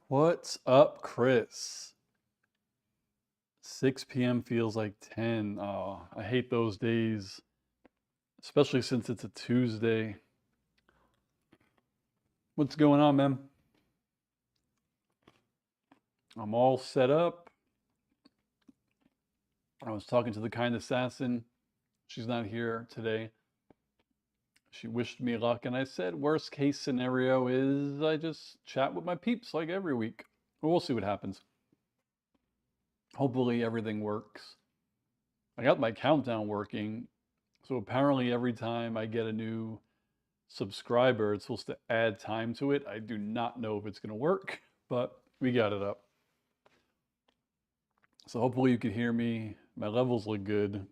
What's up, Chris? 6 p.m. feels like 10. Oh, I hate those days, especially since it's a Tuesday. What's going on, man? I'm all set up. I was talking to the kind assassin. She's not here today. She wished me luck, and I said, worst case scenario is I just chat with my peeps like every week. We'll see what happens. Hopefully, everything works. I got my countdown working, so apparently, every time I get a new subscriber, it's supposed to add time to it. I do not know if it's going to work, but we got it up. So hopefully you can hear me. My levels look good.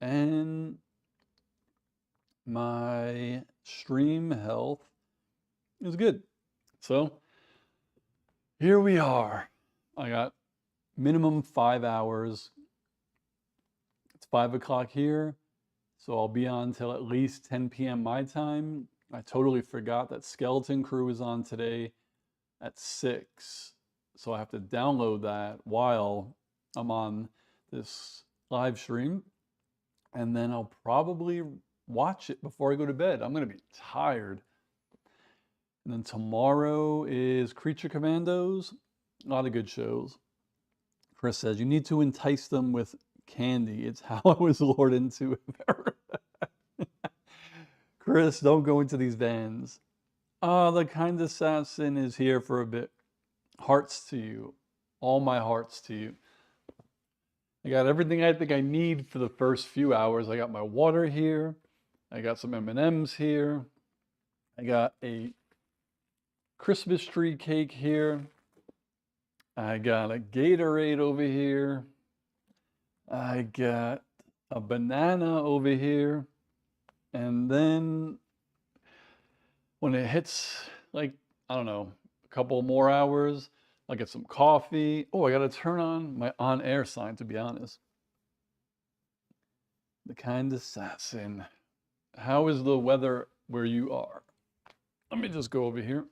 And my stream health is good. So here we are. I got minimum 5 hours. It's 5 o'clock here. So I'll be on till at least 10 p.m. my time. I totally forgot that Skeleton Crew is on today at 6. So I have to download that while I'm on this live stream. And then I'll probably watch it before I go to bed. I'm going to be tired. And then tomorrow is Creature Commandos. A lot of good shows. Chris says, you need to entice them with candy. It's how I was lured into it. Chris, don't go into these vans. The kind assassin is here for a bit. Hearts to you. All my hearts to you. I got everything I think I need for the first few hours. I got my water here. I got some M&Ms here. I got a Christmas tree cake here. I got a Gatorade over here. I got a banana over here. And then when it hits, like, I don't know, a couple more hours, I'll get some coffee. Oh, I got to turn on my on-air sign, to be honest. The kind assassin. How is the weather where you are? Let me just go over here.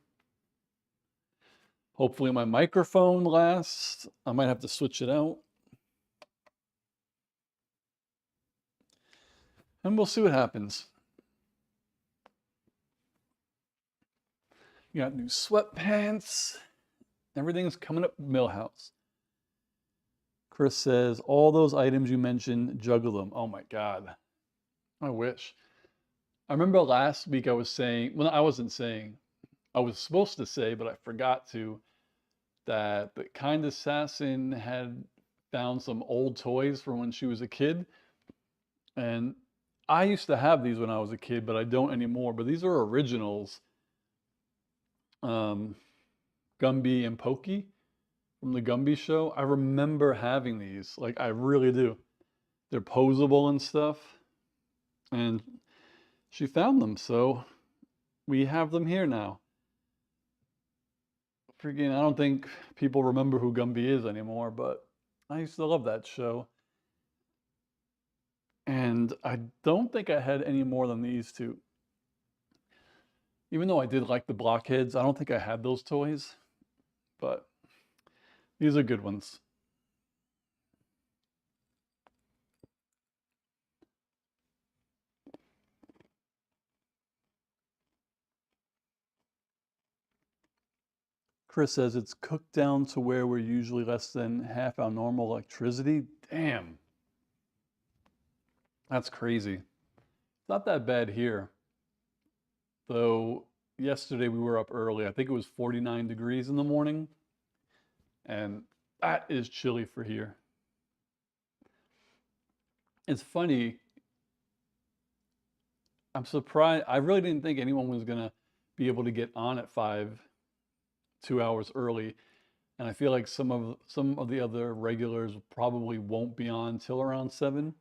Hopefully my microphone lasts. I might have to switch it out. And we'll see what happens. You got new sweatpants. Everything's coming up Millhouse. Chris says, all those items you mentioned, juggle them. Oh my God. I wish. I remember last week I was saying, well, I wasn't saying, I was supposed to say, but I forgot to, that the kind assassin had found some old toys from when she was a kid. And I used to have these when I was a kid, but I don't anymore. But these are originals. Gumby and Pokey from the Gumby show. I remember having these. Like, I really do. They're posable and stuff. And she found them, so we have them here now. Freaking, I don't think people remember who Gumby is anymore, but I used to love that show. And I don't think I had any more than these two. Even though I did like the blockheads, I don't think I had those toys, but these are good ones. Chris says it's cooked down to where we're usually less than half our normal electricity. Damn. That's crazy. It's not that bad here. Though yesterday we were up early. I think it was 49 degrees in the morning. And that is chilly for here. It's funny. I'm surprised. I really didn't think anyone was going to be able to get on at 2 hours early. And I feel like some of the other regulars probably won't be on till around 7.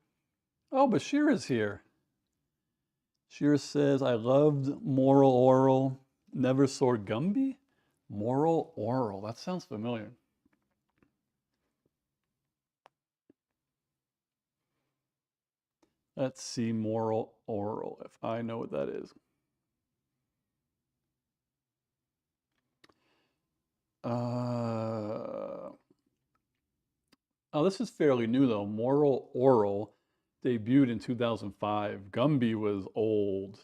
Oh, Bashir is here. Shira says, I loved Moral Oral. Never saw Gumby? Moral Oral. That sounds familiar. Let's see Moral Oral, if I know what that is. Oh, this is fairly new though. Moral Oral debuted in 2005. Gumby was old.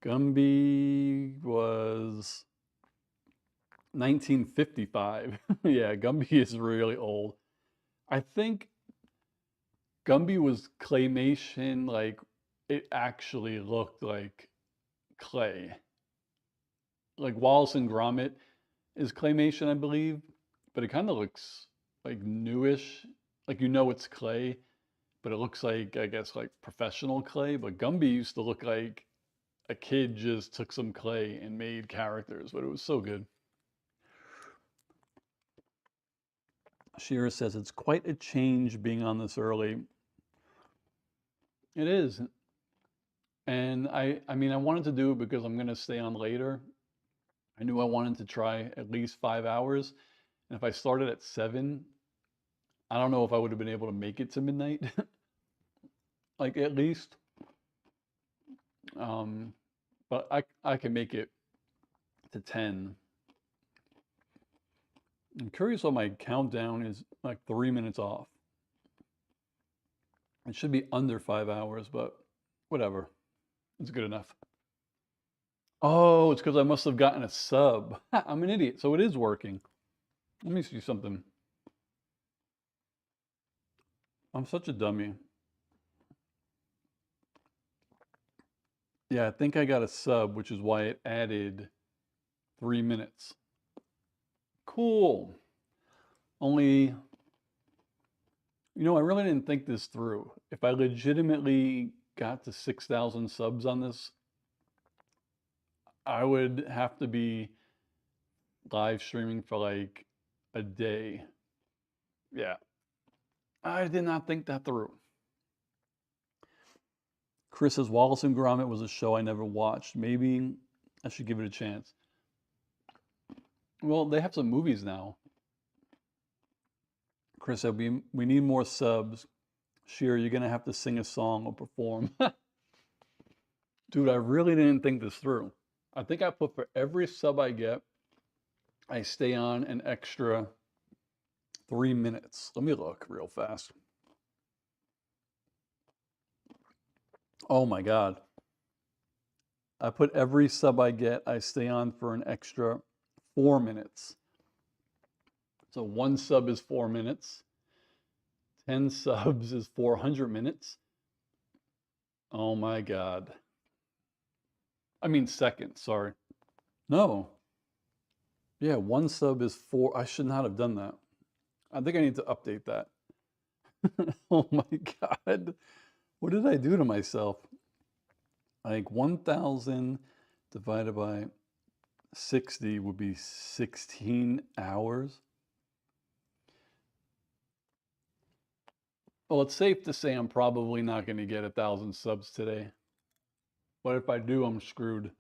Gumby was 1955. Yeah, Gumby is really old. I think Gumby was claymation, like it actually looked like clay. Like Wallace and Gromit is claymation, I believe, but it kind of looks like newish. Like you know it's clay, but it looks like, I guess, like professional clay. But Gumby used to look like a kid just took some clay and made characters, but it was so good. Shira says it's quite a change being on this early. It is. And I mean, I wanted to do it because I'm going to stay on later. I knew I wanted to try at least 5 hours. And if I started at 7, I don't know if I would have been able to make it to midnight. Like at least. Um, but I can make it to 10. I'm curious why my countdown is like 3 minutes off. It should be under 5 hours, but whatever. It's good enough. Oh, it's because I must have gotten a sub. I'm an idiot. So it is working. Let me see something. I'm such a dummy. Yeah, I think I got a sub, which is why it added 3 minutes. Cool. Only, I really didn't think this through. If I legitimately got to 6,000 subs on this, I would have to be live streaming for like a day. Yeah. I did not think that through. Chris says Wallace and Gromit was a show I never watched. Maybe I should give it a chance. Well, they have some movies now. Chris said we need more subs. Sheer, you're gonna have to sing a song or perform. Dude, I really didn't think this through. I think I put for every sub I get, I stay on an extra 3 minutes. Let me look real fast. Oh my God. I put every sub I get, I stay on for an extra 4 minutes. So one sub is 4 minutes. 10 subs is 400 minutes. Oh my God. I mean seconds, sorry. No. Yeah, one sub is 4. I should not have done that. I think I need to update that. Oh my God. What did I do to myself? Like 1,000 divided by 60 would be 16 hours. Well, it's safe to say I'm probably not going to get 1,000 subs today. But if I do, I'm screwed.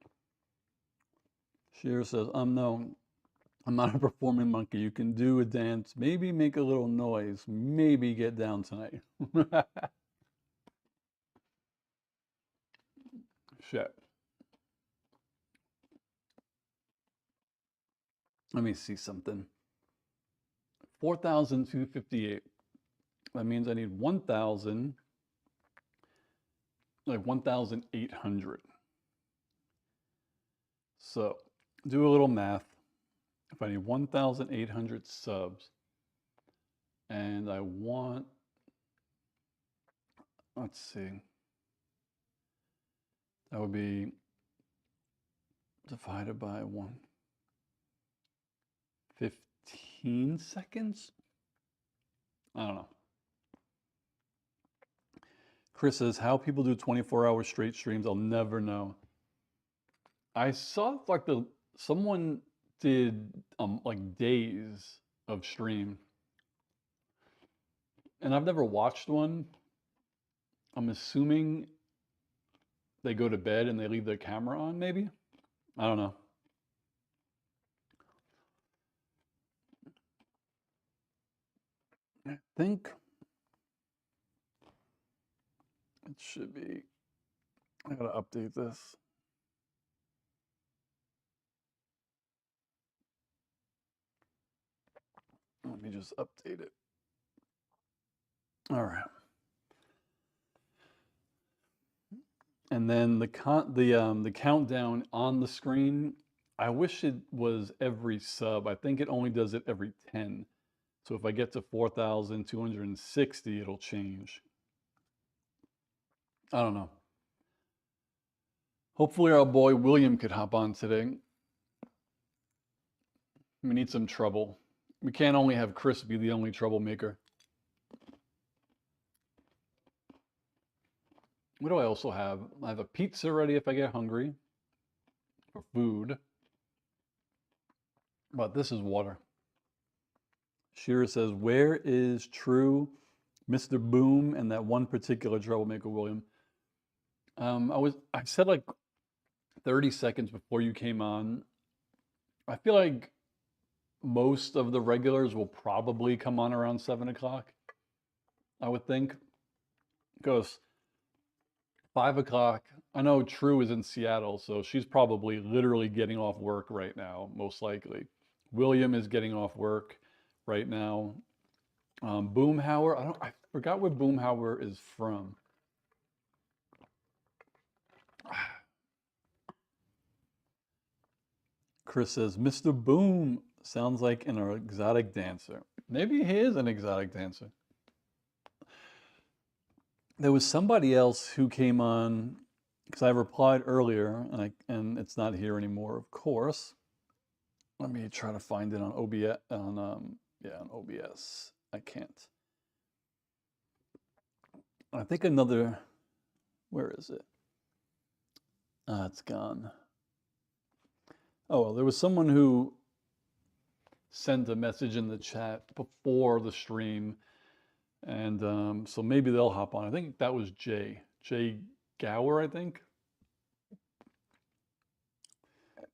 Sheer says, no, I'm not a performing monkey. You can do a dance, maybe make a little noise, maybe get down tonight. Shit. Let me see something. 4,258. That means I need 1,000, like 1,800. So do a little math. If I need 1,800 subs and I want, let's see, that would be divided by 15 seconds? I don't know. Chris says, how people do 24-hour straight streams, I'll never know. I saw like someone did like days of stream. And I've never watched one. I'm assuming they go to bed and they leave their camera on, maybe? I don't know. I think it should be, I gotta update this. me just update it. All right. And then the countdown on the screen, I wish it was every sub. I think it only does it every 10. So if I get to 4,260, it'll change. I don't know. Hopefully our boy William could hop on today. We need some trouble. We can't only have Chris be the only troublemaker. What do I also have? I have a pizza ready if I get hungry for food. But this is water. Shira says, where is true Mr. Boom and that one particular troublemaker, William? I said like 30 seconds before you came on. I feel like most of the regulars will probably come on around 7 o'clock, I would think. Because 5 o'clock, I know True is in Seattle, so she's probably literally getting off work right now, most likely. William is getting off work right now. Boomhauer, I forgot where Boomhauer is from. Chris says, Mr. Boom sounds like an exotic dancer. Maybe he is an exotic dancer. There was somebody else who came on, because I replied earlier, and it's not here anymore, of course. Let me try to find it on OBS, on OBS. I can't. I think another, where is it? It's gone. Oh, well, there was someone who sent a message in the chat before the stream, and so maybe they'll hop on. I think that was Jay Gower, I think.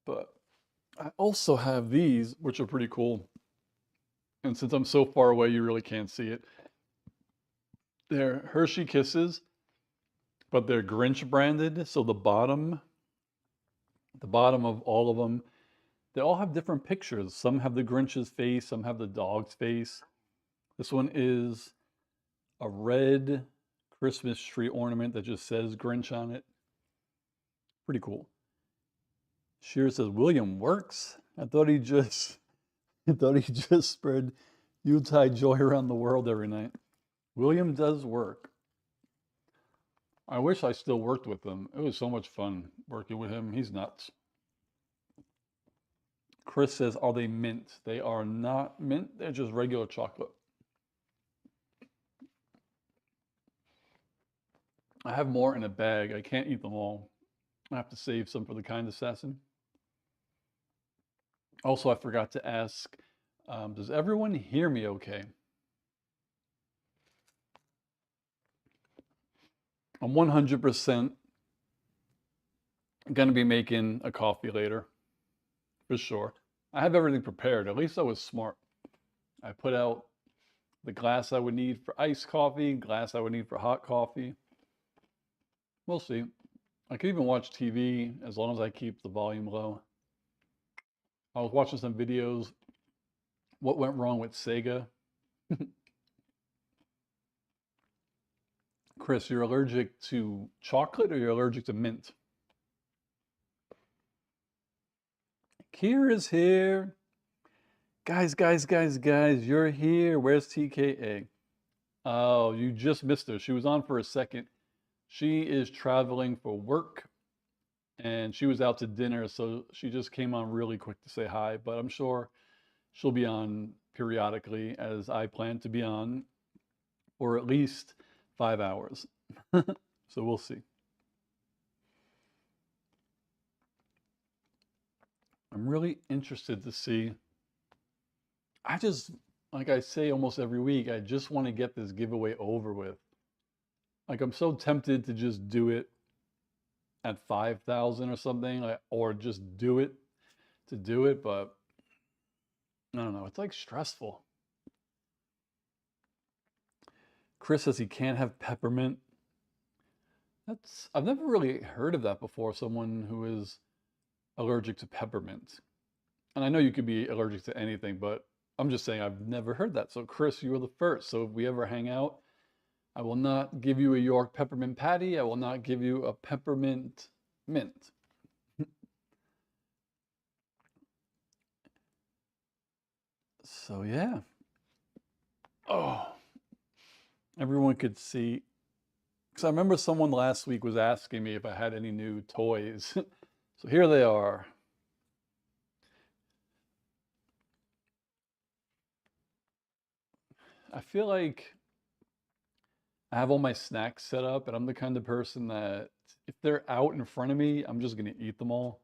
But I also have these, which are pretty cool. And since I'm so far away, you really can't see it. They're Hershey Kisses, but they're Grinch branded. So the bottom of all of them, they all have different pictures. Some have the Grinch's face, some have the dog's face. This one is a red Christmas tree ornament that just says Grinch on it. Pretty cool. Shear says, William works? I thought he just spread Yuletide joy around the world every night. William does work. I wish I still worked with him. It was so much fun working with him. He's nuts. Chris says, are they mint? They are not mint. They're just regular chocolate. I have more in a bag. I can't eat them all. I have to save some for the kind assassin. Also, I forgot to ask, does everyone hear me okay? I'm 100% going to be making a coffee later, for sure. I have everything prepared. At least I was smart. I put out the glass I would need for iced coffee, glass I would need for hot coffee. We'll see. I could even watch TV as long as I keep the volume low. I was watching some videos. What went wrong with Sega? Chris, you're allergic to chocolate or you're allergic to mint? Kira's here. Guys, you're here. Where's TKA? Oh, you just missed her. She was on for a second. She is traveling for work and she was out to dinner, so she just came on really quick to say hi, but I'm sure she'll be on periodically as I plan to be on for at least 5 hours. So we'll see. I'm really interested to see. I just, like I say almost every week, I just want to get this giveaway over with. Like, I'm so tempted to just do it at 5,000 or something, or just do it to do it, but I don't know. It's like stressful. Chris says he can't have peppermint. I've never really heard of that before, someone who is allergic to peppermint. And I know you could be allergic to anything, but I'm just saying I've never heard that. So Chris, you were the first. So if we ever hang out, I will not give you a York peppermint patty. I will not give you a peppermint mint. So yeah. Oh, everyone could see. Because I remember someone last week was asking me if I had any new toys. So here they are. I feel like I have all my snacks set up, and I'm the kind of person that if they're out in front of me, I'm just going to eat them all.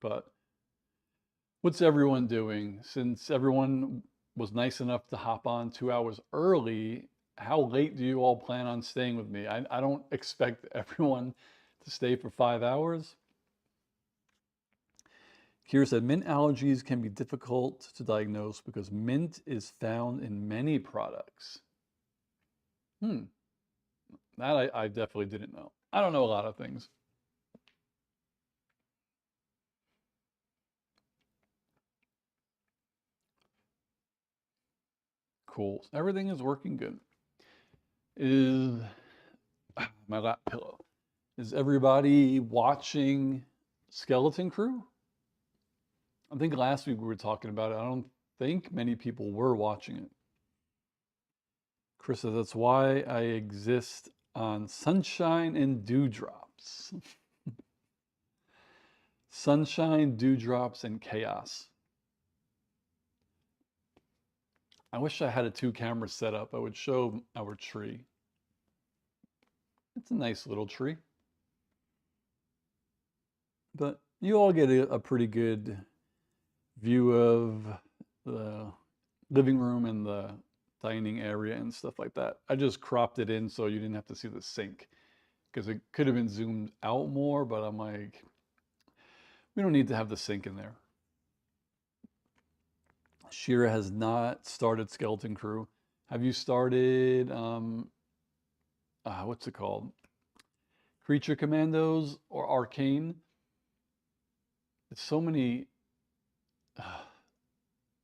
But what's everyone doing? Since everyone was nice enough to hop on 2 hours early, how late do you all plan on staying with me? I don't expect everyone to stay for 5 hours. Kira said, mint allergies can be difficult to diagnose because mint is found in many products. Hmm, that I definitely didn't know. I don't know a lot of things. Cool. Everything is working good. Is my lap pillow. Is everybody watching Skeleton Crew? I think last week we were talking about it. I don't think many people were watching it. Chris says, that's why I exist on sunshine and dewdrops. Sunshine, dewdrops, and chaos. I wish I had a 2-camera setup. I would show our tree. It's a nice little tree. But you all get a pretty good view of the living room and the dining area and stuff like that. I just cropped it in so you didn't have to see the sink because it could have been zoomed out more, but I'm like, we don't need to have the sink in there. Shira has not started Skeleton Crew. Have you started, what's it called? Creature Commandos or Arcane? It's so many,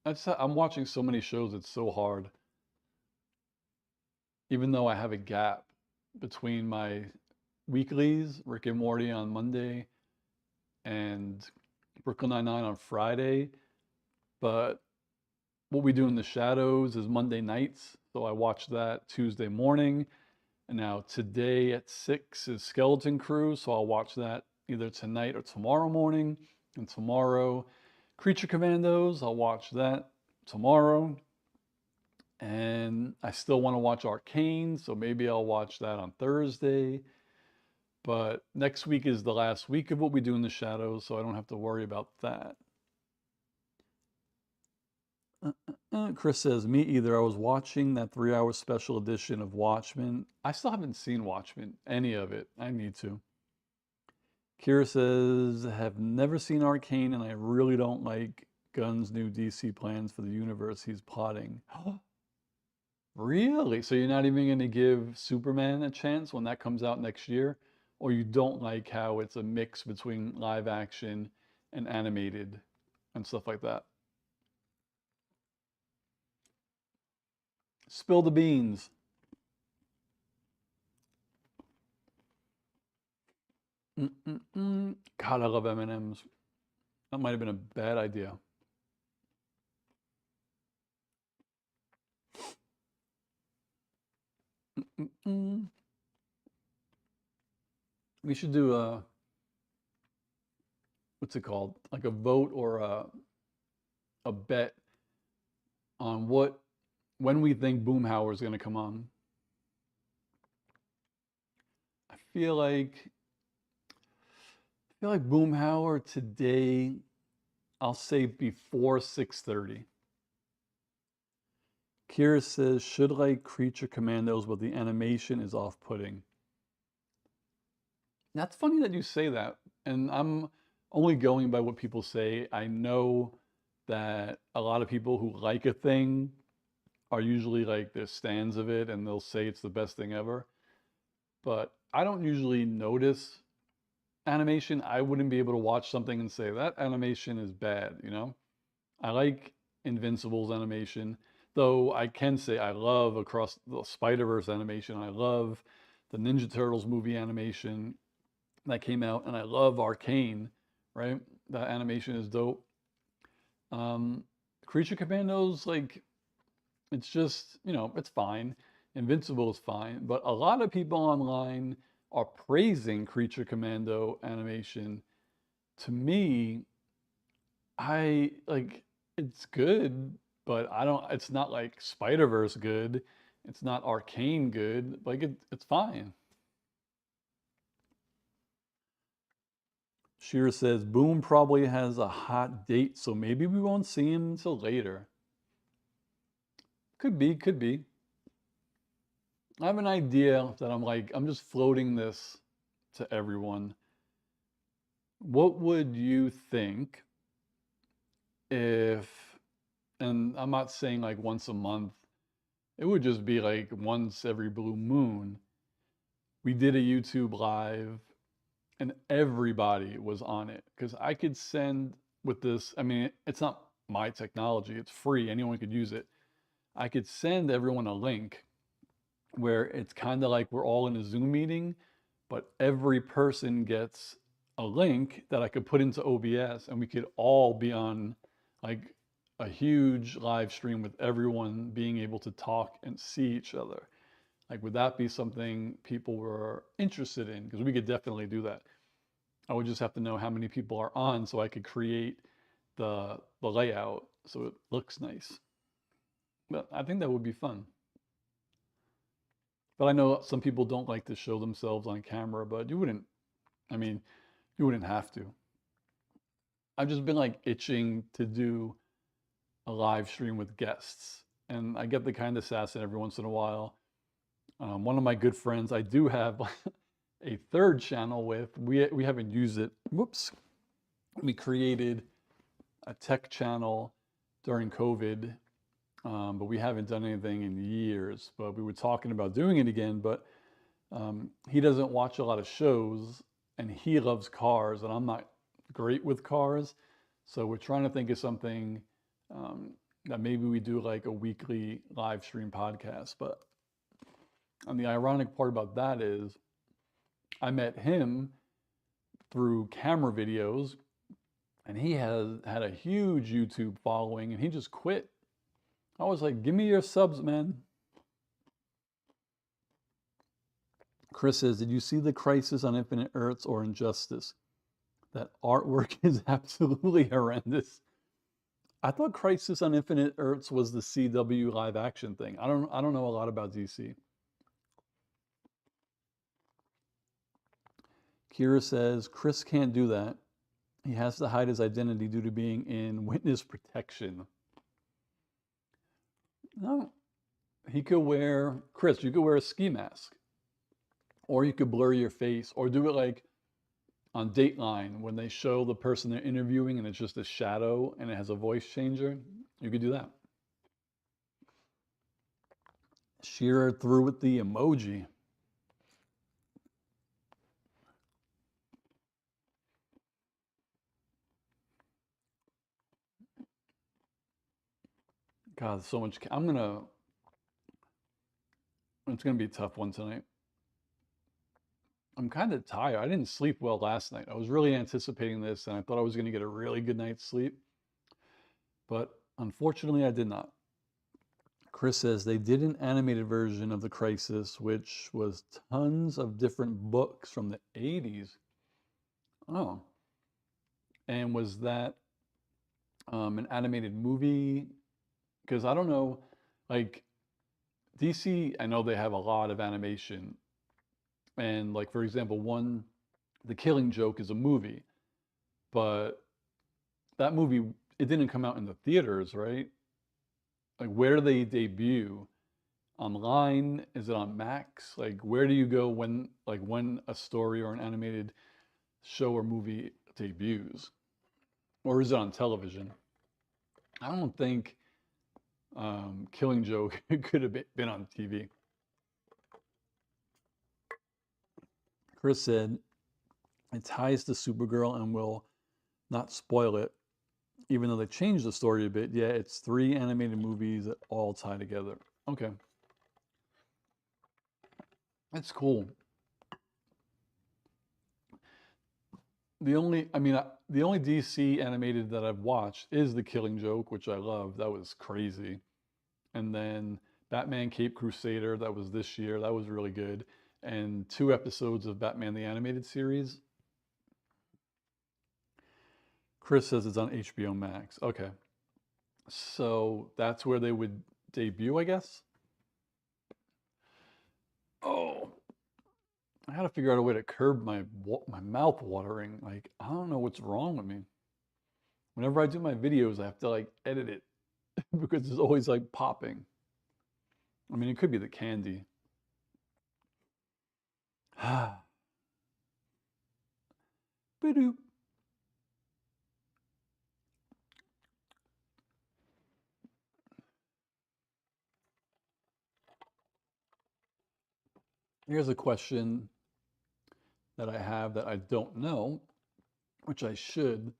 I'm watching so many shows, it's so hard. Even though I have a gap between my weeklies, Rick and Morty on Monday and Brooklyn Nine-Nine on Friday. But what we do in the shadows is Monday nights. So I watch that Tuesday morning. And now today at 6 is Skeleton Crew. So I'll watch that either tonight or tomorrow morning. And tomorrow, Creature Commandos, I'll watch that tomorrow. And I still want to watch Arcane, so maybe I'll watch that on Thursday. But next week is the last week of what we do in the shadows, so I don't have to worry about that. Chris says, me either. I was watching that 3-hour special edition of Watchmen. I still haven't seen Watchmen, any of it. I need to. Kira says, have never seen Arcane, and I really don't like Gunn's new DC plans for the universe he's plotting. Really? So you're not even going to give Superman a chance when that comes out next year? Or you don't like how it's a mix between live action and animated and stuff like that? Spill the beans. God, I love M&Ms. That might have been a bad idea. We should do a, what's it called? Like a vote or a bet on when we think Boomhauer is going to come on. I feel like Boomhauer today, I'll say before 6:30. Kira says, should like Creature Commandos, but the animation is off-putting. That's funny that you say that, and I'm only going by what people say. I know that a lot of people who like a thing are usually like they're stands of it and they'll say it's the best thing ever. But I don't usually notice animation. I wouldn't be able to watch something and say that animation is bad, you know? I like Invincible's animation. Though I can say I love Across the Spider-Verse animation. I love the Ninja Turtles movie animation that came out, and I love Arcane, right? That animation is dope. Um, Creature Commandos, like, it's just, it's fine. Invincible is fine, but a lot of people online are praising Creature Commando animation. To me, I like it's good, but I don't it's not like Spider-Verse good. It's not Arcane good. Like it's fine. Sheer says Boom probably has a hot date, so maybe we won't see him until later. Could be, could be. I have an idea that I'm just floating this to everyone. What would you think if, and I'm not saying like once a month, it would just be like once every blue moon, we did a YouTube live and everybody was on it. Because I could send with this, I mean, it's not my technology, it's free, anyone could use it. I could send everyone a link where it's kind of like we're all in a Zoom meeting, but every person gets a link that I could put into OBS and we could all be on like a huge live stream with everyone being able to talk and see each other. Like, would that be something people were interested in? Because we could definitely do that. I would just have to know how many people are on so I could create the layout so it looks nice. But I think that would be fun. But I know some people don't like to show themselves on camera, but I mean, you wouldn't have to. I've just been like itching to do a live stream with guests. And I get the kind of assassin every once in a while. One of my good friends, I do have a third channel with. We haven't used it. Whoops. We created a tech channel during COVID, but we haven't done anything in years. But we were talking about doing it again, but he doesn't watch a lot of shows and he loves cars, and I'm not great with cars. So we're trying to think of something that maybe we do like a weekly live stream podcast. But and the ironic part about that is I met him through camera videos, and he has had a huge YouTube following, and he just quit. I was like, give me your subs, man. Chris says, did you see the Crisis on Infinite Earths or Injustice? That artwork is absolutely horrendous. I thought Crisis on Infinite Earths was the CW live action thing. I don't know a lot about DC. Kira says, Chris can't do that. He has to hide his identity due to being in witness protection. No, he could wear, Chris, you could wear a ski mask. Or you could blur your face, or do it like on Dateline when they show the person they're interviewing and it's just a shadow and it has a voice changer. You could do that. Shearer through with the emoji. God, so much. It's gonna be a tough one tonight. I'm kind of tired. I didn't sleep well last night. I was really anticipating this and I thought I was gonna get a really good night's sleep. But unfortunately, I did not. Chris says they did an animated version of The Crisis, which was tons of different books from the 80s. Oh. And was that an animated movie? Because I don't know, like DC, I know they have a lot of animation. And like, for example, The Killing Joke is a movie, but that movie, it didn't come out in the theaters, right? Like, where do they debut? Online? Is it on Max? Like, where do you go when a story or an animated show or movie debuts? Or is it on television? I don't think Killing Joke could have been on TV. Chris said it ties to Supergirl and will not spoil it. even though they changed the story a bit. Yeah, it's 3 animated movies that all tie together. Okay. That's cool. The only, the only DC animated that I've watched is The Killing Joke, which I love. That was crazy. And then Batman Cape Crusader, that was this year. That was really good. And 2 episodes of Batman the Animated Series. Chris says it's on HBO Max. Okay. So that's where they would debut, I guess. Oh, I gotta figure out a way to curb my mouth watering. Like, I don't know what's wrong with me. Whenever I do my videos, I have to like edit it because it's always like popping. I mean, it could be the candy. Ba-doop. Here's a question that I have that I don't know, which I should.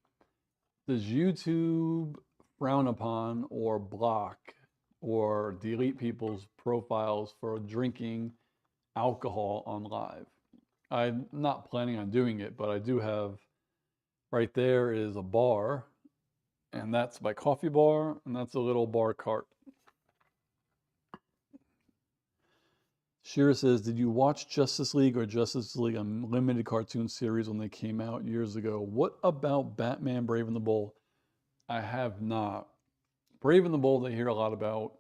Does YouTube frown upon or block or delete people's profiles for drinking alcohol on live? I'm not planning on doing it, but I do have, right there is a bar, and that's my coffee bar, and that's a little bar cart. Shira says, did you watch Justice League or Justice League Unlimited cartoon series when they came out years ago? What about Batman Brave and the Bold? I have not. Brave and the Bold, I hear a lot about.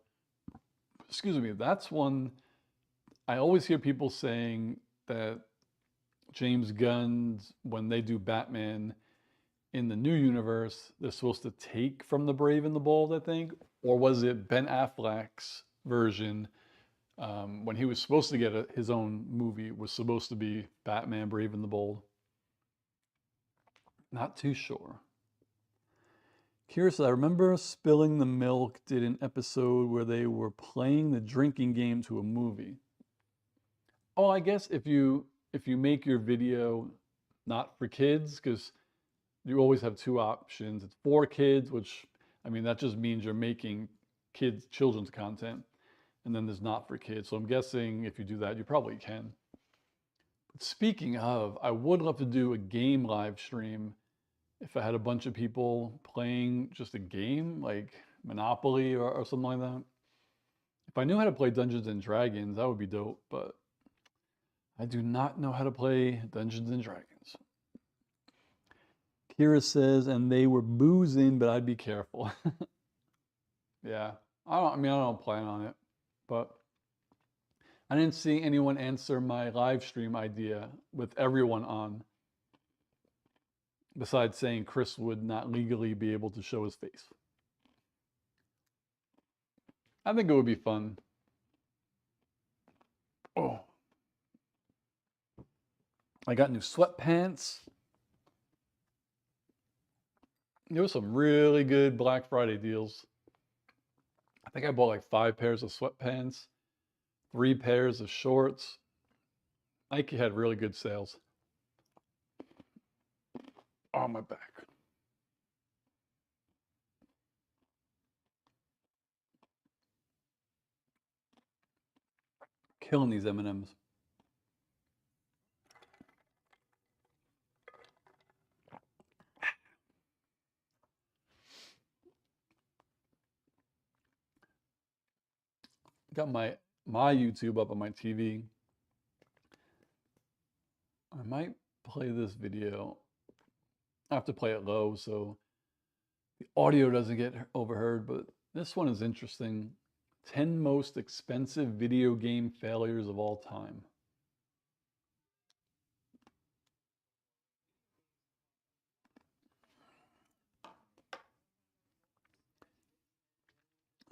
Excuse me, that's one I always hear people saying that James Gunn's, when they do Batman in the new universe, they're supposed to take from the Brave and the Bold, I think. Or was it Ben Affleck's version? When he was supposed to get his own movie, was supposed to be Batman Brave and the Bold. Not too sure. Curious, I remember Spilling the Milk did an episode where they were playing the drinking game to a movie. Oh, I guess if you make your video not for kids, because you always have 2 options. It's for kids, which, I mean, that just means you're making children's content. And then there's not for kids. So I'm guessing if you do that, you probably can. But speaking of, I would love to do a game live stream if I had a bunch of people playing just a game like Monopoly or something like that. If I knew how to play Dungeons and Dragons, that would be dope, but I do not know how to play Dungeons and Dragons. Kira says, and they were boozing, but I'd be careful. Yeah, I don't plan on it, but I didn't see anyone answer my live stream idea with everyone on, besides saying Chris would not legally be able to show his face. I think it would be fun. Oh, I got new sweatpants. There was some really good Black Friday deals. I think I bought like 5 pairs of sweatpants, 3 pairs of shorts. Nike had really good sales. Oh, my back. Killing these M&Ms. Got my YouTube up on my TV. I might play this video. I have to play it low so the audio doesn't get overheard, but this one is interesting. 10 most expensive video game failures of all time.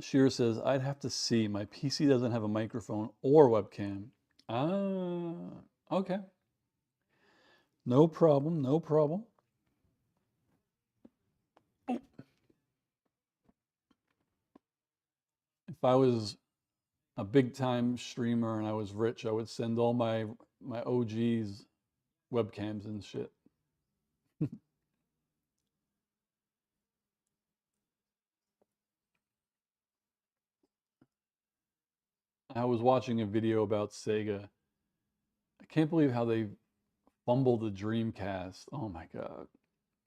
Sheer says, I'd have to see. My PC doesn't have a microphone or webcam. Ah, okay. No problem, no problem. If I was a big time streamer and I was rich, I would send all my OGs webcams and shit. I was watching a video about Sega. I can't believe how they fumbled the Dreamcast. Oh my God.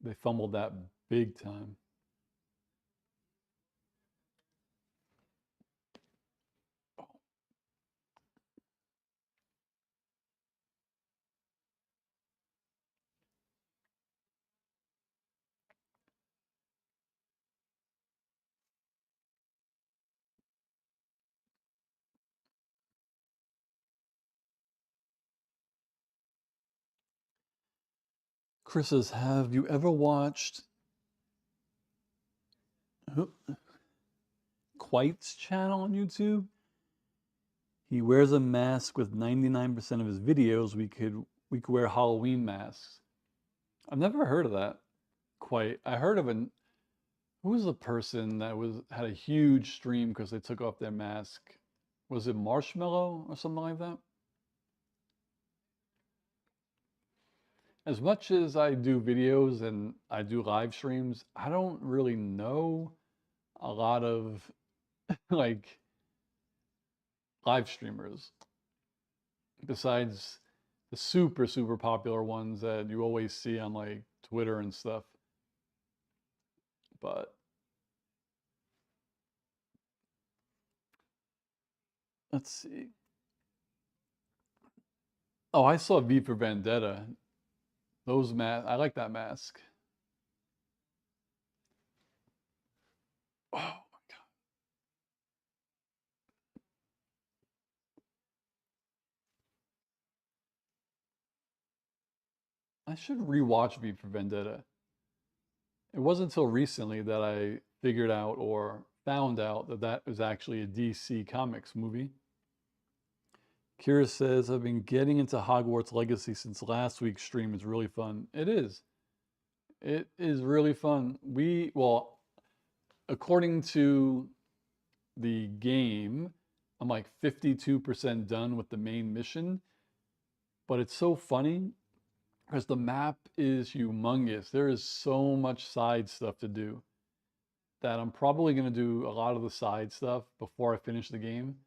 They fumbled that big time. Chris says, have you ever watched Quite's channel on YouTube? He wears a mask with 99% of his videos. We could wear Halloween masks. I've never heard of that. Quite. I heard of an who was the person that had a huge stream because they took off their mask? Was it Marshmallow or something like that? As much as I do videos and I do live streams, I don't really know a lot of like live streamers besides the super popular ones that you always see on like Twitter and stuff. But let's see. Oh, I saw V for Vendetta. Those I like that mask. Oh my God. I should rewatch V for Vendetta. It wasn't until recently that I figured out or found out that that was actually a DC Comics movie. Kira says, I've been getting into Hogwarts Legacy since last week's stream. It's really fun. It is. It is really fun. Well, according to the game, I'm like 52% done with the main mission, but it's so funny because the map is humongous. There is so much side stuff to do that I'm probably going to do a lot of the side stuff before I finish the game.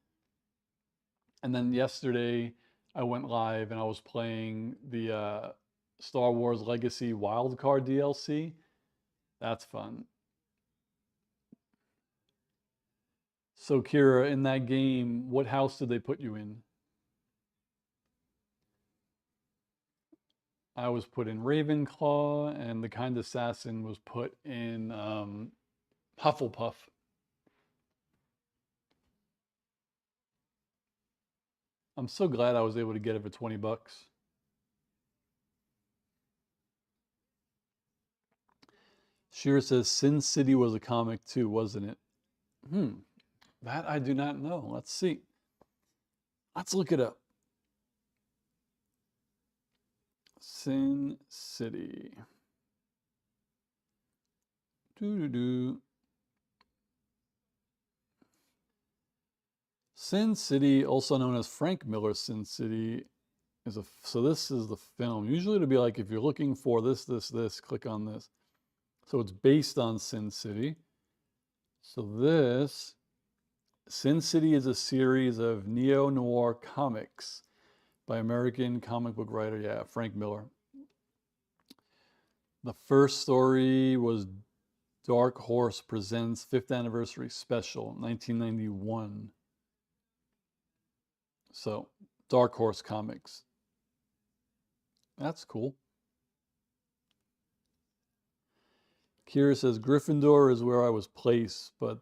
And then yesterday I went live and I was playing the Star Wars Legacy Wildcard DLC. That's fun. So Kira, in that game, what house did they put you in? I was put in Ravenclaw, and the kind assassin was put in Hufflepuff. I'm so glad I was able to get it for 20 bucks. Shira says Sin City was a comic too, wasn't it? That I do not know. Let's see. Let's look it up. Sin City. Doo-doo-doo. Sin City, also known as Frank Miller's Sin City, so this is the film. Usually it'd be like if you're looking for this, click on this. So it's based on Sin City. So this Sin City is a series of neo-noir comics by American comic book writer, Frank Miller. The first story was Dark Horse Presents 5th Anniversary Special, 1991. So, Dark Horse Comics. That's cool. Kira says, Gryffindor is where I was placed, but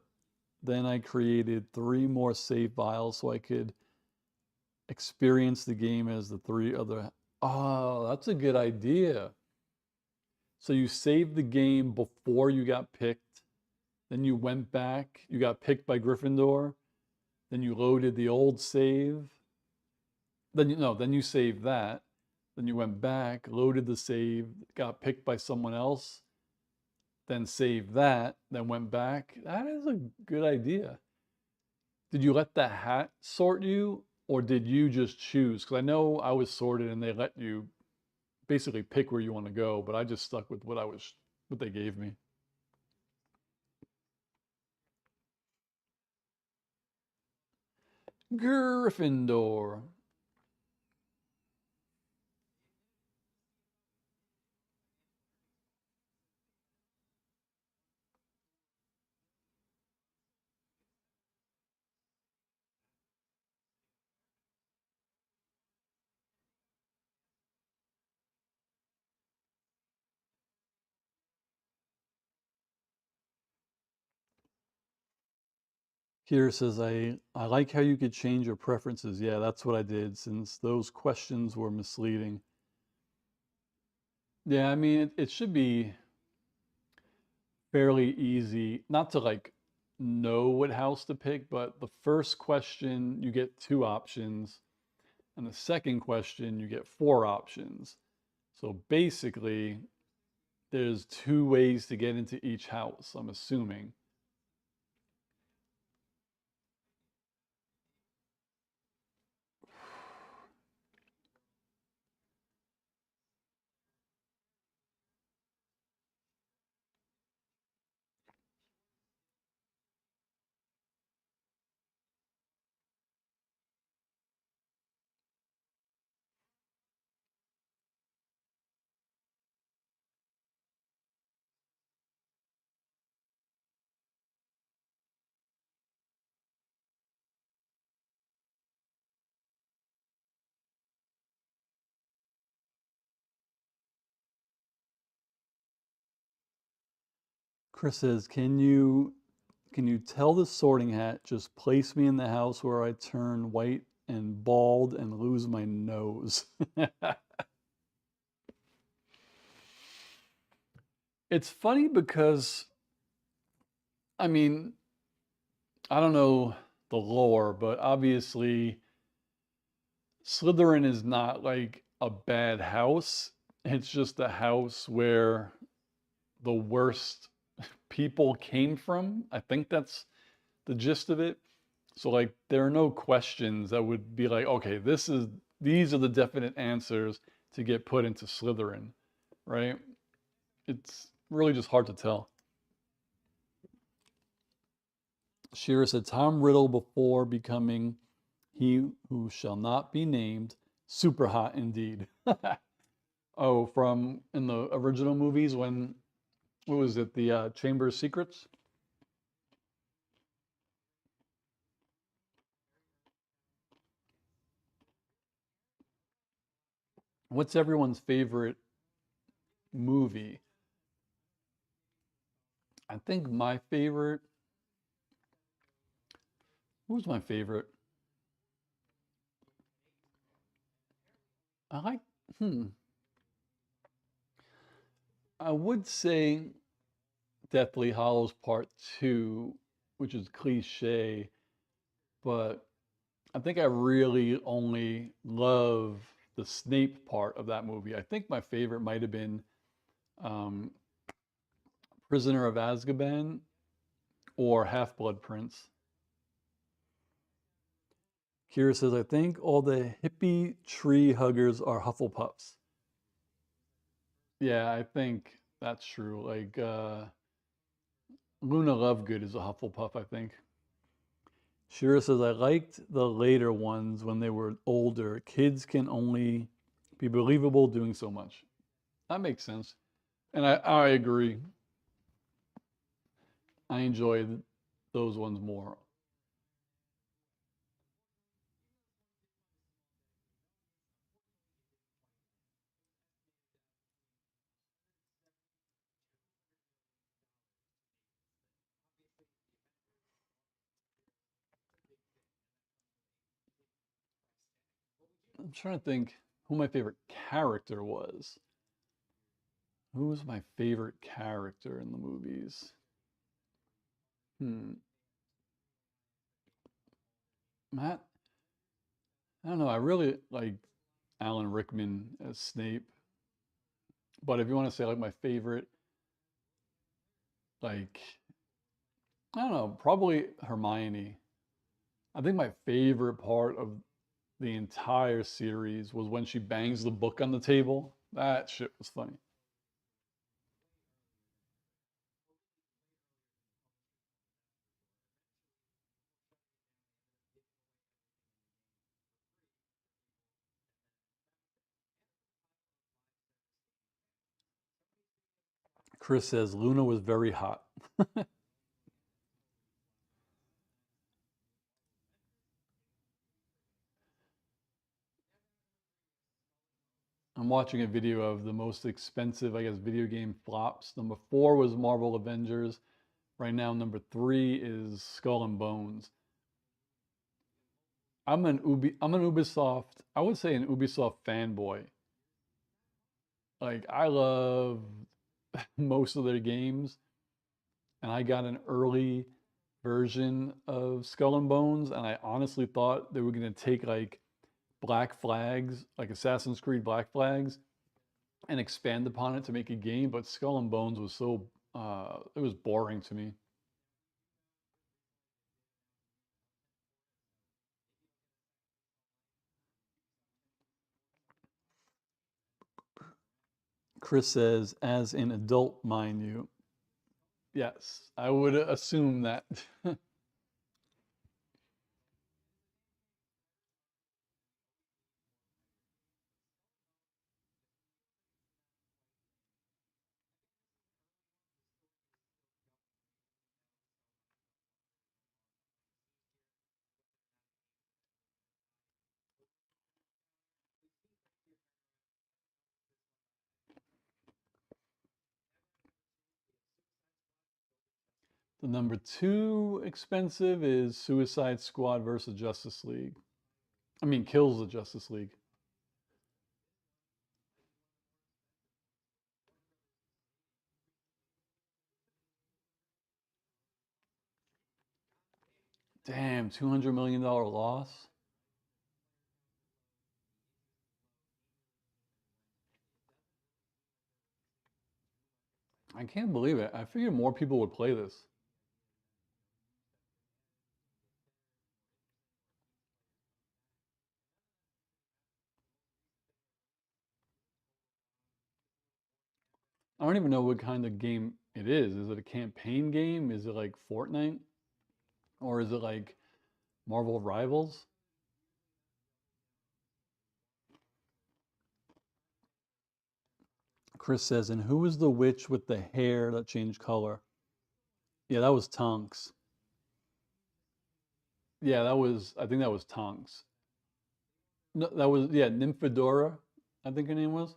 then I created 3 more save files so I could experience the game as the 3 other. Oh, that's a good idea. So you saved the game before you got picked, then you went back, you got picked by Gryffindor, then you loaded the old save, then you saved that, then you went back, loaded the save, got picked by someone else, then saved that, then went back. That is a good idea. Did you let the hat sort you, or did you just choose? Because I know I was sorted and they let you basically pick where you want to go, but I just stuck with what they gave me. Gryffindor. Here says, I like how you could change your preferences. Yeah, that's what I did since those questions were misleading. Yeah, I mean, it should be fairly easy, not to like know what house to pick, but the first question you get two options, and the second question you get four options. So basically, there's two ways to get into each house, I'm assuming. Chris says, can you tell the sorting hat just place me in the house where I turn white and bald and lose my nose? It's funny because, I mean, I don't know the lore, but obviously Slytherin is not like a bad house. It's just a house where the worst people came from. I think that's the gist of it. So like there are no questions that would be like, okay, these are the definite answers to get put into Slytherin, right? It's really just hard to tell. Shira said Tom Riddle before becoming he who shall not be named. Super hot indeed. Oh, from in the original movies when what was it, the Chamber of Secrets? What's everyone's favorite movie? I think my favorite. Who's my favorite? I like. Hmm. I would say Deathly Hollows Part Two, which is cliche, but I think I really only love the Snape part of that movie. I think my favorite might have been um, Prisoner of Azkaban or Half-Blood Prince. Kira says, I think all the hippie tree huggers are Hufflepuffs. Yeah, I think that's true. Like Luna Lovegood is a Hufflepuff, I think. Shira says, I liked the later ones when they were older. Kids can only be believable doing so much. That makes sense. And I agree. I enjoyed those ones more. I'm trying to think who my favorite character was. Who was my favorite character in the movies? Hmm. Matt, I don't know. I really like Alan Rickman as Snape. But if you want to say like my favorite, like, I don't know, probably Hermione. I think my favorite part of the entire series was when she bangs the book on the table. That shit was funny. Chris says Luna was very hot. I'm watching a video of the most expensive, I guess, video game flops. Number 4 was Marvel Avengers. Right now, number 3 is Skull and Bones. I'm an Ubisoft, I would say an Ubisoft fanboy. Like, I love most of their games, and I got an early version of Skull and Bones, and I honestly thought they were gonna take like Black Flags, like Assassin's Creed Black Flags, and expand upon it to make a game, but Skull and Bones was so it was boring to me. Chris says, as an adult, mind you. Yes, I would assume that. The number 2 expensive is Suicide Squad versus Justice League. I mean, kills the Justice League. Damn, $200 million loss. I can't believe it. I figured more people would play this. I don't even know what kind of game it is. Is it a campaign game? Is it like Fortnite? Or is it like Marvel Rivals? Chris says, and who was the witch with the hair that changed color? Yeah, that was Tonks. Yeah, I think that was Tonks. No, that was, yeah, Nymphadora, I think her name was.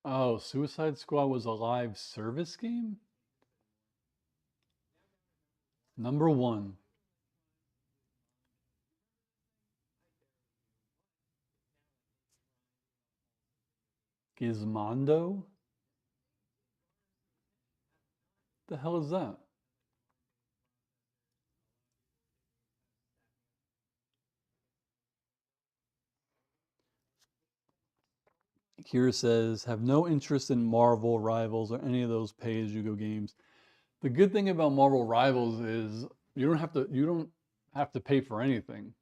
Oh, Suicide Squad was a live service game? Number 1, Gizmondo? The hell is that? Kira says, have no interest in Marvel Rivals or any of those pay-as-you-go games. The good thing about Marvel Rivals is you don't have to pay for anything.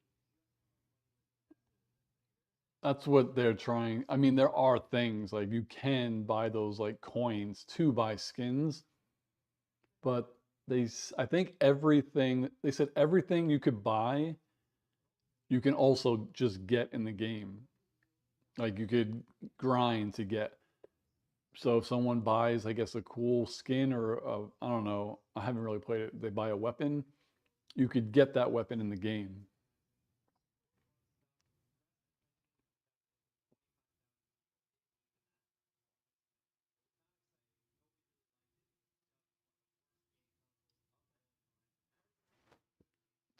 That's what they're trying. I mean, there are things like you can buy those like coins to buy skins, but I think everything, they said everything you could buy, you can also just get in the game. Like you could grind to get. So if someone buys, I guess, a cool skin or I don't know, I haven't really played it. They buy a weapon, you could get that weapon in the game.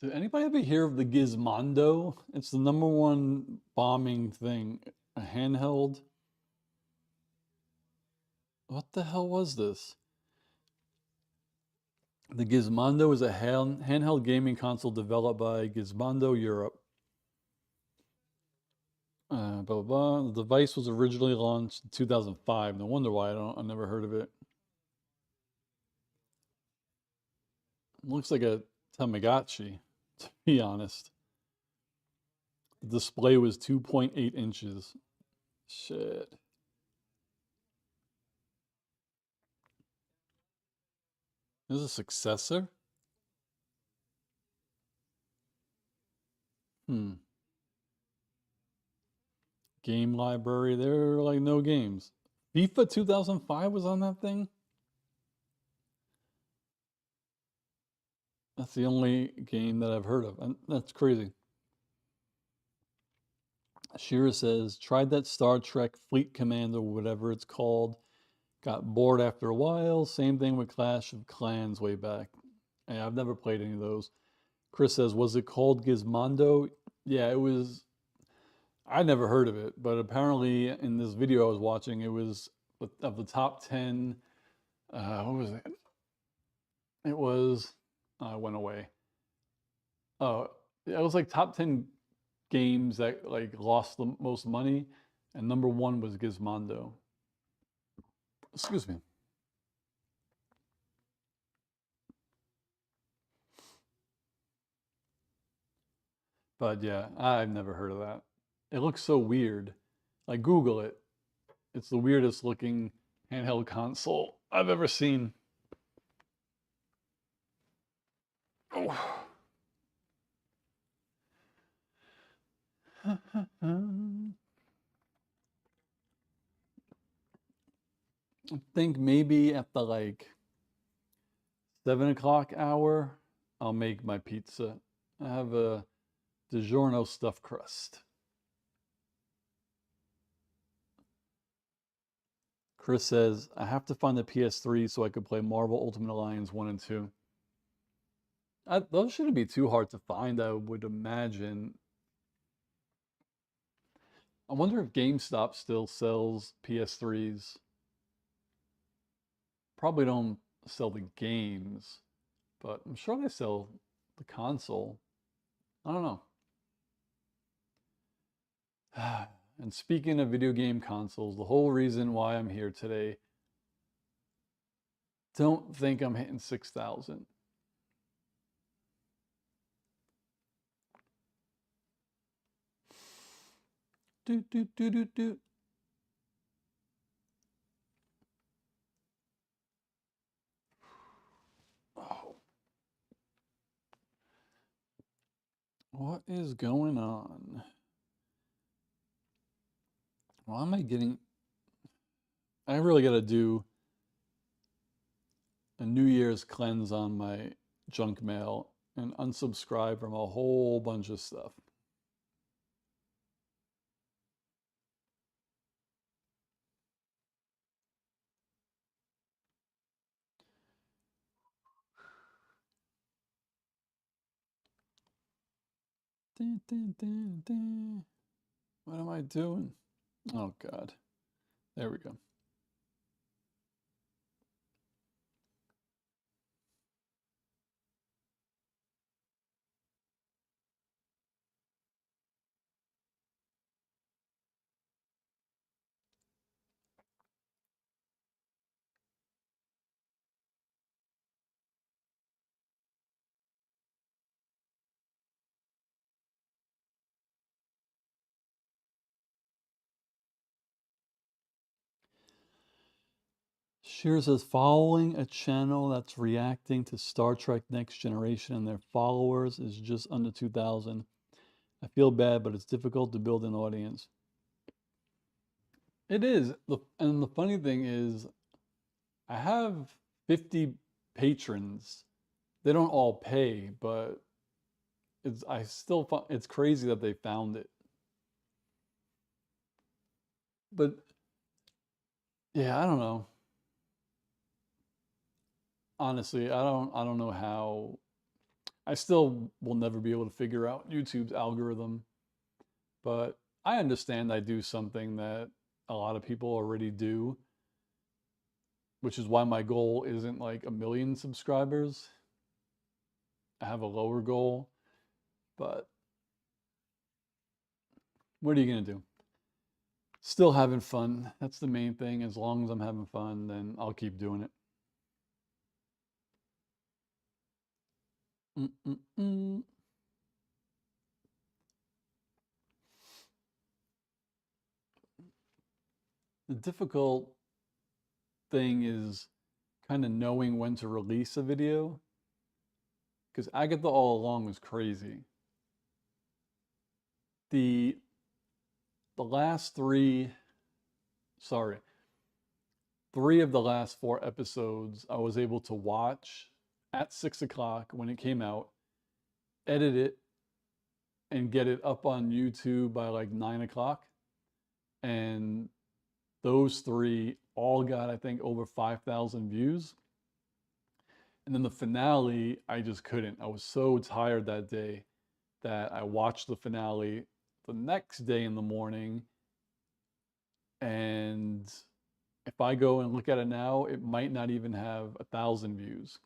Did anybody ever hear of the Gizmondo? It's the number 1 bombing thing. A handheld. What the hell was this? The Gizmondo is a handheld gaming console developed by Gizmondo Europe. Blah, blah, blah. The device was originally launched in 2005. No wonder why I've never heard of it. It looks like a Tamagotchi, to be honest. The display was 2.8 inches. Shit. This is a successor? Hmm. Game library. There are like no games. FIFA 2005 was on that thing? That's the only game that I've heard of. And that's crazy. Shira says, tried that Star Trek Fleet Commander, whatever it's called. Got bored after a while. Same thing with Clash of Clans way back. Yeah, I've never played any of those. Chris says, was it called Gizmondo? Yeah, it was. I never heard of it, but apparently in this video I was watching, it was of the top 10. What was it? It was. It went away. Oh, it was like top 10 games that like lost the most money, and number one was Gizmondo. Excuse me. But yeah, I've never heard of that. It looks so weird. Like Google it. It's the weirdest looking handheld console I've ever seen. Oh. I think maybe at the like 7 o'clock hour, I'll make my pizza. I have a DiGiorno stuffed crust. Chris says, I have to find the PS3 so I could play Marvel Ultimate Alliance 1 and 2. Those shouldn't be too hard to find, I would imagine. I wonder if GameStop still sells PS3s. Probably don't sell the games, but I'm sure they sell the console. I don't know. And speaking of video game consoles, the whole reason why I'm here today, don't think I'm hitting 6,000. Do, do, do, do, do. Oh, what is going on? Why am I getting... I really got to do a New Year's cleanse on my junk mail and unsubscribe from a whole bunch of stuff. Dun, dun, dun, dun. What am I doing? Oh, God. There we go. Shears is following a channel that's reacting to Star Trek Next Generation, and their followers is just under 2,000. I feel bad, but it's difficult to build an audience. It is. And the funny thing is, I have 50 patrons. They don't all pay, but it's crazy that they found it. But yeah, I don't know. Honestly, I don't know how. I still will never be able to figure out YouTube's algorithm, but I understand I do something that a lot of people already do, which is why my goal isn't like 1 million subscribers. I have a lower goal, but what are you gonna do? Still having fun. That's the main thing. As long as I'm having fun, then I'll keep doing it. Mm-mm-mm. The difficult thing is kind of knowing when to release a video, because Agatha All Along was crazy. The last three, sorry, three of the last four episodes I was able to watch at 6 o'clock when it came out, edit it, and get it up on YouTube by like 9 o'clock. And those three all got, I think, over 5,000 views. And then the finale, I just couldn't. I was so tired that day that I watched the finale the next day in the morning. And if I go and look at it now, it might not even have 1,000 views.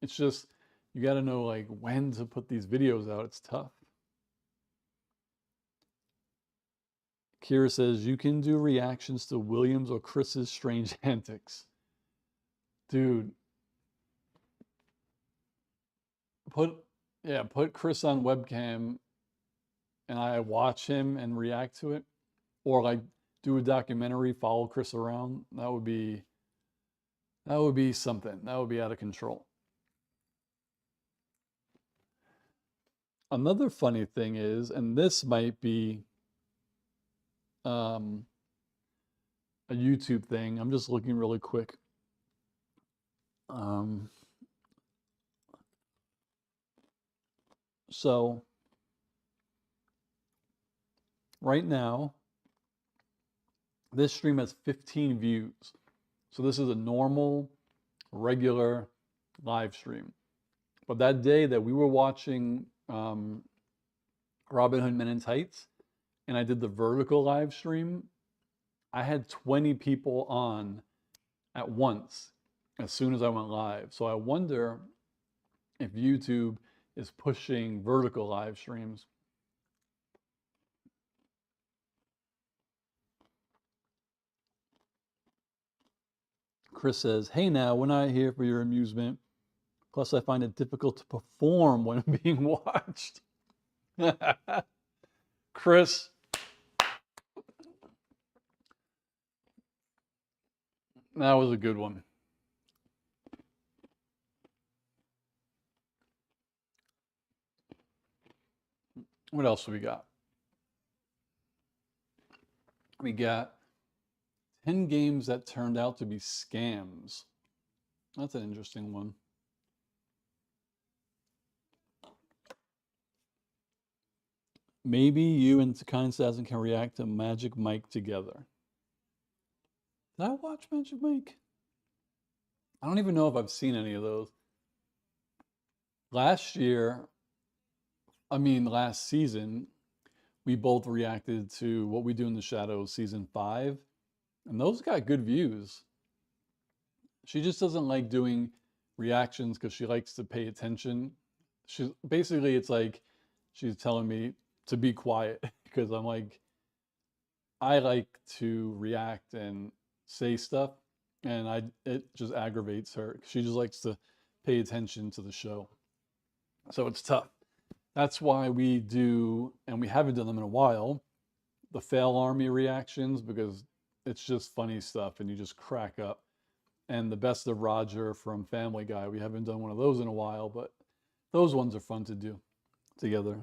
It's just, you got to know like when to put these videos out. It's tough. Kira says, you can do reactions to Williams or Chris's strange antics. Dude. Put Chris on webcam and I watch him and react to it. Or like do a documentary, follow Chris around. That would be something. That would be out of control. Another funny thing is, and this might be a YouTube thing. I'm just looking really quick. So right now, this stream has 15 views. So this is a normal, regular live stream. But that day that we were watching Robin Hood Men in Tights, and I did the vertical live stream, I had 20 people on at once as soon as I went live. So I wonder if YouTube is pushing vertical live streams. Chris says, hey now, we're not here for your amusement. Plus, I find it difficult to perform when being watched. Chris. That was a good one. What else do we got? We got 10 games that turned out to be scams. That's an interesting one. Maybe you and Kind Assassin can react to Magic Mike together. Did I watch Magic Mike? I don't even know if I've seen any of those. Last season, we both reacted to What We Do in the Shadows season 5, and those got good views. She just doesn't like doing reactions because she likes to pay attention. It's like she's telling me to be quiet because I'm like, I like to react and say stuff, and it just aggravates her. She just likes to pay attention to the show. So it's tough. That's why we do, and we haven't done them in a while, the Fail Army reactions, because it's just funny stuff and you just crack up. And the Best of Roger from Family Guy, we haven't done one of those in a while, but those ones are fun to do together.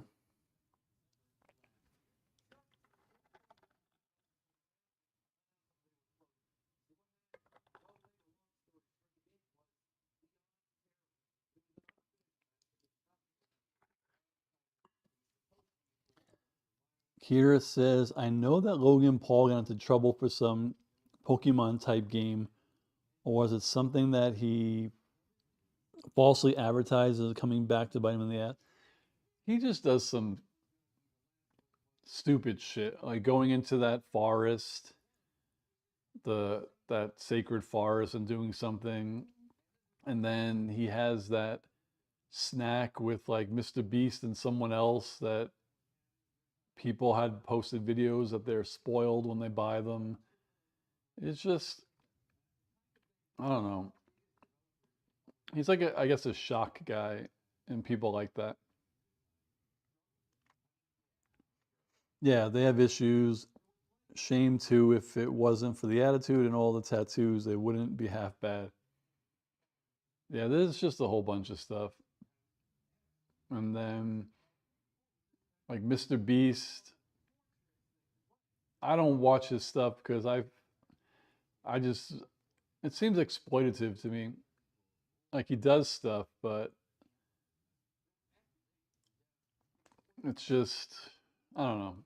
Kira says, I know that Logan Paul got into trouble for some Pokemon type game, or was it something that he falsely advertised as coming back to bite him in the ass? He just does some stupid shit, like going into that forest, that sacred forest, and doing something, and then he has that snack with like Mr. Beast and someone else that people had posted videos that they're spoiled when they buy them. It's just, I don't know. He's like I guess a shock guy, and people like that. Yeah, they have issues. Shame too, if it wasn't for the attitude and all the tattoos, they wouldn't be half bad. Yeah, there's just a whole bunch of stuff. And then like Mr. Beast, I don't watch his stuff because I just it seems exploitative to me. Like he does stuff, but it's just I don't know.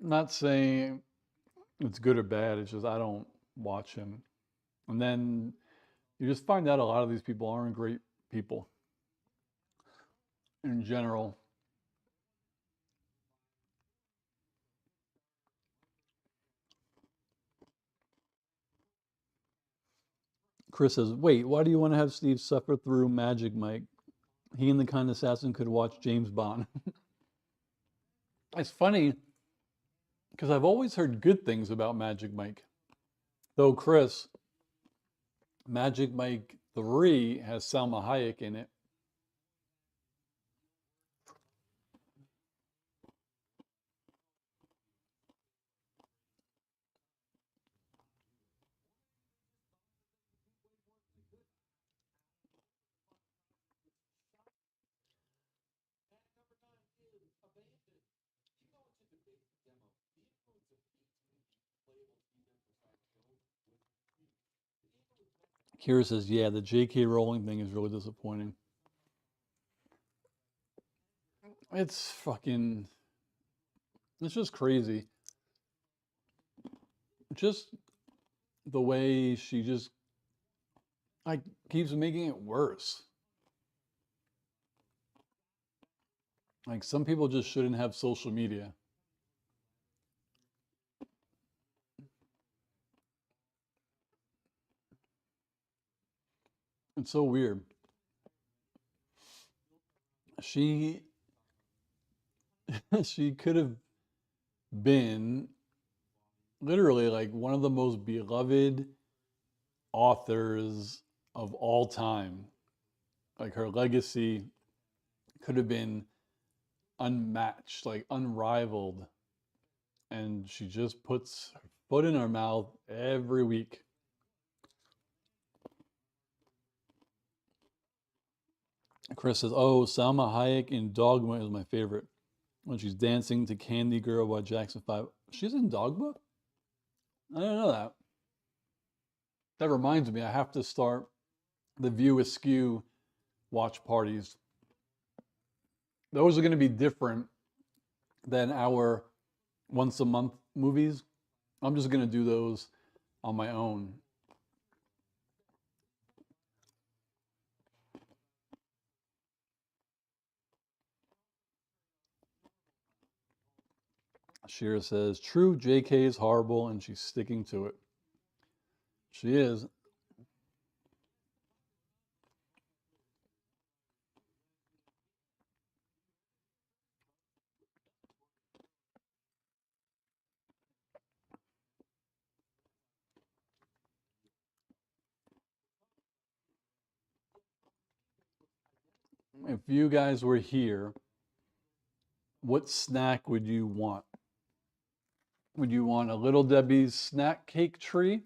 I'm not saying it's good or bad. It's just I don't watch him. And then you just find out a lot of these people aren't great people in general. Chris says, "Wait, why do you want to have Steve suffer through Magic Mike? He and the kind assassin could watch James Bond." It's funny because I've always heard good things about Magic Mike. Though Chris, Magic Mike 3 has Salma Hayek in it. Kira says, yeah, the J.K. Rowling thing is really disappointing. It's fucking, it's just crazy. Just the way she just like keeps making it worse. Like some people just shouldn't have social media. It's so weird. She she could have been literally like one of the most beloved authors of all time. Like her legacy could have been unmatched, like unrivaled. And she just puts her foot in her mouth every week. Chris says, oh, Salma Hayek in Dogma is my favorite. When she's dancing to Candy Girl by Jackson 5. She's in Dogma? I didn't know that. That reminds me, I have to start the View Askew watch parties. Those are going to be different than our once a month movies. I'm just going to do those on my own. Shira says, true, JK is horrible and she's sticking to it. She is. If you guys were here, what snack would you want? Would you want a Little Debbie's snack cake tree?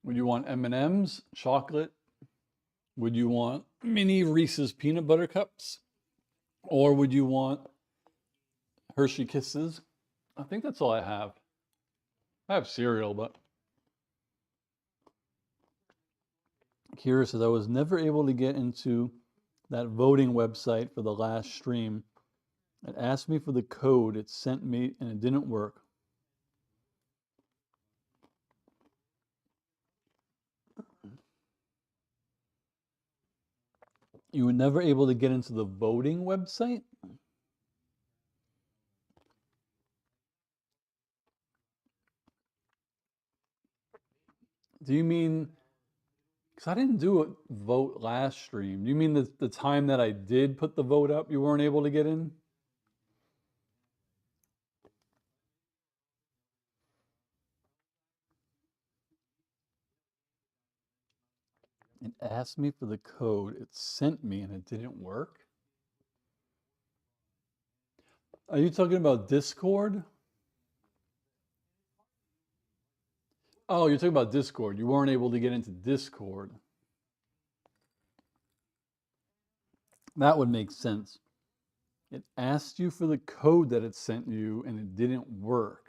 Would you want M&Ms, chocolate? Would you want mini Reese's peanut butter cups? Or would you want Hershey Kisses? I think that's all I have. I have cereal, but Kira says I was never able to get into that voting website for the last stream. It asked me for the code it sent me and it didn't work. You were never able to get into the voting website? Do you mean, because I didn't do a vote last stream. Do you mean the time that I did put the vote up, you weren't able to get in? It asked me for the code it sent me and it didn't work? Are you talking about Discord? Oh, you're talking about Discord. You weren't able to get into Discord. That would make sense. It asked you for the code that it sent you and it didn't work.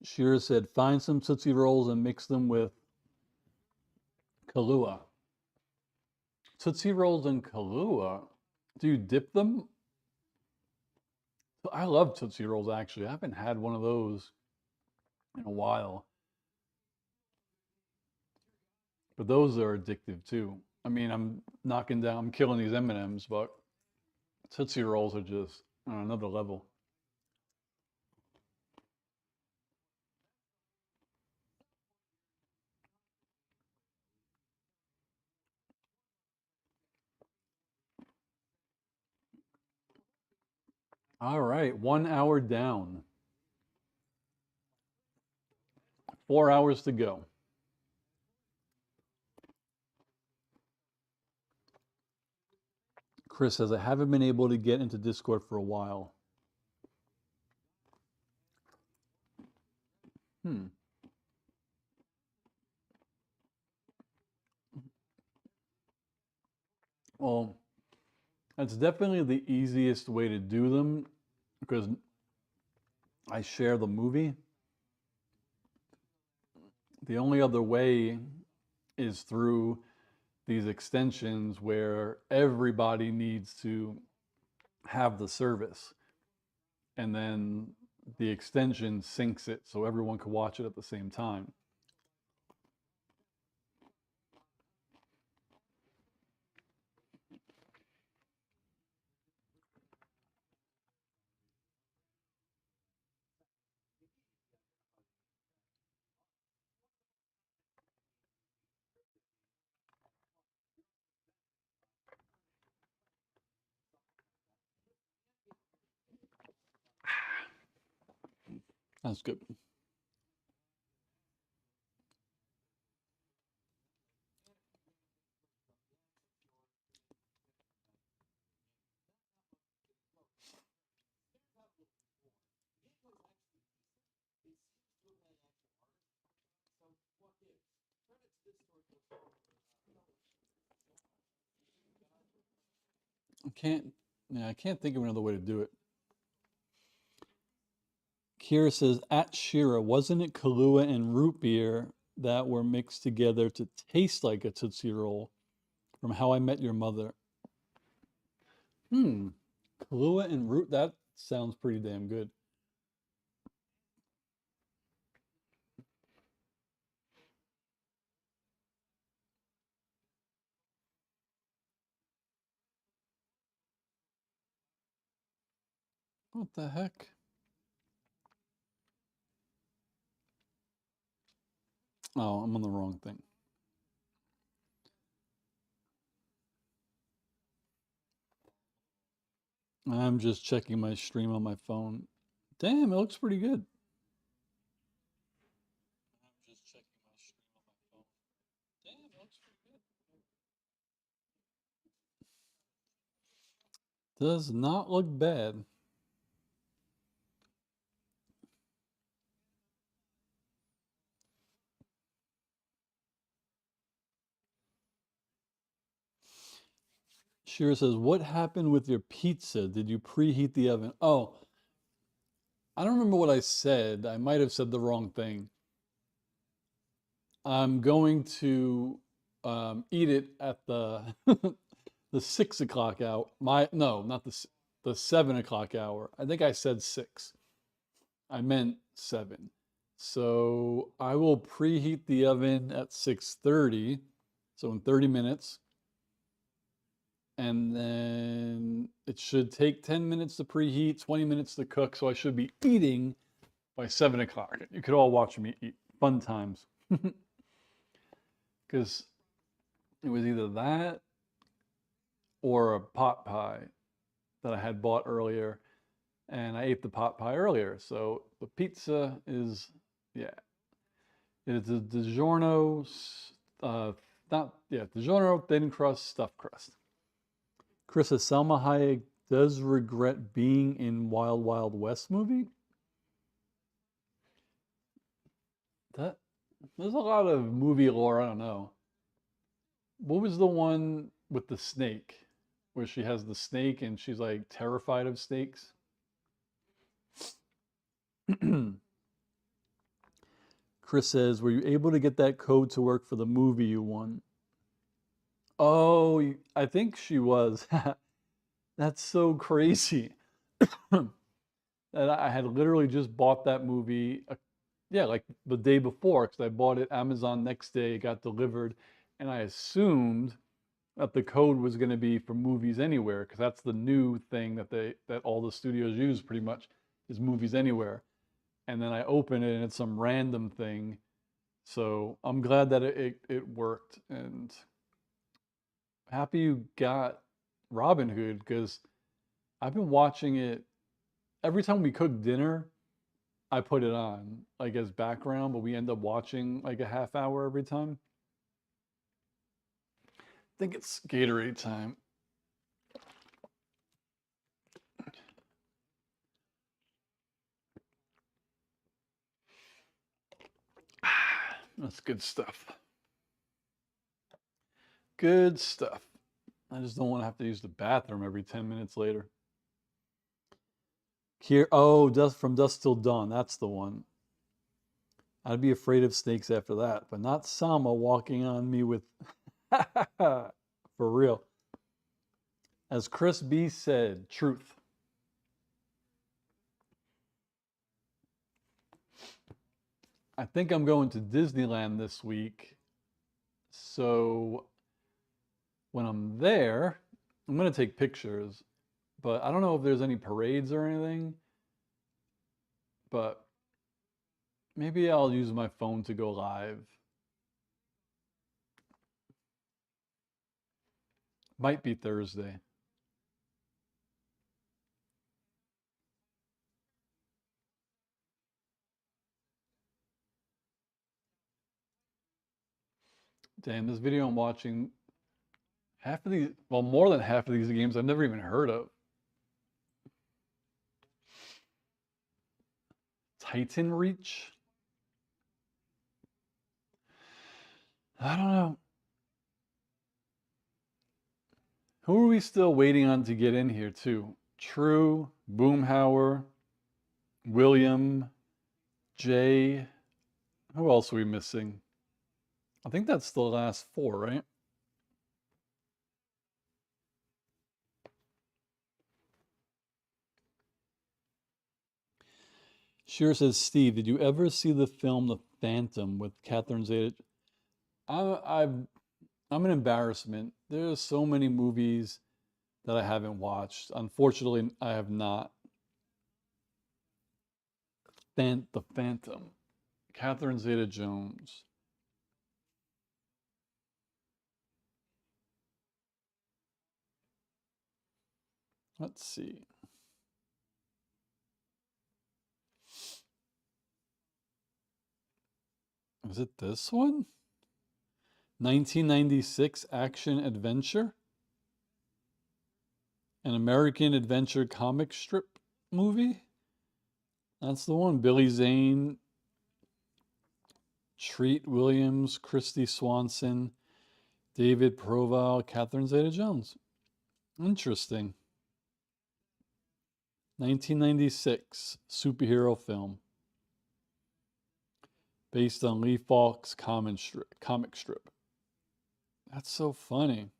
Shira said, find some Tootsie Rolls and mix them with Kahlua. Tootsie Rolls and Kahlua? Do you dip them? I love Tootsie Rolls, actually. I haven't had one of those in a while. But those are addictive, too. I mean, I'm killing these M&Ms, but Tootsie Rolls are just on another level. All right, 1 hour down. 4 hours to go. Chris says, I haven't been able to get into Discord for a while. Well, that's definitely the easiest way to do them because I share the movie. The only other way is through these extensions where everybody needs to have the service. And then the extension syncs it so everyone can watch it at the same time. That's good. I can't think of another way to do it. Kira says, at Shira, wasn't it Kahlua and root beer that were mixed together to taste like a Tootsie Roll from How I Met Your Mother? Kahlua and root, that sounds pretty damn good. What the heck? Oh, I'm on the wrong thing. I'm just checking my stream on my phone. Damn, it looks pretty good. I'm just checking my stream on my phone. Damn, it looks pretty good. Does not look bad. Shira says, what happened with your pizza? Did you preheat the oven? Oh, I don't remember what I said. I might have said the wrong thing. I'm going to eat it at the the 6 o'clock hour. No, not the 7 o'clock hour. I think I said 6. I meant 7. So I will preheat the oven at 6:30. So in 30 minutes. And then it should take 10 minutes to preheat, 20 minutes to cook. So I should be eating by 7 o'clock. You could all watch me eat. Fun times. Because it was either that or a pot pie that I had bought earlier. and I ate the pot pie earlier. So the pizza is, yeah, it's a DiGiorno, DiGiorno thin crust, stuffed crust. Chris says Salma Hayek does regret being in Wild Wild West movie. That there's a lot of movie lore. I don't know. What was the one with the snake, where she has the snake and she's like terrified of snakes? Chris says, "Were you able to get that code to work for the movie you won?" Oh, I think she was. That's so crazy. That I had literally just bought that movie, yeah, like the day before, because I bought it Amazon next day, it got delivered, and I assumed that the code was going to be for Movies Anywhere, because that's the new thing that all the studios use pretty much is Movies Anywhere. And then I open it and it's some random thing. So I'm glad that it worked, and happy you got Robin Hood, because I've been watching it every time we cook dinner. I put it on like as background, but we end up watching like a half hour every time. I think it's Gatorade time. That's good stuff. Good stuff. I just don't want to have to use the bathroom every 10 minutes later. Here, oh, from Dusk Till Dawn. That's the one. I'd be afraid of snakes after that, but not Sama walking on me with. For real. As Chris B said, truth. I think I'm going to Disneyland this week. So when I'm there, I'm going to take pictures, but I don't know if there's any parades or anything. But maybe I'll use my phone to go live. Might be Thursday. Damn, this video I'm watching, half of these, well, more than half of these games I've never even heard of. Titan Reach? I don't know. Who are we still waiting on to get in here, too? True, Boomhauer, William, Jay. Who else are we missing? I think that's the last four, right? Sheer says, Steve, did you ever see the film The Phantom with Catherine Zeta? I'm an embarrassment. There's so many movies that I haven't watched. Unfortunately, I have not. The Phantom. Catherine Zeta-Jones. Let's see. Is it this one? 1996 action adventure? An American adventure comic strip movie? That's the one. Billy Zane, Treat Williams, Christy Swanson, David Proval, Catherine Zeta-Jones. Interesting. 1996 superhero film based on Lee Falk's comic strip. That's so funny.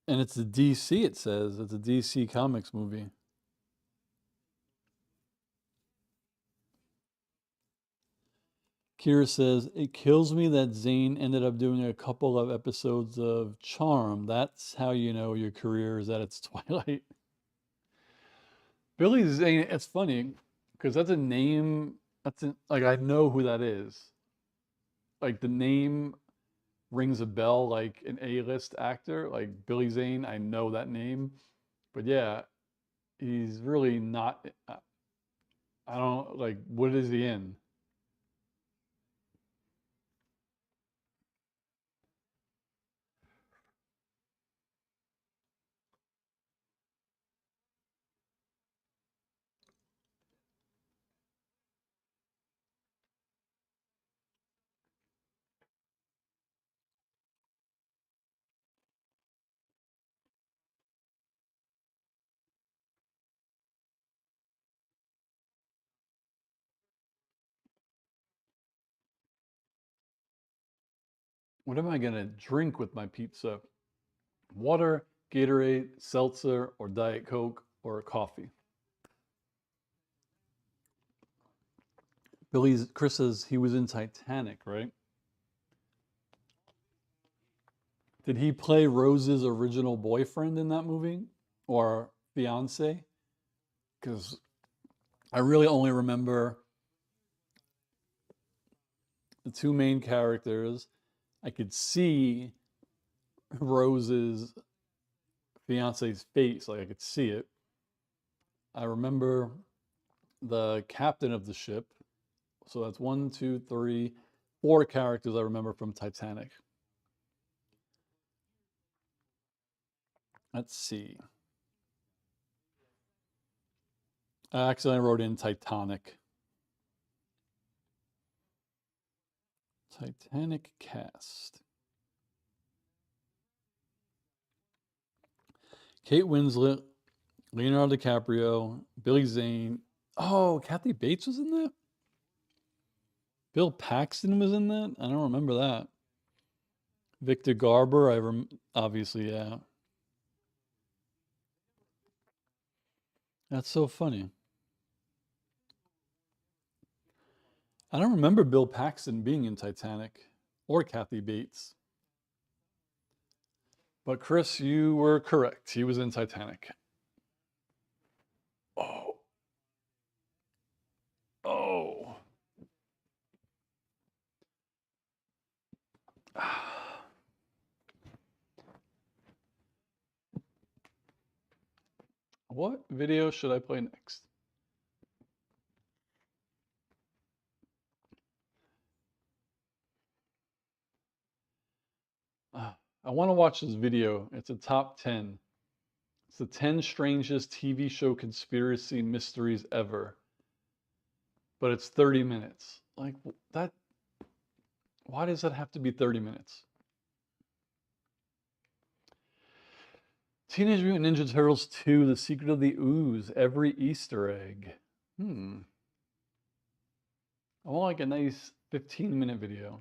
And it's a DC, it says. It's a DC Comics movie. Kira says, it kills me that Zane ended up doing a couple of episodes of Charm. That's how you know your career is at its twilight. Billy Zane, it's funny because that's a name, like I know who that is. Like the name rings a bell like an A-list actor, like Billy Zane. I know that name, but yeah, he's really not. I don't like. What is he in? What am I gonna drink with my pizza? Water, Gatorade, seltzer, or Diet Coke, or coffee? Chris says he was in Titanic, right? Did he play Rose's original boyfriend in that movie or fiance? Because I really only remember the two main characters. I could see Rose's fiance's face, like I could see it. I remember the captain of the ship. So that's one, two, three, four characters I remember from Titanic. Let's see. I accidentally wrote in Titanic. Titanic cast. Kate Winslet, Leonardo DiCaprio, Billy Zane. Oh, Kathy Bates was in that? Bill Paxton was in that? I don't remember that. Victor Garber, obviously, yeah. That's so funny. I don't remember Bill Paxton being in Titanic or Kathy Bates. But Chris, you were correct. He was in Titanic. Oh. Oh. What video should I play next? I want to watch this video. It's a top 10. It's the 10 strangest TV show conspiracy mysteries ever. But it's 30 minutes. Like that. Why does that have to be 30 minutes? Teenage Mutant Ninja Turtles 2, The Secret of the Ooze, every Easter egg. I want like a nice 15-minute video.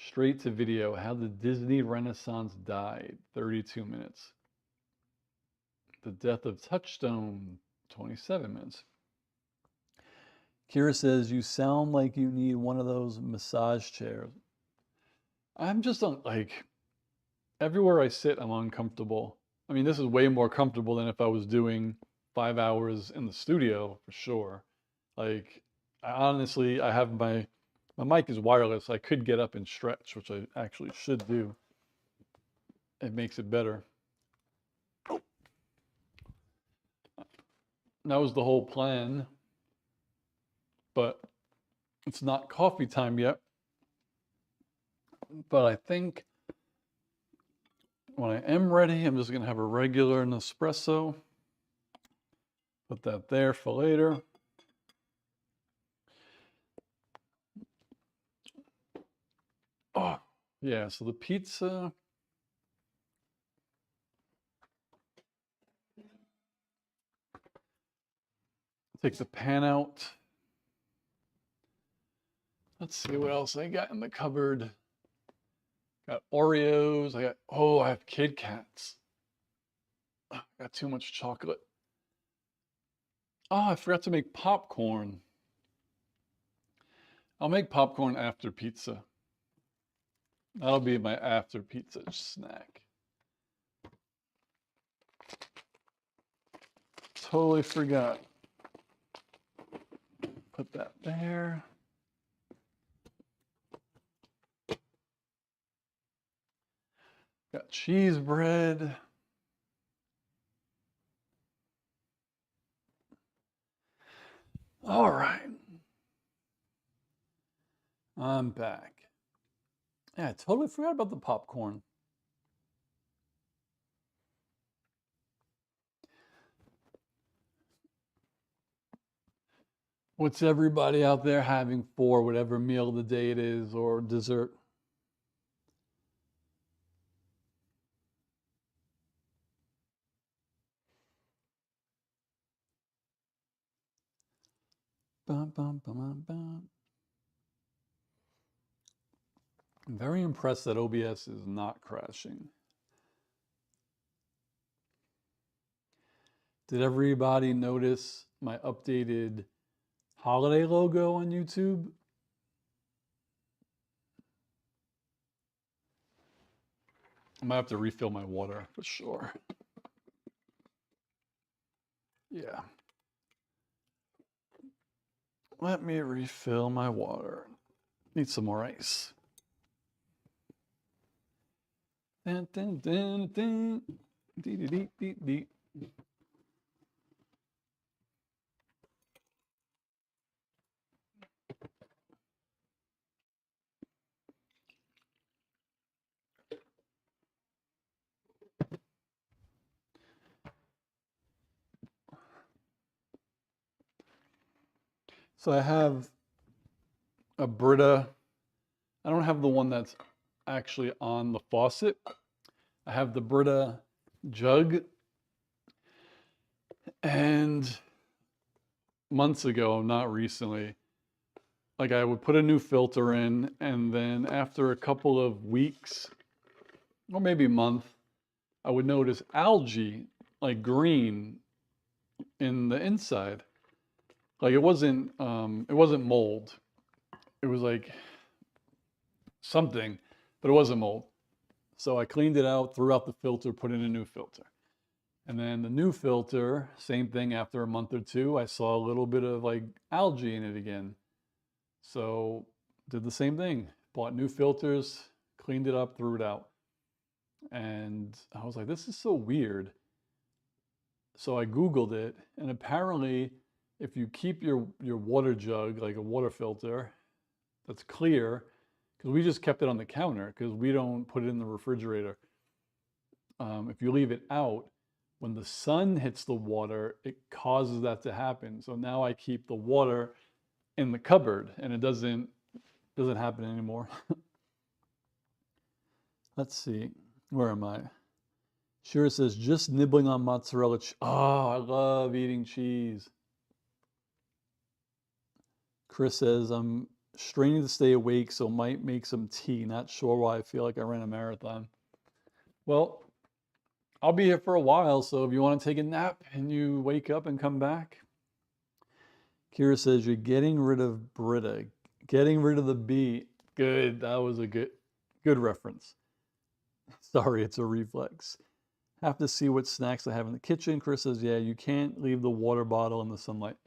Straight to video, how the Disney Renaissance died, 32 minutes. The death of Touchstone, 27 minutes. Kira says, you sound like you need one of those massage chairs. I'm just like, everywhere I sit, I'm uncomfortable. I mean, this is way more comfortable than if I was doing 5 hours in the studio, for sure. Like, honestly, I have my mic is wireless. I could get up and stretch, which I actually should do. It makes it better. That was the whole plan, but it's not coffee time yet. But I think when I am ready, I'm just gonna have a regular Nespresso. Put that there for later. Oh, yeah, so the pizza. Take the pan out. Let's see what else I got in the cupboard. Got Oreos. I have Kit Kats. Got too much chocolate. Oh, I forgot to make popcorn. I'll make popcorn after pizza. That'll be my after pizza snack. Totally forgot. Put that there. got cheese bread. All right. I'm back. Yeah, I totally forgot about the popcorn. What's everybody out there having for whatever meal of the day it is or dessert? Bum, bum, bum, bum, bum. I'm very impressed that OBS is not crashing. Did everybody notice my updated holiday logo on YouTube? I might have to refill my water for sure. Yeah. Let me refill my water. Need some more ice. Dun, dun, dun, dun. Dee, dee, dee, dee, dee. So I have a Brita. I don't have the one that's actually on the faucet. I have the Brita jug. And months ago, not recently, like I would put a new filter in, and then after a couple of weeks, or maybe a month, I would notice algae, like green, in the inside. Like it wasn't mold. It was like something, but it wasn't mold. So I cleaned it out, threw out the filter, put in a new filter. And then the new filter, same thing after a month or two, I saw a little bit of like algae in it again. So did the same thing, bought new filters, cleaned it up, threw it out. And I was like, this is so weird. So I Googled it, and apparently if you keep your water jug, like a water filter that's clear, because we just kept it on the counter because we don't put it in the refrigerator. If you leave it out, when the sun hits the water, it causes that to happen. So now I keep the water in the cupboard, and it doesn't happen anymore. Let's see, where am I? Shira says, just nibbling on mozzarella. Oh, I love eating cheese. Chris says, I'm straining to stay awake, so might make some tea. Not sure why I feel like I ran a marathon. Well, I'll be here for a while, so if you want to take a nap and you wake up and come back. Kira says, you're getting rid of Brita. Getting rid of the B. Good, that was a good reference. Sorry, it's a reflex. Have to see what snacks I have in the kitchen. Chris says, yeah, you can't leave the water bottle in the sunlight.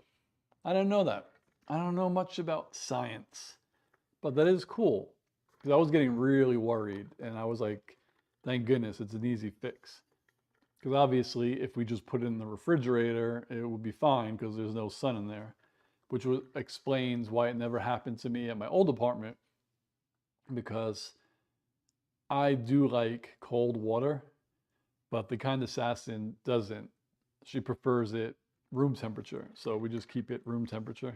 I didn't know that. I don't know much about science, but that is cool. Because I was getting really worried, and I was like, thank goodness it's an easy fix. Because obviously, if we just put it in the refrigerator, it would be fine because there's no sun in there, which explains why it never happened to me at my old apartment, because I do like cold water, but the kind assassin doesn't. She prefers it room temperature, so we just keep it room temperature.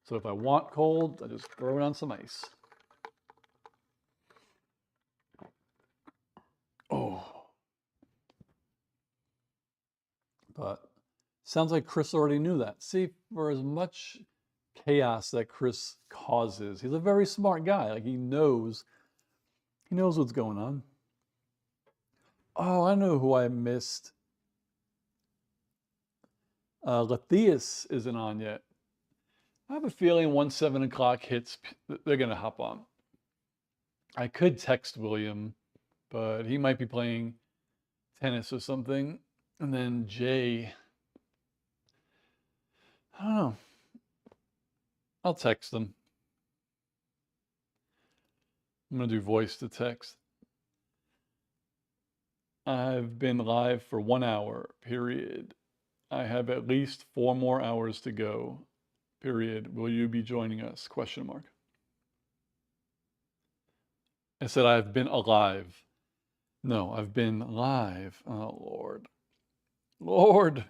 So if I want cold, I just throw it on some ice. Oh. But sounds like Chris already knew that. See, for as much chaos that Chris causes, he's a very smart guy. Like he knows what's going on. Oh, I know who I missed. Lathias isn't on yet. I have a feeling once 7 o'clock hits, they're gonna hop on. I could text William, but he might be playing tennis or something. And then Jay, I don't know. I'll text them. I'm gonna do voice to text. I've been live for 1 hour, period. I have at least 4 more hours to go, period. Will you be joining us? Question mark. I said I've been alive. No, I've been live. Oh, Lord. Lord.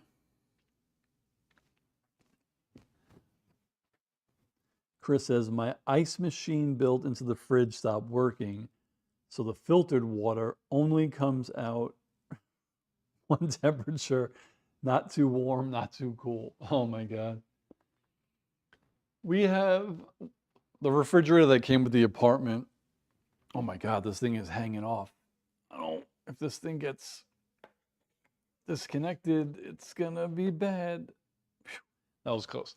Chris says, my ice machine built into the fridge stopped working, so the filtered water only comes out one temperature, not too warm, not too cool. Oh my God. We have the refrigerator that came with the apartment. Oh my God, this thing is hanging off. I don't, if this thing gets disconnected, it's gonna be bad. Phew, that was close.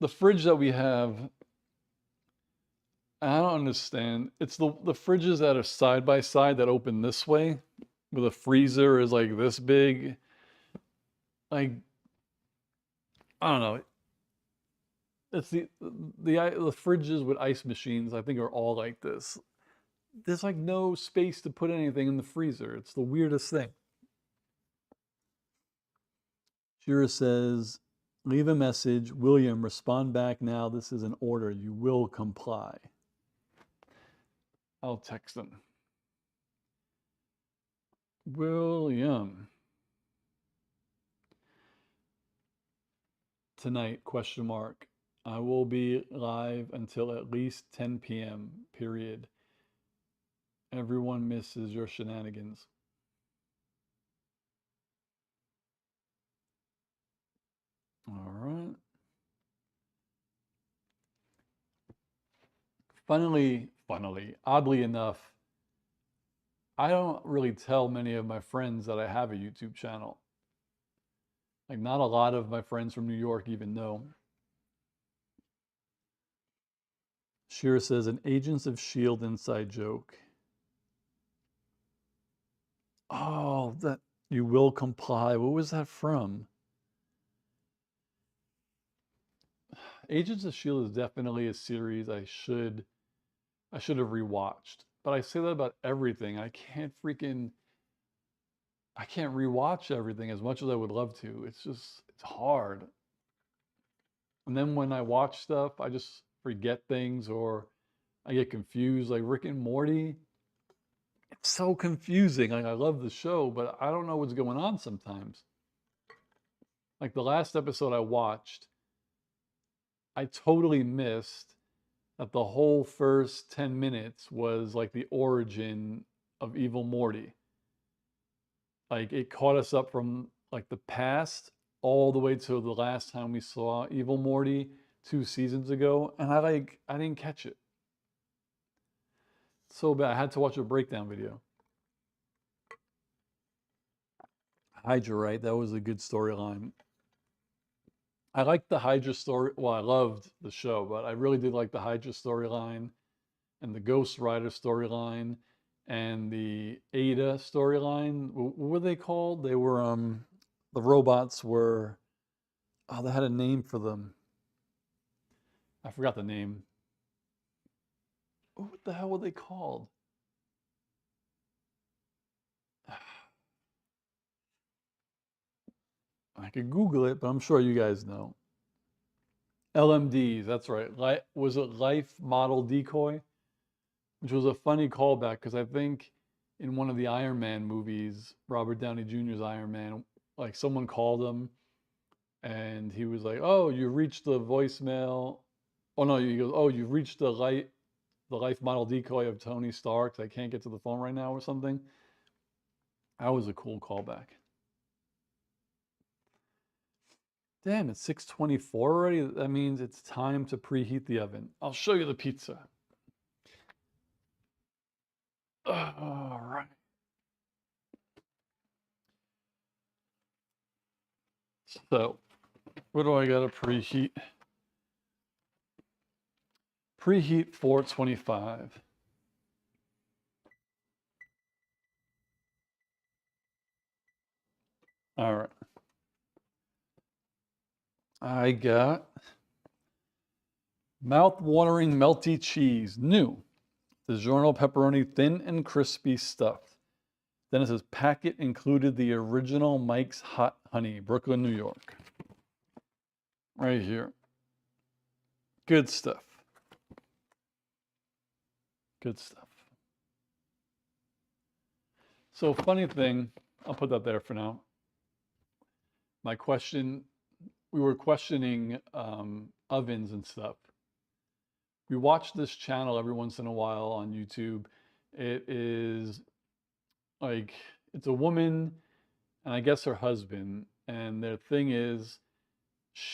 The fridge that we have, I don't understand. It's the fridges that are side by side that open this way, where the freezer is like this big. Like, I don't know. It's the fridges with ice machines, I think, are all like this. There's like no space to put anything in the freezer. It's the weirdest thing. Shira says, leave a message. William, respond back now. This is an order. You will comply. I'll text them. William. Tonight, question mark. I will be live until at least 10 p.m., period. Everyone misses your shenanigans. All right. Oddly enough, I don't really tell many of my friends that I have a YouTube channel. Like, not a lot of my friends from New York even know. Shira says, an Agents of S.H.I.E.L.D. inside joke. Oh, that you will comply. What was that from? Agents of S.H.I.E.L.D. is definitely a series I should have rewatched. But I say that about everything. I can't rewatch everything as much as I would love to. It's hard. And then when I watch stuff, I just forget things or I get confused. Like Rick and Morty, it's so confusing. Like I love the show, but I don't know what's going on sometimes. Like the last episode I watched, I totally missed that the whole first 10 minutes was like the origin of Evil Morty. Like it caught us up from like the past all the way to the last time we saw Evil Morty 2 seasons ago, and I didn't catch it. So bad. I had to watch a breakdown video. Hydra, right? That was a good storyline. I liked the Hydra story. Well, I loved the show, but I really did like the Hydra storyline and the Ghost Rider storyline and the Ada storyline. What were they called? They were the robots were, oh, they had a name for them. I forgot the name. What the hell were they called? I could Google it, but I'm sure you guys know. LMDs, that's right. Was it Life Model Decoy? Which was a funny callback because I think in one of the Iron Man movies, Robert Downey Jr.'s Iron Man, like someone called him and he was like, "Oh, you reached the voicemail." Oh no, he goes, "Oh, you've reached the life model decoy of Tony Stark. I can't get to the phone right now," or something. That was a cool callback. Damn, it's 6:24 already. That means it's time to preheat the oven. I'll show you the pizza. All right. So, what do I got to preheat? Preheat 425. All right. I got mouth-watering melty cheese, new. DiGiorno pepperoni, thin and crispy stuffed. Then it says packet included the original Mike's Hot Honey, Brooklyn, New York. Right here. Good stuff. Good stuff. So funny thing, I'll put that there for now. My question, we were questioning ovens and stuff. We watch this channel every once in a while on YouTube. It is like, it's a woman and I guess her husband, and their thing is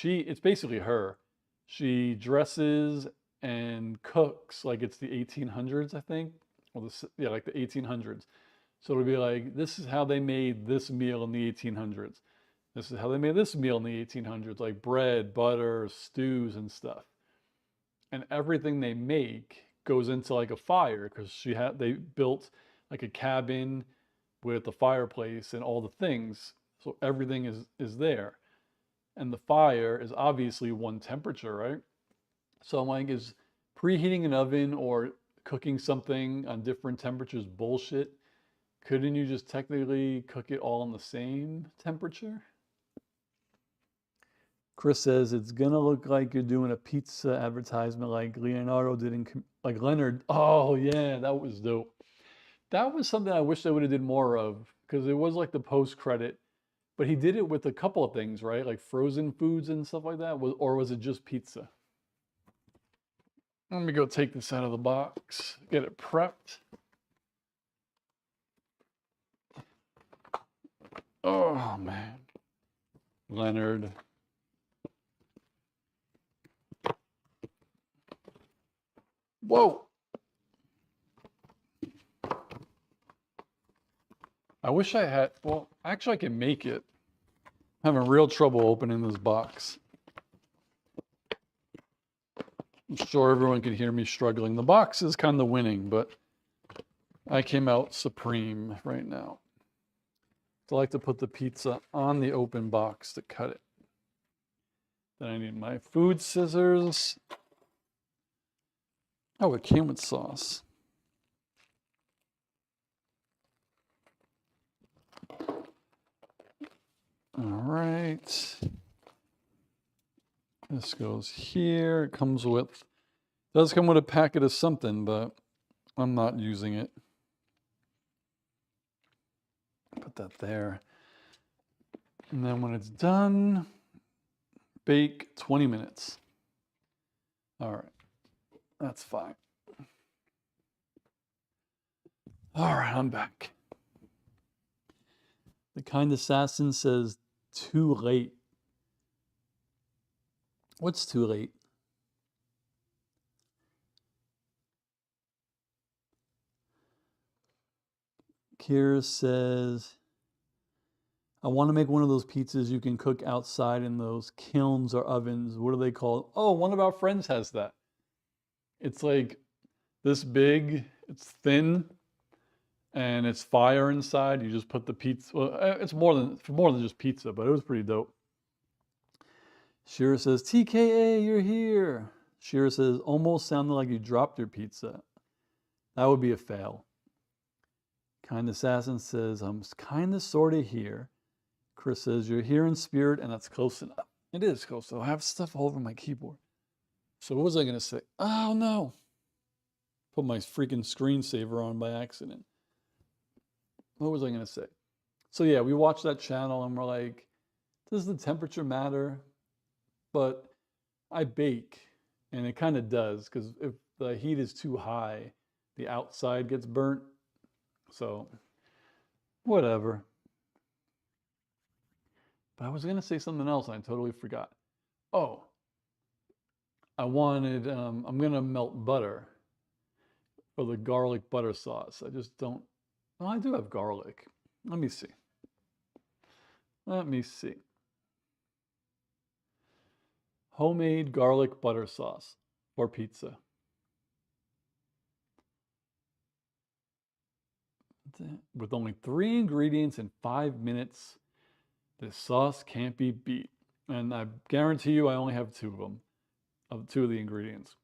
it's basically her. She dresses and cooks like it's the 1800s, I think, or yeah, like the 1800s. So it'll be like, this is how they made this meal in the 1800s. This is how they made this meal in the 1800s, like bread, butter, stews and stuff. And everything they make goes into like a fire because they built like a cabin with a fireplace and all the things. So everything is there. And the fire is obviously one temperature, right? So I'm like, is preheating an oven or cooking something on different temperatures bullshit? Couldn't you just technically cook it all on the same temperature? Chris says it's gonna look like you're doing a pizza advertisement like Leonardo did like Leonard. Oh yeah, that was dope. That was something I wish they would have did more of because it was like the post credit, but he did it with a couple of things, right? Like frozen foods and stuff like that. Or was it just pizza? Let me go take this out of the box, get it prepped. Oh man, Leonard. Whoa. I wish I had, well, actually I can make it. I'm having real trouble opening this box. I'm sure everyone can hear me struggling. The box is kind of winning, but I came out supreme right now. So I like to put the pizza on the open box to cut it. Then I need my food scissors. Oh, it came with sauce. All right. This goes here. It does come with a packet of something, but I'm not using it. Put that there. And then when it's done, bake 20 minutes. All right. That's fine. All right, I'm back. The Kind Assassin says, too late. What's too late? Kira says, I want to make one of those pizzas you can cook outside in those kilns or ovens. What are they called? Oh, one of our friends has that. It's like this big, it's thin, and it's fire inside. You just put the pizza, well, it's more than just pizza, but it was pretty dope. Shira says, TKA, you're here. Shira says, almost sounded like you dropped your pizza. That would be a fail. Kind Assassin says, I'm kind of sort of here. Chris says, you're here in spirit, and that's close enough. It is close, so I have stuff all over my keyboard. So what was I going to say? Oh, no. Put my freaking screensaver on by accident. What was I going to say? So yeah, we watched that channel, and we're like, does the temperature matter? But I bake, and it kind of does, because if the heat is too high, the outside gets burnt. So, whatever. But I was going to say something else, and I totally forgot. Oh, I'm going to melt butter for the garlic butter sauce. I just don't, well, I do have garlic. Let me see. Homemade garlic butter sauce for pizza. With only 3 ingredients in 5 minutes, this sauce can't be beat. And I guarantee you I only have 2 of them, of 2 of the ingredients.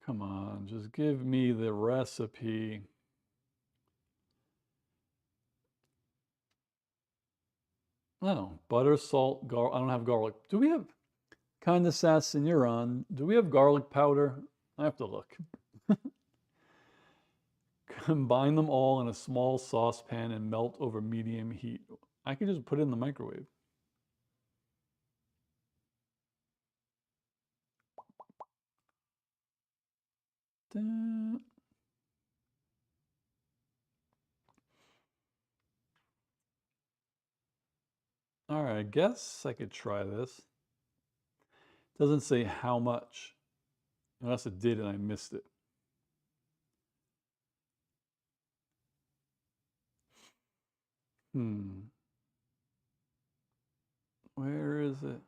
Come on, just give me the recipe. Oh, butter, salt, garlic. I don't have garlic. Do we have, kind assassin you're on, do we have garlic powder? I have to look. Combine them all in a small saucepan and melt over medium heat. I could just put it in the microwave. All right, I guess I could try this. Doesn't say how much, unless it did and I missed it. Where is it?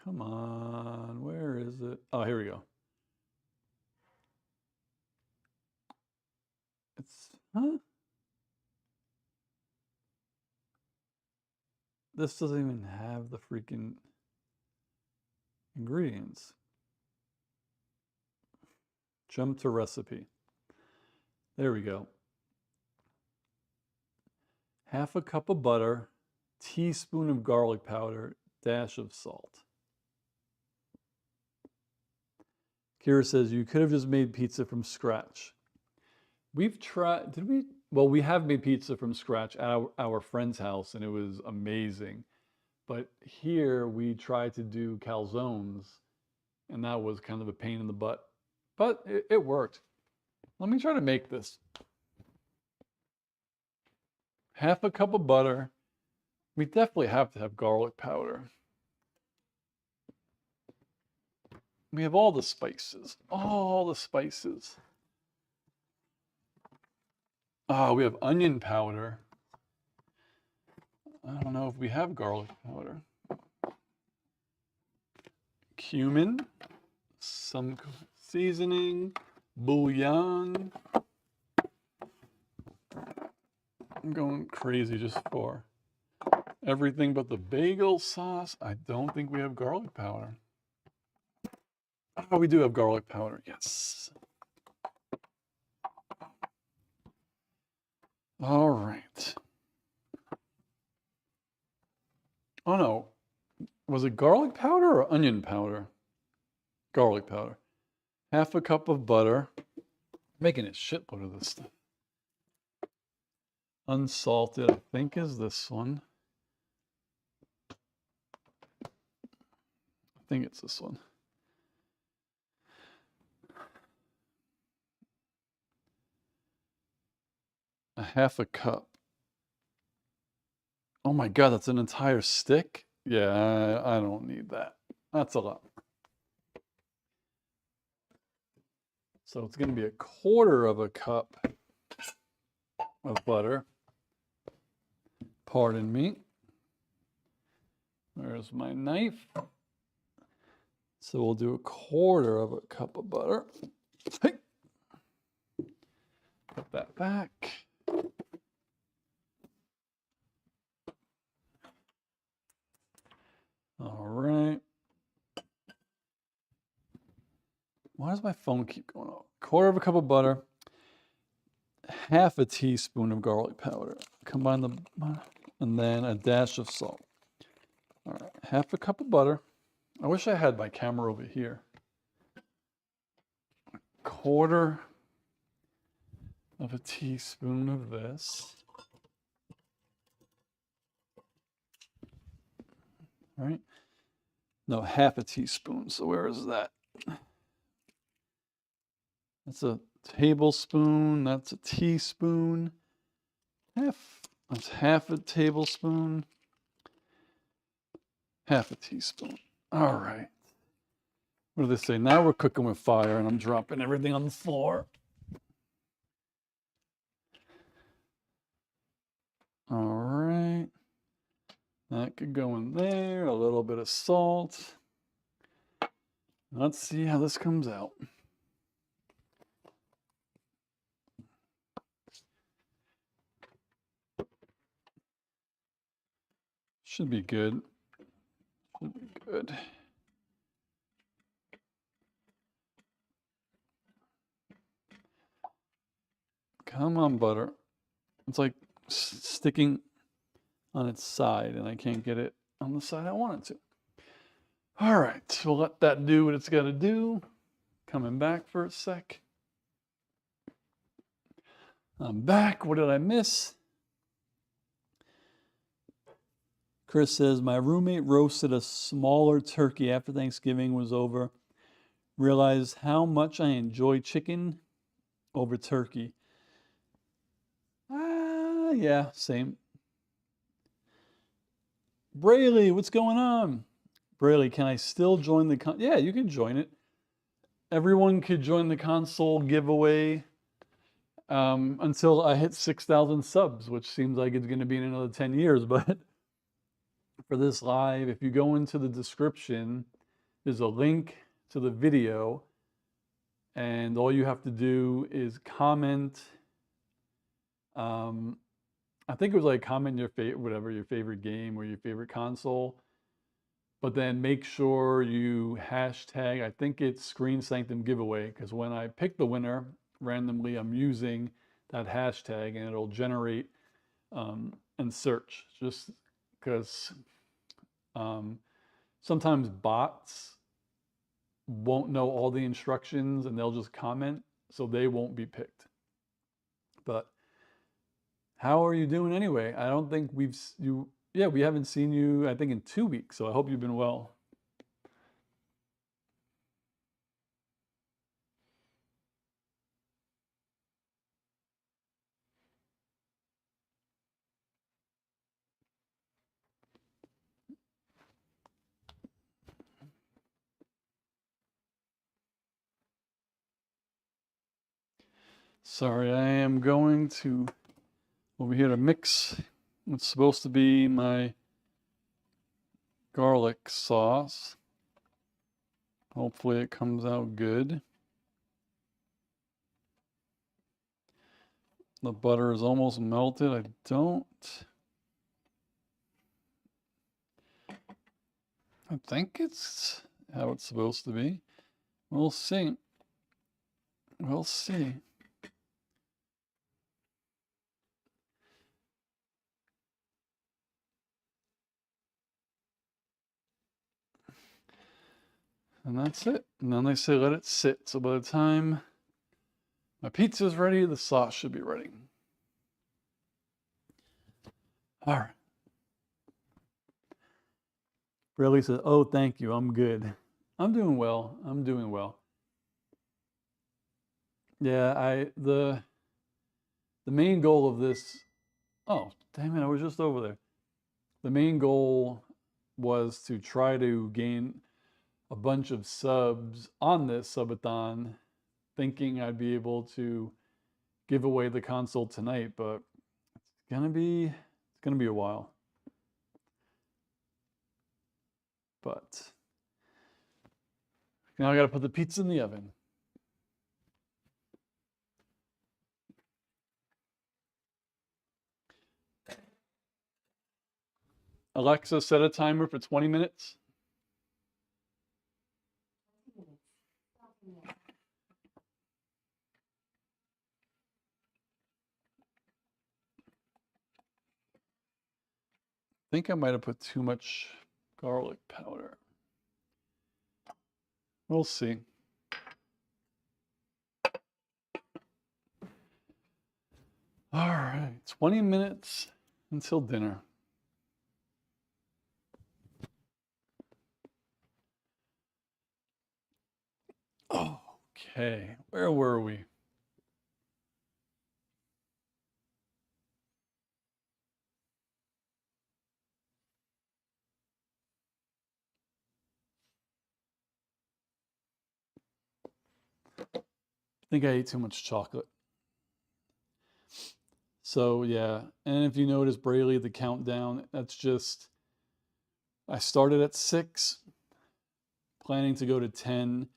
Come on, where is it? Oh, here we go. It's, huh? This doesn't even have the freaking ingredients. Jump to recipe. There we go. Half a cup of butter, teaspoon of garlic powder, dash of salt. Kira says, you could have just made pizza from scratch. We've tried, did we? Well, we have made pizza from scratch at our friend's house, and it was amazing. But here we tried to do calzones, and that was kind of a pain in the butt. But it worked. Let me try to make this. Half a cup of butter. We definitely have to have garlic powder. We have all the spices. All the spices. Oh, we have onion powder. I don't know if we have garlic powder. Cumin. Some seasoning. Bouillon. I'm going crazy just for everything but the bagel sauce. I don't think we have garlic powder. Oh, we do have garlic powder. Yes. All right. Oh no. Was it garlic powder or onion powder? Garlic powder. Half a cup of butter. I'm making a shitload of this stuff. Unsalted, I think, is this one. I think it's this one. A half a cup. Oh my God, that's an entire stick? Yeah, I don't need that. That's a lot. So it's going to be a quarter of a cup of butter. Pardon me. Where's my knife? So we'll do a quarter of a cup of butter. Hey. Put that back. All right. Why does my phone keep going off? Quarter of a cup of butter. Half a teaspoon of garlic powder. Combine the, and then a dash of salt. All right, half a cup of butter. I wish I had my camera over here. A quarter of a teaspoon of this. All right. No, half a teaspoon. So where is that? That's a tablespoon. That's a teaspoon. That's half a tablespoon. Half a teaspoon. All right. What do they say? Now we're cooking with fire, and I'm dropping everything on the floor. All right. That could go in there. A little bit of salt. Let's see how this comes out. Should be good. Should be good. Come on, butter. It's like sticking on its side, and I can't get it on the side I want it to. All right, we'll let that do what it's got to do. Coming back for a sec. I'm back. What did I miss? Chris says, my roommate roasted a smaller turkey after Thanksgiving was over. Realized how much I enjoy chicken over turkey. Yeah, same. Braley, what's going on? Braley, can I still join the yeah, you can join it. Everyone could join the console giveaway until I hit 6,000 subs, which seems like it's going to be in another 10 years. But for this live, if you go into the description, there's a link to the video, and all you have to do is comment. I think it was like comment your favorite, whatever your favorite game or your favorite console, but then make sure you hashtag, I think it's Screen Sanctum giveaway, because when I pick the winner randomly, I'm using that hashtag and it'll generate and search, just because sometimes bots won't know all the instructions and they'll just comment, so they won't be picked. But how are you doing anyway? I don't think we haven't seen you, I think, in 2 weeks, so I hope you've been well. Sorry, I am going to over here to mix what's supposed to be my garlic sauce. Hopefully it comes out good. The butter is almost melted. I think it's how it's supposed to be. We'll see. We'll see. And that's it. And then they say let it sit. So by the time my pizza's ready, the sauce should be ready. All right. Bradley says, oh, thank you. I'm good. I'm doing well. I'm doing well. Yeah, the main goal of this, oh, damn it, I was just over there. The main goal was to try to gain a bunch of subs on this subathon, thinking I'd be able to give away the console tonight, but it's gonna be a while. But now I gotta put the pizza in the oven. Alexa, set a timer for 20 minutes. I think I might have put too much garlic powder. We'll see. All right, 20 minutes until dinner. Okay, where were we? I think I ate too much chocolate. So yeah, and if you notice, Braley, the countdown, that's just, I started at 6, planning to go to 10,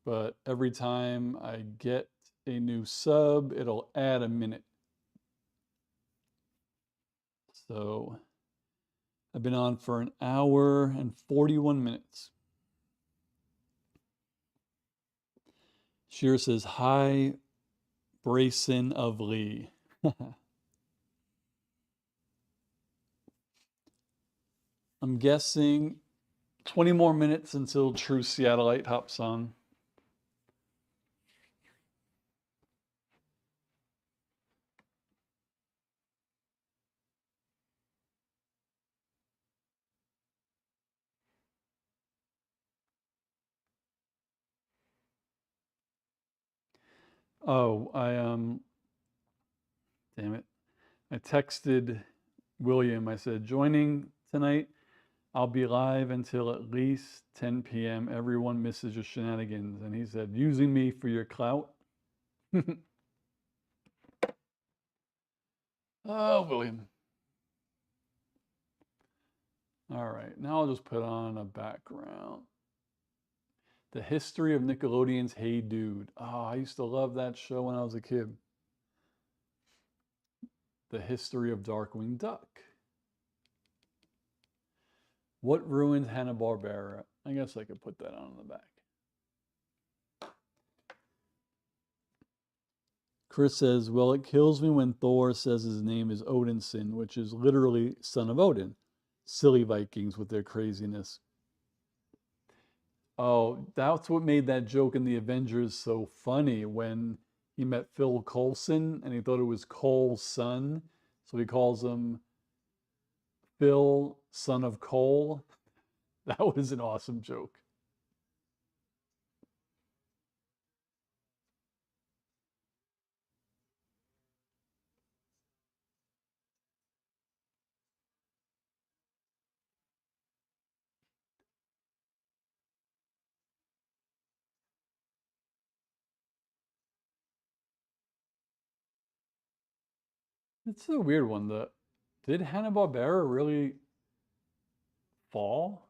but every time I get a new sub, it'll add a minute. So I've been on for 1 hour and 41 minutes. Sheer says, hi Brayson of Lee. I'm guessing 20 more minutes until True Seattleite hops on. Oh, damn it. I texted William. I said, joining tonight. I'll be live until at least 10 p.m. Everyone misses your shenanigans. And he said, using me for your clout. Oh, William. All right, now I'll just put on a background. The history of Nickelodeon's Hey Dude. Oh, I used to love that show when I was a kid. The history of Darkwing Duck. What ruined Hanna-Barbera? I guess I could put that on the back. Chris says, well, it kills me when Thor says his name is Odinson, which is literally son of Odin. Silly Vikings with their craziness. Oh, that's what made that joke in the Avengers so funny when he met Phil Coulson and he thought it was Cole's son. So he calls him Phil, son of Cole. That was an awesome joke. It's a weird one. Did Hanna-Barbera really fall?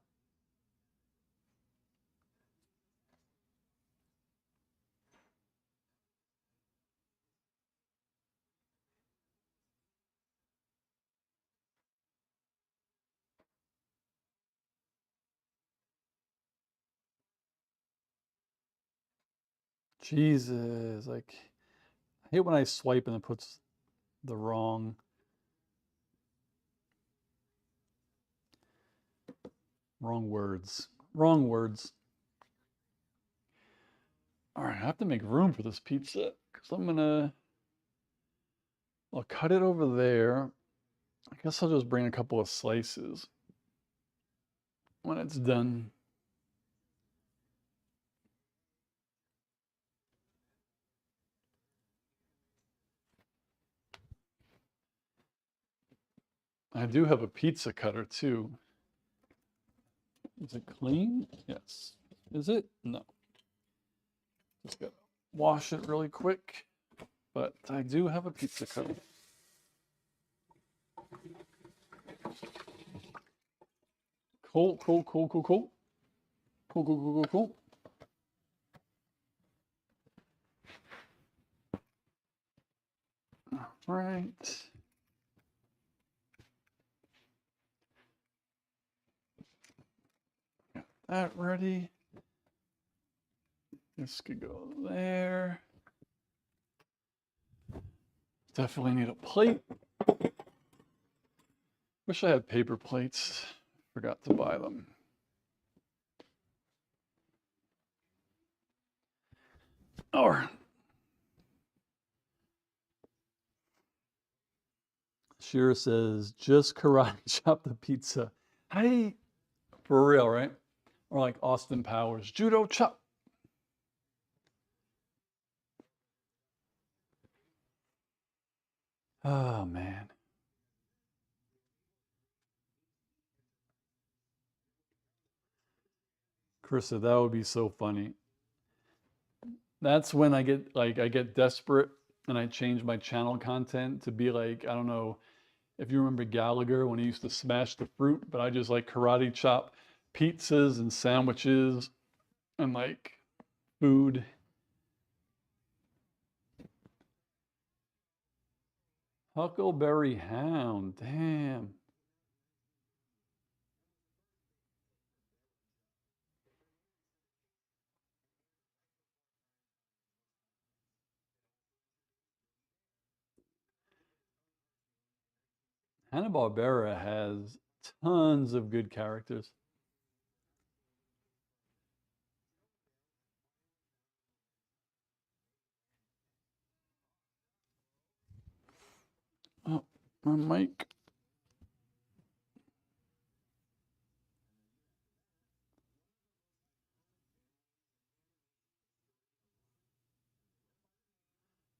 Jesus, like I hate when I swipe and it puts the wrong words. Wrong words. All right, I have to make room for this pizza because I'll cut it over there. I guess I'll just bring a couple of slices when it's done. I do have a pizza cutter too. Is it clean? Yes. Is it? No. Just gotta wash it really quick. But I do have a pizza cutter. Cool, cool, cool, cool, cool. Cool, cool, cool, cool, cool. All right. Got that ready. This could go there. Definitely need a plate. Wish I had paper plates. Forgot to buy them. Or Shira says, just karate chop the pizza. Hey, for real, right? Or like Austin Powers, judo chop. Oh man. Krista, that would be so funny. That's when I get desperate and I change my channel content to be like, I don't know if you remember Gallagher when he used to smash the fruit, but I just like karate chop pizzas and sandwiches and like food. Huckleberry Hound, damn. Hanna-Barbera has tons of good characters. Oh, my mic.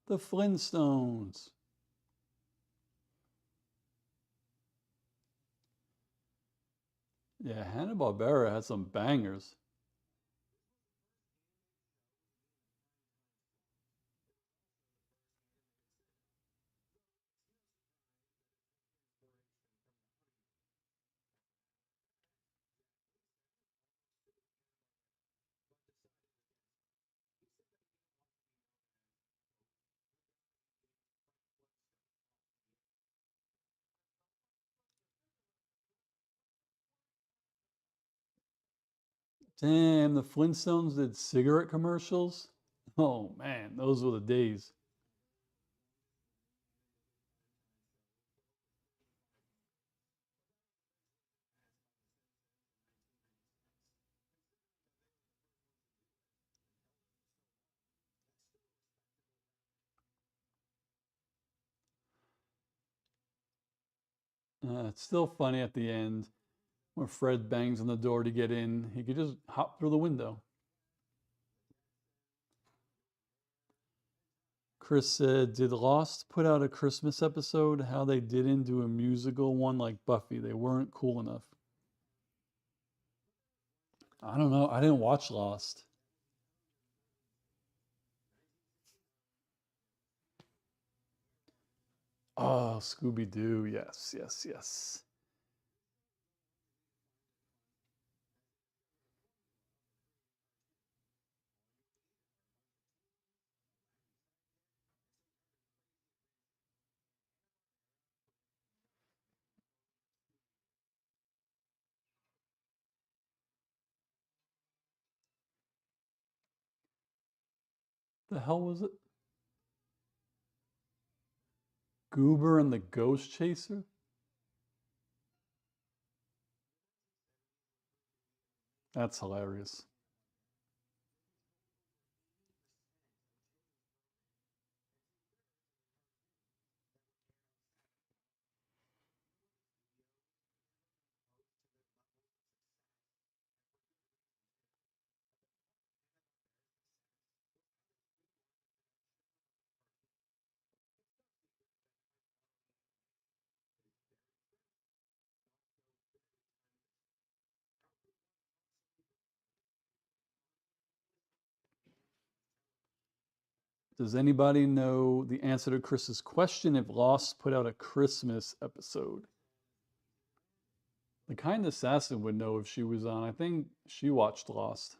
The Flintstones. Yeah, Hanna-Barbera has some bangers. Damn, the Flintstones did cigarette commercials. Oh man, those were the days. It's still funny at the end when Fred bangs on the door to get in. He could just hop through the window. Chris said, "Did Lost put out a Christmas episode? How they didn't do a musical one like Buffy? They weren't cool enough." I don't know. I didn't watch Lost. Oh, Scooby Doo. Yes, yes, yes. The hell was it? Goober and the Ghost Chaser? That's hilarious. Does anybody know the answer to Chris's question if Lost put out a Christmas episode? The kind assassin would know if she was on. I think she watched Lost.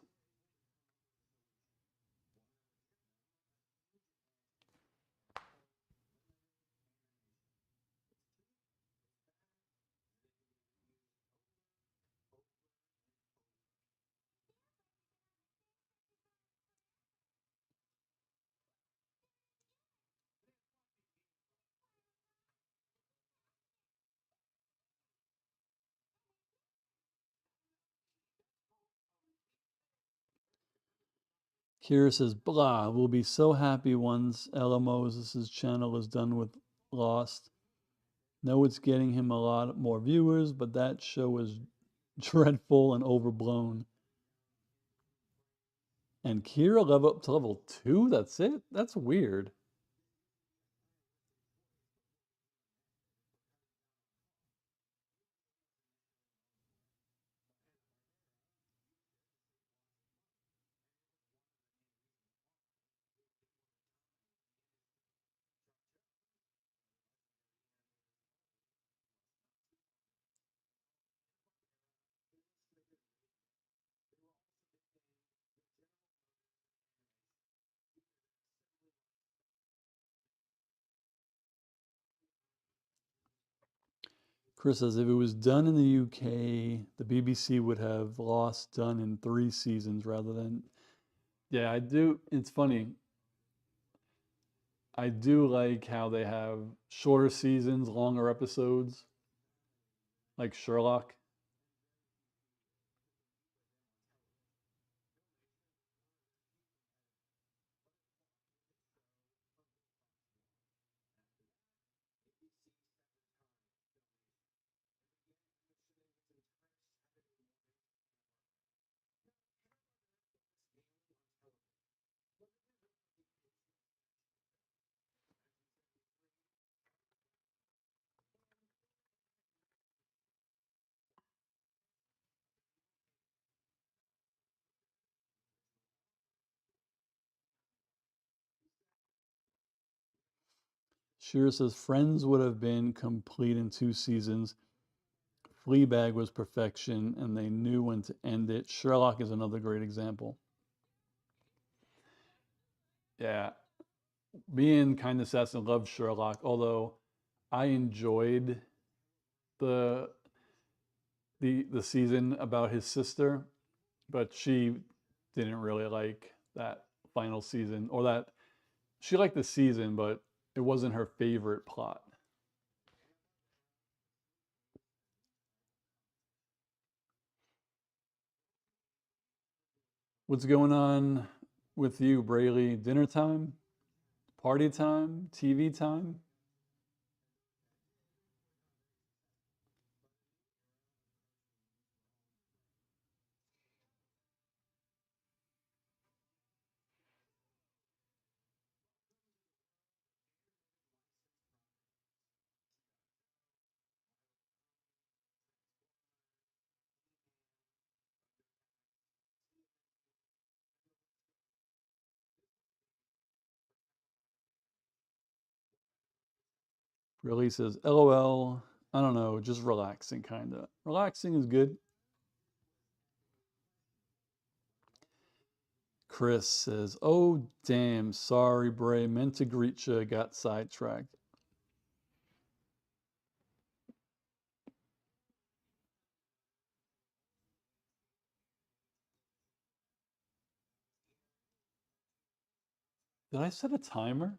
Kira says, blah, we'll be so happy once Ella Moses' channel is done with Lost. Know it's getting him a lot more viewers, but that show is dreadful and overblown. And Kira level up to level 2? That's it? That's weird. Chris says, if it was done in the UK, the BBC would have Lost done in 3 seasons rather than. Yeah, I do. It's funny. I do like how they have shorter seasons, longer episodes. Like Sherlock. Shearer says Friends would have been complete in 2 seasons. Fleabag was perfection, and they knew when to end it. Sherlock is another great example. Yeah, me and Kind Assassin loved Sherlock, although I enjoyed the the season about his sister, but she didn't really like that final season, or that she liked the season, but it wasn't her favorite plot. What's going on with you, Braley? Dinner time? Party time? TV time? Braley says, LOL. I don't know, just relaxing, kinda. Relaxing is good. Chris says, oh, damn, sorry, Bray. Meant to greet you, got sidetracked. Did I set a timer?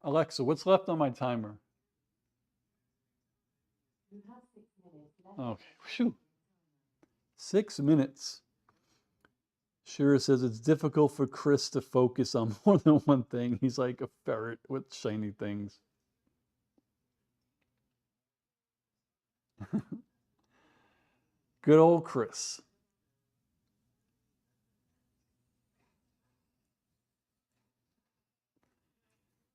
Alexa, what's left on my timer? Okay, phew. 6 minutes. Shira says it's difficult for Chris to focus on more than one thing. He's like a ferret with shiny things. Good old Chris.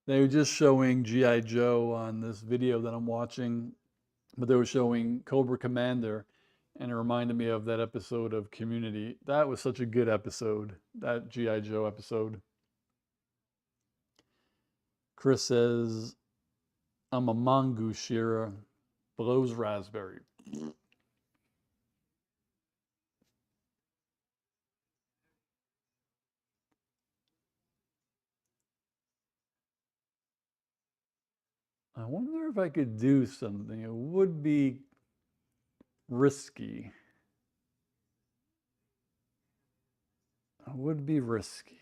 They were just showing G.I. Joe on this video that I'm watching, but they were showing Cobra Commander, and it reminded me of that episode of Community. That was such a good episode, that G.I. Joe episode. Chris says, I'm a mongoose, Shira. Blows raspberry. I wonder if I could do something. It would be risky. It would be risky.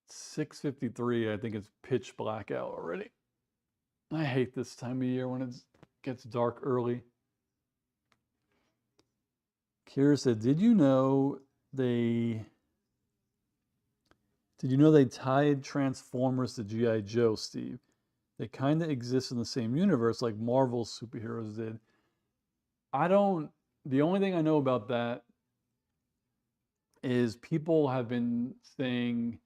It's 6:53. I think it's pitch black out already. I hate this time of year when it gets dark early. Kira said, they did you know they tied Transformers to G.I. Joe, Steve? They kind of exist in the same universe like Marvel's superheroes did. I don't, the only thing I know about that is people have been saying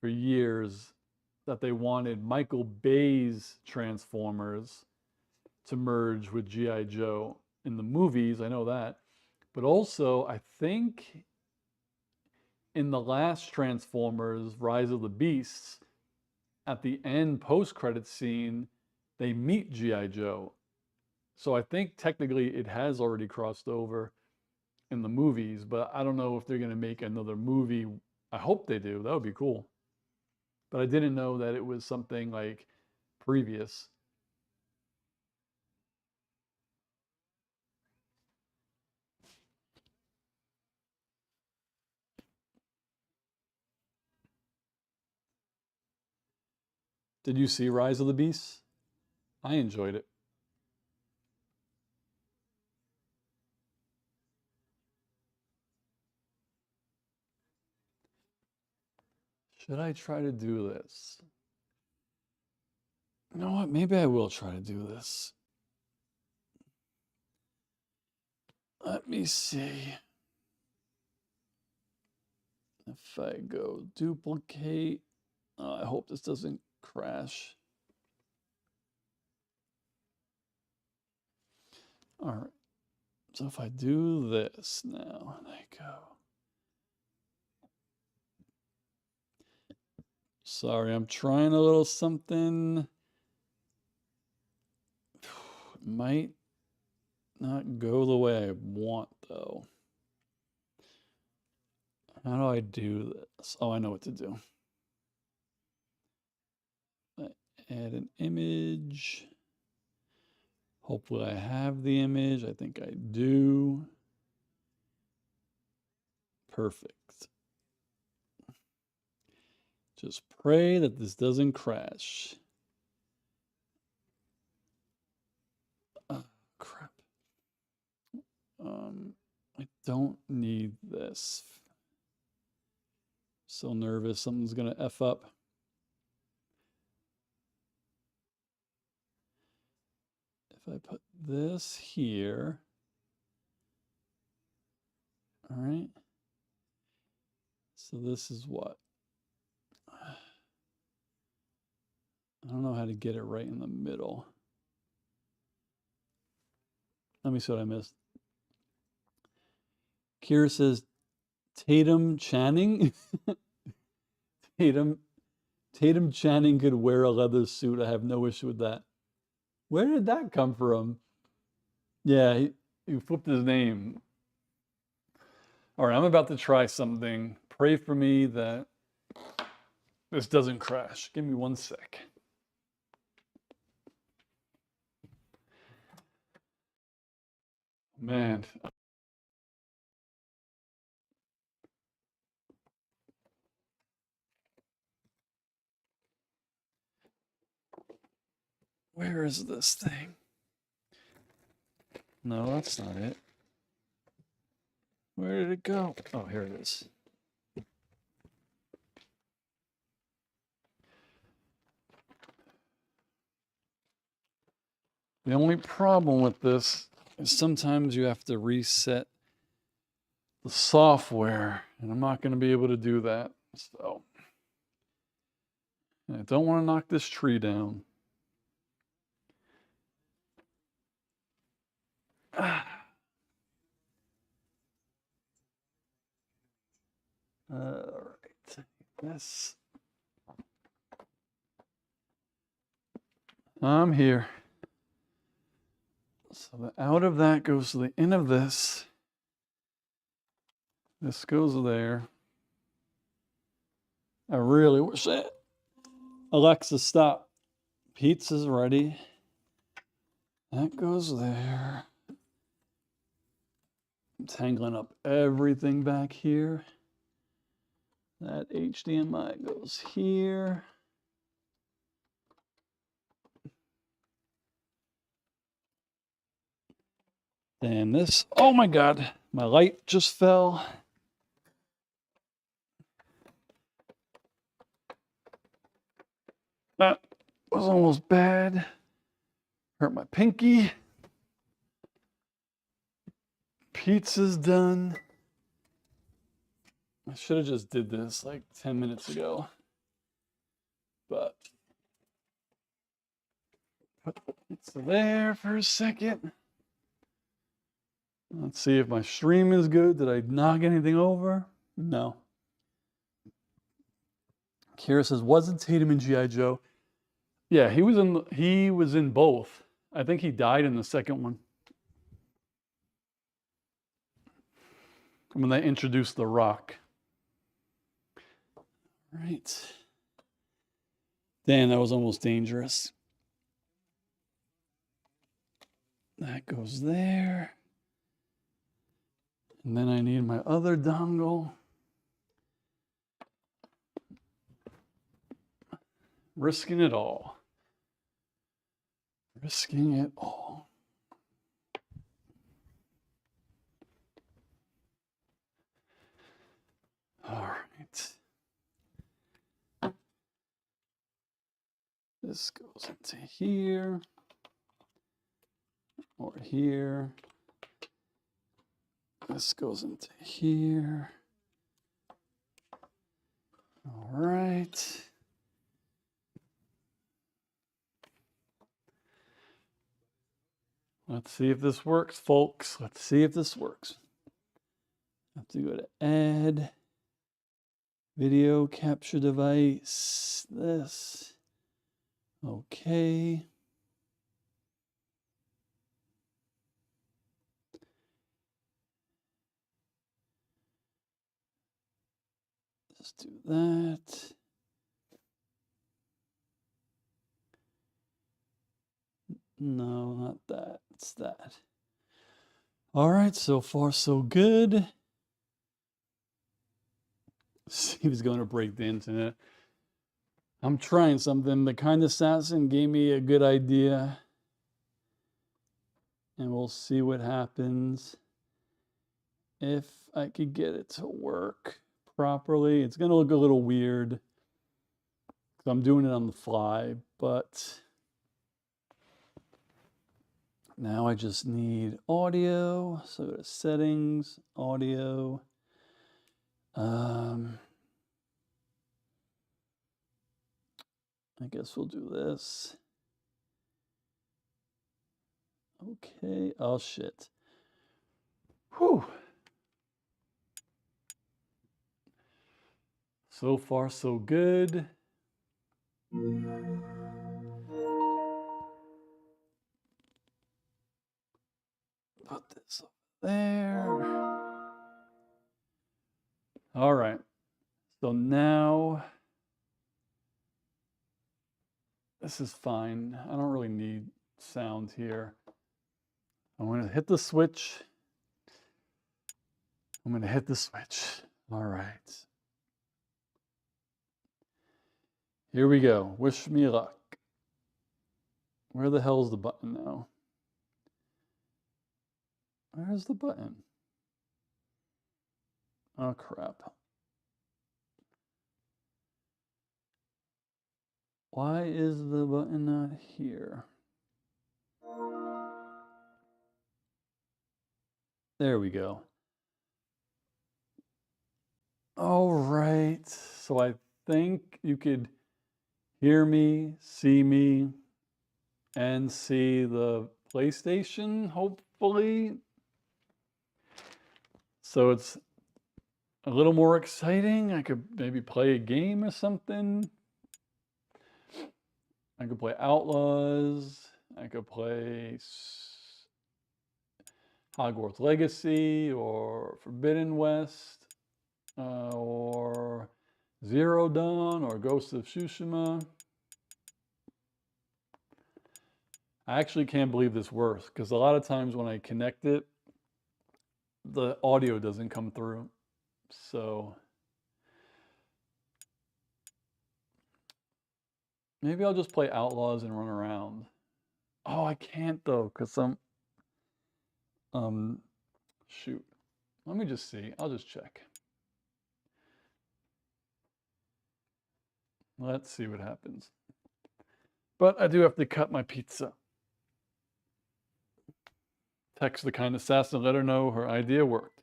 for years that they wanted Michael Bay's Transformers to merge with G.I. Joe in the movies. I know that. But also, I think in the last Transformers Rise of the Beasts, at the end post credit scene, they meet G.I. Joe. So I think technically it has already crossed over in the movies, but I don't know if they're going to make another movie. I hope they do. That would be cool. But I didn't know that it was something like previous. Did you see Rise of the Beasts? I enjoyed it. Should I try to do this? You know what? Maybe I will try to do this. Let me see. If I go duplicate, I hope this doesn't crash. All right. So if I do this now, there you go. Sorry, I'm trying a little something. It might not go the way I want, though. How do I do this? Oh, I know what to do. I add an image. Hopefully I have the image. I think I do. Perfect. Just pray that this doesn't crash. Oh, crap. I don't need this. So nervous, something's gonna F up. If I put this here, all right. So this is what? I don't know how to get it right in the middle. Let me see what I missed. Kira says, Tatum Channing? Tatum Channing could wear a leather suit. I have no issue with that. Where did that come from? Yeah, he flipped his name. All right, I'm about to try something. Pray for me that this doesn't crash. Give me 1 sec. Man. Where is this thing? No, that's not it. Where did it go? Oh, here it is. The only problem with this is sometimes you have to reset the software, and I'm not going to be able to do that. So I don't want to knock this tree down. All right. Yes. I'm here. So the out of that goes to the in of this. This goes there. I really wish that. Alexa, stop. Pizza's ready. That goes there. I'm tangling up everything back here. That HDMI goes here. And this, oh my God, my light just fell. That was almost bad. Hurt my pinky. Pizza's done. I should have just did this like 10 minutes ago. But put the pizza there for a second. Let's see if my stream is good. Did I knock anything over? No. Kira says, wasn't Tatum in G.I. Joe? Yeah, he was in both. I think he died in the second one. When they introduced The Rock. Right. Damn, that was almost dangerous. That goes there. And then I need my other dongle. Risking it all. Risking it all. All right. This goes into here, or here. This goes into here. All right. Let's see if this works, folks. Let's see if this works. I have to go to add video capture device. This. Okay. Let's do that. No, not that. It's that. All right, so far so good. See if he's going to break the internet. I'm trying something. The Kind Assassin gave me a good idea. And we'll see what happens. If I could get it to work properly. It's going to look a little weird, 'cause I'm doing it on the fly, but now I just need audio. So go to settings, audio. I guess we'll do this. Okay. Oh, shit. Whew. So far, so good. Put this up there. All right. So now this is fine. I don't really need sound here. I'm going to hit the switch. I'm going to hit the switch. All right. Here we go. Wish me luck. Where the hell's the button now? Where's the button? Oh, crap. Why is the button not here? There we go. All right. So I think you could hear me, see me, and see the PlayStation, hopefully. So it's a little more exciting. I could maybe play a game or something. I could play Outlaws. I could play Hogwarts Legacy or Forbidden West or Zero Dawn or Ghost of Tsushima. I actually can't believe this works, because a lot of times when I connect it, the audio doesn't come through. So maybe I'll just play Outlaws and run around. Oh, I can't though, because shoot. Let me just see. I'll just check. Let's see what happens. But I do have to cut my pizza. Text the Kind Assassin, let her know her idea worked.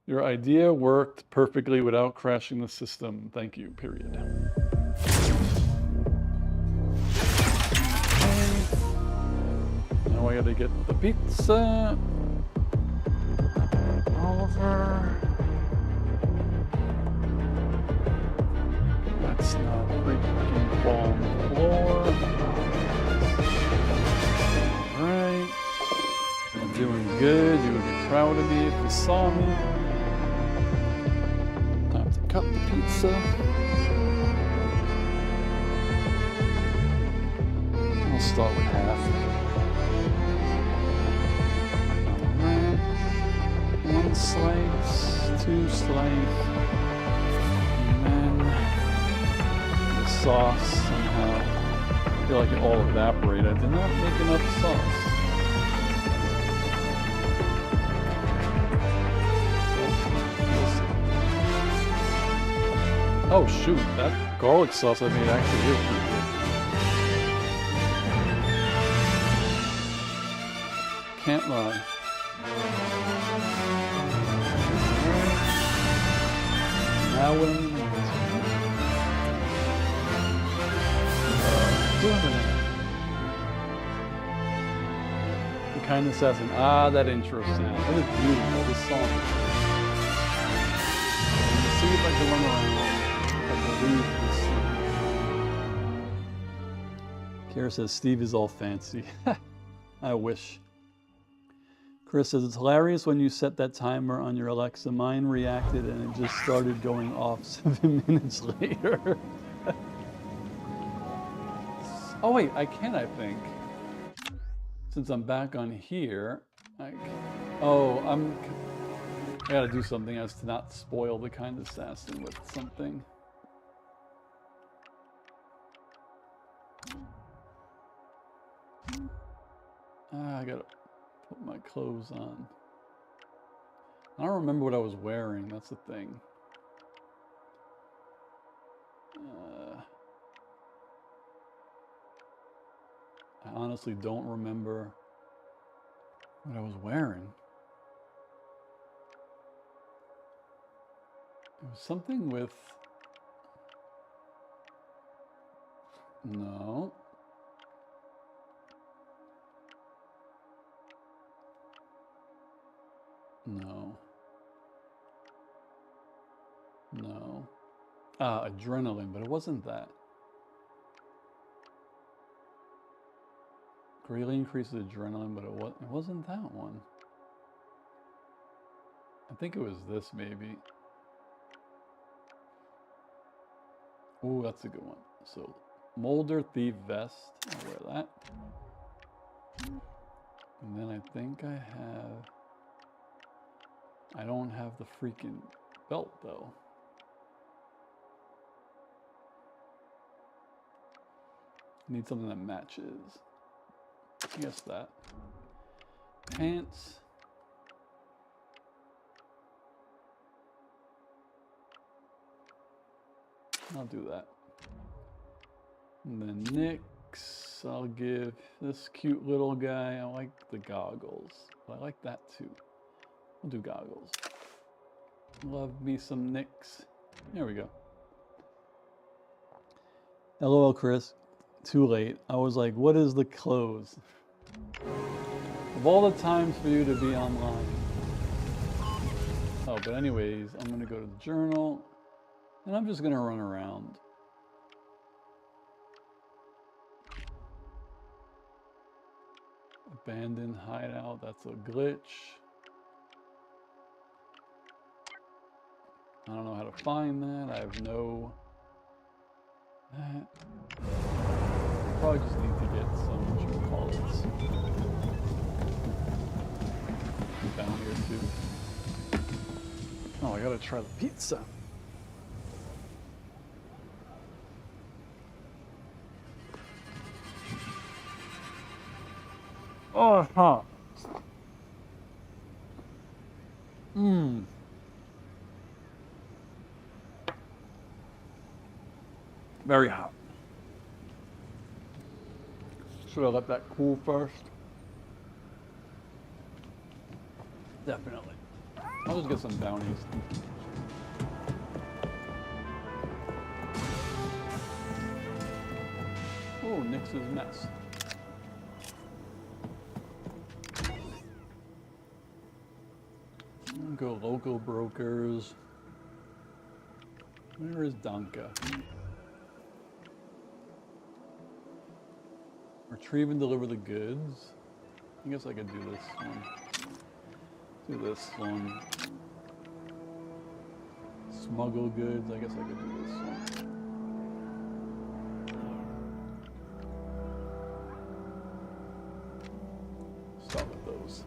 Your idea worked perfectly without crashing the system. Thank you, period. Now I gotta get the pizza. Oliver. That's not freaking fall on the floor. Alright. I'm doing good. You would be proud of me if you saw me. Time to cut the pizza. I'll start with half. Alright. 1 slice, 2 slices. And then this sauce somehow. I feel like it all evaporated. I did not make enough sauce. Oh shoot, that garlic sauce I made actually is pretty good. Can't lie. Now what I'm The Kind Assassin. Ah, that intro sound. That is beautiful, this song. Let's see if I can run around. I believe this. Kara says Steve is all fancy. I wish. Chris says, it's hilarious when you set that timer on your Alexa. Mine reacted and it just started going off 7 minutes later. Oh wait, I can, I think. Since I'm back on here, I gotta do something as to not spoil the Kind Assassin with something. I gotta put my clothes on. I don't remember what I was wearing, that's the thing. I honestly don't remember what I was wearing. It was something with... No. No. No. Adrenaline, but it wasn't that. Greatly increases adrenaline, but it wasn't that one. I think it was this, maybe. Oh, that's a good one. So, Molder Thief Vest. I'll wear that. And then I think I have... I don't have the freaking belt, though. I need something that matches. I guess that. Pants. I'll do that. And then Nyx, I'll give this cute little guy, I like the goggles. I like that too. I'll do goggles. Love me some Nyx. There we go. LOL, Chris. Too late. I was like, what is the close? Of all the times for you to be online. Oh, but anyways, I'm going to go to the journal. And I'm just going to run around. Abandoned hideout. That's a glitch. I don't know how to find that. I have no... Probably just need to get some, what you call it, down here too. Oh, I gotta try the pizza. Oh, it's hot. Mmm. Very hot. Should I let that cool first? Definitely. I'll just get some brownies. Oh, Nyx's mess. Go local brokers. Where is Danka? Retrieve and deliver the goods. I guess I could do this one. Do this one. Smuggle goods. I guess I could do this one. Start with those.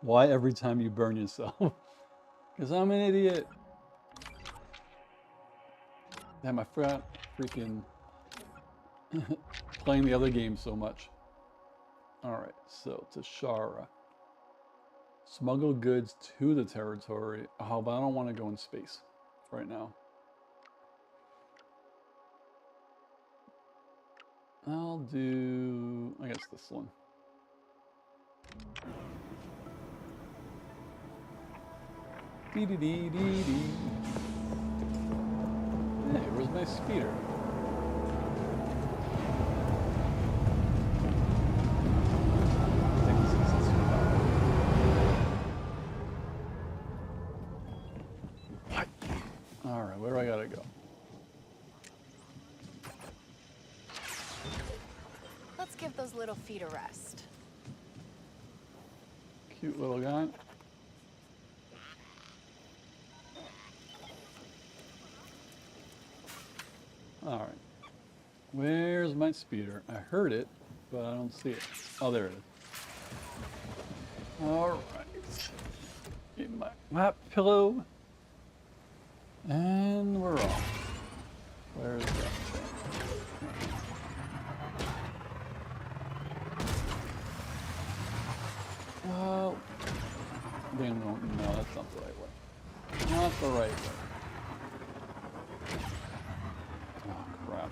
Why every time you burn yourself? Because I'm an idiot. Damn, I forgot freaking playing the other game so much. Alright, so Tashara. Smuggle goods to the territory. Oh, but I don't want to go in space right now. I'll do, I guess, this one. Dee dee dee dee dee. Hey, where's my speeder? I think this is the What? Alright, where do I gotta go? Let's give those little feet a rest. Cute little guy. Alright. Where's my speeder? I heard it, but I don't see it. Oh, there it is. Alright. Get my lap pillow. And we're off. Where's that thing? Well, damn, no, that's not the right way. Not the right way. Oh, crap.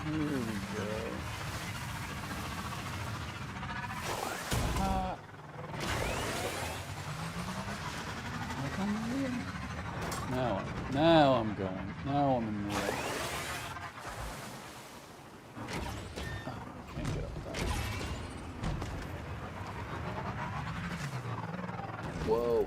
Here we go. Now I'm going. Now I'm in the right. Oh, I can't get up that. Whoa.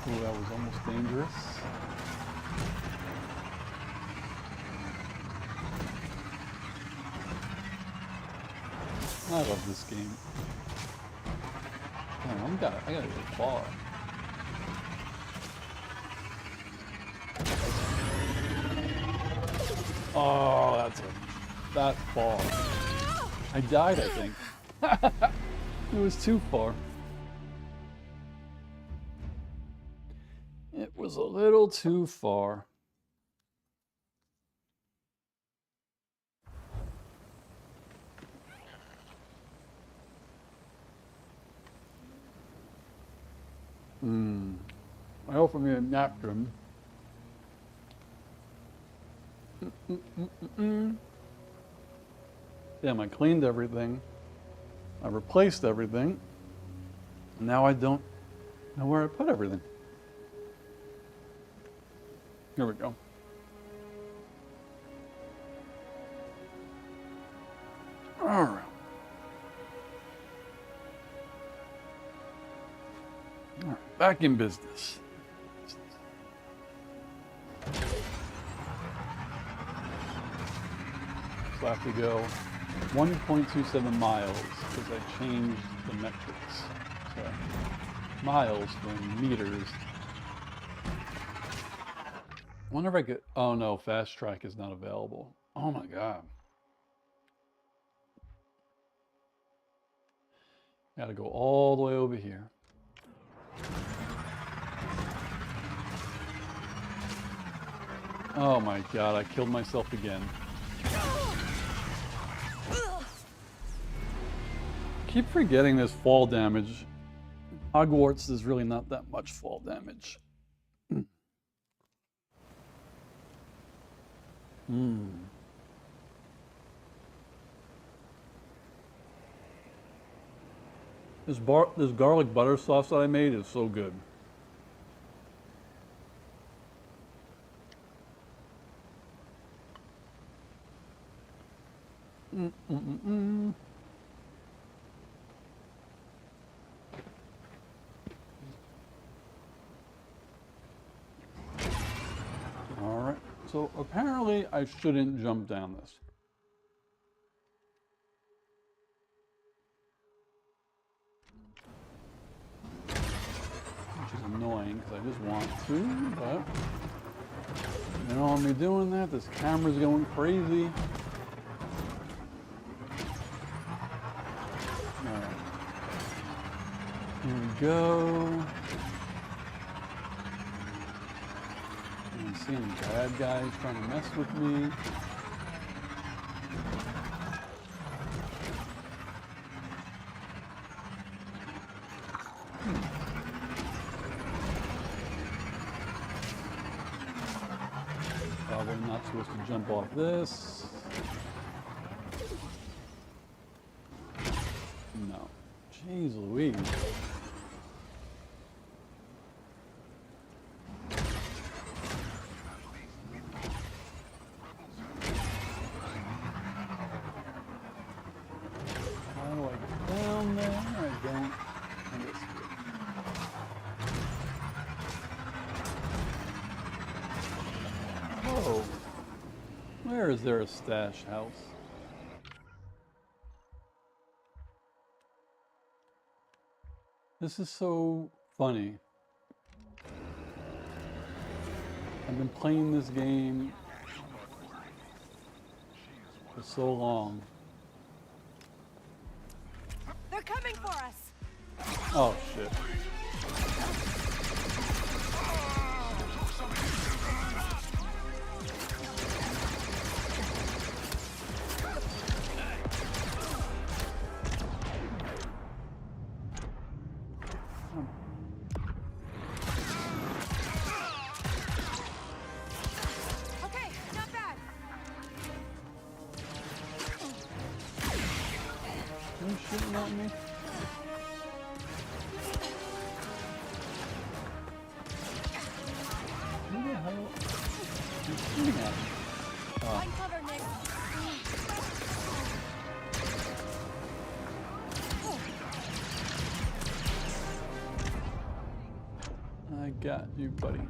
Ooh, that was almost dangerous. I love this game. Oh, I gotta go far. Oh, that's far. I died, I think. It was too far. It was a little too far. I offer me a napkin. Damn, I cleaned everything. I replaced everything. Now I don't know where I put everything. Here we go. All right. All right, back in business. So I have to go 1.27 miles because I changed the metrics. So miles from meters. I wonder if I could, oh no, fast track is not available. Oh my God. Gotta go all the way over here. Oh my God, I killed myself again. Keep forgetting there's fall damage. Hogwarts is really not that much fall damage. This garlic butter sauce that I made is so good. All right, so apparently I shouldn't jump down this. annoying because I just want to, but you don't want me doing that. This camera's going crazy. Alright. Here we go. I don't see any bad guys trying to mess with me. Probably not supposed to jump off this. No. Jeez Louise. How do I get down there? I don't understand. Whoa. Where is there a stash house? This is so funny. I've been playing this game for so long. They're coming for us. Oh shit. Okay, not bad. Are you shooting at me? Who the hell are you shooting at me? Find cover, Nick. I got you, buddy.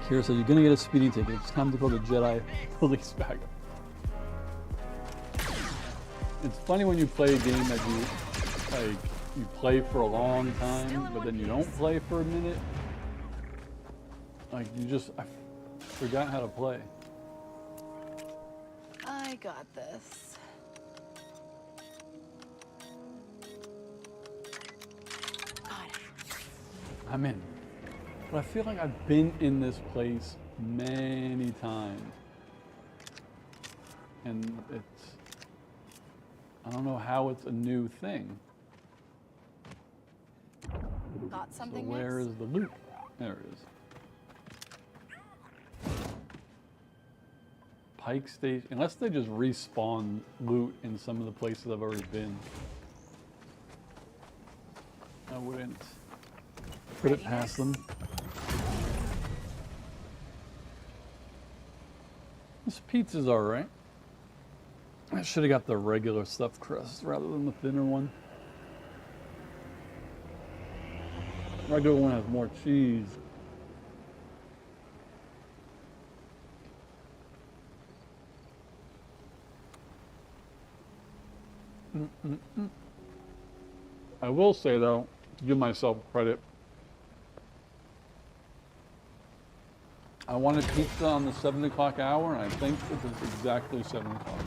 Kira said, you're gonna get a speeding ticket. It's time to call the Jedi police back. It's funny when you play a game that you play for a long time, but then you don't play for a minute. Like I forgot how to play. I got this. Got it. I'm in. But I feel like I've been in this place many times. And I don't know how it's a new thing. Got So something where next? is the loot? There it is. Pike Station. Unless they just respawn loot in some of the places I've already been. I wouldn't put it past them. This pizza's alright. I should have got the regular stuffed crust rather than the thinner one. Regular one has more cheese. I will say though, to give myself credit, I wanted pizza on the 7 o'clock hour, and I think it was exactly 7 o'clock.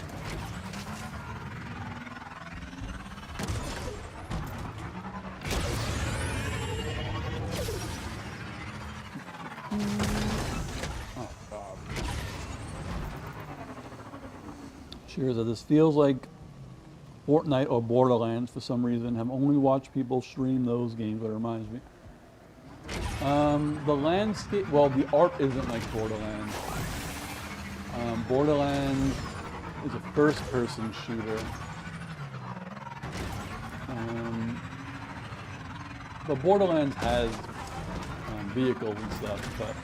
Oh, God. Cheers. This feels like Fortnite or Borderlands for some reason. I've only watched people stream those games, but it reminds me. The landscape, well, the art isn't like Borderlands. Borderlands is a first-person shooter. But Borderlands has vehicles and stuff, but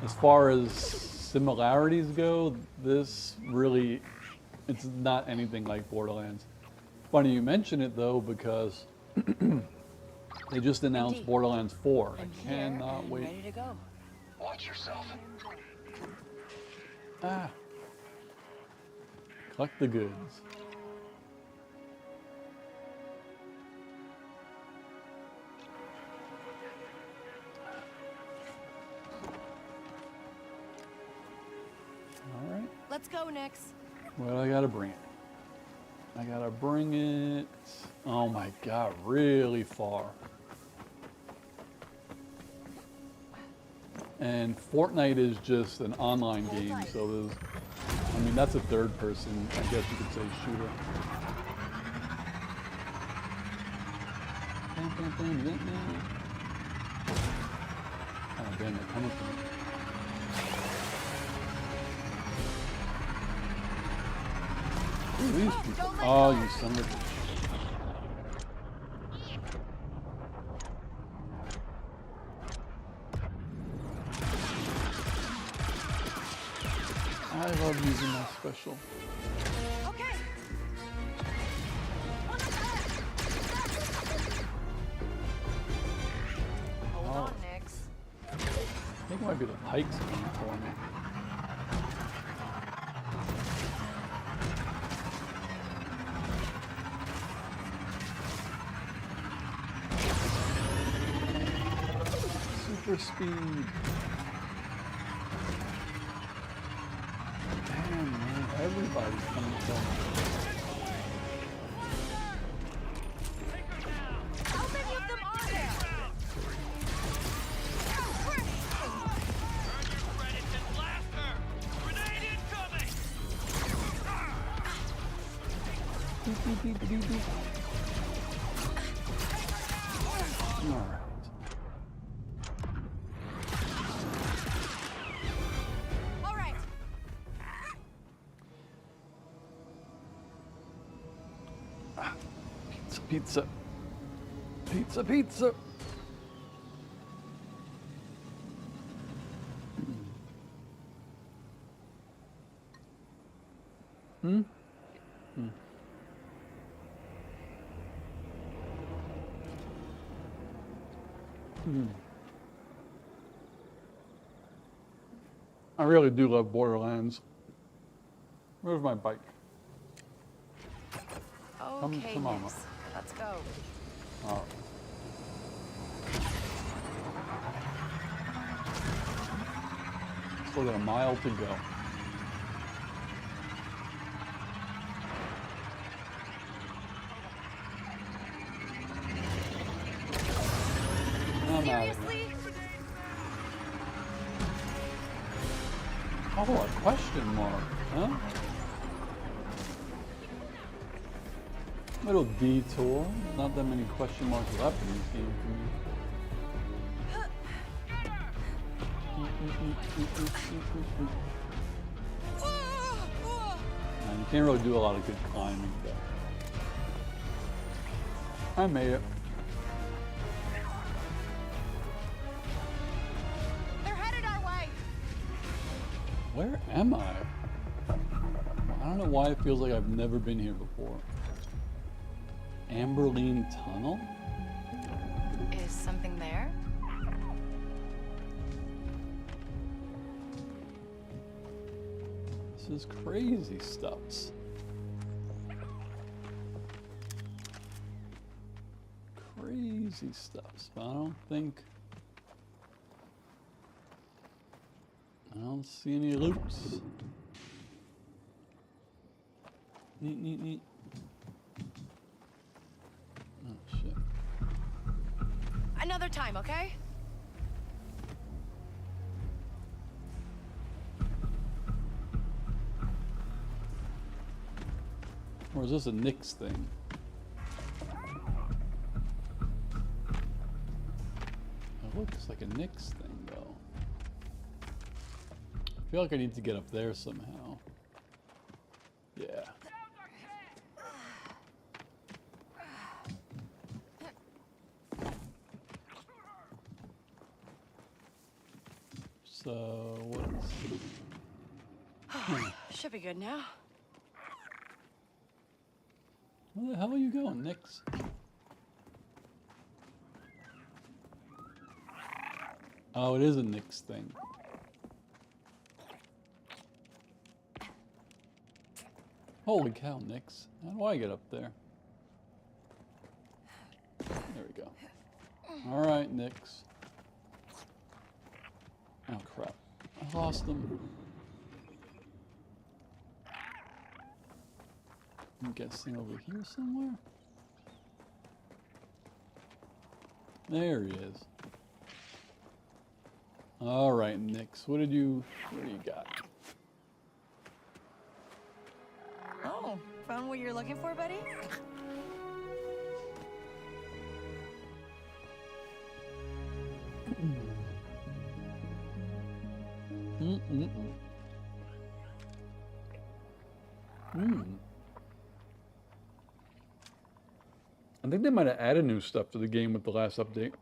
as far as similarities go, this really, it's not anything like Borderlands. Funny you mention it though, because they just announced Indeed. Borderlands 4. I'm I cannot here and wait. ready to go. Watch yourself. Ah. Collect the goods. Let's go, Nix. Well, I gotta bring it. I gotta bring it. Oh my god, really far. And Fortnite is just an online game, so there's, I mean, that's a third person, I guess you could say, shooter. Oh, damn, they're coming from me. These people. Oh, you son of a bitch. I love using my special. Okay. Hold on, Nix. I think it might be the pikes coming for me. Super speed. Damn, man, everybody's coming for me. How many of them are there? Beep, beep, beep, beep, beep. All right. All right. Pizza, pizza. Pizza, pizza. Hmm? Hmm. Hmm. I really do love Borderlands. Where's my bike? Okay, come on. Nix. Let's go. All right. Still got a mile to go. I'm out of here. Seriously? Oh, a question mark, huh? Little detour. Not that many question marks left in this game for me. And you can't really do a lot of good climbing, but I made it. They're headed our way. Where am I? I don't know why it feels like I've never been here before. Amberline Tunnel? Is something there? This is crazy stuffs. Crazy stuffs, but I don't see any loops. Neat, neat, neat. Oh shit. Another time, okay? Or is this a Nyx thing? It looks like a Nyx thing though. I feel like I need to get up there somehow. Yeah. So what's... Should be good now. Where the hell are you going, Nyx? Oh, it is a Nyx thing. Holy cow, Nyx. How do I get up there? There we go. Alright, Nyx. Oh crap. I lost them. I'm guessing over here somewhere. There he is. All right, Nix. What do you got? Oh, found what you're looking for, buddy? I think they might have added new stuff to the game with the last update.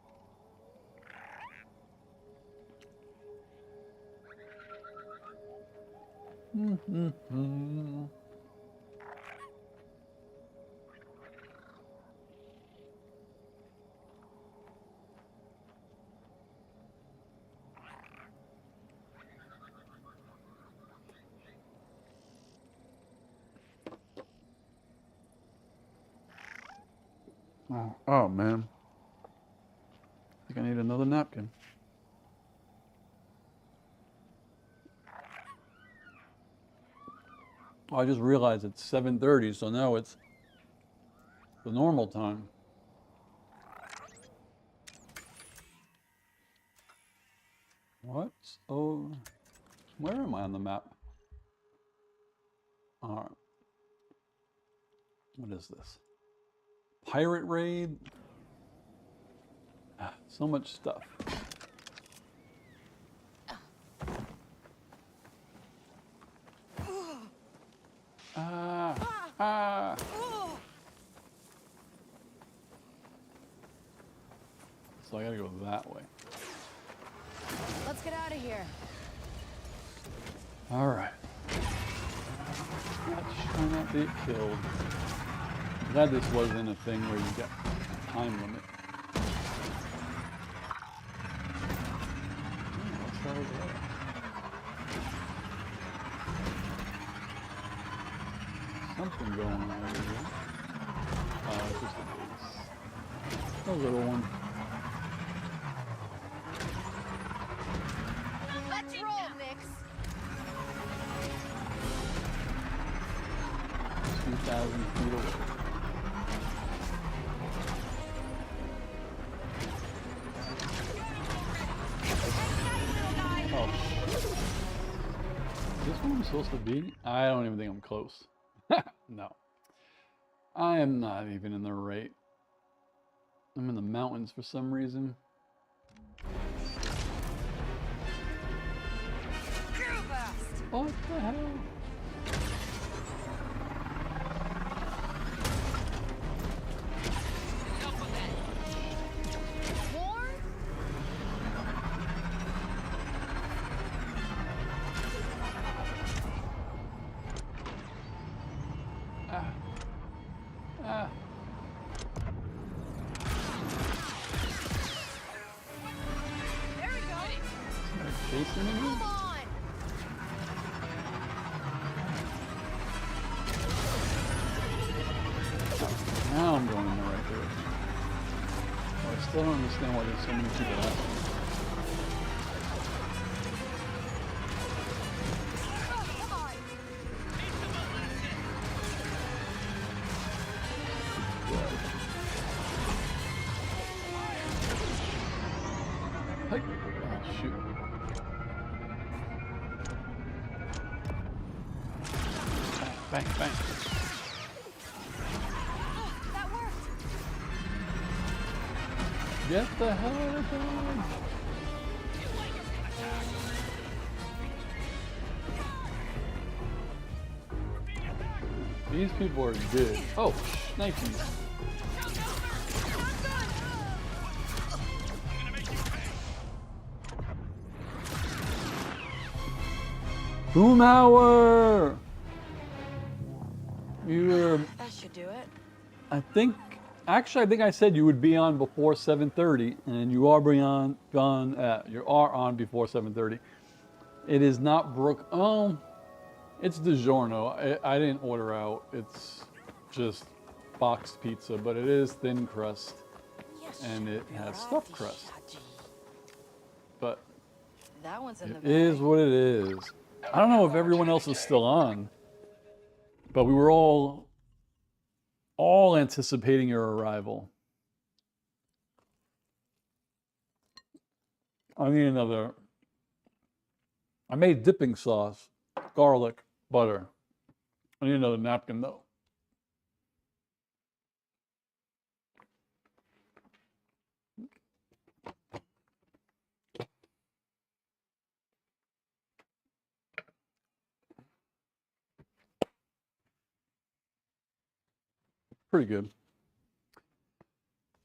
Oh man. I think I need another napkin. Oh, I just realized it's 7:30, so now it's the normal time. What? Oh, where am I on the map? All right. What is this? Pirate raid? So much stuff. So I gotta go that way. Let's get out of here. All right. Let's try not to get killed. I'm glad this wasn't a thing where you got a time limit. What's that over there? Something going on over here. Oh, it's just a base. A little one. Let's roll, Nix. 2,000 feet away. Oh, shit. Is this where I'm supposed to be? I don't even think I'm close. No. I am not even in the right. I'm in the mountains for some reason. What the hell? There we go. Chasing me? Come on. Now I'm going in the right direction. Oh, I still don't understand why there's so many people after me. Come on. Hey. Oh, shoot. Bang, bang, bang. That worked. Get the hell out of here. These people are good. Oh, shnikes. Boomhauer! You were, That should do it. I think I said you would be on before 7:30, and you are you are on before 7:30. It is not Brook. Oh, it's DiGiorno. I didn't order out. It's just boxed pizza, but it is thin crust, and it has stuffed crust. But That one's in the it bag. is what it is. I don't know if everyone else is still on, but we were all all anticipating your arrival. I need another. I made dipping sauce, garlic, butter. I need another napkin though. Pretty good.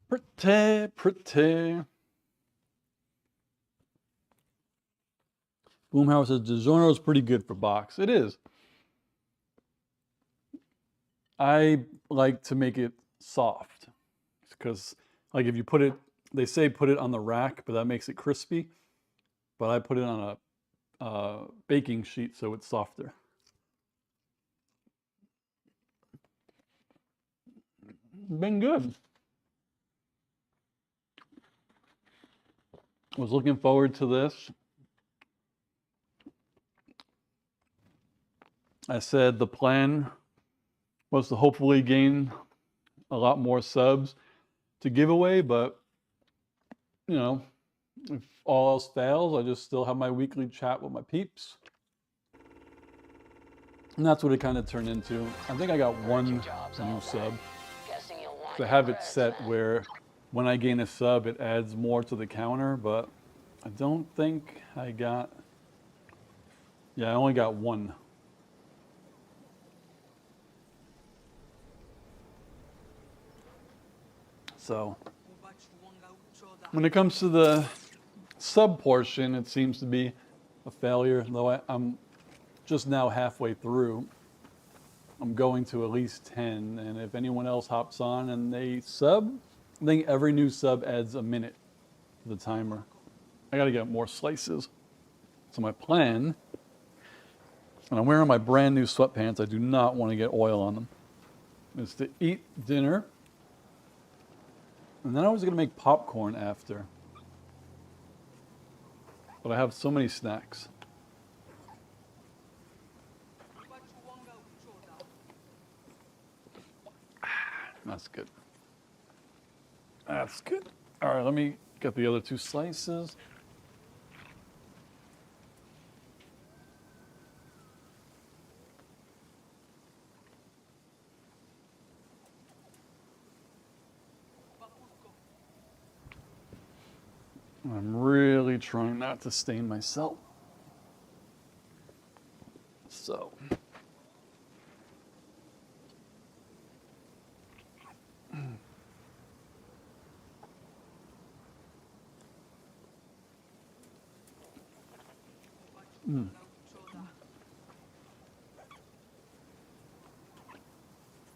Pretty. Boomhauer says DiGiorno is pretty good for box. It is. I like to make it soft because, like, if you put it, they say put it on the rack, but that makes it crispy. But I put it on a baking sheet so it's softer. Been good. Was looking forward to this. I said the plan was to hopefully gain a lot more subs to give away, but you know, if all else fails, I just still have my weekly chat with my peeps. And that's what it kind of turned into. I think I got one new sub. So I have it set where when I gain a sub, it adds more to the counter, but I don't think I got, yeah, I only got one. So when it comes to the sub portion, it seems to be a failure, though I'm just now halfway through. I'm going to at least 10, and if anyone else hops on and they sub, I think every new sub adds a minute to the timer. I gotta get more slices. So my plan, and I'm wearing my brand new sweatpants, I do not want to get oil on them, is to eat dinner, and then I was gonna make popcorn after. But I have so many snacks. That's good. That's good. All right, let me get the other two slices. I'm really trying not to stain myself. So.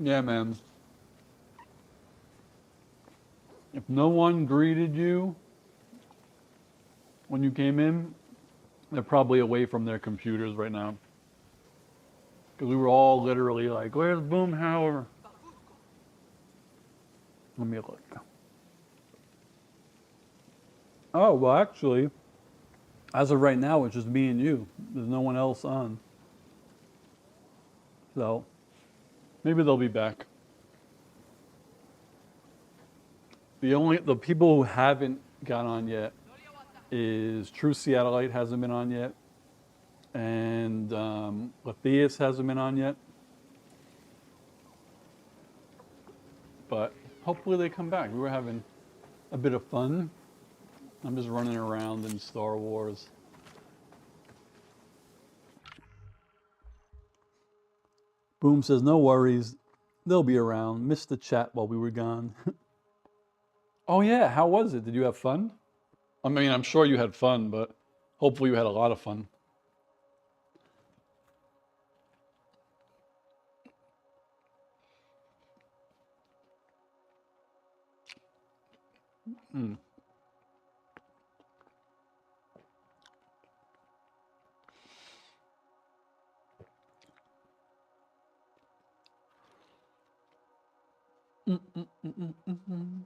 Yeah, man. If no one greeted you when you came in, they're probably away from their computers right now. Because we were all literally like, where's Boomhauer? Let me look. Oh, well, actually, as of right now, it's just me and you. There's no one else on. So, maybe they'll be back. The people who haven't got on yet is True Seattleite hasn't been on yet, and Matthias hasn't been on yet. But hopefully they come back. We were having a bit of fun. I'm just running around in Star Wars. Boom says, no worries. They'll be around. Missed the chat while we were gone. Oh yeah, how was it? Did you have fun? I mean, I'm sure you had fun, but hopefully you had a lot of fun. Mm. Mm, mm, mm, mm, mm, mm.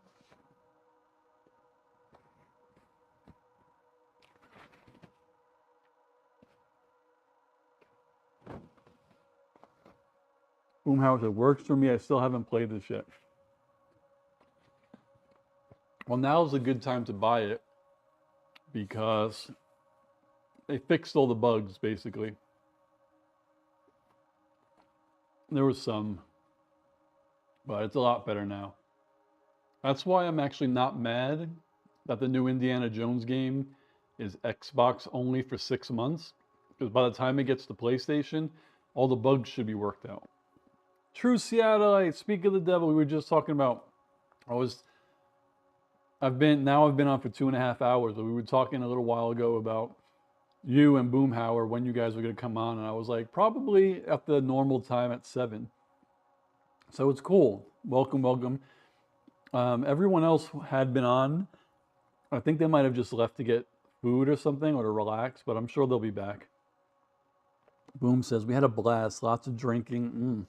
Boomhouse, it works for me. I still haven't played this yet. Well, now's a good time to buy it because they fixed all the bugs, basically. There was some, but it's a lot better now. That's why I'm actually not mad that the new Indiana Jones game is Xbox only for 6 months, because by the time it gets to PlayStation, all the bugs should be worked out. True Seattleite, speak of the devil, we were just talking about, I've been on for 2.5 hours, but we were talking a little while ago about you and Boomhauer, when you guys were going to come on, and I was like, probably at the normal time at 7. So it's cool. Welcome, welcome. Everyone else had been on. I think they might have just left to get food or something or to relax, but I'm sure they'll be back. Boom says, we had a blast, lots of drinking.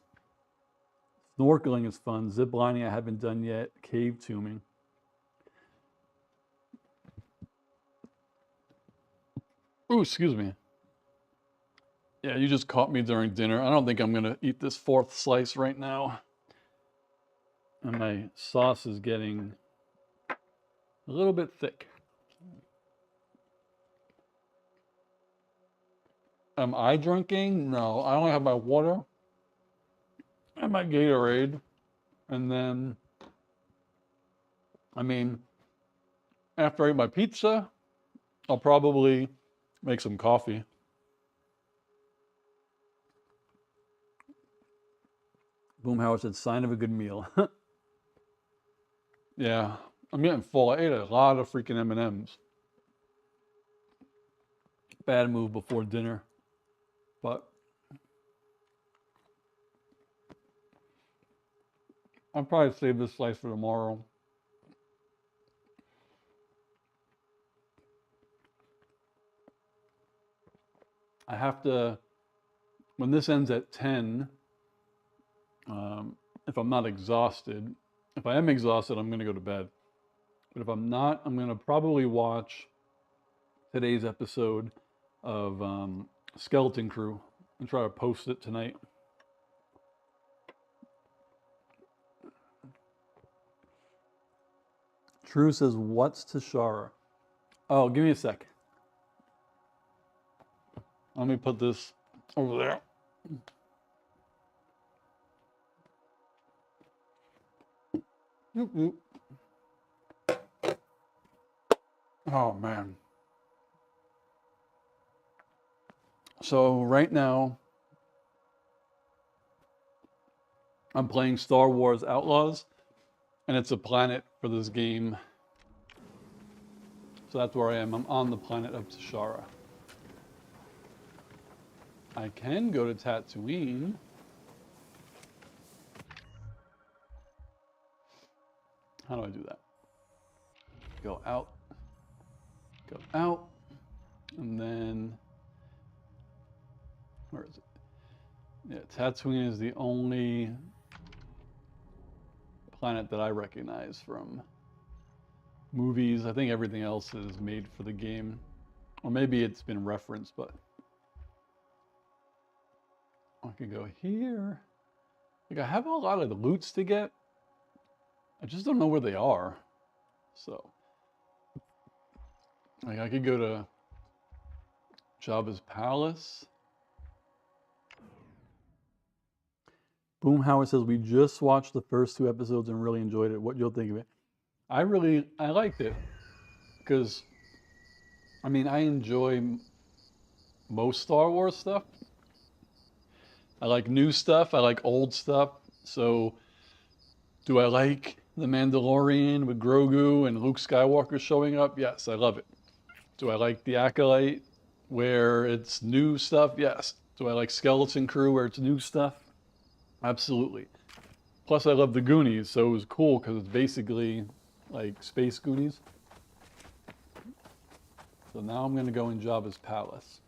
Snorkeling is fun. Zip lining I haven't done yet. Cave tombing. Ooh, excuse me. Yeah, you just caught me during dinner. I don't think I'm going to eat this 4th slice right now. And my sauce is getting a little bit thick. Am I drinking? No, I only have my water and my Gatorade. And then, I mean, after I eat my pizza, I'll probably make some coffee. Boomhauer said, sign of a good meal. Yeah, I'm getting full. I ate a lot of freaking M&Ms. Bad move before dinner, but I'll probably save this slice for tomorrow. I have to, when this ends at 10, if I'm not exhausted, if I am exhausted, I'm going to go to bed. But if I'm not, I'm going to probably watch today's episode of Skeleton Crew and try to post it tonight. True says, what's Tashara? Oh, give me a sec. Let me put this over there. Oh, man. So right now, I'm playing Star Wars Outlaws, and it's a planet for this game. So that's where I am. I'm on the planet of Tashara. I can go to Tatooine. How do I do that? Go out, and then, where is it? Yeah, Tatooine is the only planet that I recognize from movies. I think everything else is made for the game. Or maybe it's been referenced, but I can go here. Like, I have a lot of loots to get. I just don't know where they are. So, like, I could go to Jabba's palace. Boomhauer says, we just watched the first 2 episodes and really enjoyed it. What you'll think of it? I liked it. Because, I mean, I enjoy most Star Wars stuff. I like new stuff. I like old stuff. So, do I like The Mandalorian with Grogu and Luke Skywalker showing up? Yes, I love it. Do I like The Acolyte where it's new stuff? Yes. Do I like Skeleton Crew where it's new stuff? Absolutely. Plus, I love the Goonies, so it was cool because it's basically like Space Goonies. So now I'm going to go in Jabba's palace.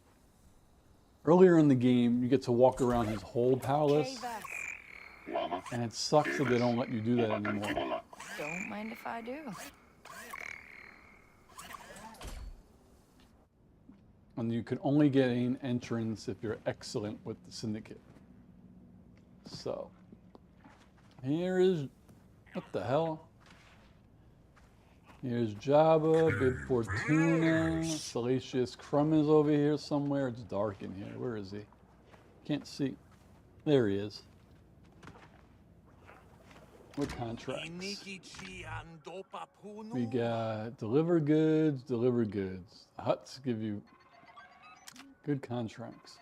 Earlier in the game, you get to walk around his whole palace, and it sucks that they don't let you do that anymore. Don't mind if I do. And you can only get an entrance if you're excellent with the Syndicate. So, Here is, what the hell? Here's Jabba, Bib Fortuna, Salacious Crumb is over here somewhere. It's dark in here. Where is he? Can't see. There he is. What contracts? We got deliver goods, deliver goods. Huts give you good contracts.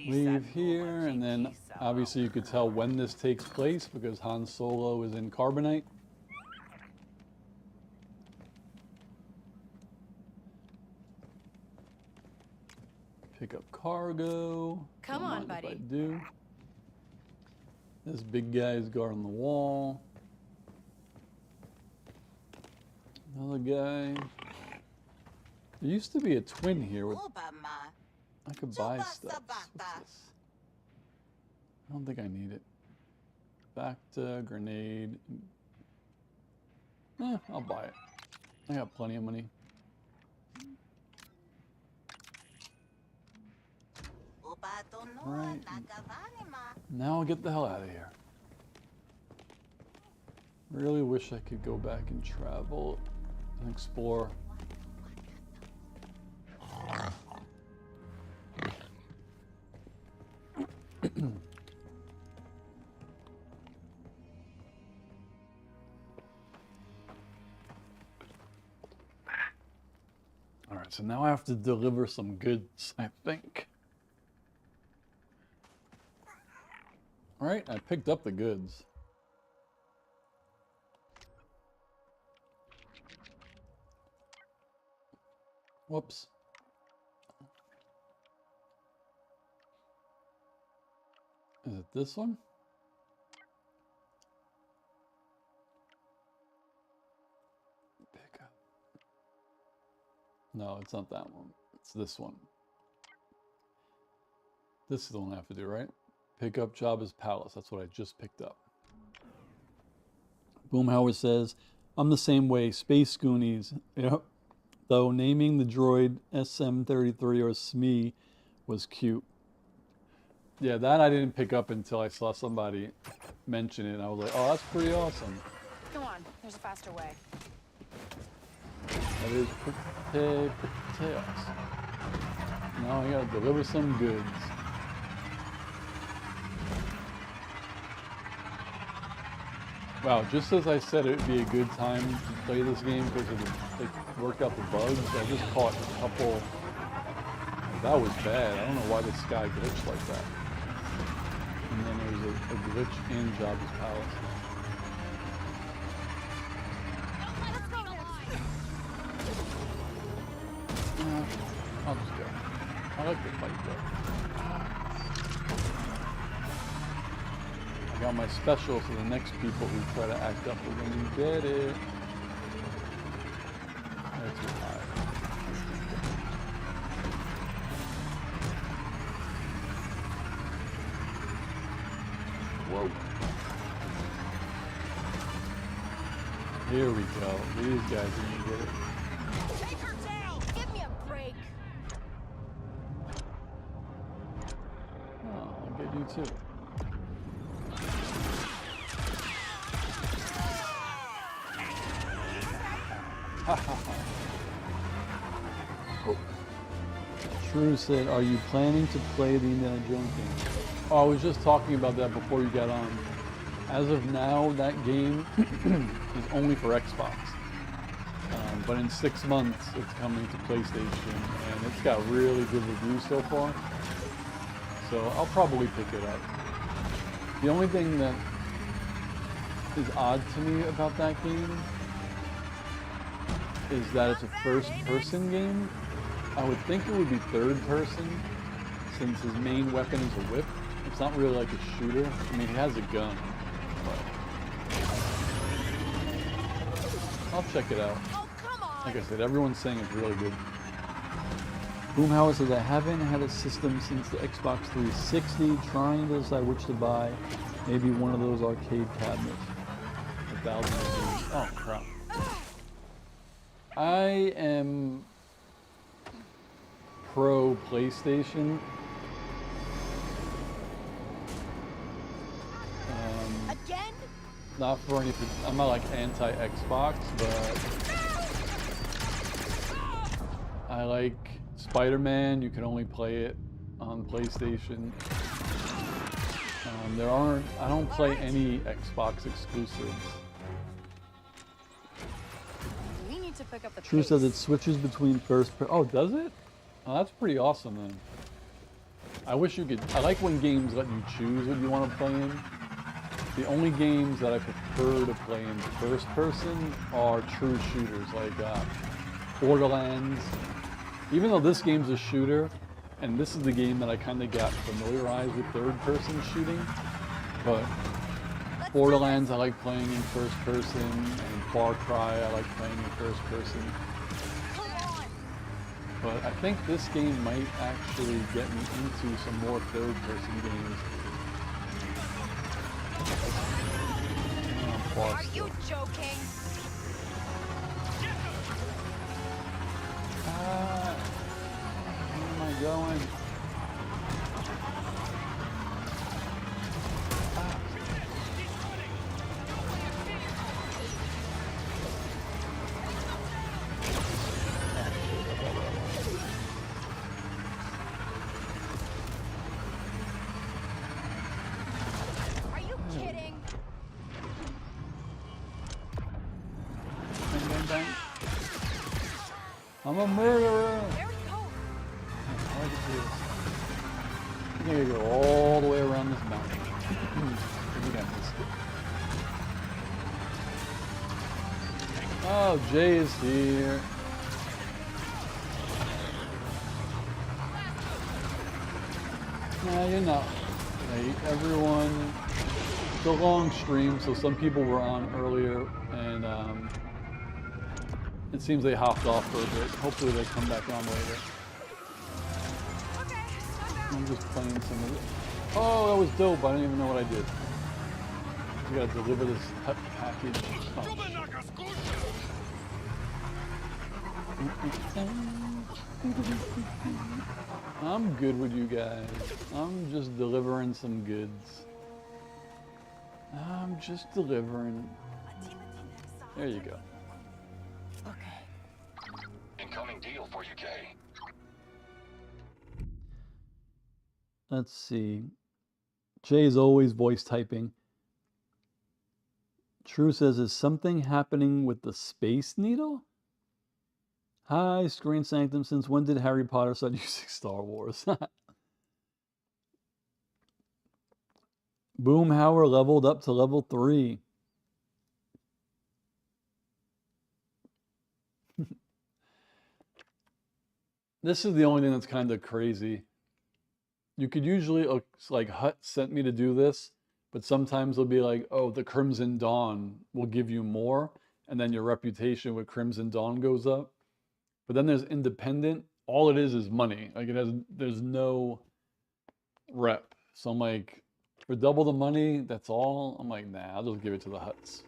Leave here, and then obviously you could tell when this takes place because Han Solo is in Carbonite. Pick up cargo. Come on, buddy. If I do. This big guy is guarding the wall. Another guy. There used to be a twin here with. I could buy stuff. What's this? I don't think I need it. Bacta, grenade. I'll buy it. I got plenty of money. Right. Now I'll get the hell out of here. Really wish I could go back and travel and explore. All right, so now I have to deliver some goods, I think. All right, I picked up the goods. Whoops. Is it this one? Pick up. No, it's not that one. It's this one. This is the one I have to do, right? Pick up Jabba's palace. That's what I just picked up. Boomhauer says, I'm the same way. Space Goonies. Yep. Though naming the droid SM-33 or SME was cute. Yeah, that I didn't pick up until I saw somebody mention it. And I was like, oh, that's pretty awesome. Come on, there's a faster way. That is pretty awesome. Now I gotta deliver some goods. Wow, just as I said it would be a good time to play this game because it worked out the bugs, I just caught a couple. That was bad. I don't know why the sky glitched like that. And then there was a glitch in Jabba's palace. I'll just go. I like the fight though. I got my special for the next people who try to act up when you get it. That's too high. Whoa. Here we go. These guys are gonna get it. Take her down! Give me a break! Oh, I'll get you too. Ha ha ha. Oh. Shrew said, are you planning to play the Indiana Jones game? Oh, I was just talking about that before you got on. As of now, that game is only for Xbox. But in 6 months, it's coming to PlayStation, and it's got really good reviews so far. So I'll probably pick it up. The only thing that is odd to me about that game is that it's a first-person game. I would think it would be third-person, since his main weapon is a whip. It's not really like a shooter. I mean, he has a gun, but I'll check it out. Like I said, everyone's saying it's really good. Boomhauer says, I haven't had a system since the Xbox 360, trying to decide which to buy. Maybe one of those arcade cabinets. 1,000 games. Oh, crap. I am pro PlayStation. not for anything. I'm not like anti-Xbox, but I like Spider-Man. You can only play it on PlayStation. I don't play any Xbox exclusives. We need to pick up the True pace. says it switches between oh, does it? Oh, that's pretty awesome then. I wish you could. I like when games let you choose what you want to play in. The only games that I prefer to play in first person are true shooters like Borderlands. Even though this game's a shooter, and this is the game that I kind of got familiarized with third person shooting, but Borderlands I like playing in first person, and Far Cry I like playing in first person. But I think this game might actually get me into some more third person games. Are you joking? Where am I going? Are you kidding? Bang, bang, bang. I'm a murderer. There we go. I like to do this. I'm gonna go all the way around this mountain. I think I missed it. Oh, Jay is here. Nah, you're not late. Everyone, it's a long stream, so some people were on earlier, and it seems they hopped off for a bit. Hopefully they come back on later. I'm just playing some of it. Oh, that was dope. I didn't even know what I did. We gotta deliver this hut package. Oh. I'm good with you guys. I'm just delivering some goods. I'm just delivering. There you go. Incoming deal for you, Kay. Let's see. Jay is always voice typing. True says, is something happening with the Space Needle? Hi, Screen Sanctum. Since when did Harry Potter start using Star Wars? Boomhauer leveled up to level 3. This is the only thing that's kind of crazy. You could usually, like Hut sent me to do this, but sometimes they'll be like, oh, the Crimson Dawn will give you more, and then your reputation with Crimson Dawn goes up. But then there's Independent. All it is money. Like there's no rep. So I'm like, for double the money, that's all? I'm like, nah, I'll just give it to the Huts.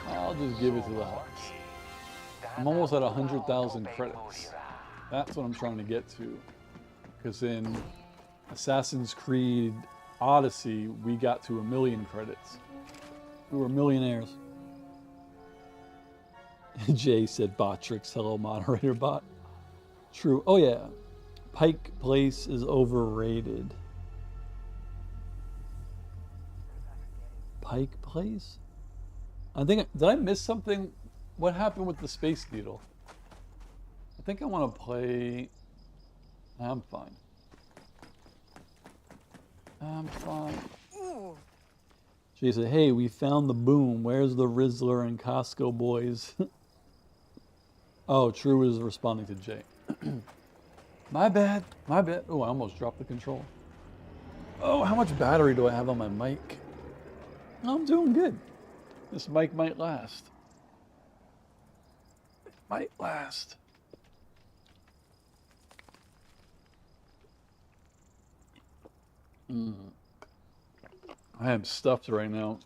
I'll just give it to the Huts. I'm almost at 100,000 credits. That's what I'm trying to get to. Because in Assassin's Creed Odyssey, we got to 1 million credits. We were millionaires. Jay said Botrix, hello moderator bot. True. Oh yeah. Pike Place is overrated. Pike Place? I think, did I miss something? What happened with the Space Needle? I think I want to play... I'm fine. I'm fine. Ooh. She said, hey, we found the boom. Where's the Rizzler and Costco boys? Oh, True is responding to Jay. My bad. My bad. Oh, I almost dropped the control. Oh, how much battery do I have on my mic? I'm doing good. This mic might last. It might last. I am stuffed right now.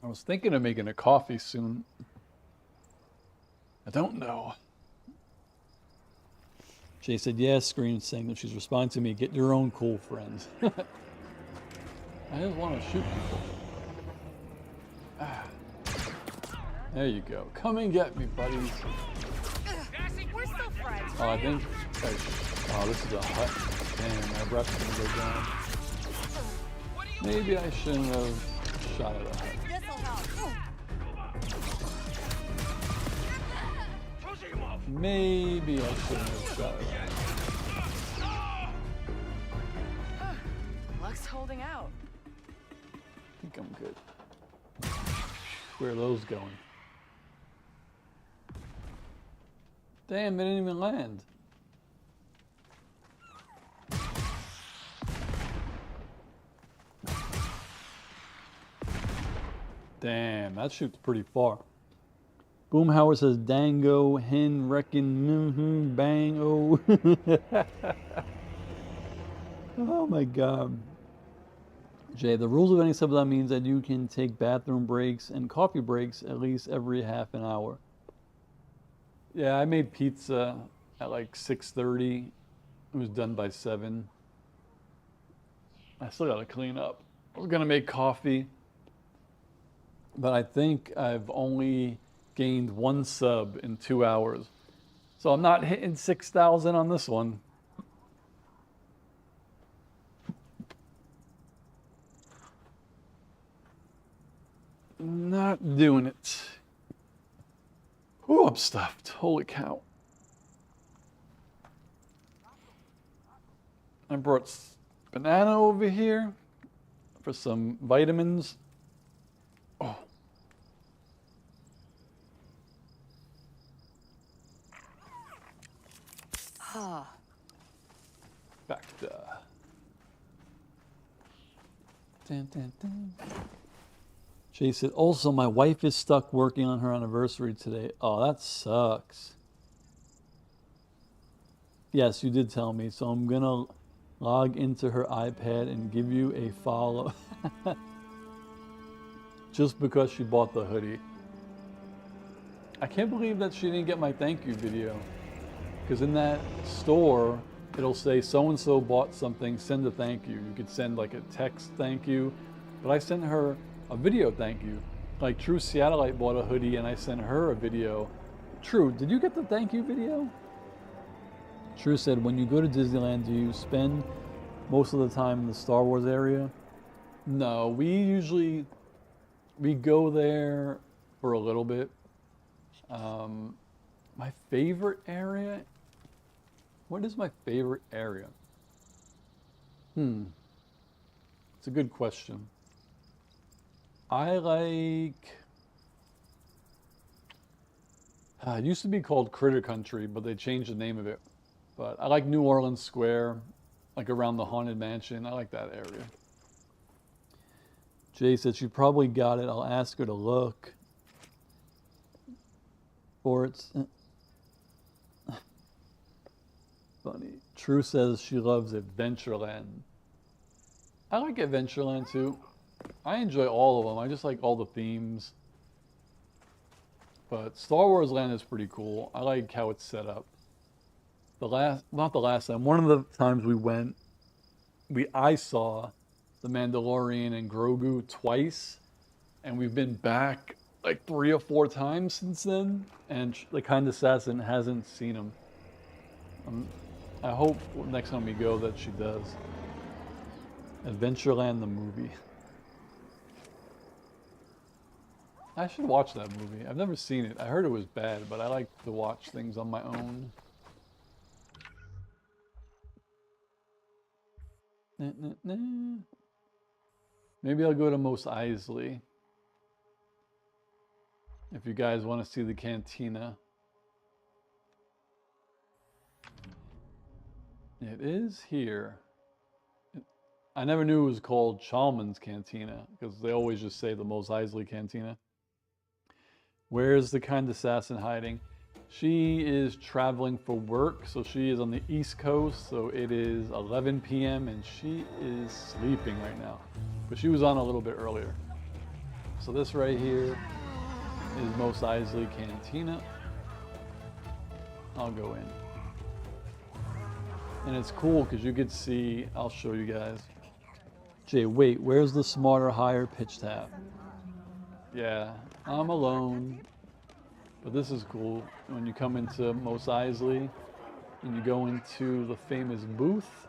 I was thinking of making a coffee soon. I don't know. Jay said, yes, Screen saying that she's responding to me. Get your own cool friends. I just want to shoot people. Ah. There you go. Come and get me, buddies. We're still friends, Oh, I think. Oh, this is a hut. Damn, my breath's gonna go down. Maybe I shouldn't have shot at a hut. This'll help. Maybe I shouldn't have shot at a hut. Luck's holding out. I think I'm good. Where are those going? Damn, they didn't even land. Damn, that shoots pretty far. Boomhauer says, Dango, hen, reckon, bang, oh. Oh my god. Jay, the rules of any subathon means that you can take bathroom breaks and coffee breaks at least every half an hour. Yeah, I made pizza at like 6:30. It was done by 7. I still gotta clean up. I was gonna make coffee, but I think I've only gained 1 sub in 2 hours. So I'm not hitting 6,000 on this one. Not doing it. Ooh, I'm stuffed. Holy cow. I brought banana over here for some vitamins. Oh. Back to. Dun, dun, dun. Jay said, also, my wife is stuck working on her anniversary today. Oh, that sucks. Yes, you did tell me, so I'm gonna log into her iPad and give you a follow. Just because she bought the hoodie. I can't believe that she didn't get my thank you video. Because in that store, it'll say so-and-so bought something, send a thank you. You could send like a text thank you. But I sent her a video thank you. Like True Seattleite bought a hoodie and I sent her a video. True, did you get the thank you video? True said, when you go to Disneyland, do you spend most of the time in the Star Wars area? No, we go there for a little bit. My favorite area? What is my favorite area? It's a good question. I like, it used to be called Critter Country, but they changed the name of it. But I like New Orleans Square, like around the Haunted Mansion. I like that area. Jay said she probably got it. I'll ask her to look for it. Funny. True says she loves Adventureland. I like Adventureland too. I enjoy all of them. I just like all the themes. But Star Wars Land is pretty cool. I like how it's set up. Not the last time, one of the times we went, I saw the Mandalorian and Grogu twice, and we've been back like 3 or 4 times since then, and the kind assassin hasn't seen him. I hope next time we go that she does. Adventureland the movie. I should watch that movie. I've never seen it. I heard it was bad, but I like to watch things on my own. Maybe I'll go to Mos Eisley. If you guys want to see the cantina. It is here. I never knew it was called Chalmun's Cantina because they always just say the Mos Eisley Cantina. Where's the kind assassin hiding? She is traveling for work, so she is on the East Coast, so it is 11 p.m. and she is sleeping right now. But she was on a little bit earlier. So this right here is Mos Eisley Cantina. I'll go in. And it's cool because you could see, I'll show you guys. Jay, wait, where's the smarter, higher pitched half? Yeah, I'm alone. But this is cool. When you come into Mos Eisley and you go into the famous booth,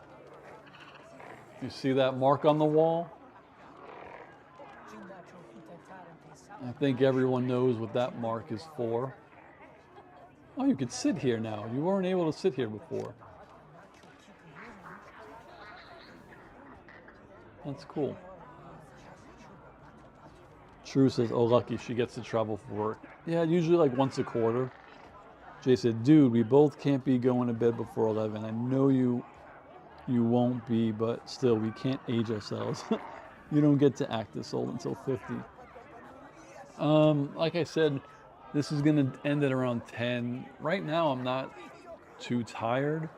you see that mark on the wall? I think everyone knows what that mark is for. Oh, you could sit here now. You weren't able to sit here before. That's cool. True says, oh, lucky, she gets to travel for work. Yeah, usually like once a quarter. Jay said, dude, we both can't be going to bed before 11. I know you won't be, but still, we can't age ourselves. You don't get to act this old until 50. Like I said, this is gonna end at around 10. Right now, I'm not too tired,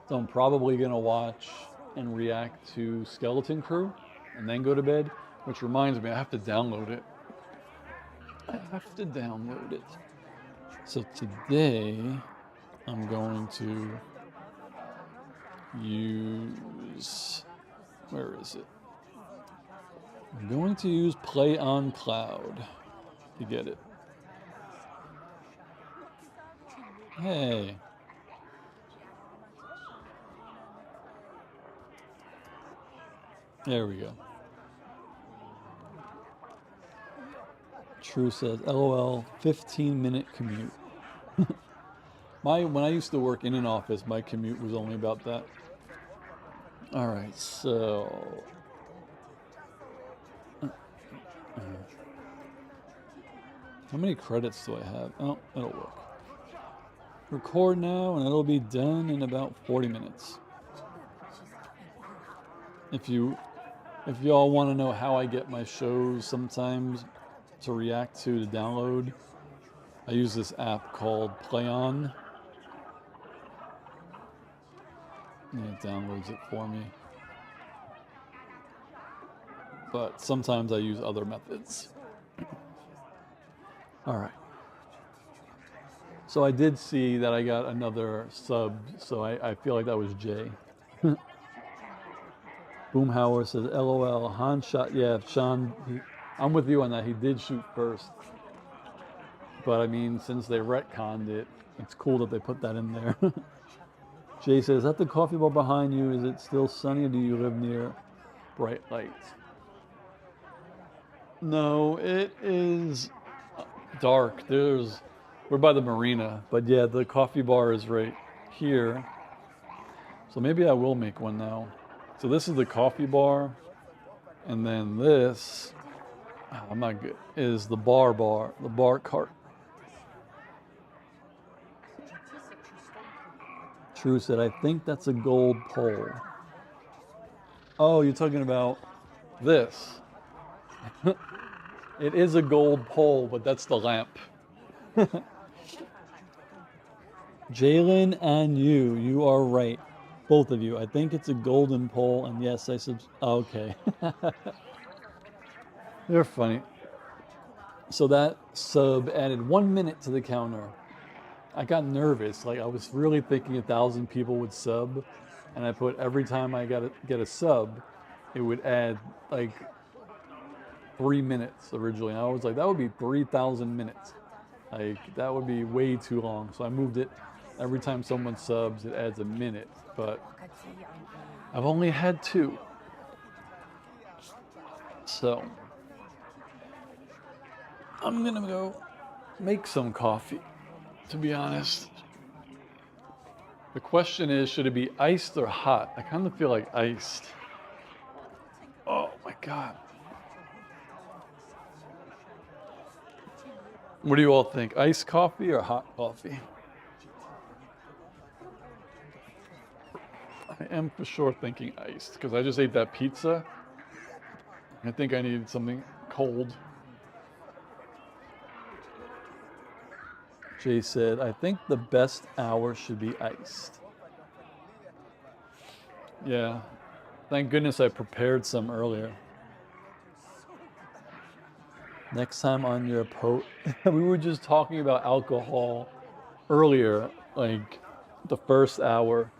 so I'm probably gonna watch and react to Skeleton Crew and then go to bed, which reminds me, I have to download it. So today, I'm going to use, where is it? I'm going to use Play on Cloud to get it. Hey. There we go. True says, LOL, 15-minute commute. When I used to work in an office, my commute was only about that. All right, so how many credits do I have? Oh, it'll work. Record now, and it'll be done in about 40 minutes. If y'all want to know how I get my shows sometimes to react to download, I use this app called Play On. And it downloads it for me. But sometimes I use other methods. All right. So I did see that I got another sub, so I feel like that was Jay. Boomhauer says, LOL, Han shot, yeah, Sean, I'm with you on that. He did shoot first. But I mean, since they retconned it, it's cool that they put that in there. Jay says, is that the coffee bar behind you? Is it still sunny or do you live near bright lights? No, it is dark. We're by the marina, but yeah, the coffee bar is right here. So maybe I will make one now. So this is the coffee bar, and then this, I'm not good, is the bar cart. True said, I think that's a gold pole. Oh, you're talking about this. It is a gold pole, but that's the lamp. Jalen and you are right. Both of you. I think it's a golden pole, and yes, I said, okay. They're funny. So that sub added 1 minute to the counter. I got nervous. Like I was really thinking 1,000 people would sub, and I put every time I get a sub, it would add like 3 minutes originally. And I was like, that would be 3,000 minutes. Like that would be way too long. So I moved it. Every time someone subs, it adds a minute. But I've only had 2. So I'm gonna go make some coffee, to be honest. The question is, should it be iced or hot? I kind of feel like iced. Oh my God. What do you all think? Iced coffee or hot coffee? I am for sure thinking iced because I just ate that pizza. I think I needed something cold. Jay said, I think the best hour should be iced. Yeah. Thank goodness I prepared some earlier. Next time on your post, we were just talking about alcohol earlier, like the first hour.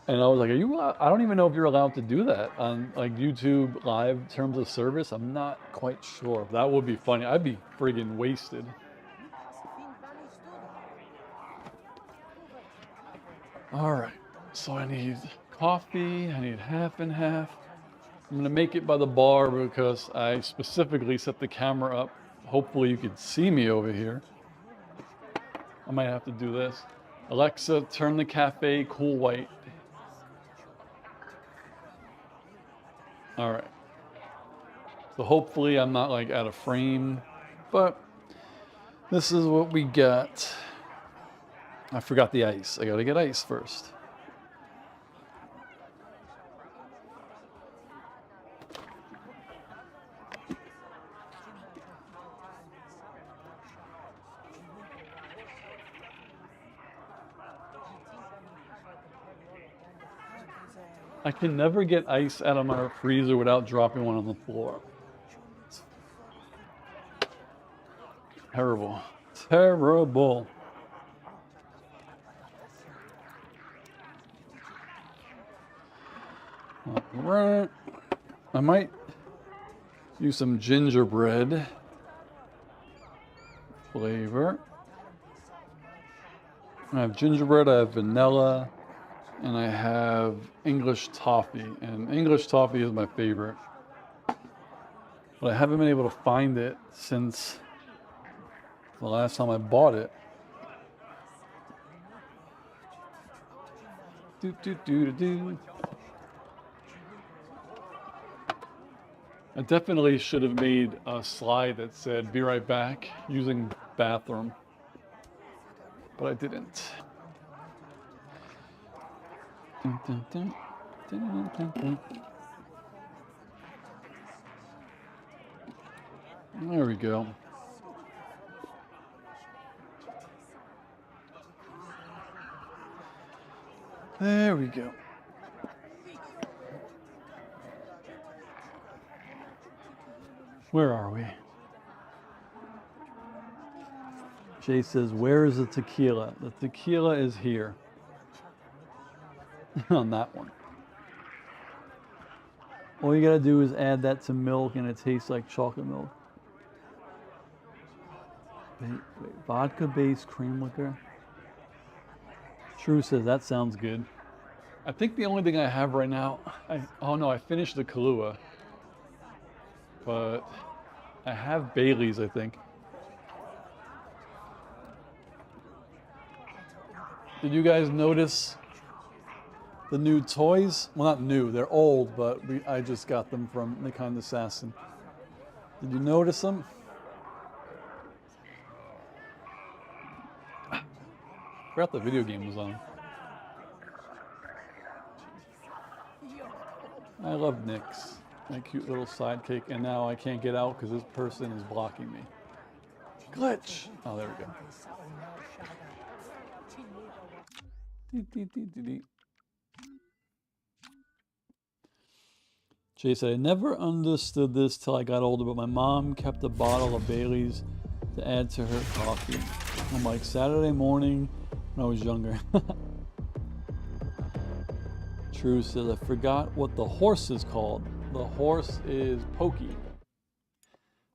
And I was like, are you allowed? I don't even know if you're allowed to do that on like YouTube live terms of service. I'm not quite sure. That would be funny. I'd be friggin' wasted. All right, so I need coffee. I need half and half. I'm gonna make it by the bar because I specifically set the camera up. Hopefully you can see me over here. I might have to do this. Alexa, turn the cafe cool white. All right. So hopefully I'm not like out of frame, but this is what we got. I forgot the ice. I gotta get ice first. I can never get ice out of my freezer without dropping one on the floor. Terrible. Terrible. All right. I might use some gingerbread flavor. I have gingerbread, I have vanilla, and I have English toffee. And English toffee is my favorite. But I haven't been able to find it since the last time I bought it. I definitely should have made a slide that said, "Be right back," using bathroom. But I didn't. There we go. There we go. Where are we? Jay says, where is the tequila? The tequila is here. On that one. All you gotta do is add that to milk and it tastes like chocolate milk. Wait, vodka-based cream liquor? True says, that sounds good. I think the only thing I have right now, oh no, I finished the Kahlua. But I have Bailey's, I think. Did you guys notice the new toys? Well, not new, they're old, but I just got them from Nikon Assassin. Did you notice them? I forgot the video game was on. I love Nick's, my cute little sidekick, and now I can't get out because this person is blocking me. Glitch! Oh, there we go. Jay said, I never understood this till I got older, but my mom kept a bottle of Bailey's to add to her coffee. I'm like, Saturday morning when I was younger. True says, I forgot what the horse is called. The horse is Pokey.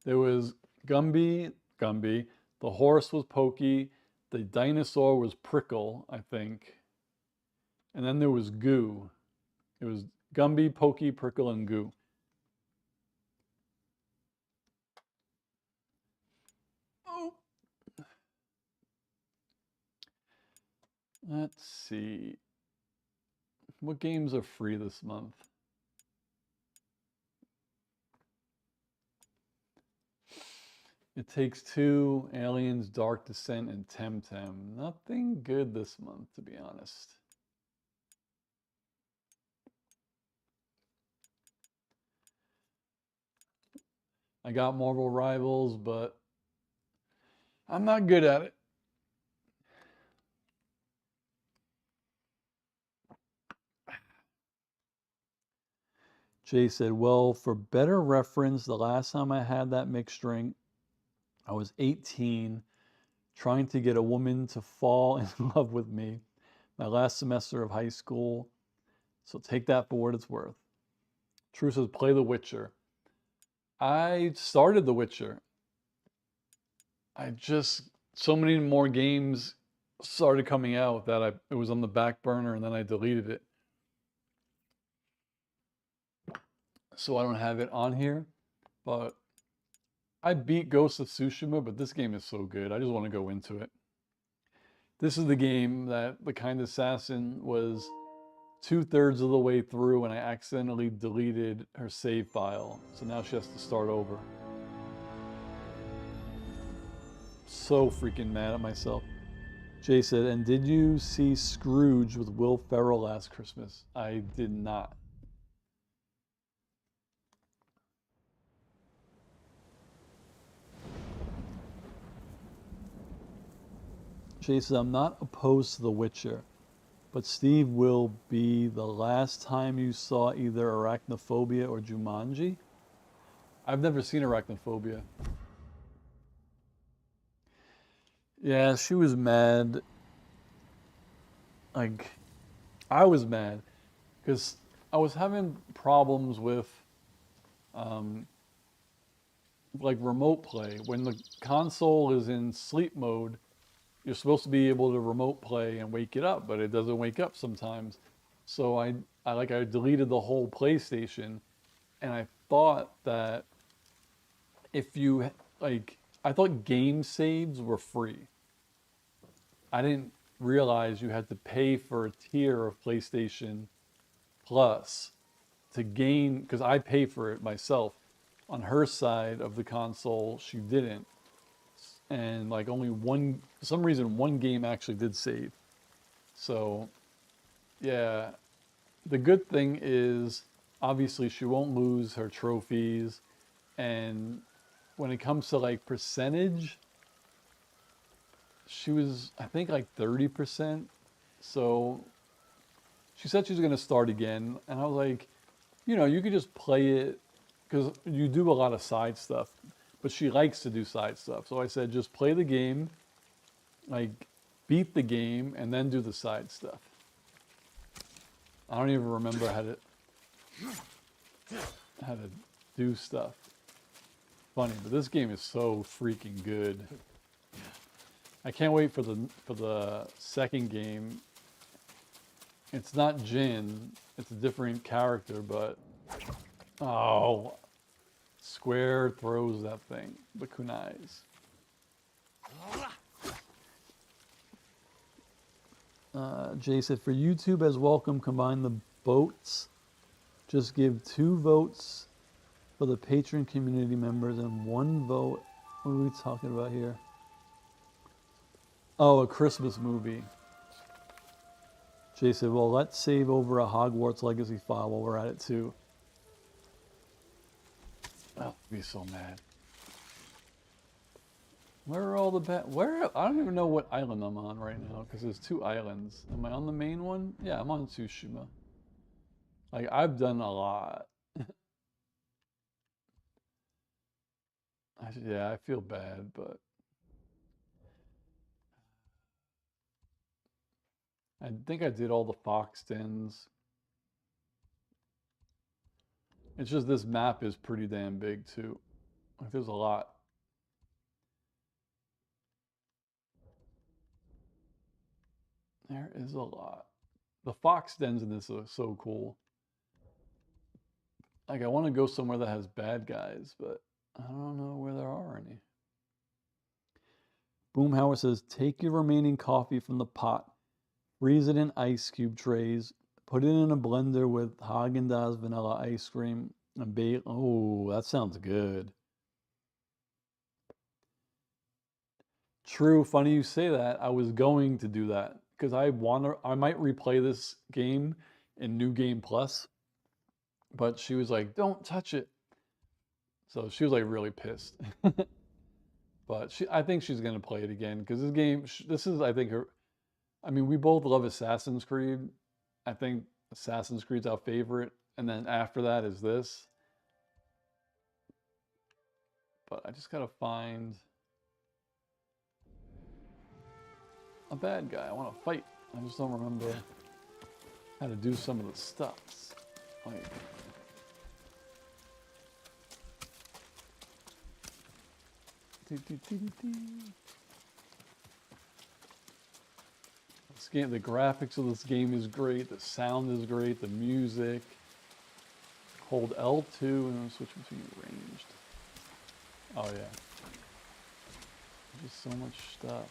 There was Gumby. The horse was Pokey. The dinosaur was Prickle, I think. And then there was Goo. It was Gumby, Pokey, Prickle, and Goo. Oh. Let's see. What games are free this month? It Takes Two, Aliens, Dark Descent, and Temtem. Nothing good this month, to be honest. I got Marvel Rivals, but I'm not good at it. Jay said, well, for better reference, the last time I had that mixed drink, I was 18, trying to get a woman to fall in love with me. My last semester of high school. So take that for what it's worth. True says play The Witcher. I started The Witcher. So many more games started coming out that it was on the back burner and then I deleted it. So I don't have it on here, but I beat Ghost of Tsushima, but this game is so good. I just want to go into it. This is the game that the kind assassin was 2/3 of the way through and I accidentally deleted her save file. So now she has to start over. So freaking mad at myself. Jay said, and did you see Scrooge with Will Ferrell last Christmas? I did not. Jay said, I'm not opposed to The Witcher, but Steve, will be the last time you saw either Arachnophobia or Jumanji? I've never seen Arachnophobia. Yeah, she was mad. Like, I was mad because I was having problems with like remote play. When the console is in sleep mode, you're supposed to be able to remote play and wake it up, but it doesn't wake up sometimes. So I deleted the whole PlayStation, and I thought that if you I thought game saves were free. I didn't realize you had to pay for a tier of PlayStation Plus to gain, because I pay for it myself. On her side of the console, she didn't. And like only one, for some reason, one game actually did save. So, yeah. The good thing is, obviously, she won't lose her trophies. And when it comes to like percentage, she was, I think, like 30%. So she said she's going to start again. And I was like, you know, you could just play it because you do a lot of side stuff. But she likes to do side stuff. So I said, just play the game, like beat the game, and then do the side stuff. I don't even remember how to do stuff. Funny, but this game is so freaking good. I can't wait for the second game. It's not Jin, it's a different character, but oh, Square throws that thing, the kunais. Jay said, for YouTube as welcome, combine the votes. Just give 2 votes for the patron community members and 1 vote. What are we talking about here? Oh, a Christmas movie. Jay said, well, let's save over a Hogwarts Legacy file while we're at it too. I'll be so mad. Where are all the I don't even know what island I'm on right now because there's 2 islands. Am I on the main one? Yeah, I'm on Tsushima. Like, I've done a lot. Yeah, I feel bad, but I think I did all the fox dens. It's just this map is pretty damn big too. Like, there's a lot. There is a lot. The fox dens in this are so cool. Like, I want to go somewhere that has bad guys, but I don't know where there are any. Boomhauer says, take your remaining coffee from the pot, freeze it in ice cube trays, put it in a blender with Haagen-Dazs vanilla ice cream, and bake. Oh, that sounds good. True, funny you say that. I was going to do that because I might replay this game in New Game Plus, but she was like, don't touch it. So she was like really pissed. But I think she's gonna play it again because this game, this is, I think, her. I mean, we both love Assassin's Creed. I think Assassin's Creed's our favorite, and then after that is this. But I just gotta find a bad guy. I want to fight. I just don't remember. how to do some of the stuff. Like, this game, the graphics of this game is great. The sound is great. The music. Hold L2 and then switch between ranged. Oh yeah. There's so much stuff.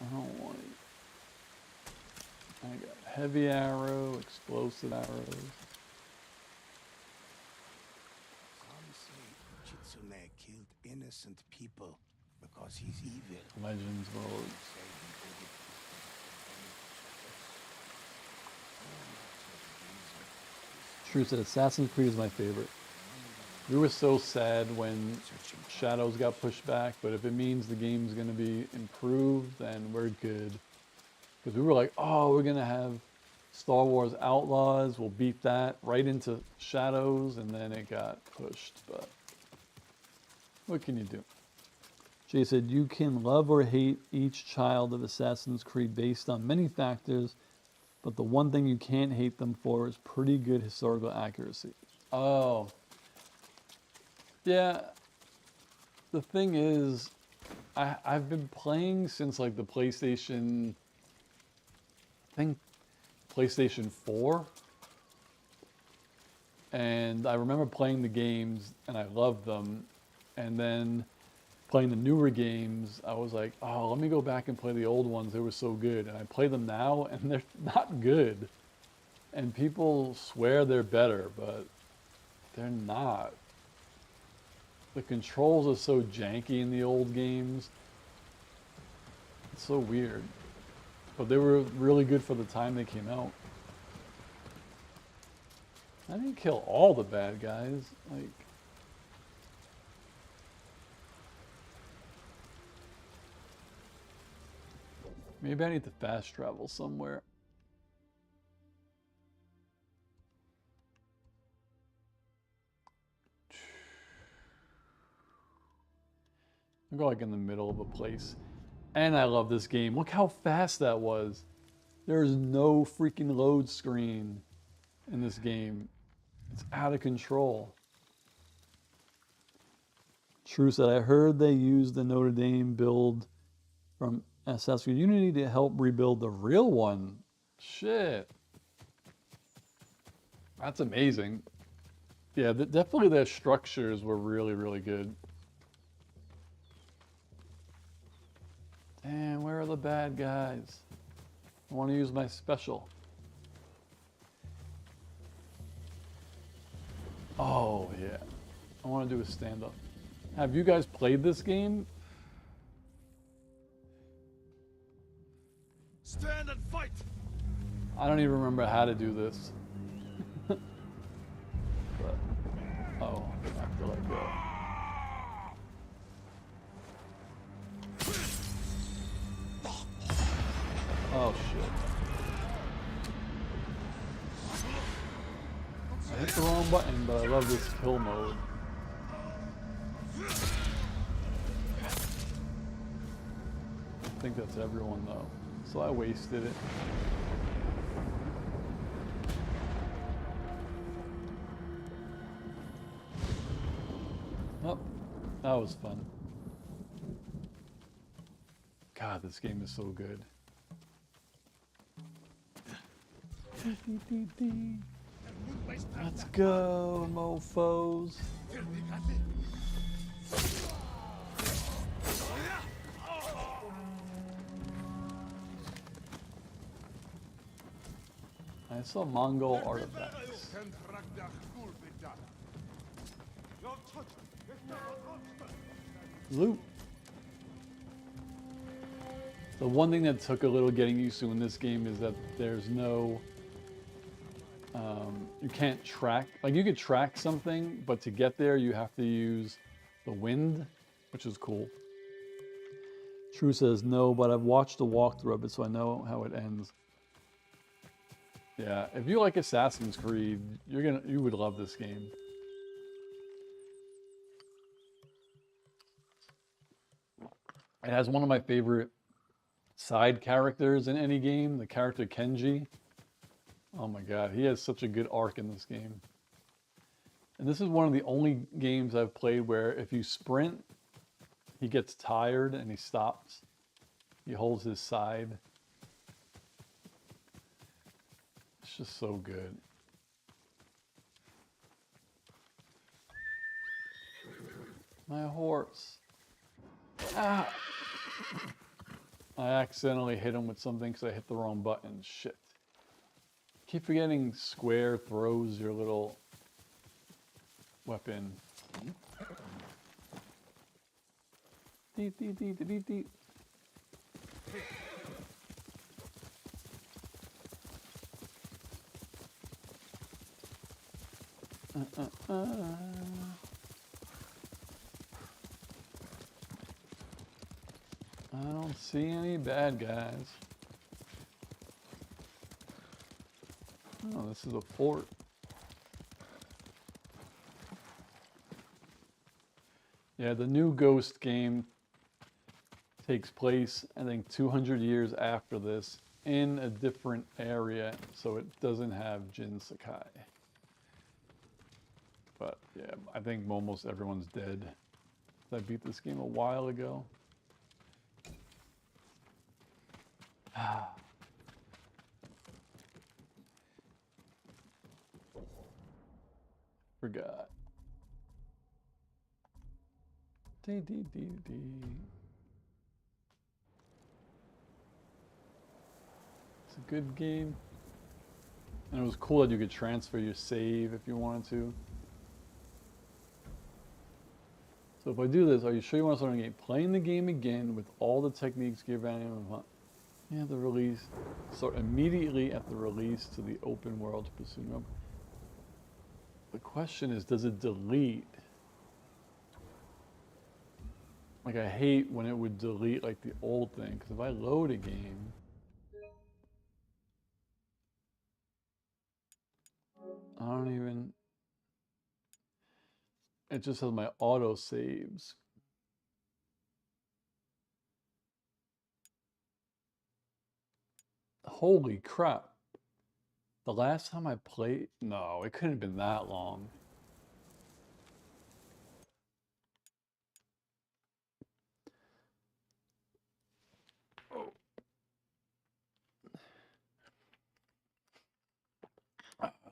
I don't want it. I got heavy arrow, explosive arrows. Some say Kitsune killed innocent people because he's evil. Legends mode. True said Assassin's Creed is my favorite. We were so sad when Shadows got pushed back, but if it means the game's going to be improved, then we're good. Because we were like, oh, we're going to have Star Wars Outlaws, we'll beat that right into Shadows, and then it got pushed, but what can you do? Jay said, you can love or hate each child of Assassin's Creed based on many factors, but the one thing you can't hate them for is pretty good historical accuracy. Oh. Yeah. The thing is, I've been playing since like the PlayStation, I think PlayStation 4. And I remember playing the games and I loved them. And then playing the newer games, I was like, oh, let me go back and play the old ones. They were so good. And I play them now and they're not good. And people swear they're better, but they're not. The controls are so janky in the old games. It's so weird. But they were really good for the time they came out. I didn't kill all the bad guys. Like, maybe I need to fast travel somewhere. I'll go like in the middle of a place. And I love this game. Look how fast that was. There is no freaking load screen in this game. It's out of control. True said, I heard they used the Notre Dame build from Assassin's Creed Unity to help rebuild the real one. Shit. That's amazing. Yeah, definitely their structures were really, really good. Damn, where are the bad guys? I want to use my special. Oh, yeah. I want to do a stand-up. Have you guys played this game? Stand and fight! I don't even remember how to do this. But, oh, I have to let go. Oh, shit. I hit the wrong button, but I love this kill mode. I think that's everyone, though. So I wasted it. Oh, that was fun. God, this game is so good. Let's go, mofos. I saw Mongol artifacts. Loot. The one thing that took a little getting used to in this game is that there's no, you can't track, like you could track something, but to get there you have to use the wind, which is cool. True says no, but I've watched a walkthrough of it, so I know how it ends. Yeah, if you like Assassin's Creed, you would love this game. It has one of my favorite side characters in any game. The character Kenji. Oh my god, he has such a good arc in this game. And this is one of the only games I've played where if you sprint, he gets tired and he stops. He holds his side. It's just so good. My horse. Ah! I accidentally hit him with something because I hit the wrong button. Shit. Keep forgetting square throws your little weapon. Deep, deep, deep, deep, deep. I don't see any bad guys. Oh, this is a fort. Yeah, the new Ghost game takes place, I think, 200 years after this in a different area, so it doesn't have Jin Sakai. But yeah, I think almost everyone's dead. I beat this game a while ago. Forgot. Dee, dee, dee, dee. It's a good game. And it was cool that you could transfer your save if you wanted to. So if I do this, are you sure you want to start a game? Playing the game again with all the techniques given. Yeah, the release. Start immediately at the release to the open world to pursue them. The question is, does it delete? Like, I hate when it would delete like the old thing, because if I load a game, I don't even, it just has my auto saves. Holy crap. The last time I played, no, it couldn't have been that long.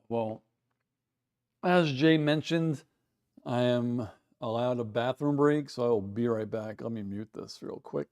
Well, as Jay mentioned, I am allowed a bathroom break, so I will be right back. Let me mute this real quick.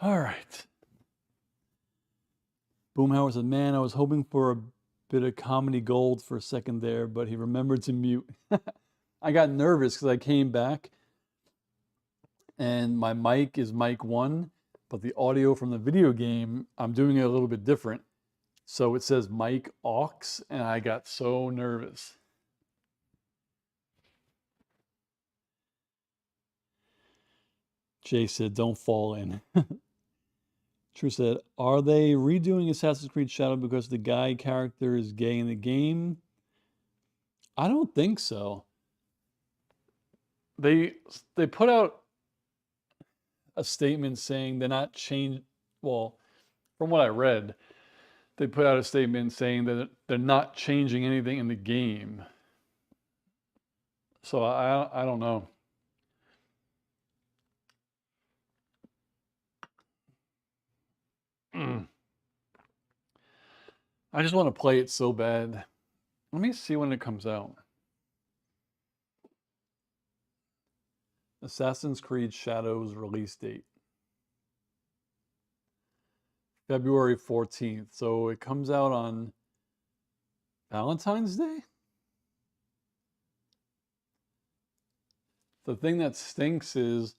All right. Boomhauer said, man, I was hoping for a bit of comedy gold for a second there, but he remembered to mute. I got nervous because I came back and my mic is mic 1, but the audio from the video game, I'm doing it a little bit different. So it says mic aux, and I got so nervous. Jay said, don't fall in. True said, are they redoing Assassin's Creed Shadow because the guy character is gay in the game? I don't think so. They put out a statement saying they're not changing. Well, from what I read, they put out a statement saying that they're not changing anything in the game. So I don't know. I just want to play it so bad. Let me see when it comes out. Assassin's Creed Shadows release date. February 14th. So it comes out on Valentine's Day? The thing that stinks is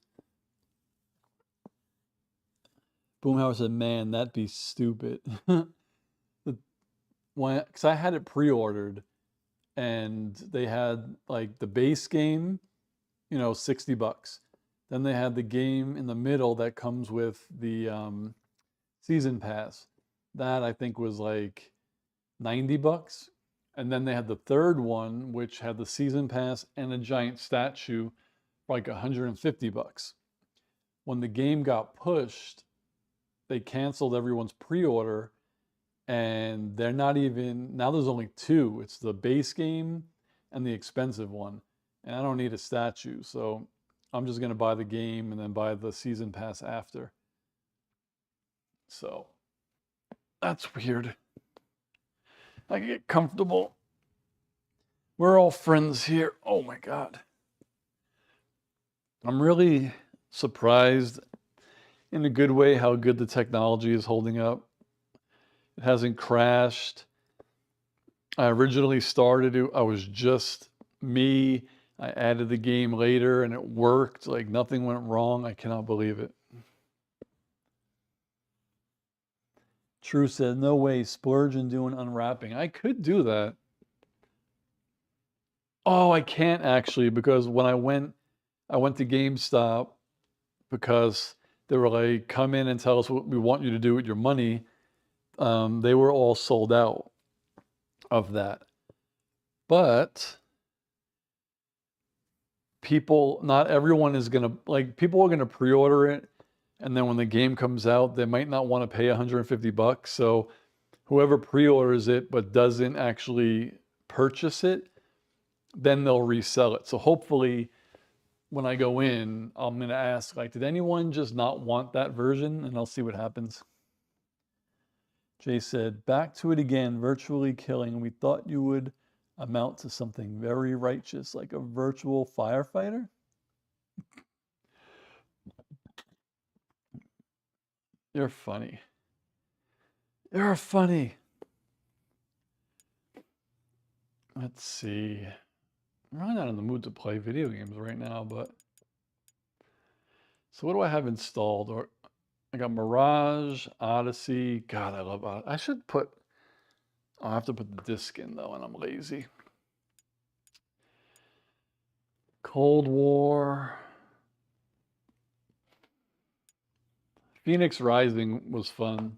Boomhauer said, man, that'd be stupid. Because I had it pre-ordered and they had like the base game, you know, $60. Then they had the game in the middle that comes with the season pass. That I think was like $90. And then they had the third one, which had the season pass and a giant statue for like $150. When the game got pushed, they canceled everyone's pre-order, and they're not even, now there's only 2. It's the base game and the expensive one. And I don't need a statue, so I'm just gonna buy the game and then buy the season pass after. So that's weird. I can get comfortable. We're all friends here. Oh my God. I'm really surprised in a good way how good the technology is holding up. It hasn't crashed. I originally started it, I was just me. I added the game later and it worked. Like nothing went wrong. I cannot believe it. True said, no way, splurge and do an unwrapping. I could do that. Oh, I can't actually, because when I went to GameStop because they were like, come in and tell us what we want you to do with your money. They were all sold out of that. But people, not everyone is gonna, like, people are gonna pre-order it, and then when the game comes out, they might not want to pay $150. So whoever pre-orders it but doesn't actually purchase it, then they'll resell it. So hopefully when I go in, I'm gonna ask, like, did anyone just not want that version? And I'll see what happens. Jay said, back to it again, virtually killing. We thought you would amount to something very righteous, like a virtual firefighter. You're funny. You're funny. Let's see. I'm really not in the mood to play video games right now, but. So what do I have installed? Or I got Mirage, Odyssey. God, I love Odyssey. I should put, I'll have to put the disc in though, and I'm lazy. Cold War. Phoenix Rising was fun.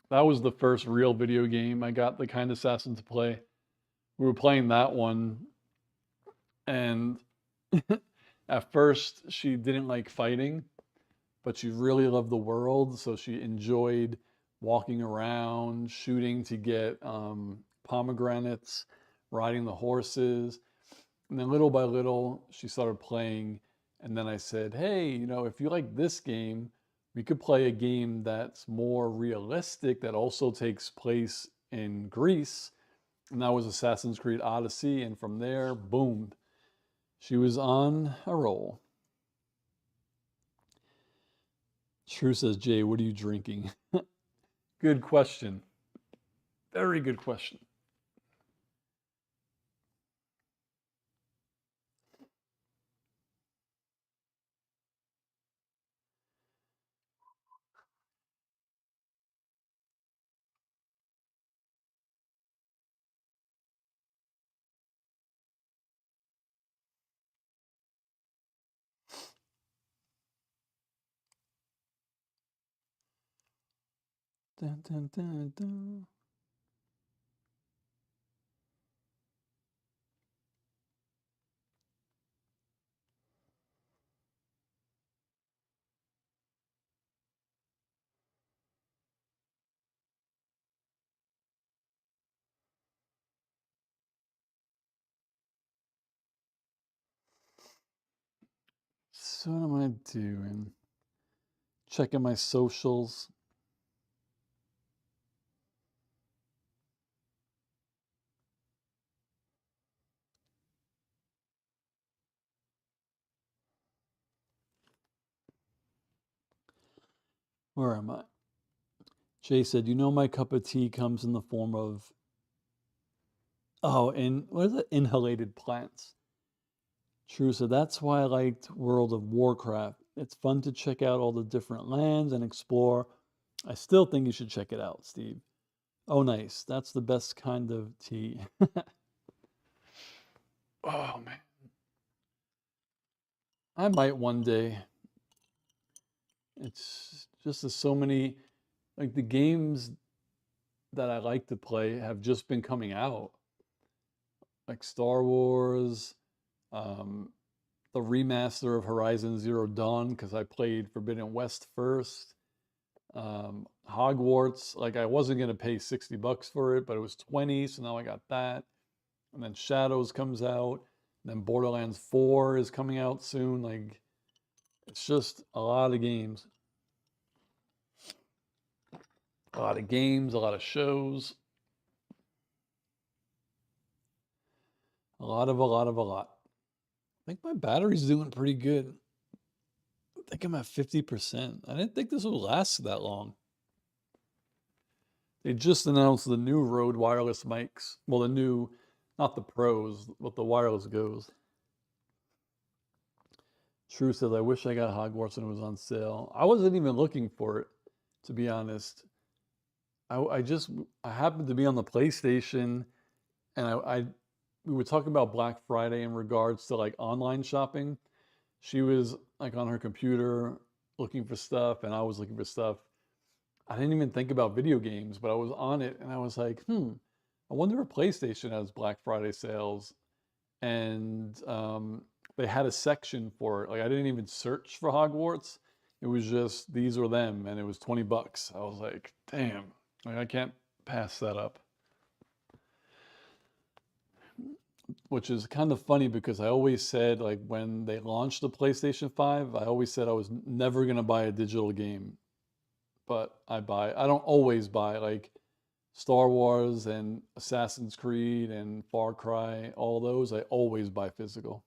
That was the first real video game I got the kind assassin to play. We were playing that one, and at first she didn't like fighting, but she really loved the world, so she enjoyed walking around, shooting to get pomegranates, riding the horses. And then little by little, she started playing. And then I said, hey, you know, if you like this game, we could play a game that's more realistic that also takes place in Greece. And that was Assassin's Creed Odyssey. And from there, boom, she was on a roll. True says, Jay, what are you drinking? Good question. Very good question. Dun, dun, dun, dun. So what am I doing? Checking my socials. Where am I? Jay said, you know, my cup of tea comes in the form of, and what is it? Inhalated plants. True. So that's why I liked World of Warcraft. It's fun to check out all the different lands and explore. I still think you should check it out, Steve. Oh, nice. That's the best kind of tea. Oh, man. I might one day. It's just there's so many, like the games that I like to play have just been coming out. Like Star Wars, um, the remaster of Horizon Zero Dawn, because I played Forbidden West first. Hogwarts, like I wasn't gonna pay $60 for it, but it was 20, so now I got that. And then Shadows comes out. And then Borderlands 4 is coming out soon. Like it's just a lot of games. A lot of games, a lot of shows. A lot. I think my battery's doing pretty good. I think I'm at 50%. I didn't think this would last that long. They just announced the new Rode wireless mics. Well, the new, not the Pros, but the wireless goes. True says, I wish I got Hogwarts when it was on sale. I wasn't even looking for it, to be honest. I happened to be on the PlayStation, and we were talking about Black Friday in regards to like online shopping. She was like on her computer looking for stuff, and I was looking for stuff. I didn't even think about video games, but I was on it, and I was like, I wonder if PlayStation has Black Friday sales. And they had a section for it. Like I didn't even search for Hogwarts. It was just these or them, and it was $20. I was like, damn, like I can't pass that up. Which is kind of funny because I always said, like when they launched the PlayStation 5, I always said I was never gonna buy a digital game. But I don't always buy like Star Wars and Assassin's Creed and Far Cry, all those, I always buy physical.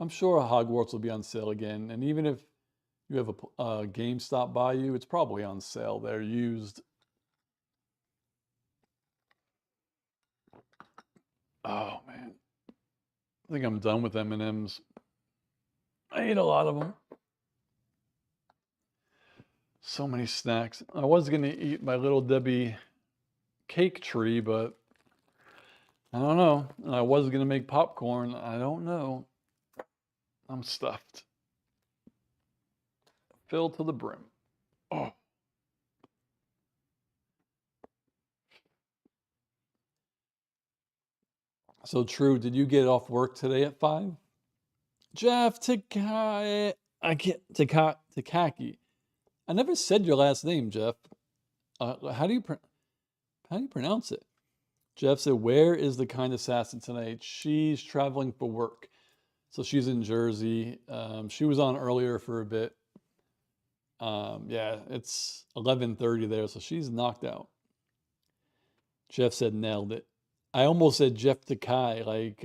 I'm sure Hogwarts will be on sale again, and even if you have a GameStop by you, it's probably on sale. They're used. Oh man, I think I'm done with M&Ms. I ate a lot of them. So many snacks. I was gonna eat my Little Debbie cake tree, but I don't know. I was gonna make popcorn. I don't know. I'm stuffed. Filled to the brim. Oh. So true. Did you get off work today at 5? Jeff Takai. I can't. Takaki. I never said your last name, Jeff. How do you pronounce it? Jeff said, "Where is the kind assassin tonight?" She's traveling for work, so she's in Jersey. She was on earlier for a bit. Yeah, it's 11:30 there, so she's knocked out. Jeff said, "Nailed it." I almost said Jeff Takai, like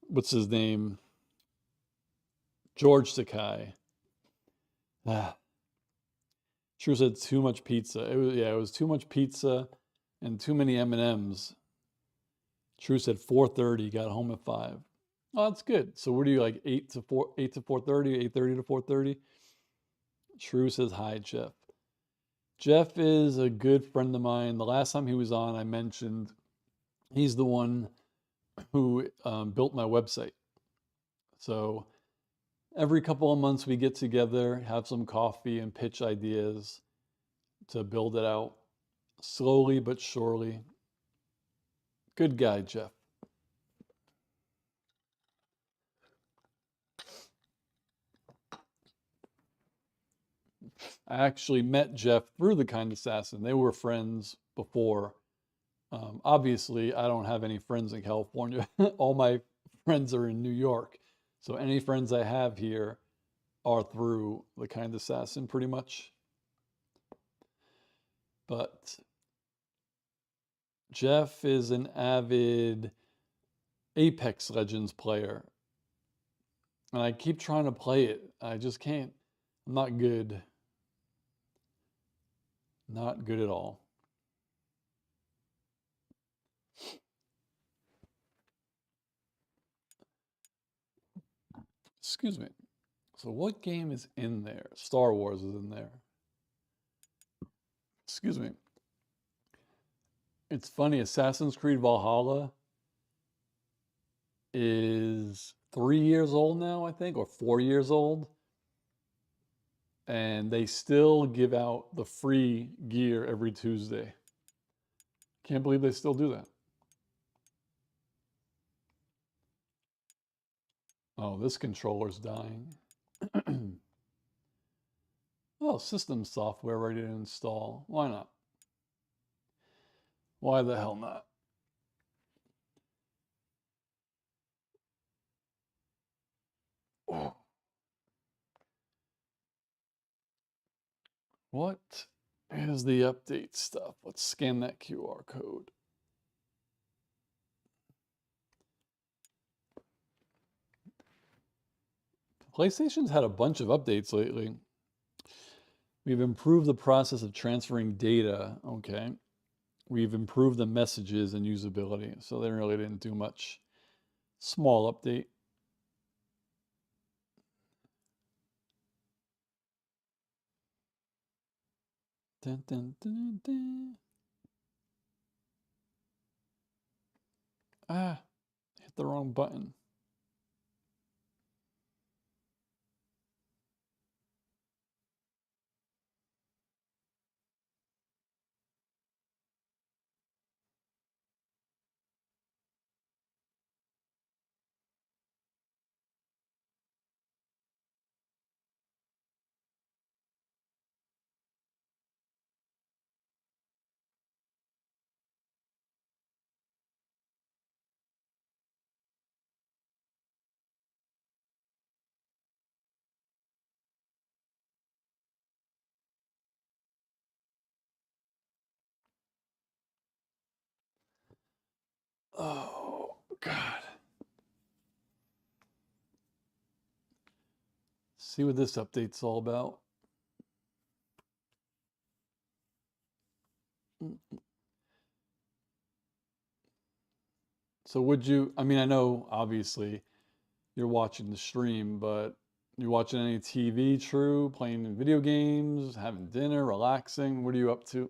what's his name? George Takai. Ah. True said too much pizza. It was too much pizza and too many M&Ms. True said 4:30, got home at 5. Oh, that's good. So what are you, like 8 to 4:30, 8:30 to 4:30? True says hi, Jeff. Jeff is a good friend of mine. The last time he was on, I mentioned he's the one who built my website. So every couple of months we get together, have some coffee, and pitch ideas to build it out slowly but surely. Good guy, Jeff. I actually met Jeff through The Kind Assassin. They were friends before. Obviously, I don't have any friends in California. All my friends are in New York. So any friends I have here are through The Kind Assassin pretty much. But Jeff is an avid Apex Legends player. And I keep trying to play it. I just can't. I'm not good. Not good at all. Excuse me. So what game is in there? Star Wars is in there. Excuse me. It's funny, Assassin's Creed Valhalla is 3 years old now, I think, or 4 years old. And they still give out the free gear every Tuesday. Can't believe they still do that. Oh, this controller's dying. Oh, system software ready to install. Why not? Why the hell not? Oh. What is the update stuff? Let's scan that QR code. PlayStation's had a bunch of updates lately. We've improved the process of transferring data. Okay. We've improved the messages and usability. So they really didn't do much. Small update. Dun, dun, dun, dun. Ah, hit the wrong button. Oh, God. See what this update's all about. So would you, I mean, I know obviously you're watching the stream, but you watching any TV, True? Playing video games, having dinner, relaxing? What are you up to?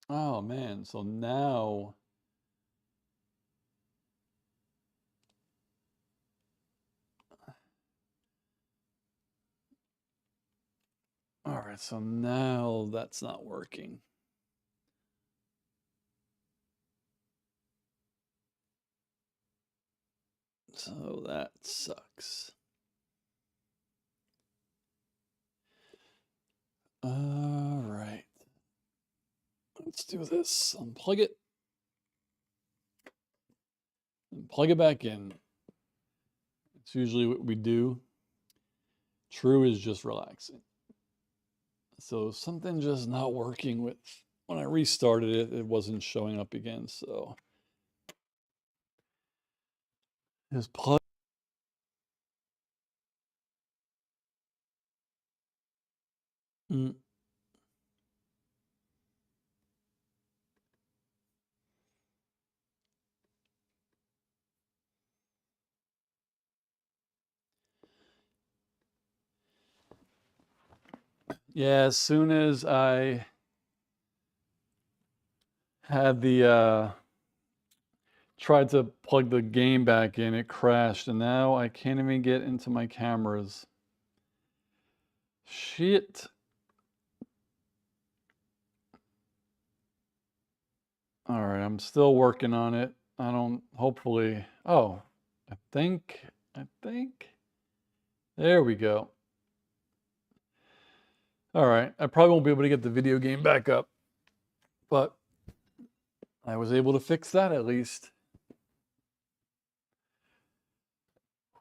Oh man, so now all right, so now that's not working. So that sucks. All right. Let's do this. Unplug it. And plug it back in. It's usually what we do. True is just relaxing. So something just not working with, when I restarted it, it wasn't showing up again. So just plug. Mm. Yeah, as soon as I had the tried to plug the game back in, it crashed, and now I can't even get into my cameras. Shit. All right, I'm still working on it. I don't, hopefully, oh, I think, there we go. All right, I probably won't be able to get the video game back up, but I was able to fix that at least.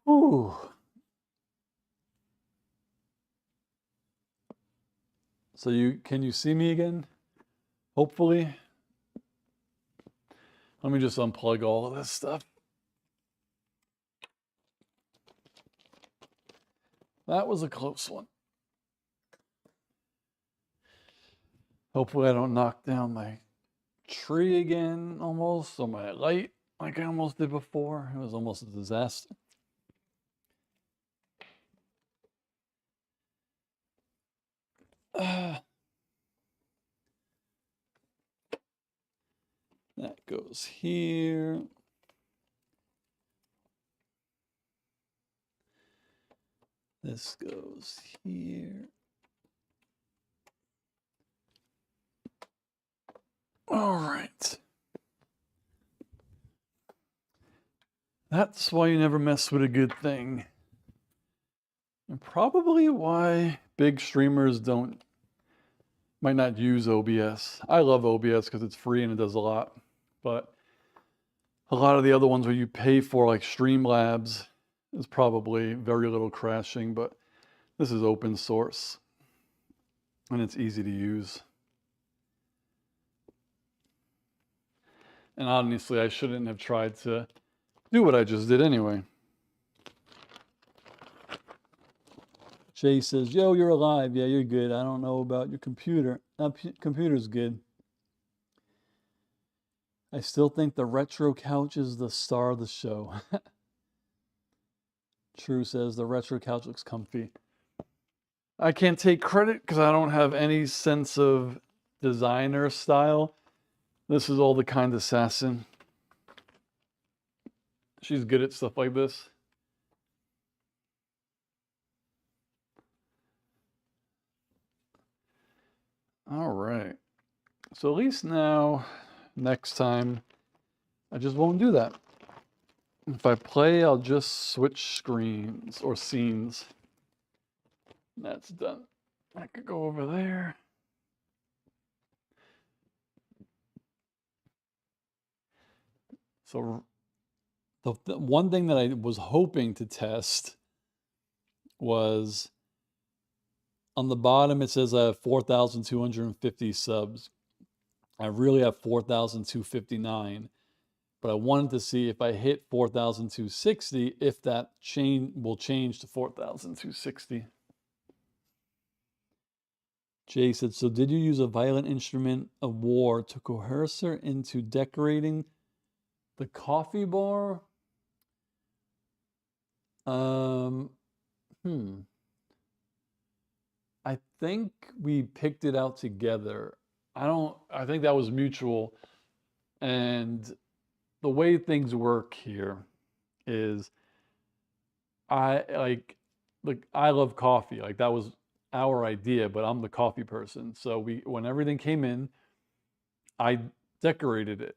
Whew. So can you see me again? Hopefully. Let me just unplug all of this stuff. That was a close one. Hopefully I don't knock down my tree again almost, or my light like I almost did before. It was almost a disaster. That goes here. This goes here. All right. That's why you never mess with a good thing. And probably why big streamers might not use OBS. I love OBS because it's free and it does a lot. But a lot of the other ones where you pay for, like Streamlabs, is probably very little crashing, but this is open source and it's easy to use. And honestly, I shouldn't have tried to do what I just did anyway. Jay says, yo, you're alive. Yeah, you're good. I don't know about your computer. Computer's good. I still think the retro couch is the star of the show. True says the retro couch looks comfy. I can't take credit because I don't have any sense of designer style. This is all the kind assassin. She's good at stuff like this. All right. So at least now, next time, I just won't do that. If I play, I'll just switch screens or scenes. That's done. I could go over there. So the one thing that I was hoping to test was on the bottom, it says I have 4,250 subs. I really have 4,259, but I wanted to see if I hit 4,260, if that will change to 4,260. Jay said, so did you use a violent instrument of war to coerce her into decorating the coffee bar? I think we picked it out together. I think that was mutual. And the way things work here is I love coffee. Like that was our idea, but I'm the coffee person. So when everything came in, I decorated it.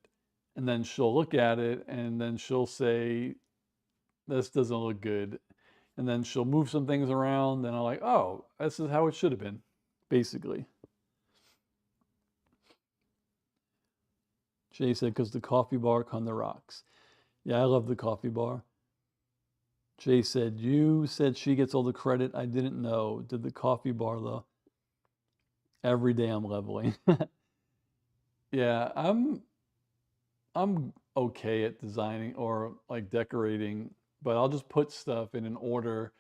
And then she'll look at it and then she'll say, this doesn't look good. And then she'll move some things around and I'm like, oh, this is how it should have been, basically. Jay said, because the coffee bar on the rocks. Yeah, I love the coffee bar. Jay said, you said she gets all the credit. I didn't know. Did the coffee bar, though? Every day I'm leveling. Yeah, I'm okay at designing or like decorating, but I'll just put stuff in an order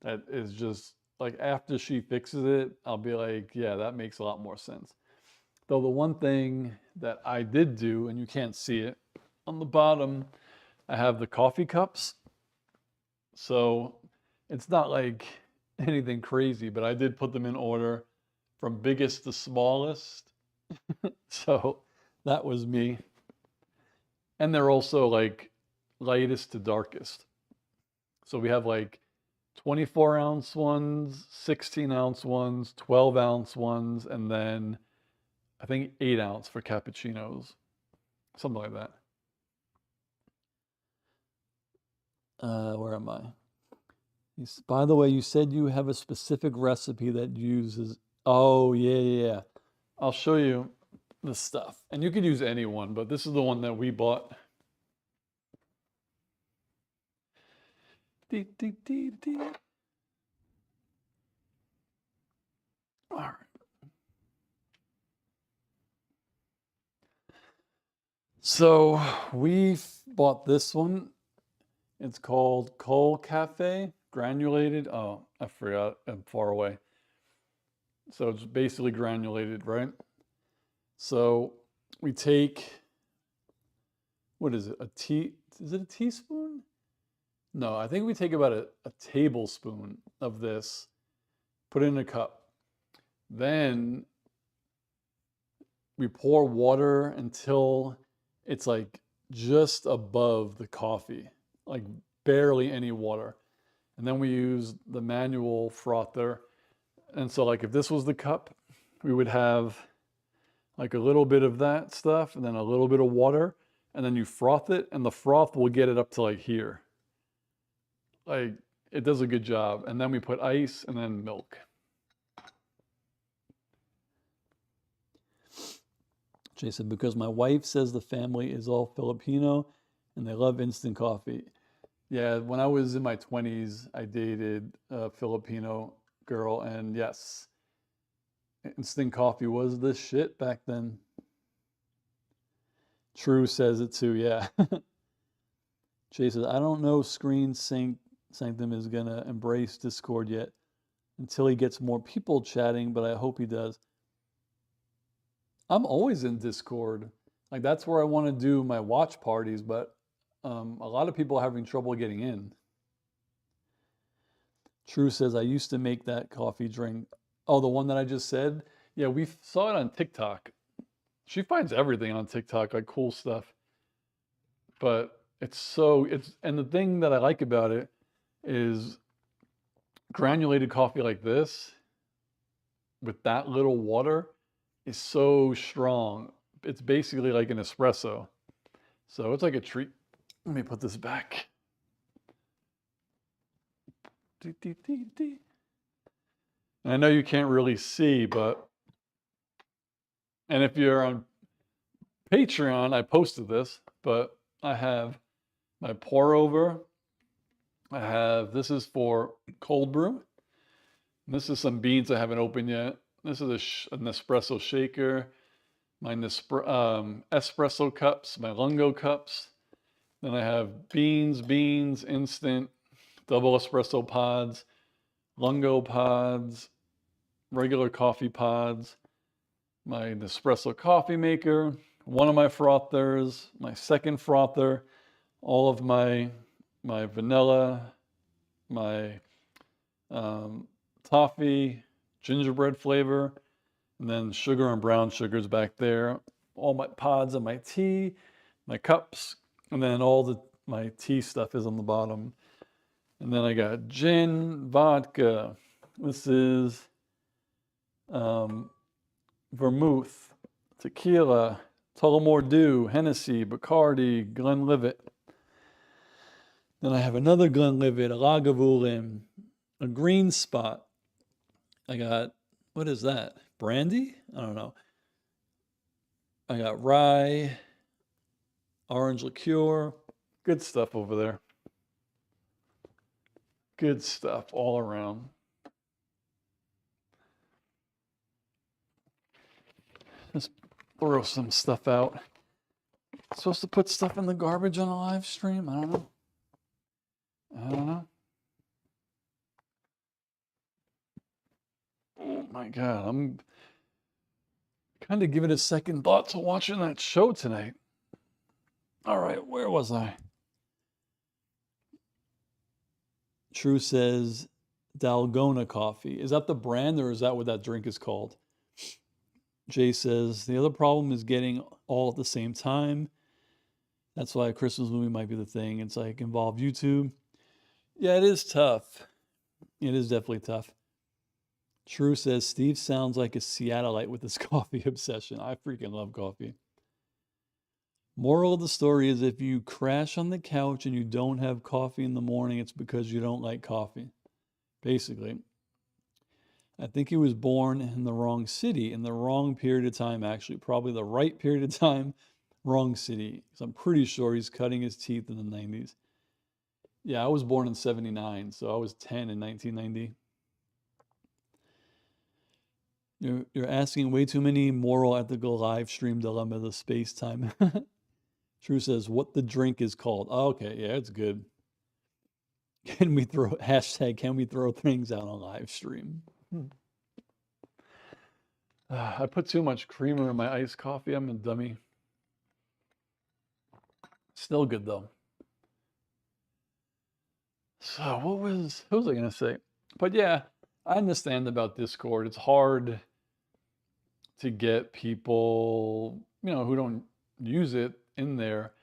that is just like after she fixes it, I'll be like, yeah, that makes a lot more sense. Though the one thing that I did do, and you can't see it, on the bottom, I have the coffee cups. So it's not like anything crazy, but I did put them in order from biggest to smallest. So that was me. And they're also like lightest to darkest. So we have like 24-ounce ones, 16-ounce ones, 12-ounce ones, and then I think 8-ounce for cappuccinos. Something like that. Where am I? By the way, you said you have a specific recipe that uses. Oh, yeah. I'll show you the stuff. And you could use any one, but this is the one that we bought. Dee, dee, dee, dee. All right. So we bought this one. It's called Coal Cafe Granulated. Oh, I forgot. I'm far away. So it's basically granulated, right? So we take, what is it? Is it a teaspoon? No, I think we take about a tablespoon of this, put it in a cup. Then we pour water until it's like just above the coffee, like barely any water. And then we use the manual frother. And so like if this was the cup, we would have like a little bit of that stuff and then a little bit of water, and then you froth it, and the froth will get it up to like here. Like it does a good job. And then we put ice and then milk. Jason, because my wife says the family is all Filipino and they love instant coffee. Yeah, when I was in my 20s, I dated a Filipino girl, and yes, instant coffee was the shit back then. True says it too, yeah. Jay says, I don't know Sanctum is gonna embrace Discord yet until he gets more people chatting, but I hope he does. I'm always in Discord. Like that's where I want to do my watch parties, but a lot of people are having trouble getting in. True says, I used to make that coffee drink. Oh, the one that I just said? Yeah, we saw it on TikTok. She finds everything on TikTok, like cool stuff. But and the thing that I like about it is granulated coffee like this with that little water is so strong. It's basically like an espresso. So it's like a treat. Let me put this back. And I know you can't really see, and if you're on Patreon, I posted this, but I have my pour over. This is for cold brew. This is some beans I haven't opened yet. This is an espresso shaker. My espresso cups, my lungo cups. Then I have beans, instant, double espresso pods, lungo pods, regular coffee pods, my Nespresso coffee maker, one of my frothers, my second frother, all of my vanilla, my toffee, gingerbread flavor, and then sugar and brown sugars back there. All my pods of my tea, my cups, and then my tea stuff is on the bottom. And then I got gin, vodka. This is vermouth, tequila, Tullamore Dew, Hennessy, Bacardi, Glenlivet. Then I have another Glenlivet, a Lagavulin, a Green Spot. I got, what is that? Brandy? I don't know. I got rye, orange liqueur. Good stuff over there. Good stuff all around. throw some stuff out. Supposed to put stuff in the garbage on a live stream? I don't know. I don't know. Oh my God, I'm kind of giving a second thought to watching that show tonight. All right, where was I? True says Dalgona coffee. Is that the brand or is that what that drink is called? Jay says the other problem is getting all at the same time. That's why a Christmas movie might be the thing. It's like involve YouTube. Yeah, it is tough. It is definitely tough. True says Steve sounds like a Seattleite with his coffee obsession. I freaking love coffee. Moral of the story is if you crash on the couch and you don't have coffee in the morning, it's because you don't like coffee. Basically. I think he was born in the wrong city, in the wrong period of time, actually. Probably the right period of time, wrong city. Because I'm pretty sure he's cutting his teeth in the 90s. Yeah, I was born in 79, so I was 10 in 1990. You're asking way too many moral ethical live stream dilemma the space time. True says what the drink is called. Oh, okay, yeah, it's good. Can we throw hashtag can we throw things out on live stream? I put too much creamer in my iced coffee. I'm a dummy. Still good though. So what was I gonna say? But yeah, I understand about Discord. It's hard to get people, who don't use it in there.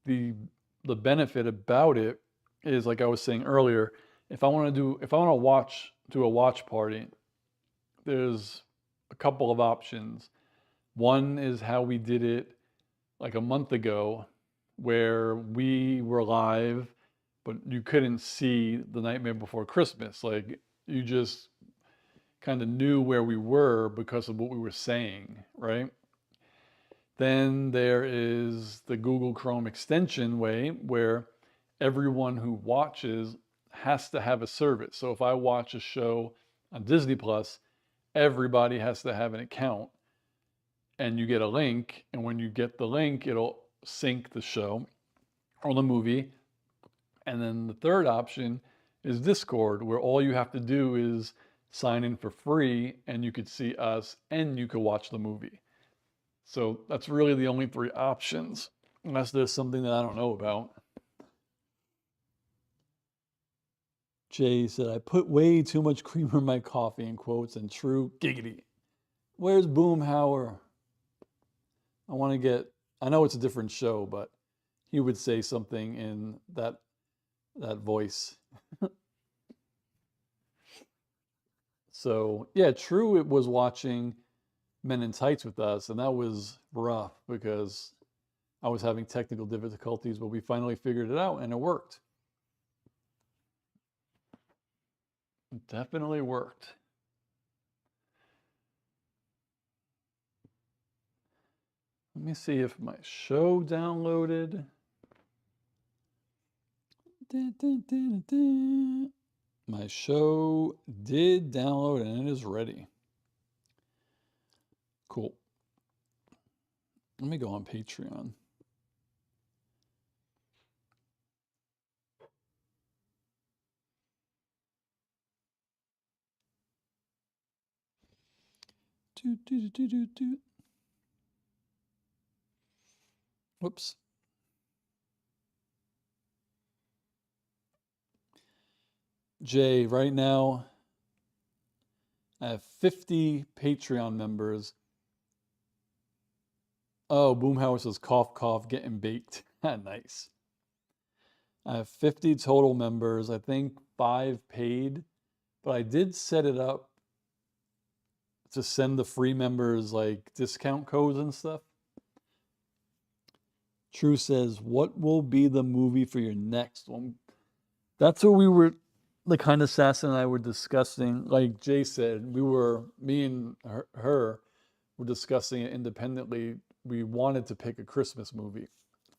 The benefit about it is like I was saying earlier, if I want to do a watch party, there's a couple of options. One is how we did it like a month ago, where we were live, but you couldn't see The Nightmare Before Christmas. Like you just kind of knew where we were because of what we were saying, right? Then there is the Google Chrome extension way where everyone who watches has to have a service. So if I watch a show on Disney Plus, everybody has to have an account and you get a link. And when you get the link, it'll sync the show or the movie. And then the third option is Discord, where all you have to do is sign in for free and you could see us and you could watch the movie. So that's really the only three options, unless there's something that I don't know about. Jay said, I put way too much creamer in my coffee, in quotes, and true giggity. Where's Boomhauer? I know it's a different show, but he would say something in that voice. So yeah, True it was watching Men in Tights with us, and that was rough because I was having technical difficulties, but we finally figured it out and it worked. It definitely worked. Let me see if my show downloaded. My show did download and it is ready. Cool. Let me go on Patreon. Whoops. Jay, right now, I have 50 Patreon members. Oh, Boomhauer says, cough, cough, getting baked. Nice. I have 50 total members. I think 5 paid, but I did set it up to send the free members like discount codes and stuff. True says, what will be the movie for your next one? That's what we were, the kind of Sass and I were discussing. Like Jay said, me and her were discussing it independently. We wanted to pick a Christmas movie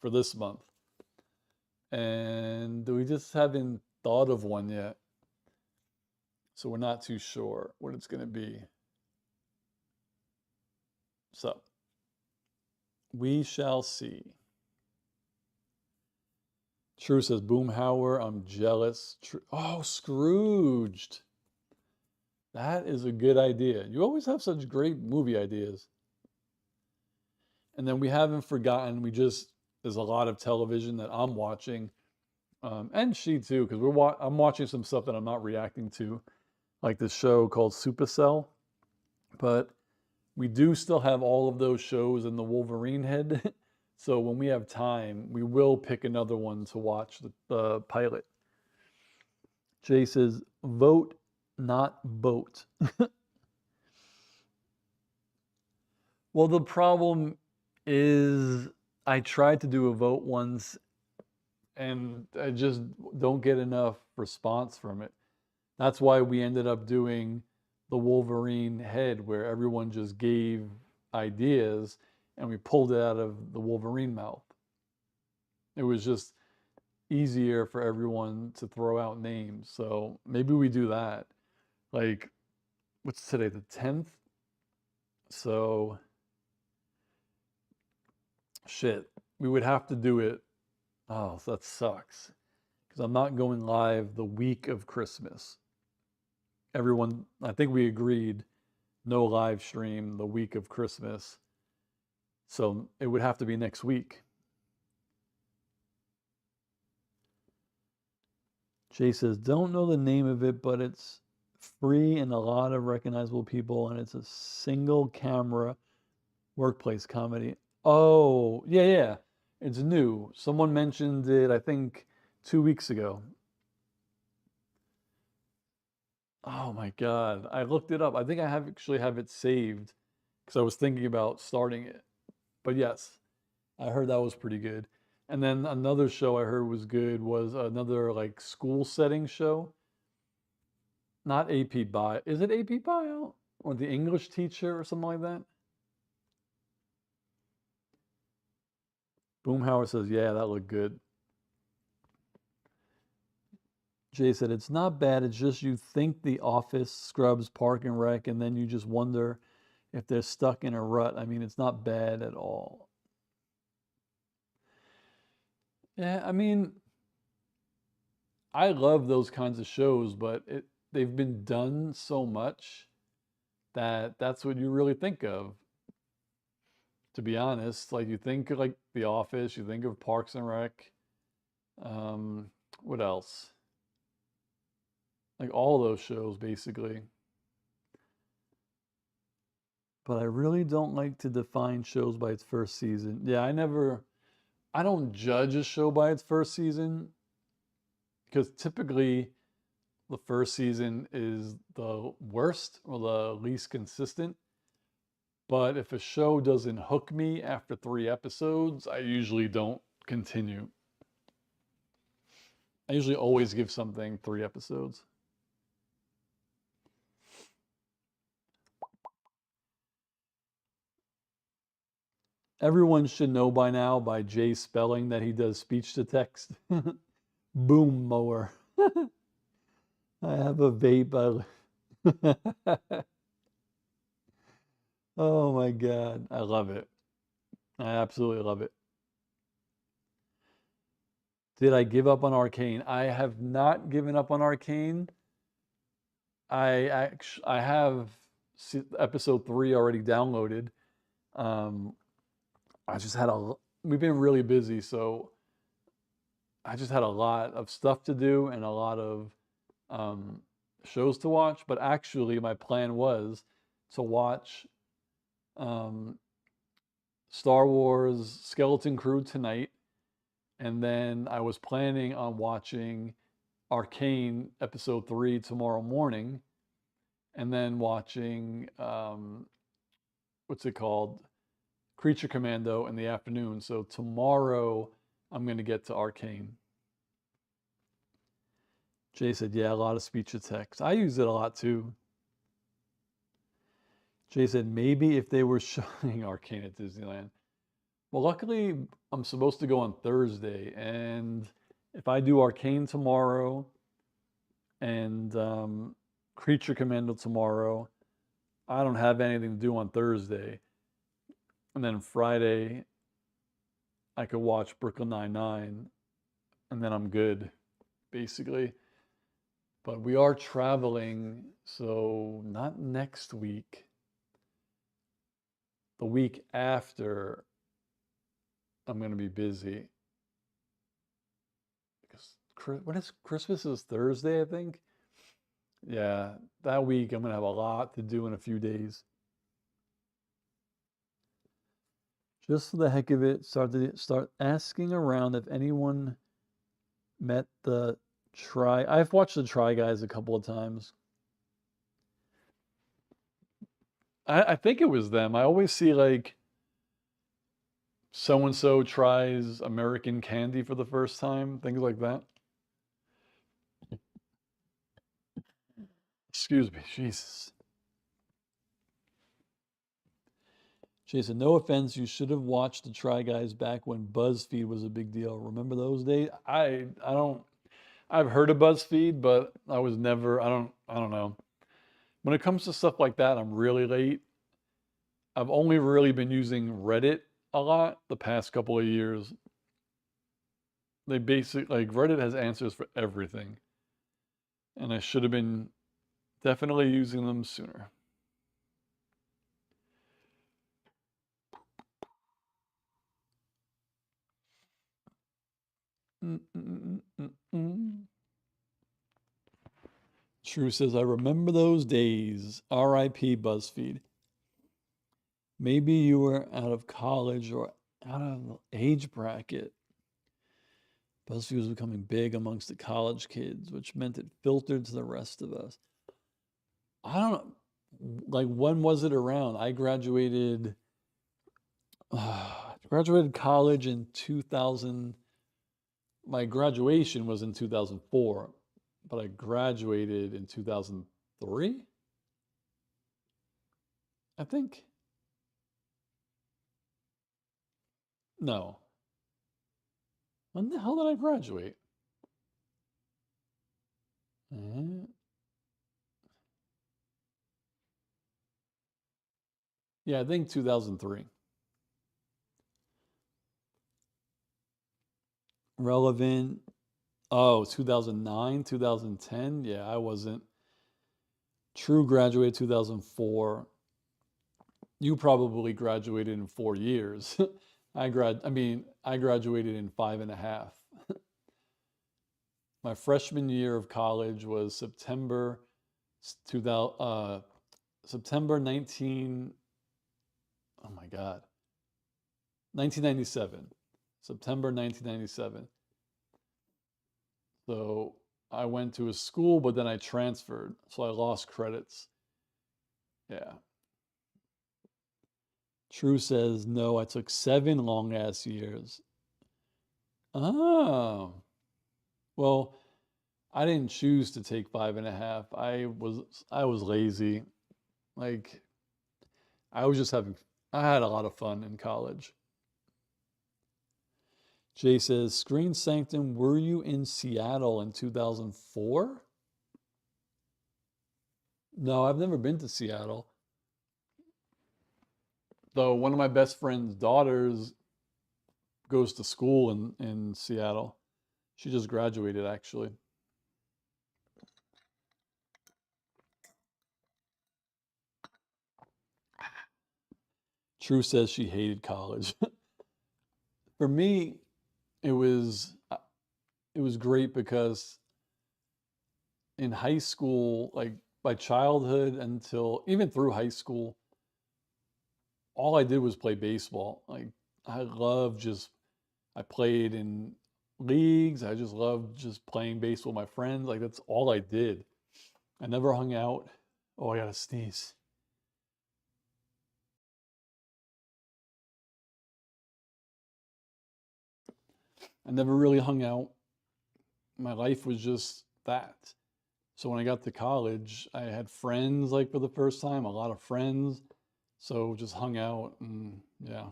for this month. And we just haven't thought of one yet. So we're not too sure what it's going to be. So We shall see. True says, Boomhauer, I'm jealous. Oh, Scrooged. That is a good idea. You always have such great movie ideas. And then we haven't forgotten, there's a lot of television that I'm watching. And she too, because I'm watching some stuff that I'm not reacting to, like this show called Supercell. But we do still have all of those shows in the Wolverine head. So when we have time, we will pick another one to watch the pilot. Jay says, vote, not boat. Well, the problem is I tried to do a vote once and I just don't get enough response from it. That's why we ended up doing the Wolverine head where everyone just gave ideas and we pulled it out of the Wolverine mouth. It was just easier for everyone to throw out names. So maybe we do that. Like, what's today, the 10th? So, shit, we would have to do it. Oh, that sucks. Because I'm not going live the week of Christmas. Everyone, I think we agreed, no live stream the week of Christmas. So it would have to be next week. Jay says, don't know the name of it, but it's free and a lot of recognizable people, and it's a single camera workplace comedy. Oh, yeah. It's new. Someone mentioned it, I think, 2 weeks ago. Oh my God. I looked it up. I think I actually have it saved because I was thinking about starting it. But yes, I heard that was pretty good. And then another show I heard was good was another like school setting show. Not AP Bio. Is it AP Bio? Or the English teacher or something like that? Boomhauer says, yeah, that looked good. Jay said, it's not bad. It's just you think The Office, Scrubs, Park and Rec, and then you just wonder if they're stuck in a rut. I mean, it's not bad at all. Yeah, I mean, I love those kinds of shows, but they've been done so much that that's what you really think of. To be honest, like you think of like The Office, you think of Parks and Rec. What else? Like all those shows, basically. But I really don't like to define shows by its first season. Yeah, I don't judge a show by its first season because typically the first season is the worst or the least consistent. But if a show doesn't hook me after 3 episodes, I usually don't continue. I usually always give something 3 episodes. Everyone should know by now by Jay Spelling that he does speech to text. Boom mower. I have a vape. Oh my God. I love it. I absolutely love it. Did I give up on Arcane? I have not given up on Arcane. I have episode 3 already downloaded. I just had we've been really busy, so I just had a lot of stuff to do and a lot of shows to watch. But actually, my plan was to watch Star Wars Skeleton Crew tonight, and then I was planning on watching Arcane episode 3 tomorrow morning, and then watching what's it called? Creature Commando in the afternoon. So tomorrow I'm going to get to Arcane. Jay said, yeah, a lot of speech to text. I use it a lot too. Jay said, maybe if they were showing Arcane at Disneyland. Well, luckily, I'm supposed to go on Thursday. And if I do Arcane tomorrow and Creature Commando tomorrow, I don't have anything to do on Thursday. And then Friday, I could watch Brooklyn Nine-Nine, and then I'm good, basically. But we are traveling, so not next week. The week after, I'm going to be busy. Because what is Christmas is Thursday, I think. Yeah, that week I'm going to have a lot to do in a few days. Just for the heck of it, start asking around if anyone met the Try. I've watched the Try Guys a couple of times. I think it was them. I always see like so and so tries American candy for the first time, things like that. Excuse me, Jesus. Jason, no offense, you should have watched the Try Guys back when BuzzFeed was a big deal. Remember those days? I don't. I've heard of BuzzFeed, but I was never. I don't know. When it comes to stuff like that, I'm really late. I've only really been using Reddit a lot the past couple of years. They basically like Reddit has answers for everything, and I should have been definitely using them sooner. True says, I remember those days. R.I.P. BuzzFeed. Maybe you were out of college or out of the age bracket. BuzzFeed was becoming big amongst the college kids, which meant it filtered to the rest of us. I don't know. Like, when was it around? I graduated college in 2000. My graduation was in 2004, but I graduated in 2003, I think. No. When the hell did I graduate? Yeah, I think 2003. Relevant. Oh, 2009, 2010. Yeah, I wasn't. True graduated 2004. You probably graduated in 4 years. I graduated in 5.5. My freshman year of college was September 2000, September 19, oh my God, 1997. September 1997. So I went to a school, but then I transferred, so I lost credits. Yeah. True says, no, I took 7 long ass years. Oh. Well, I didn't choose to take 5.5. I was lazy. Like, I was just I had a lot of fun in college. Jay says, Screen Sanctum, were you in Seattle in 2004? No, I've never been to Seattle. Though one of my best friend's daughters goes to school in Seattle. She just graduated, actually. True says she hated college. For me, it was great because in high school, like my childhood until even through high school, all I did was play baseball. Like I played in leagues. I just loved just playing baseball with my friends. Like that's all I did. I never hung out. Oh, I gotta sneeze. I never really hung out. My life was just that. So when I got to college, I had friends like for the first time, a lot of friends. So just hung out and yeah.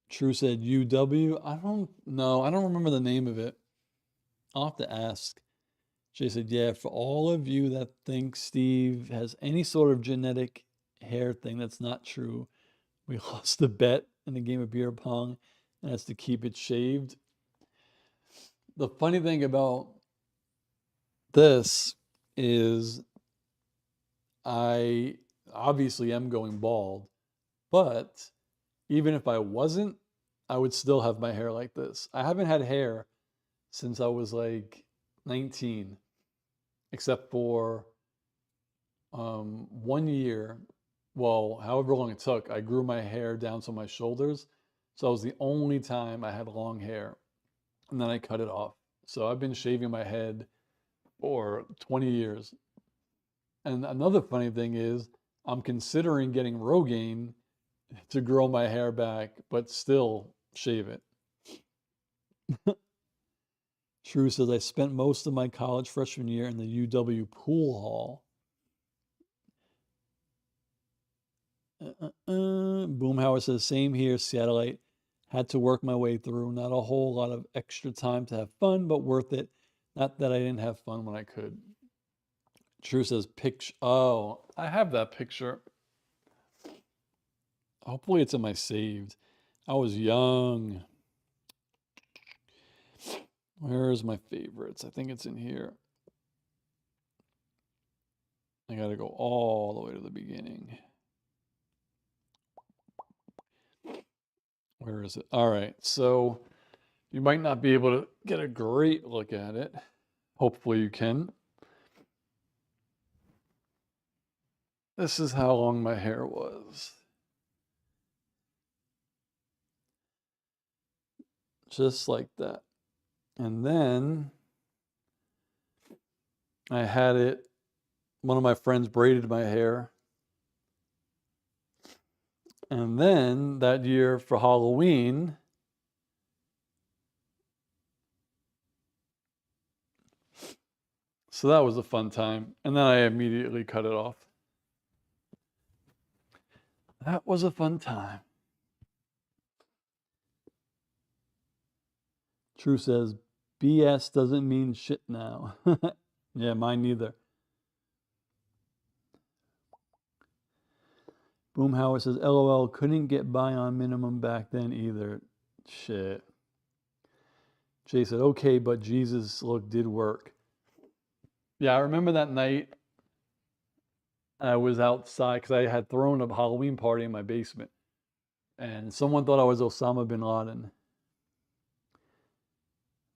True said UW. I don't know. I don't remember the name of it. I'll have to ask. Jay said, yeah, for all of you that think Steve has any sort of genetic hair thing, that's not true. We lost a bet in a game of beer pong, and that's to keep it shaved. The funny thing about this is I obviously am going bald, but even if I wasn't, I would still have my hair like this. I haven't had hair since I was like 19, except for 1 year. Well, however long it took, I grew my hair down to my shoulders. So that was the only time I had long hair. And then I cut it off. So I've been shaving my head for 20 years. And another funny thing is, I'm considering getting Rogaine to grow my hair back, but still shave it. True says, I spent most of my college freshman year in the UW pool hall. Boomhauer says, same here, Seattleite. Had to work my way through. Not a whole lot of extra time to have fun, but worth it. Not that I didn't have fun when I could. True says, picture. Oh, I have that picture. Hopefully it's in my saved. I was young. Where's my favorites? I think it's in here. I got to go all the way to the beginning. Where is it? All right. So you might not be able to get a great look at it. Hopefully you can. This is how long my hair was. Just like that. And then I had it, one of my friends braided my hair. And then that year for Halloween, so that was a fun time. And then I immediately cut it off. That was a fun time. True says, BS doesn't mean shit now. Yeah, mine neither. Boomhauer says, LOL, couldn't get by on minimum back then either. Shit. Jay said, okay, but Jesus look did work. Yeah, I remember that night I was outside because I had thrown a Halloween party in my basement. And someone thought I was Osama bin Laden.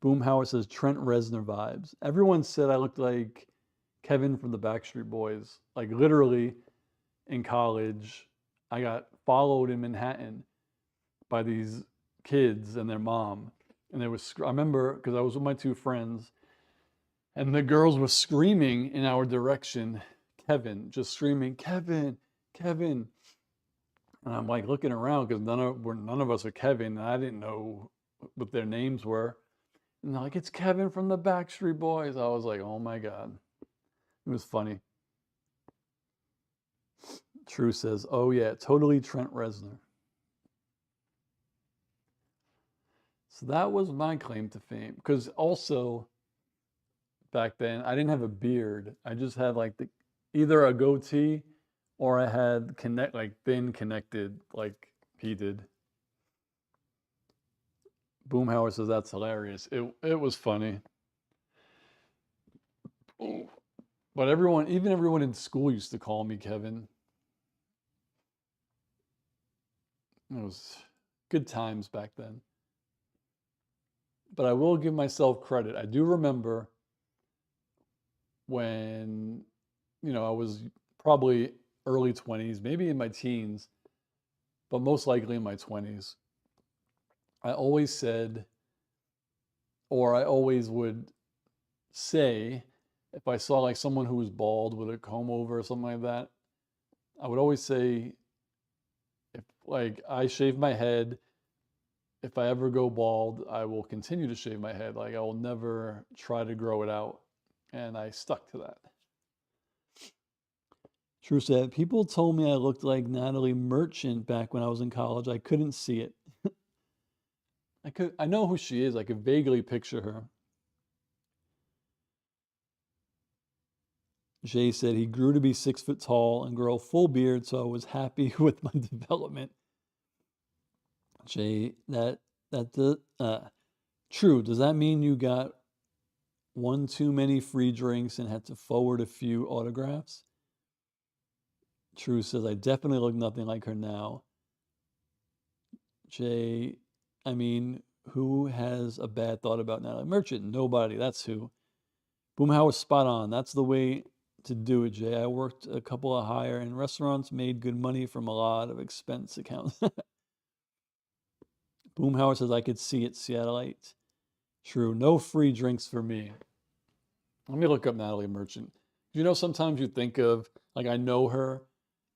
Boomhauer says, Trent Reznor vibes. Everyone said I looked like Kevin from the Backstreet Boys. Like literally in college, I got followed in Manhattan by these kids and their mom. And they was, I remember because I was with my two friends, and the girls were screaming in our direction, Kevin, just screaming, Kevin, Kevin. And I'm like looking around because none of us are Kevin, and I didn't know what their names were. And they're like, it's Kevin from the Backstreet Boys. I was like, oh my God. It was funny. True says, oh yeah, totally Trent Reznor. So that was my claim to fame. Because also, back then, I didn't have a beard. I just had like either a goatee or I had thin connected like he did. Boomhauer says that's hilarious. It was funny. But even everyone in school used to call me Kevin. It was good times back then. But I will give myself credit. I do remember when, I was probably early 20s, maybe in my teens, but most likely in my 20s. I always said, or I always would say, if I saw like someone who was bald with a comb over or something like that, I would always say, if like I shave my head, if I ever go bald, I will continue to shave my head. Like I will never try to grow it out. And I stuck to that. True said, people told me I looked like Natalie Merchant back when I was in college. I couldn't see it. I know who she is. I could vaguely picture her. Jay said he grew to be 6 foot tall and grow a full beard, so I was happy with my development. Jay, true. Does that mean you got one too many free drinks and had to forward a few autographs? True says, I definitely look nothing like her now. Jay, I mean, who has a bad thought about Natalie Merchant? Nobody. That's who. Boomhauer spot on. That's the way to do it, Jay. I worked a couple of higher-end restaurants, made good money from a lot of expense accounts. Boomhauer says, I could see it, Seattleite. True. No free drinks for me. Let me look up Natalie Merchant. You know, sometimes you think of, like, I know her,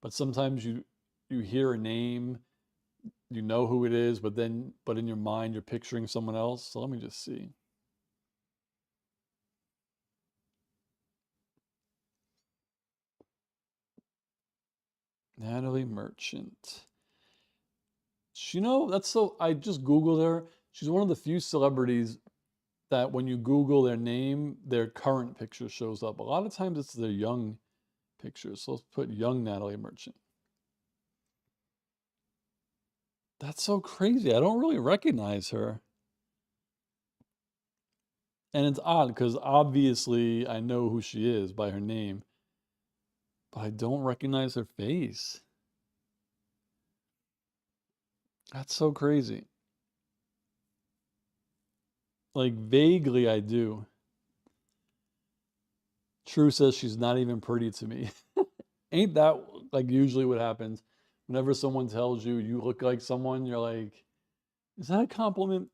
but sometimes you hear a name, you know who it is, but in your mind you're picturing someone else. So let me just see. Natalie Merchant. You know, I just Googled her. She's one of the few celebrities that when you Google their name, their current picture shows up. A lot of times it's their young pictures. So let's put young Natalie Merchant. That's so crazy. I don't really recognize her. And it's odd because obviously I know who she is by her name, but I don't recognize her face. That's so crazy. Like vaguely I do. True says she's not even pretty to me. Ain't that like usually what happens? Whenever someone tells you you look like someone, you're like, is that a compliment?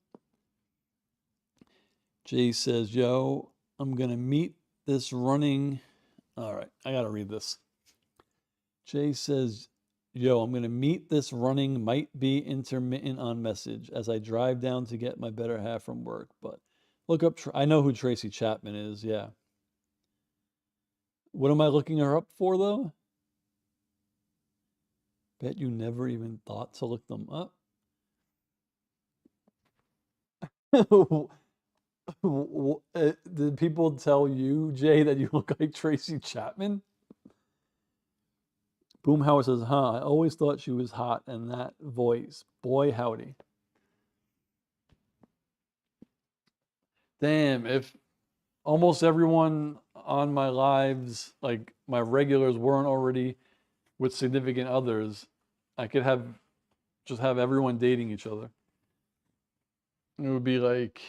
Jay says, yo, I'm gonna meet this running. All right, I gotta read this. Jay says, yo, I'm gonna meet this running, might be intermittent on message as I drive down to get my better half from work. But look up, I know who Tracy Chapman is, yeah. What am I looking her up for though? Bet you never even thought to look them up. Did people tell you, Jay, that you look like Tracy Chapman? Boomhauer says, I always thought she was hot and that voice. Boy, howdy. Damn, if almost everyone on my lives, like my regulars, weren't already with significant others, I could just have everyone dating each other. It would be like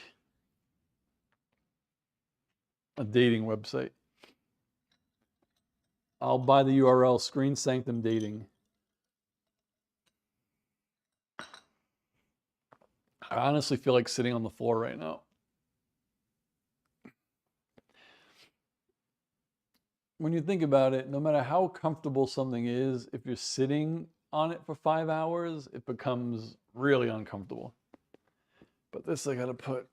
a dating website. I'll buy the URL, Screen Sanctum Dating. I honestly feel like sitting on the floor right now. When you think about it, no matter how comfortable something is, if you're sitting on it for 5 hours, it becomes really uncomfortable. But this I gotta put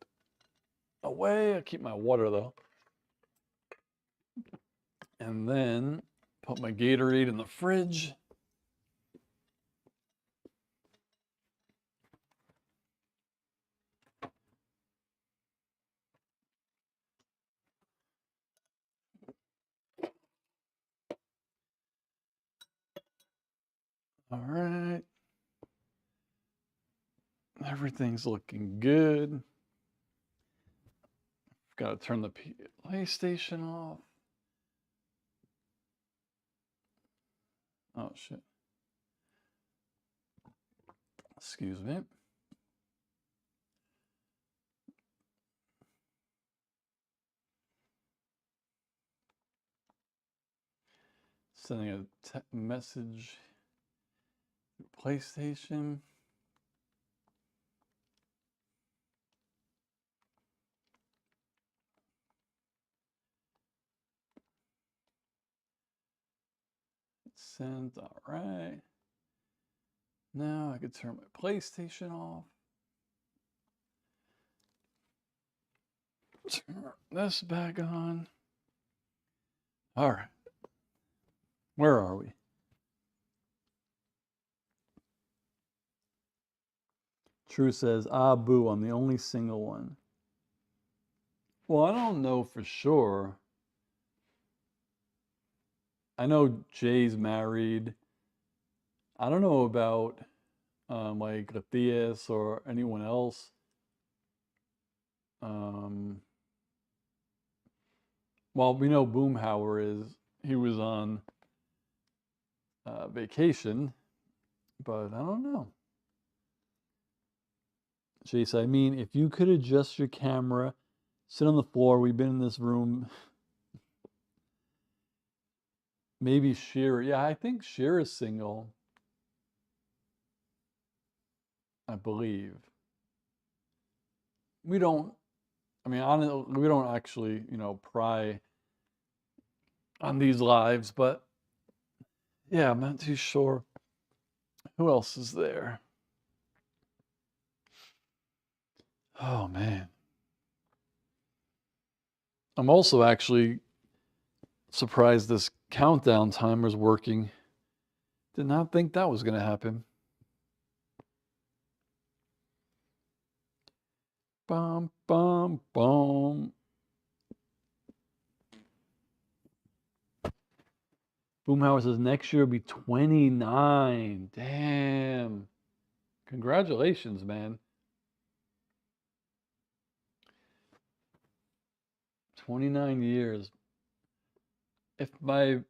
away. I keep my water though. And then put my Gatorade in the fridge. All right. Everything's looking good. Got to turn the PlayStation off. Oh, shit. Excuse me. Sending a message to PlayStation. Sent. All right. Now I could turn my PlayStation off. Turn this back on. All right. Where are we? True says, boo, I'm the only single one. Well, I don't know for sure. I know Jay's married. I don't know about like Matthias or anyone else. Well, we know Boomhauer he was on vacation, but I don't know. Chase, I mean, if you could adjust your camera, sit on the floor, we've been in this room. Maybe Shearer. Yeah, I think Shearer's single. I believe. We don't, I mean, we don't actually, pry on these lives, but yeah, I'm not too sure. Who else is there? Oh, man. I'm also actually surprised this countdown timer's working. Did not think that was going to happen. Bum, bum, bum. Boomhauer says next year will be 29. Damn. Congratulations, man. 29 years. If my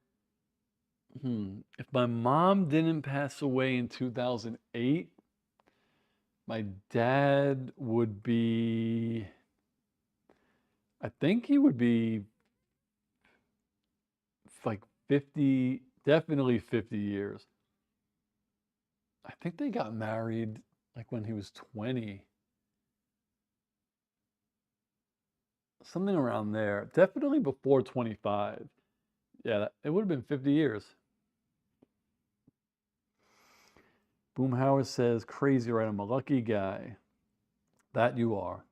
mom didn't pass away in 2008, my dad would be, I think he would be like 50, definitely 50 years. I think they got married like when he was 20. Something around there. Definitely before 25. Yeah, it would have been 50 years. Boomhauer says, crazy, right? I'm a lucky guy. That you are.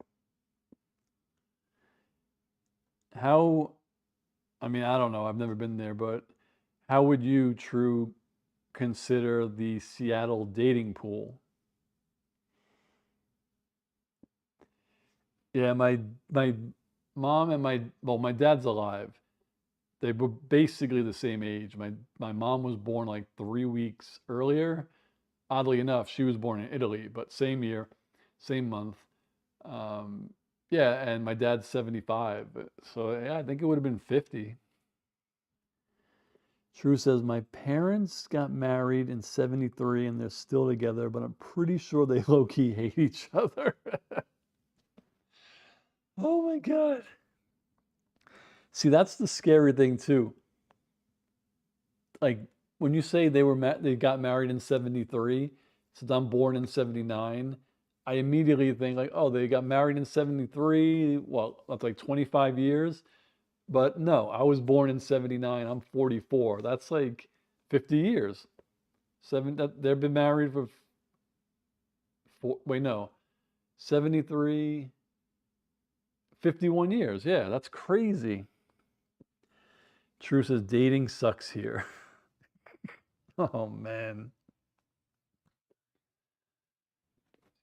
How, I mean, I don't know. I've never been there, but how would you, True, consider the Seattle dating pool? Yeah, my mom and my dad's alive. They were basically the same age. My mom was born like 3 weeks earlier. Oddly enough, she was born in Italy, but same year, same month. Um, yeah, and my dad's 75. So yeah, I think it would have been 50. True says my parents got married in 73 and they're still together, but I'm pretty sure they low-key hate each other. Oh my God. See, that's the scary thing too. Like when you say they got married in 73, since I'm born in 79, I immediately think like, oh, they got married in 73. Well, that's like 25 years. But no, I was born in 79. I'm 44. That's like 50 years. They've been married for wait, no. 73, 51 years. Yeah, that's crazy. True says dating sucks here. Oh man.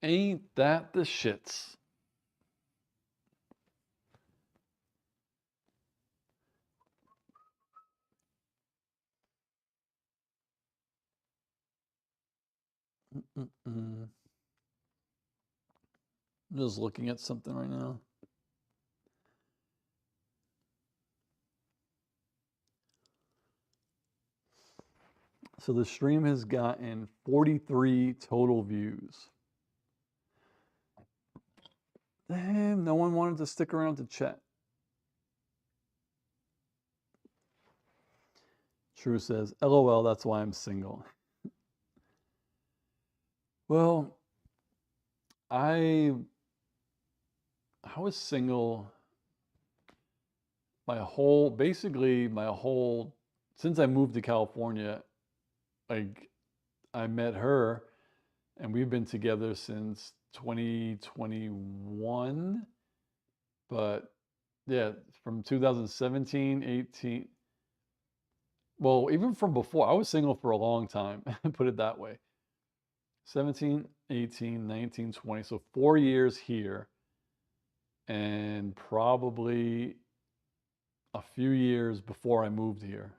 Ain't that the shits? Mm-mm. I'm just looking at something right now. So the stream has gotten 43 total views. Damn, no one wanted to stick around to chat. True says, LOL, that's why I'm single. Well, I was single basically my whole, since I moved to California, like I met her and we've been together since 2021. But yeah, from 2017, 18. Well, even from before, I was single for a long time, put it that way. 17, 18, 19, 20. So 4 years here and probably a few years before I moved here.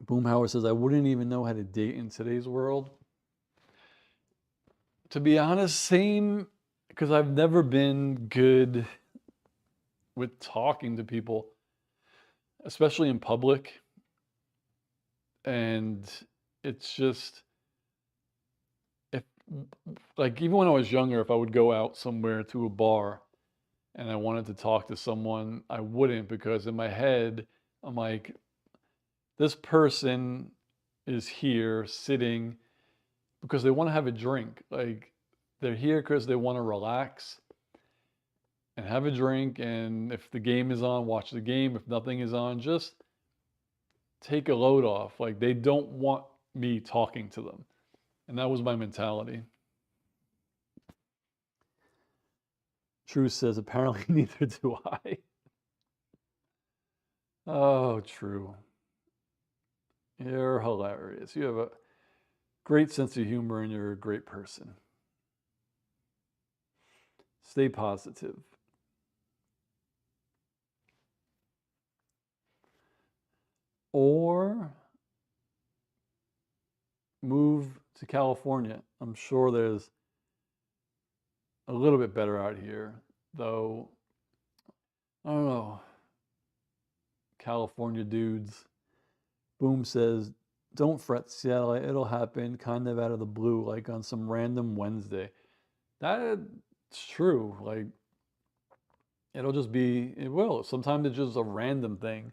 Boomhauer says, I wouldn't even know how to date in today's world. To be honest, same, because I've never been good with talking to people, especially in public. And it's just, if, like, even when I was younger, if I would go out somewhere to a bar and I wanted to talk to someone, I wouldn't, because in my head, I'm like, this person is here sitting because they want to have a drink. Like, they're here because they want to relax and have a drink. And if the game is on, watch the game. If nothing is on, just take a load off. Like, they don't want me talking to them. And that was my mentality. True says, apparently neither do I. Oh, True. You're hilarious. You have a great sense of humor and you're a great person. Stay positive. Or move to California. I'm sure there's a little bit better out here, though. I don't know. California dudes. Boom says, don't fret, Seattle. It'll happen kind of out of the blue, like on some random Wednesday. That's true. Like, it'll just be, it will. Sometimes it's just a random thing.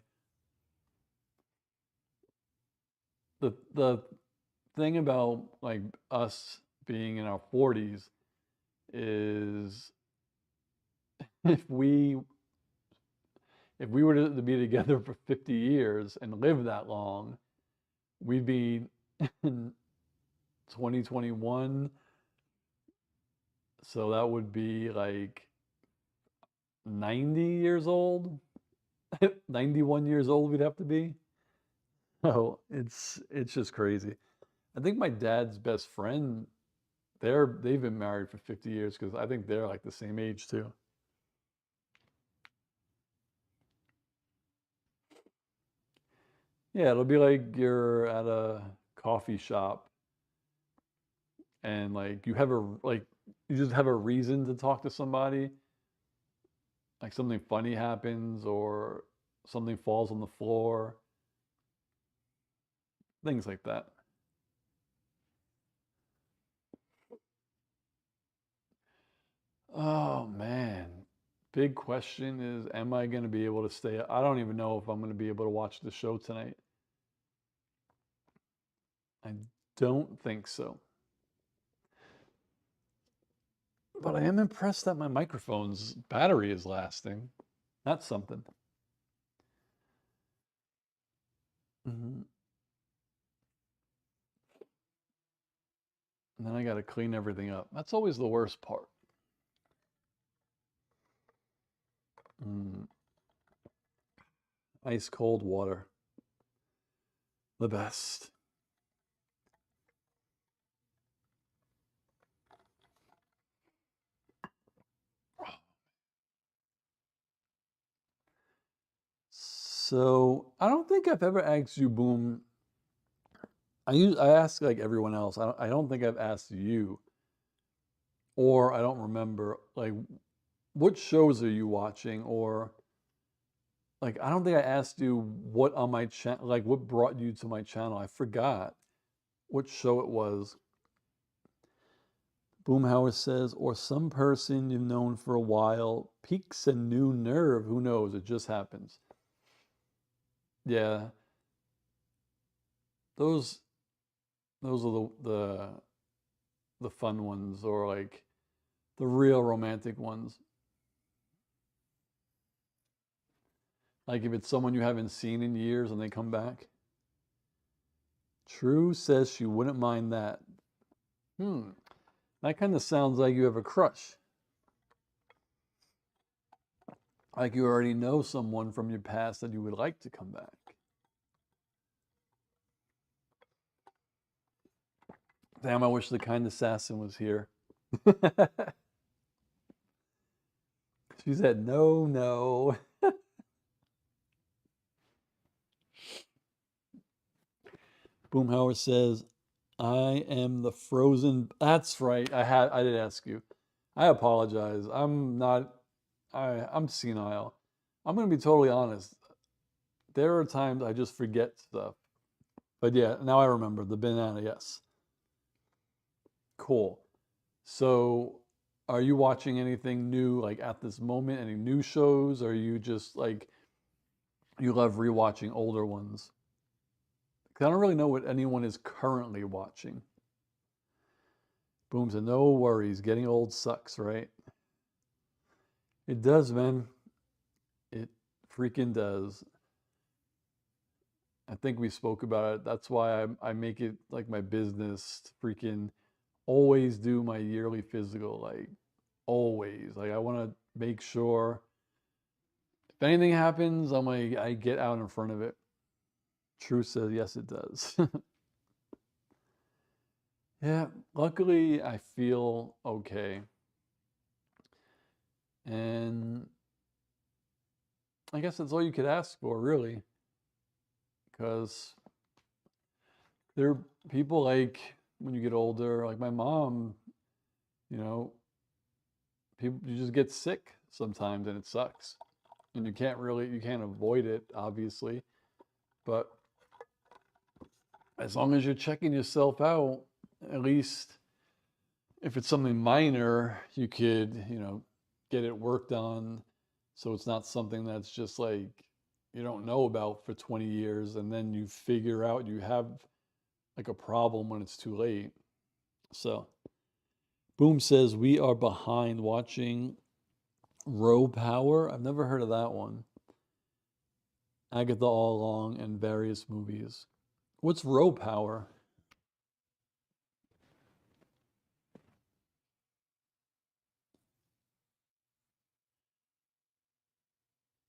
The thing about like us being in our 40s is if we were to be together for 50 years and live that long, we'd be in 2021. So that would be like 90 years old, 91 years old we'd have to be. Oh, it's just crazy. I think my dad's best friend, they've been married for 50 years because I think they're like the same age too. Yeah, it'll be like you're at a coffee shop and like you just have a reason to talk to somebody. Like something funny happens or something falls on the floor. Things like that. Oh man. Big question is, am I going to be able to stay? I don't even know if I'm going to be able to watch the show tonight. I don't think so. But I am impressed that my microphone's battery is lasting. That's something. And then I got to clean everything up. That's always the worst part. Ice cold water. The best. So I don't think I've ever asked you, Boom. I ask like everyone else. I don't think I've asked you, or I don't remember like what shows are you watching, or like I don't think I asked you what on my channel, like what brought you to my channel. I forgot what show it was. Boomhauer says, or some person you've known for a while piques a new nerve. Who knows? It just happens. Yeah, those are the fun ones, or like the real romantic ones. Like if it's someone you haven't seen in years and they come back. True says she wouldn't mind that. That kind of sounds like you have a crush. Like you already know someone from your past that you would like to come back. Damn, I wish the kind assassin was here. She said, no, no. Boomhauer says, I am the frozen. That's right. I did ask you. I apologize. I'm not. I'm senile. I'm gonna be totally honest. There are times I just forget stuff. But yeah, now I remember the banana. Yes. Cool. So, are you watching anything new like at this moment? Any new shows? Or are you just like you love rewatching older ones? 'Cause I don't really know what anyone is currently watching. Boom said, no worries. Getting old sucks, right? It does, man. It freaking does. I think we spoke about it. That's why I make it like my business to freaking always do my yearly physical. Like, always. Like, I want to make sure if anything happens, I'm like, I get out in front of it. True says, yes, it does. Yeah, luckily I feel okay. And I guess that's all you could ask for, really. Because there are people like when you get older, like my mom, you know, people you just get sick sometimes and it sucks. And you can't avoid it, obviously. But as long as you're checking yourself out, at least if it's something minor, you could, get it worked on so it's not something that's just like you don't know about for 20 years and then you figure out you have like a problem when it's too late. So, Boom says we are behind watching Row Power. I've never heard of that one. Agatha All Along and various movies. What's Row Power?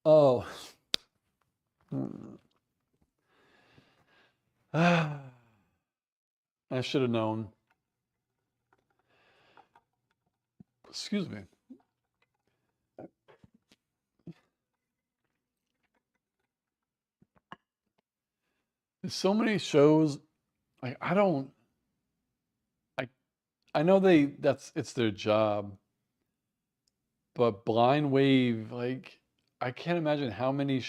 Oh. I should have known. Excuse me. There's so many shows. Like I I know it's their job, but Blind Wave, like I can't imagine how many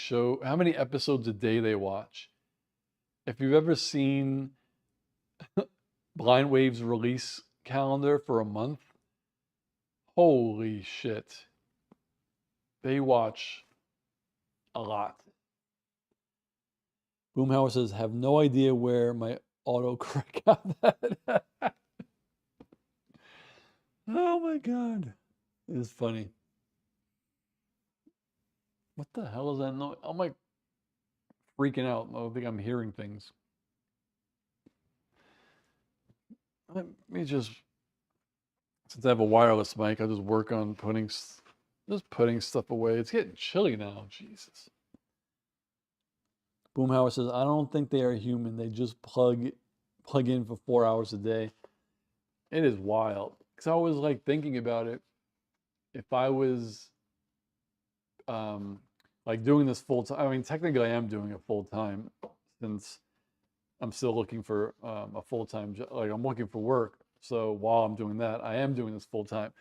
episodes a day they watch. If you've ever seen Blind Wave's release calendar for a month, holy shit. They watch a lot. Boomhauer says, have no idea where my autocorrect got that. Oh my god. It's funny. What the hell is that noise? I'm like freaking out. I think I'm hearing things. Let me just, since I have a wireless mic, I'll just work on putting stuff away. It's getting chilly now. Jesus. Boomhauer says, I don't think they are human. They just plug in for 4 hours a day. It is wild. Because I was like thinking about it. If I was like doing this full time, I mean, technically I am doing it full time since I'm still looking for a full time job. Like I'm looking for work. So while I'm doing that, I am doing this full time.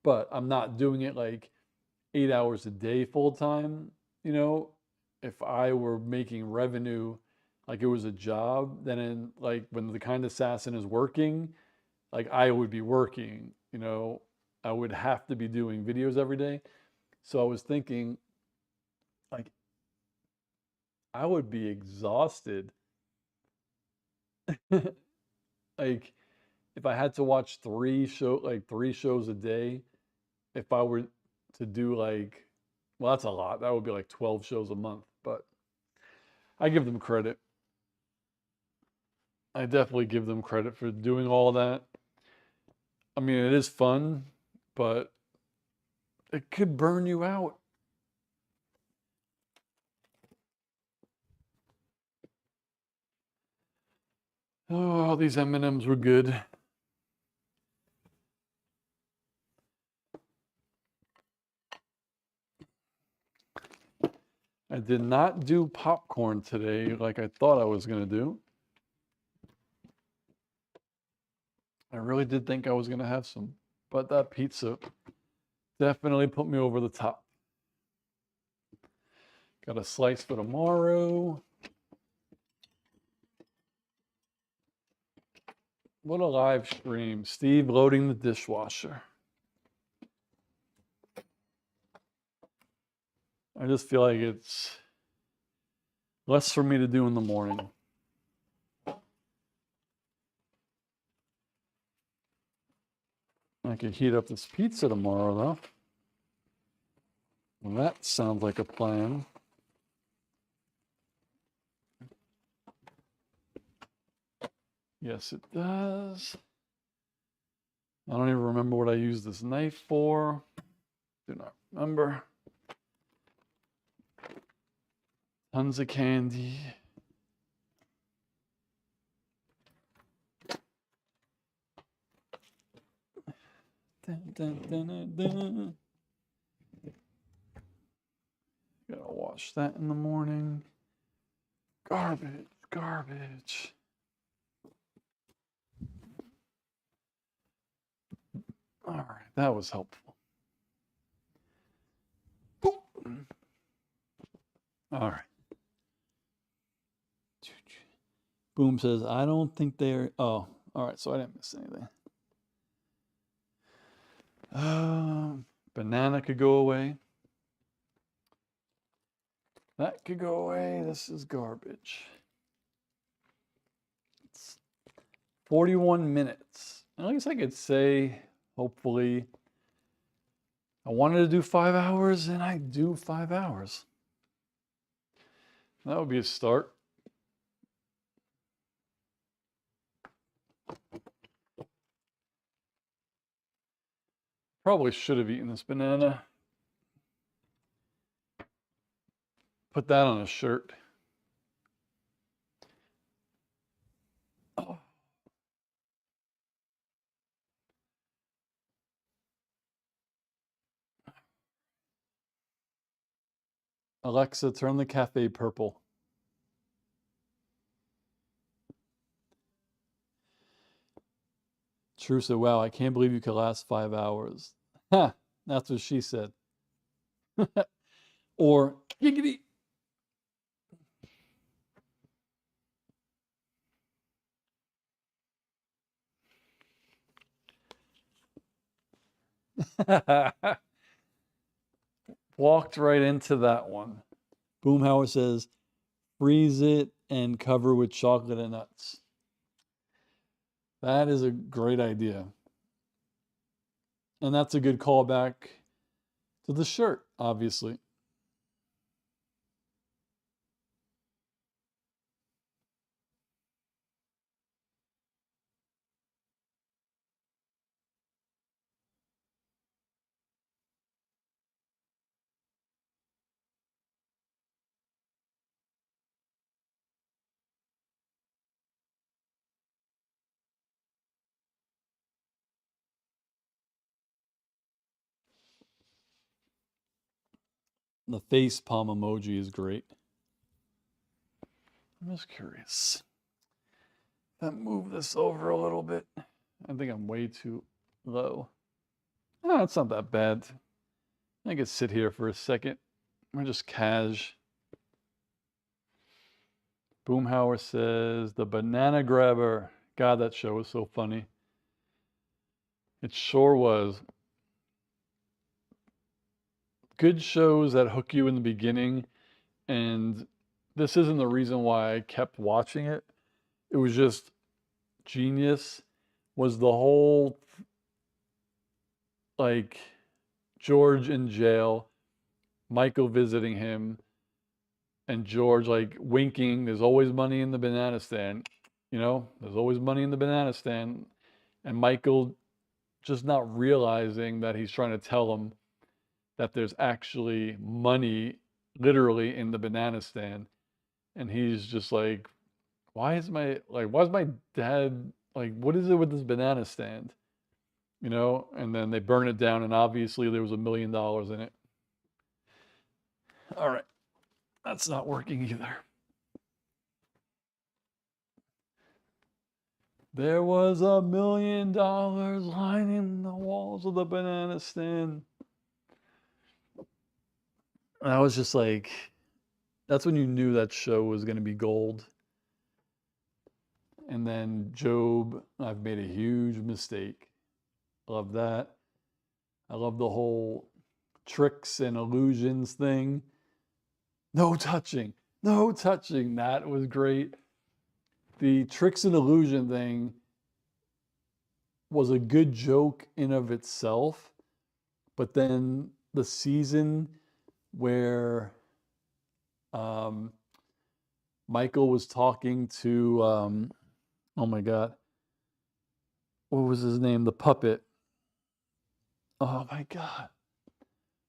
But I'm not doing it like 8 hours a day full time. If I were making revenue like it was a job, then like when the kind assassin is working, like I would be working, I would have to be doing videos every day. So I was thinking, like, I would be exhausted. Like, if I had to watch three shows a day, if I were to do like, well, that's a lot. That would be like 12 shows a month. But I give them credit. I definitely give them credit for doing all that. I mean, it is fun, but it could burn you out. Oh, these M&Ms were good. I did not do popcorn today like I thought I was going to do. I really did think I was going to have some, but that pizza definitely put me over the top. Got a slice for tomorrow. What a live stream. Steve loading the dishwasher. I just feel like it's less for me to do in the morning. I could heat up this pizza tomorrow, though. Well, that sounds like a plan. Yes, it does. I don't even remember what I used this knife for. Do not remember. Tons of candy. Dun, dun, dun, dun, dun. Gotta wash that in the morning. Garbage, garbage. All right, that was helpful. All right. Boom says, I don't think they're. Oh, all right. So I didn't miss anything. Banana could go away. That could go away. This is garbage. It's 41 minutes. And I guess I could say, hopefully, I wanted to do 5 hours and I do 5 hours. That would be a start. Probably should have eaten this banana. Put that on a shirt. Oh. Alexa, turn the cafe purple. True said, wow, I can't believe you could last 5 hours. Ha, that's what she said. Or, giggity. Walked right into that one. Boomhauer says, freeze it and cover with chocolate and nuts. That is a great idea. And that's a good callback to the shirt, obviously. The face palm emoji is great. I'm just curious. If I move this over a little bit, I think I'm way too low. Oh, it's not that bad. I could sit here for a second. We're just cash. Boomhauer says, the banana grabber. God, that show was so funny. It sure was. Good shows that hook you in the beginning, and this isn't the reason why I kept watching it. It was just genius. Was the whole like George in jail, Michael visiting him, and George like winking. There's always money in the banana stand, you know. There's always money in the banana stand, and Michael just not realizing that he's trying to tell him that there's actually money literally in the banana stand. And he's just like, why is my dad like, what is it with this banana stand? You know, and then they burn it down and obviously there was $1 million in it. All right. That's not working either. There was $1 million lining the walls of the banana stand. And I was just like, that's when you knew that show was going to be gold. And then Job, I've made a huge mistake. Love that. I love the whole tricks and illusions thing. No touching, no touching. That was great. The tricks and illusion thing was a good joke in of itself, but then the season where Michael was talking to oh my god, what was his name? The puppet. Oh my god,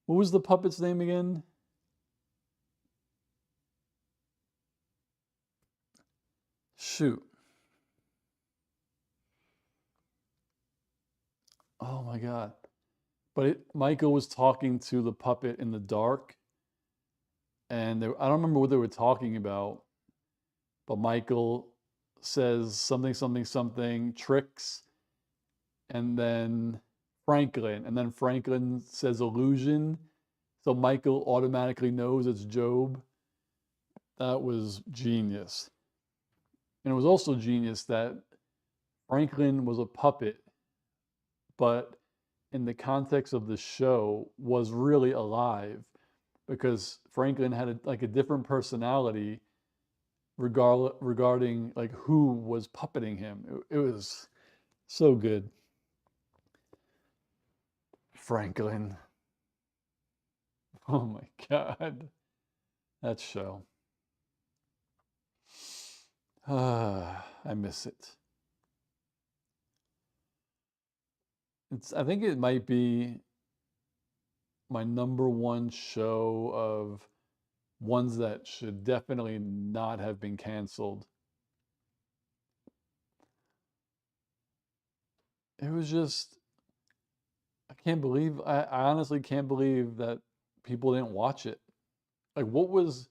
what was the puppet's name again? Shoot. Oh my god. But Michael was talking to the puppet in the dark, and I don't remember what they were talking about, but Michael says something, something, something, tricks, and then Franklin says illusion, so Michael automatically knows it's Job. That was genius. And it was also genius that Franklin was a puppet, but in the context of the show was really alive, because Franklin had like a different personality regarding like who was puppeting him. It was so good. Franklin. Oh my god. That show. I miss it. I think it might be my number one show of ones that should definitely not have been canceled. It was just, I honestly can't believe that people didn't watch it. Like what was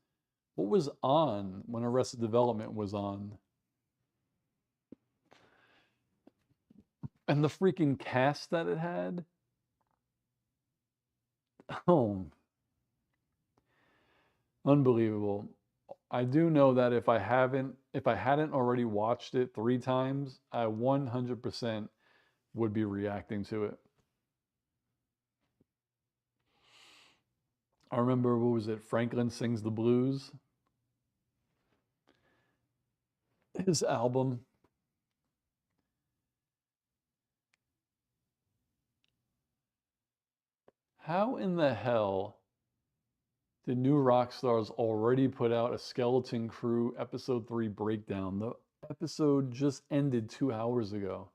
on when Arrested Development was on? And the freaking cast that it had? Oh, unbelievable. I do know that if I hadn't already watched it 3 times, I 100% would be reacting to it. I remember, what was it? Franklin Sings the Blues. His album. How in the hell did New Rockstars already put out a Skeleton Crew episode 3 breakdown? The episode just ended 2 hours ago.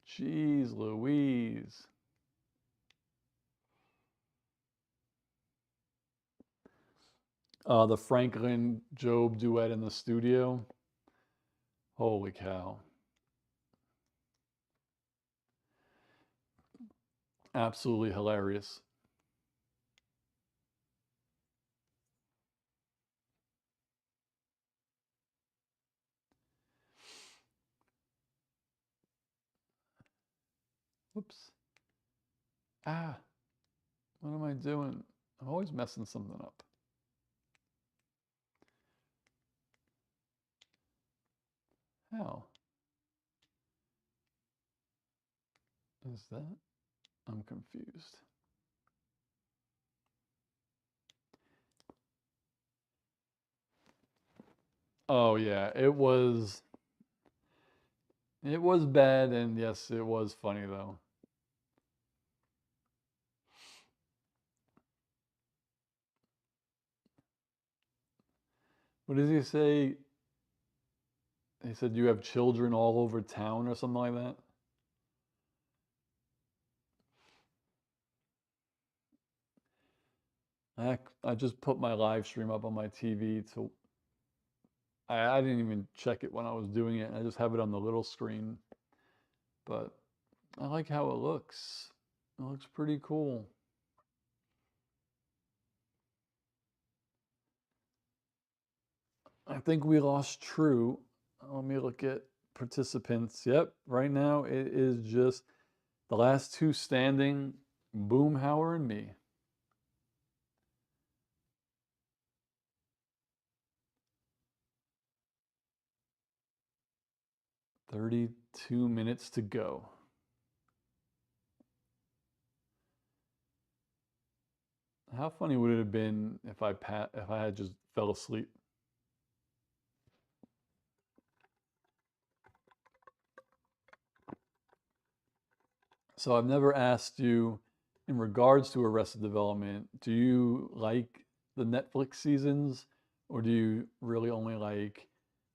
Jeez Louise. The Franklin Job duet in the studio. Holy cow. Absolutely hilarious. Whoops. Ah, what am I doing? I'm always messing something up. How is that? I'm confused. Oh yeah, it was bad, and yes, it was funny though. What does he say? He said you have children all over town or something like that. I just put my live stream up on my TV to I didn't even check it when I was doing it. I just have it on the little screen. But I like how it looks. It looks pretty cool. I think we lost True. Let me look at participants. Yep, right now it is just the last two standing, Boomhauer and me. "32 minutes to go." How funny would it have been if I had just fell asleep? So I've never asked you, in regards to Arrested Development, do you like the Netflix seasons, or do you really only like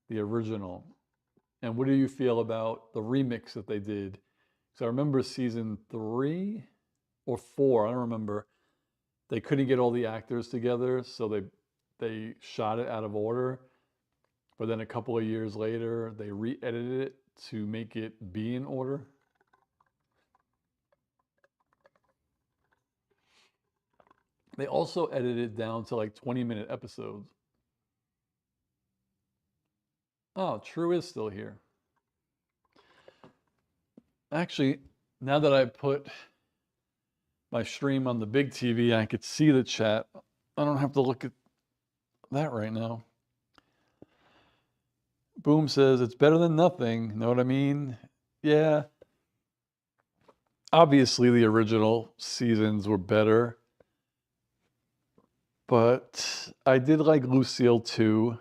the original? And what do you feel about the remix that they did? So I remember season 3 or 4, I don't remember. They couldn't get all the actors together, so they shot it out of order. But then a couple of years later, they re-edited it to make it be in order. They also edited it down to like 20-minute episodes. Oh, True is still here. Actually, now that I put my stream on the big TV, I could see the chat. I don't have to look at that right now. Boom says, it's better than nothing. Know what I mean? Yeah. Obviously, the original seasons were better. But I did like Lucille too.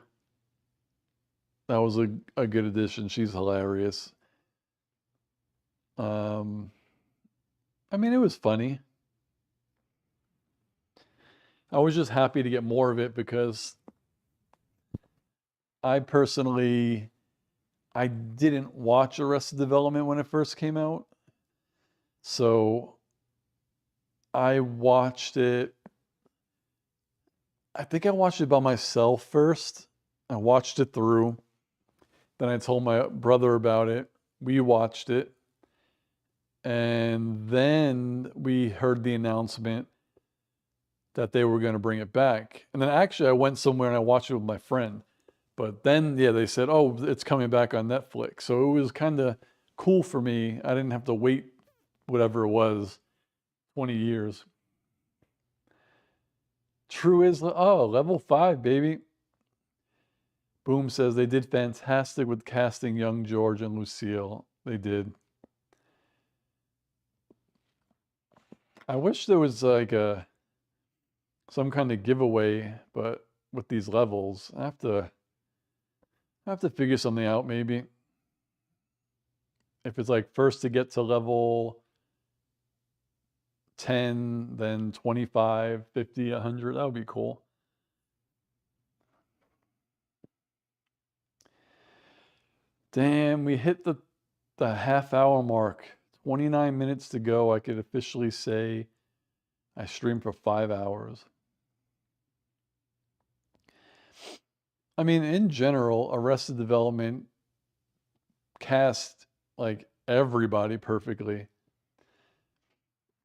That was a good addition. She's hilarious. I mean, it was funny. I was just happy to get more of it because I personally, I didn't watch Arrested Development when it first came out. So I watched it. I think I watched it by myself first. I watched it through. Then I told my brother about it. We watched it. And then we heard the announcement that they were going to bring it back. And then actually I went somewhere and I watched it with my friend. But then, yeah, they said, oh, it's coming back on Netflix. So it was kind of cool for me. I didn't have to wait whatever it was, 20 years. True is, oh, level 5, baby. Boom says they did fantastic with casting young George and Lucille. They did. I wish there was like some kind of giveaway, but with these levels, I have to figure something out maybe. If it's like first to get to level 10, then 25, 50, 100, that would be cool. Damn, we hit the half-hour mark. 29 minutes to go. I could officially say I streamed for 5 hours. I mean, in general, Arrested Development cast like everybody perfectly.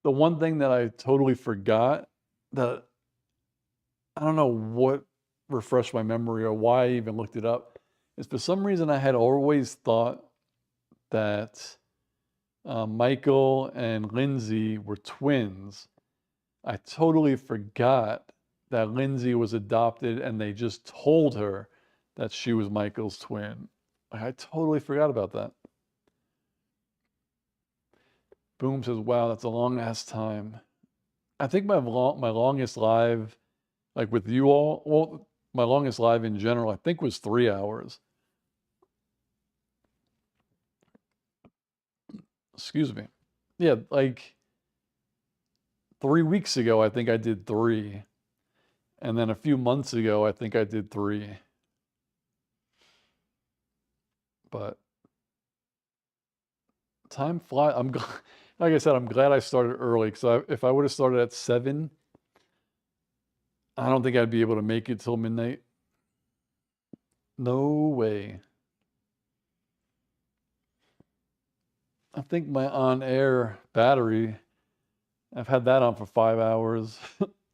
The one thing that I totally forgot, that I don't know what refreshed my memory or why I even looked it up, is for some reason I had always thought that Michael and Lindsay were twins. I totally forgot that Lindsay was adopted and they just told her that she was Michael's twin. I totally forgot about that. Boom says, wow, that's a long ass time. I think my longest live, like with you all, well, my longest live in general, I think was 3 hours. Excuse me. Yeah, like 3 weeks ago, I think I did 3. And then a few months ago, I think I did 3. But time flies. Like I said, I'm glad I started early because if I would have started at 7, I don't think I'd be able to make it till midnight. No way. I think my on-air battery, I've had that on for 5 hours.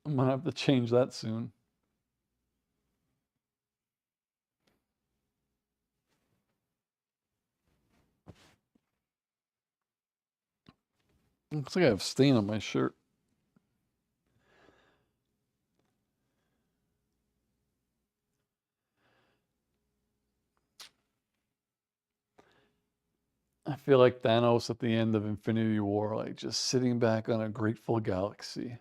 I'm gonna have to change that soon. Looks like I have stain on my shirt. I feel like Thanos at the end of Infinity War, like just sitting back on a grateful galaxy.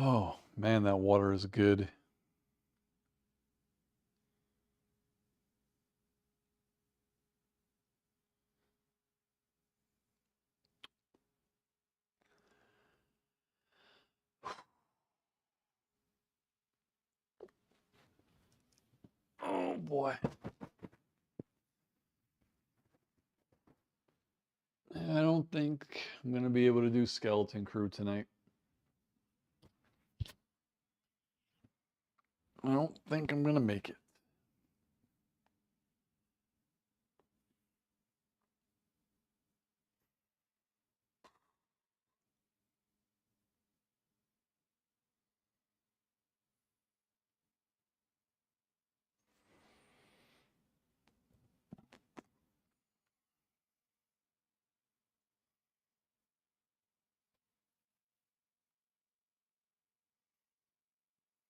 Oh, man, that water is good. Oh boy. I don't think I'm gonna be able to do Skeleton Crew tonight. I don't think I'm gonna make it.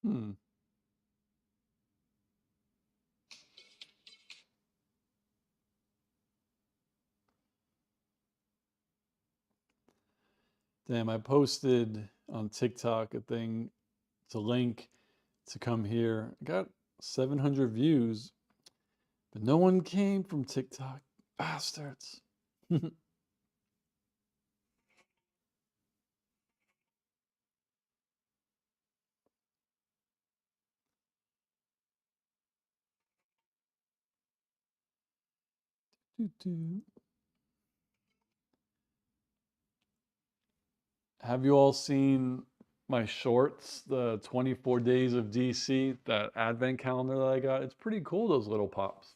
Hmm. Damn, I posted on TikTok a thing to link to come here. I got 700 views, but no one came from TikTok. Bastards. Doo-doo. Have you all seen my shorts, the 24 Days of DC, that advent calendar that I got? It's pretty cool, those little pops.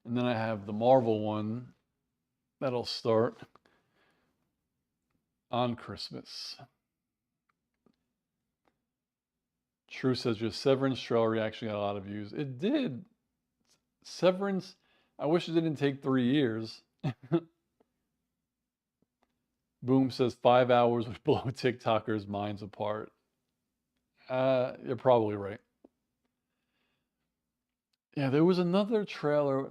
And then I have the Marvel one that'll start on Christmas. True says your Severance trailer reaction got a lot of views. It did. Severance, I wish it didn't take 3 years. Boom says 5 hours would blow TikTokers' minds apart. You're probably right. Yeah, there was another trailer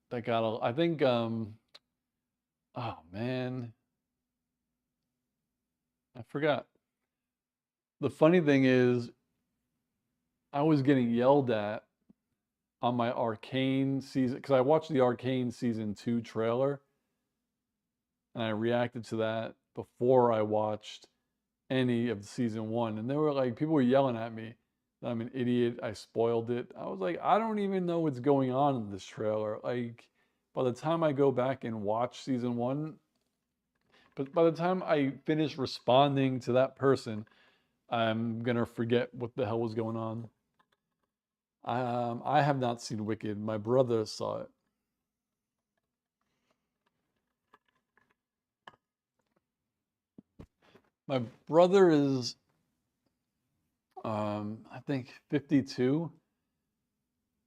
that got I think oh man, I forgot. The funny thing is I was getting yelled at on my Arcane season because I watched the Arcane season 2 trailer and I reacted to that before I watched any of season 1, and they were like, people were yelling at me that I'm an idiot, I spoiled it. I was like, I don't even know what's going on in this trailer. Like, by the time I go back and watch season 1, but by the time I finish responding to that person, I'm gonna forget what the hell was going on. I have not seen Wicked. My brother saw it. My brother is, I think 52,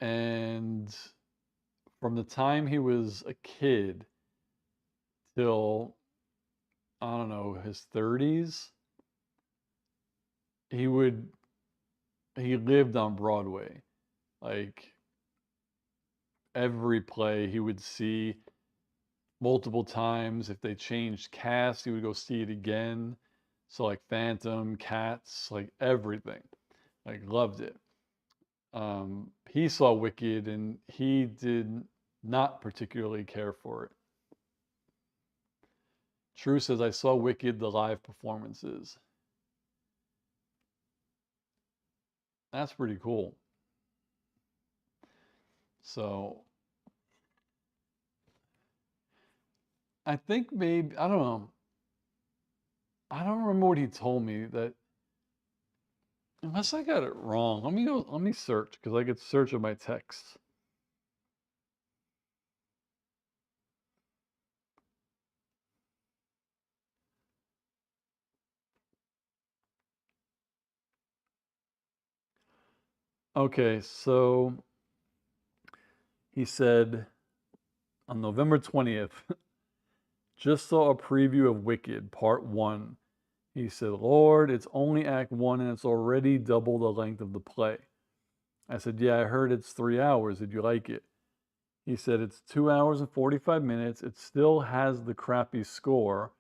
and from the time he was a kid till, I don't know, his 30s, he would he lived on Broadway. Like every play he would see multiple times. If they changed cast, he would go see it again. So like Phantom, Cats, like everything. Like loved it. He saw Wicked and he did not particularly care for it. True says I saw Wicked the live performances. That's pretty cool. So I think maybe I don't know. I don't remember what he told me that Unless I got it wrong. Let me search, because I could search in my text. Okay, so he said on November 20th, just saw a preview of Wicked Part 1. He said, Lord, it's only Act 1 and it's already double the length of the play. I said, yeah, I heard it's 3 hours. Did you like it? He said, it's 2 hours and 45 minutes. It still has the crappy score,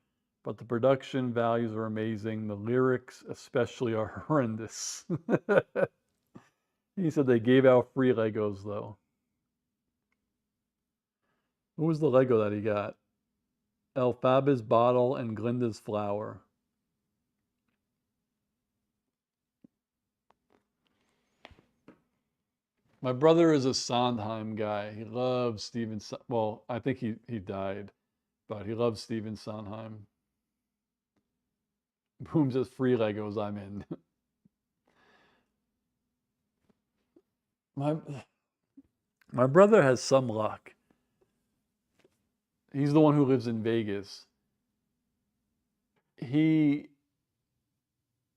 but the production values are amazing. The lyrics, especially, are horrendous. He said they gave out free Legos, though. What was the Lego that he got? Elphaba's bottle and Glinda's flower. My brother is a Sondheim guy. He loves Stephen. Well, I think he died, but he loves Stephen Sondheim. Boom says free Legos. I'm in. my my brother has some luck. He's the one who lives in Vegas. He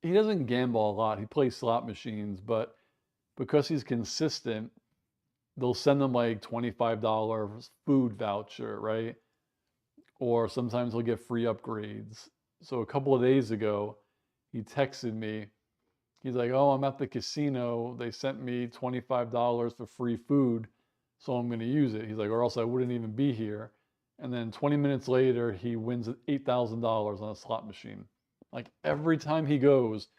doesn't gamble a lot. He plays slot machines, but because he's consistent, they'll send him like $25 food voucher, right? Or sometimes he'll get free upgrades. So a couple of days ago, he texted me. He's like, oh, I'm at the casino. They sent me $25 for free food, so I'm going to use it. He's like, or else I wouldn't even be here. And then 20 minutes later, he wins $8,000 on a slot machine. Like every time he goes,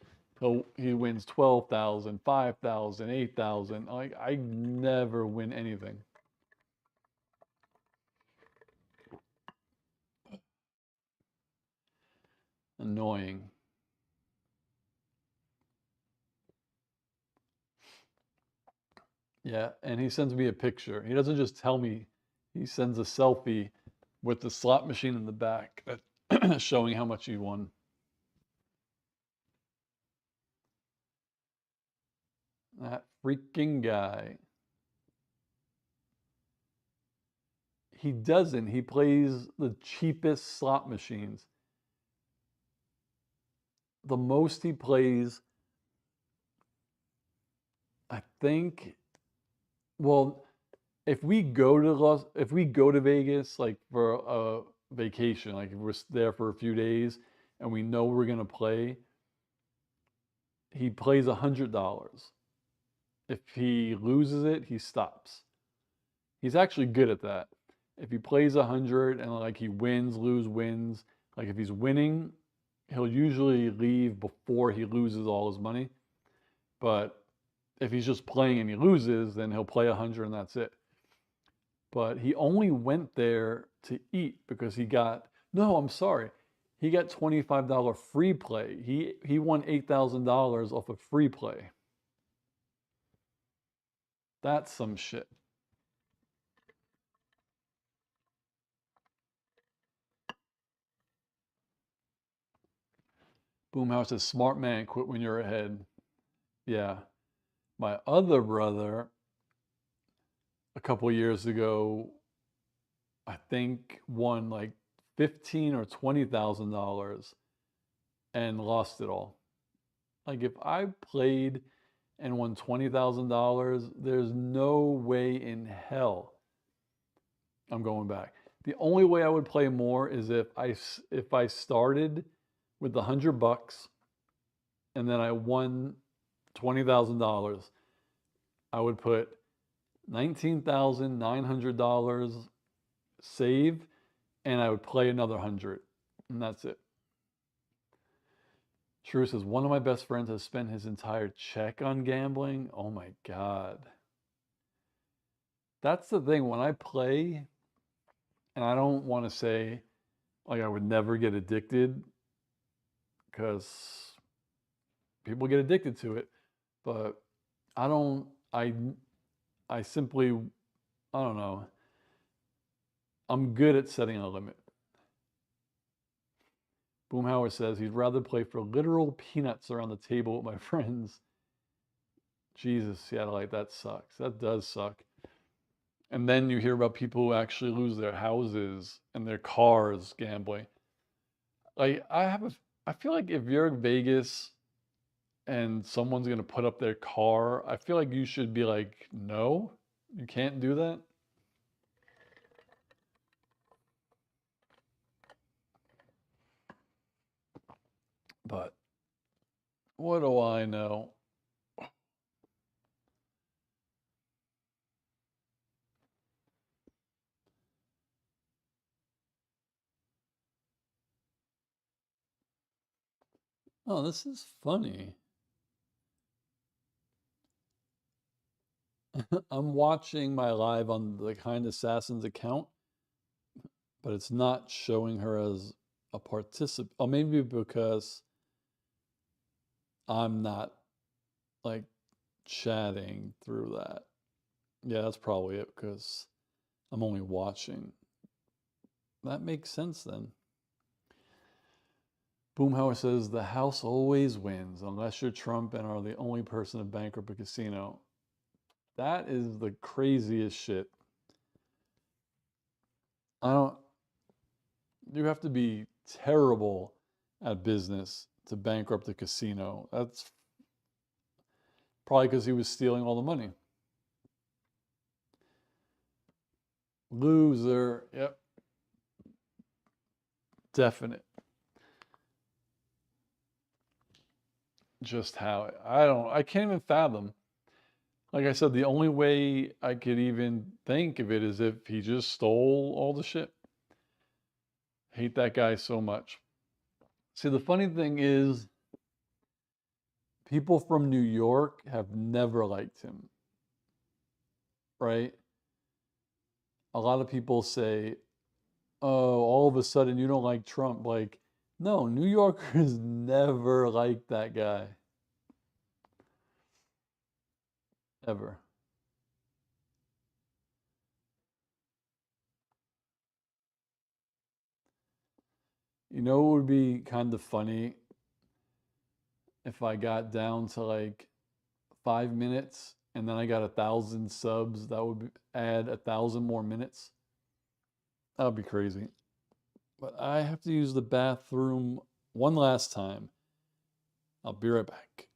he wins 12,000, 5,000, 8,000. Like I never win anything. Annoying. Yeah, and he sends me a picture. He doesn't just tell me, he sends a selfie with the slot machine in the back that's showing how much he won. That freaking guy. He doesn't. He plays the cheapest slot machines. The most he plays, I think, well, if we go to Vegas like for a vacation, like if we're there for a few days and we know we're gonna play, he plays $100. If he loses it, he stops. He's actually good at that. If he plays 100 and like he wins, wins, like if he's winning, he'll usually leave before he loses all his money. But if he's just playing and he loses, then he'll play 100 and that's it. But he only went there to eat because he got, no, I'm sorry. He got $25 free play. He won $8,000 off of free play. That's some shit. Boomhouse says, smart man, quit when you're ahead. Yeah. My other brother, a couple years ago, I think won like $15,000 or $20,000 and lost it all. Like if I played and won $20,000, there's no way in hell I'm going back. The only way I would play more is if I started with $100 and then I won $20,000, I would put $19,900 save and I would play another 100 and that's it. True says, one of my best friends has spent his entire check on gambling. Oh my God. That's the thing. When I play, and I don't want to say like I would never get addicted because people get addicted to it, but I don't, I simply, I don't know. I'm good at setting a limit. Boomhauer says he'd rather play for literal peanuts around the table with my friends Jesus, yeah, like that sucks. That does suck. And then you hear about people who actually lose their houses and their cars gambling. Like I feel like if you're in Vegas and someone's gonna put up their car, I feel like you should be like, no, you can't do that. But what do I know? Oh, this is funny. I'm watching my live on the Kind Assassin's account, but it's not showing her as a participant. Or maybe because I'm not like chatting through that. Yeah, that's probably it because I'm only watching. That makes sense then. Boomhauer says the house always wins unless you're Trump and are the only person to bankrupt a casino. That is the craziest shit. I don't, you have to be terrible at business to bankrupt a casino. That's probably because he was stealing all the money. Loser. Yep. Definite. Just how I can't even fathom. Like I said, the only way I could even think of it is if he just stole all the shit. Hate that guy so much. See, the funny thing is, people from New York have never liked him, right? A lot of people say, oh, all of a sudden you don't like Trump. Like, no, New Yorkers never liked that guy. Ever. You know, it would be kind of funny if I got down to like 5 minutes and then I got 1,000 subs. That would add 1,000 more minutes. That would be crazy. But I have to use the bathroom one last time. I'll be right back.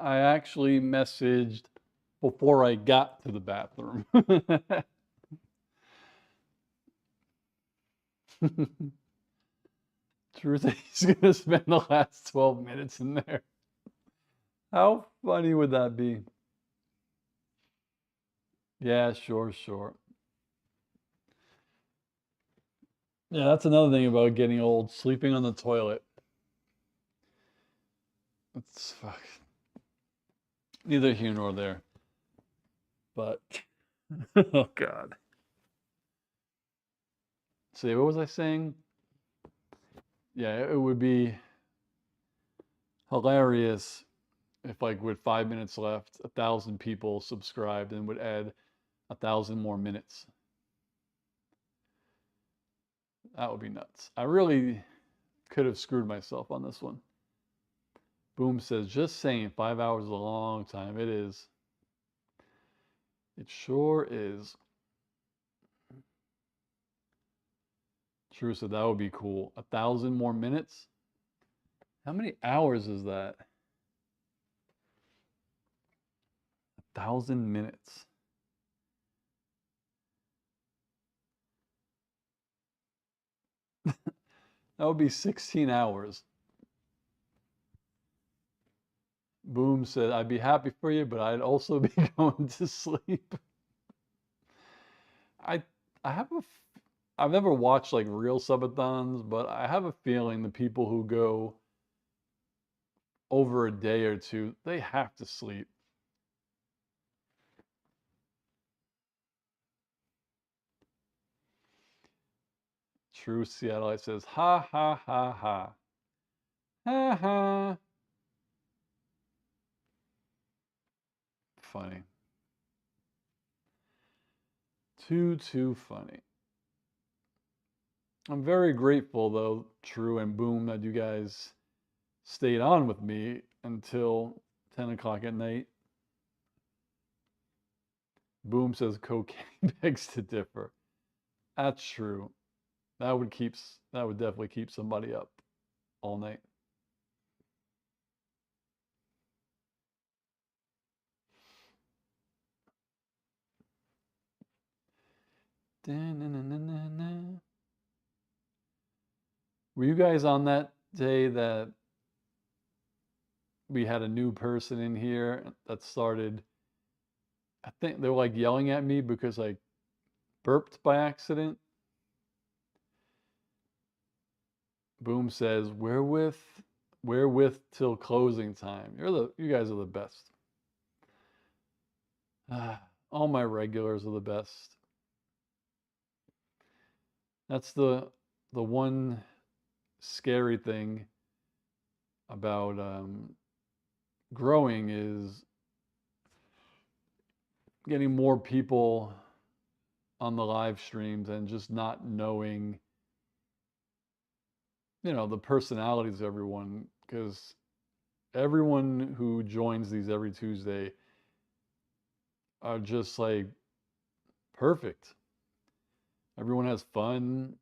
I actually messaged before I got to the bathroom. Truth is, he's gonna spend the last 12 minutes in there. How funny would that be? Yeah, sure, sure. Yeah, that's another thing about getting old, sleeping on the toilet. It's fuck. Neither here nor there. But oh God. See, what was I saying? Yeah, it would be hilarious if, like, with 5 minutes left, 1,000 people subscribed and would add 1,000 more minutes. That would be nuts. I really could have screwed myself on this one. Boom says, just saying, 5 hours is a long time. It is. It sure is. True said that would be cool. 1,000 more minutes? How many hours is that? 1,000 minutes. That would be 16 hours. Boom said, I'd be happy for you, but I'd also be going to sleep. I have I've never watched like real subathons, but I have a feeling the people who go over a day or two, they have to sleep. True Seattleite says, ha ha ha ha. Ha ha. Funny. Too funny. I'm very grateful though, True and Boom, that you guys stayed on with me until 10 o'clock at night. Boom says cocaine begs to differ. That's true. That would definitely keep somebody up all night. Da-na-na-na-na-na. Were you guys on that day that we had a new person in here that started? I think they were like yelling at me because I burped by accident. Boom says, wherewith till closing time. You guys are the best. All my regulars are the best. That's the one scary thing about growing is getting more people on the live streams and just not knowing, the personalities of everyone, because everyone who joins these every Tuesday are just like perfect. Everyone has fun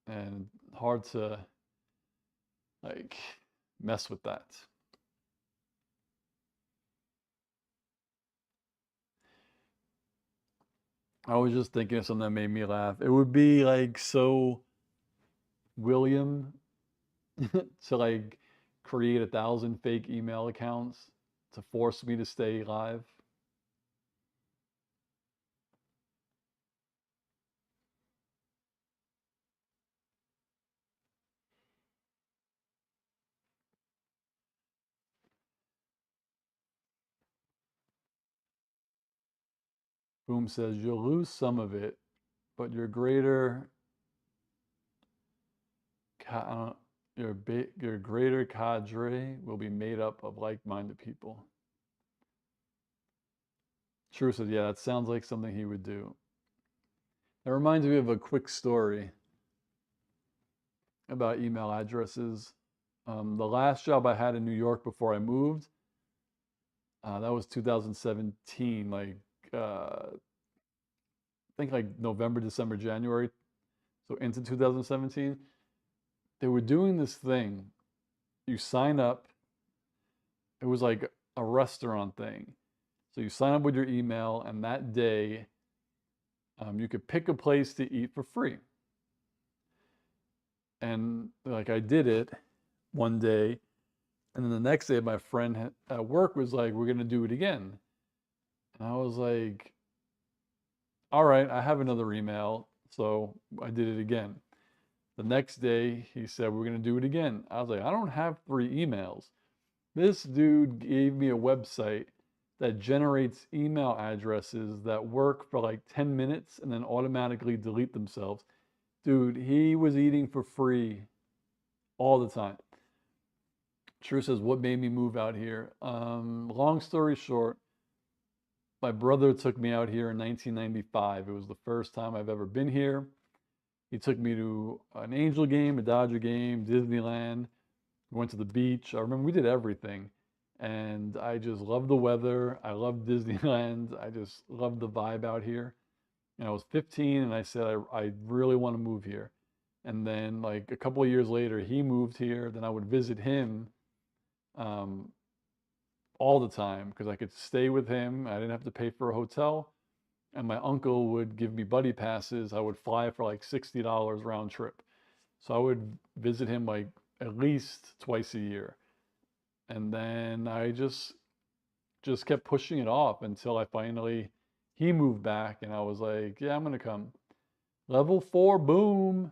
and hard to like mess with that. I was just thinking of something that made me laugh. It would be like so William to like create 1,000 fake email accounts to force me to stay live. Boom says you'll lose some of it, but your greater your greater cadre will be made up of like-minded people. True said, yeah, that sounds like something he would do. That reminds me of a quick story about email addresses. The last job I had in New York before I moved, that was 2017, like I think like November, December, January, so into 2017. They were doing this thing. You sign up It was like a restaurant thing. So you sign up with your email, and that day you could pick a place to eat for free. And like I did it one day, and then the next day my friend at work was like, "We're gonna do it again." And I was like, "All right, I have another email." So I did it again. The next day he said, "We're gonna do it again." I was like, "I don't have 3 emails." This dude gave me a website that generates email addresses that work for like 10 minutes and then automatically delete themselves. Dude, he was eating for free all the time. True says, what made me move out here? Long story short, my brother took me out here in 1995. It was the first time I've ever been here. He took me to an Angel game, a Dodger game, Disneyland. We went to the beach. I remember we did everything. And I just loved the weather. I loved Disneyland. I just loved the vibe out here. And I was 15 and I said, I really want to move here. And then like a couple of years later, he moved here. Then I would visit him all the time because I could stay with him. I didn't have to pay for a hotel. And my uncle would give me buddy passes. I would fly for like $60 round trip. So I would visit him like at least twice a year. And then I just kept pushing it off until he moved back and I was like, yeah, I'm going to come. Level 4, boom.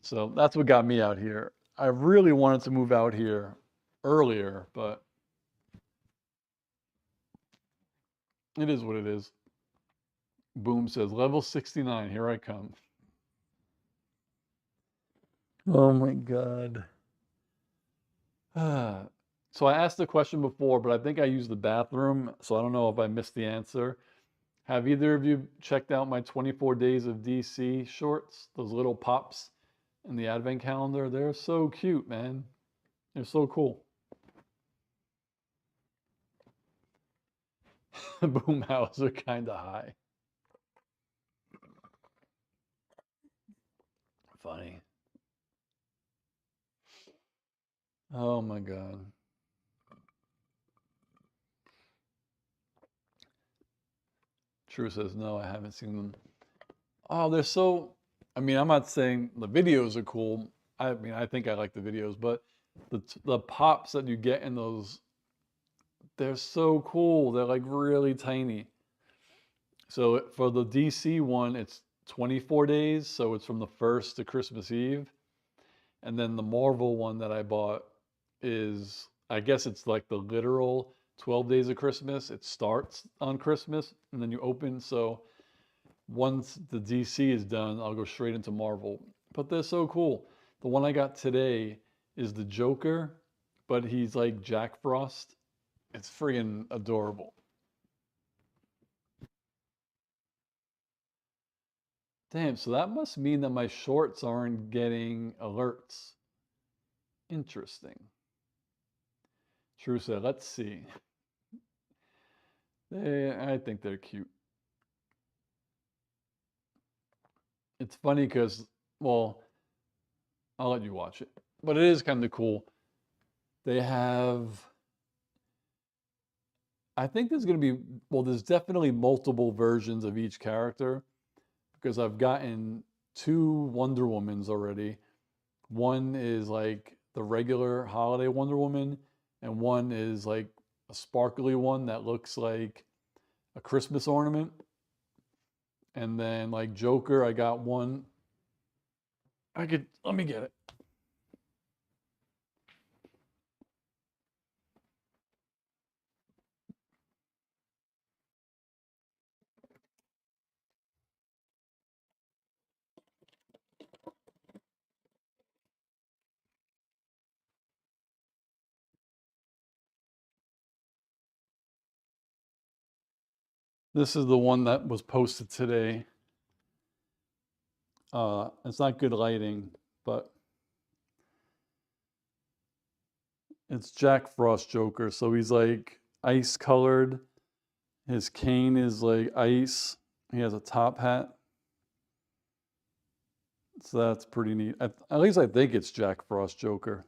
So that's what got me out here. I really wanted to move out here earlier, but it is what it is. Boom says, level 69, here I come. Oh my God. So I asked the question before, but I think I used the bathroom, so I don't know if I missed the answer. Have either of you checked out my 24 Days of DC shorts? Those little pops in the advent calendar? They're so cute, man. They're so cool. Boom house are kind of high. Funny. Oh my God. True says, no, I haven't seen them. Oh, they're so, I mean, I'm not saying the videos are cool. I mean, I think I like the videos, but the pops that you get in those, they're so cool. They're like really tiny. So for the DC one, it's 24 days. So it's from the 1st to Christmas Eve. And then the Marvel one that I bought is, I guess it's like the literal 12 days of Christmas. It starts on Christmas and then you open. So once the DC is done, I'll go straight into Marvel. But they're so cool. The one I got today is the Joker, but he's like Jack Frost. It's friggin' adorable. Damn, so that must mean that my shorts aren't getting alerts. Interesting. True said, let's see. I think they're cute. It's funny because, well, I'll let you watch it. But it is kind of cool. They have, I think there's going to be, well, there's definitely multiple versions of each character because I've gotten 2 Wonder Womans already. One is like the regular holiday Wonder Woman, and one is like a sparkly one that looks like a Christmas ornament. And then like Joker, I got one. Let me get it. This is the one that was posted today. It's not good lighting, but it's Jack Frost Joker. So he's like ice colored. His cane is like ice. He has a top hat. So that's pretty neat. At least I think it's Jack Frost Joker.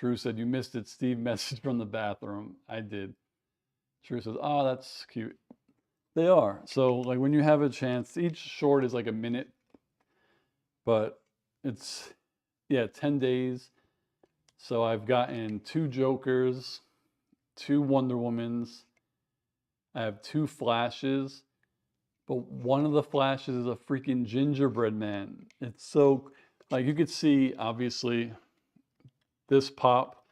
True said, you missed it. Steve messaged from the bathroom. I did. True says, oh, that's cute. They are. So, like, when you have a chance, each short is like a minute, but it's, yeah, 10 days. So I've gotten 2 Jokers, 2 Wonder Womans. I have 2 Flashes, but one of the Flashes is a freaking gingerbread man. It's so, like, you could see, obviously, this pop,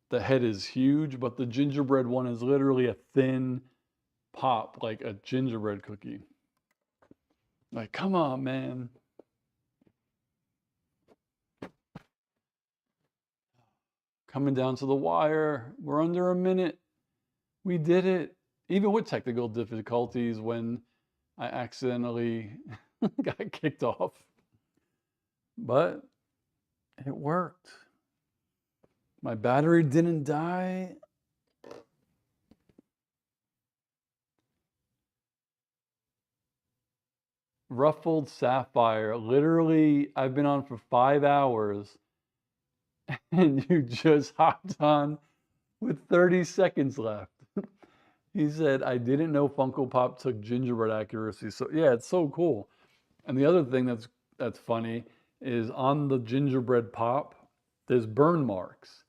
the head is huge, but the gingerbread one is literally a thin pop, like a gingerbread cookie. Like, come on, man. Coming down to the wire. We're under a minute. We did it. Even with technical difficulties when I accidentally got kicked off. But it worked. My battery didn't die. Ruffled Sapphire. Literally, I've been on for 5 hours and you just hopped on with 30 seconds left. He said, I didn't know Funko Pop took gingerbread accuracy. So yeah, it's so cool. And the other thing that's funny is on the gingerbread pop, there's burn marks.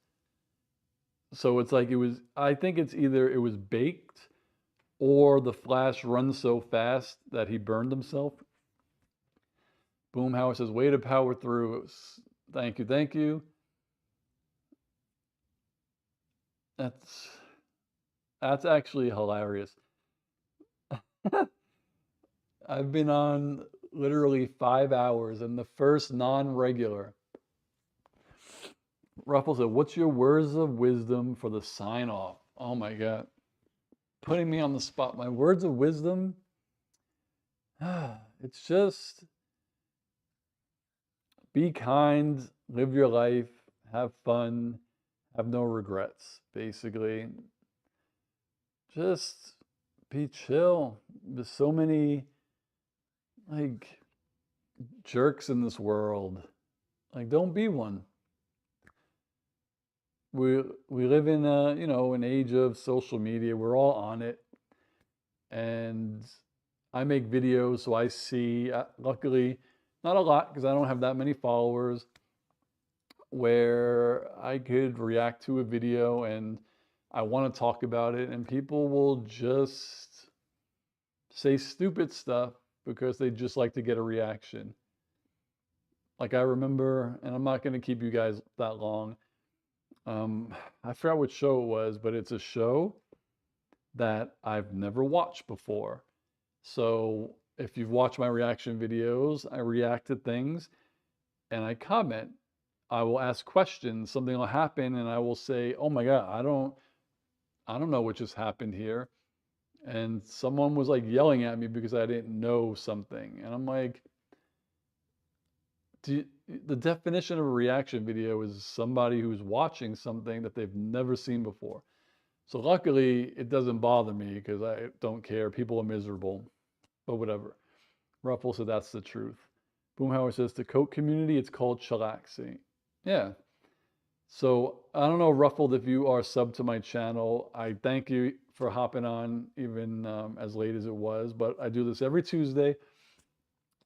So it's like I think it's either it was baked or the flash runs so fast that he burned himself. Boomhauer says, way to power through. Thank you, thank you. That's actually hilarious. I've been on literally 5 hours and the first non-regular. Ruffle said, what's your words of wisdom for the sign off? Oh my God. Putting me on the spot. My words of wisdom, it's just be kind, live your life, have fun, have no regrets, basically. Just be chill. There's so many, like, jerks in this world. Like, don't be one. We live in a, an age of social media. We're all on it. And I make videos, so I see, luckily, not a lot because I don't have that many followers, where I could react to a video and I want to talk about it, and people will just say stupid stuff because they just like to get a reaction. Like I remember, and I'm not going to keep you guys that long. I forgot what show it was, but it's a show that I've never watched before. So if you've watched my reaction videos, I react to things and I comment. I will ask questions, something will happen, and I will say, oh my God, I don't know what just happened here. And someone was like yelling at me because I didn't know something. And I'm like, the definition of a reaction video is somebody who's watching something that they've never seen before. So luckily, it doesn't bother me because I don't care. People are miserable, but whatever. Ruffle said that's the truth. Boomhauer says, the Coke community, it's called chillaxing. Yeah. So I don't know, Ruffled, if you are sub to my channel, I thank you for hopping on even as late as it was, but I do this every Tuesday,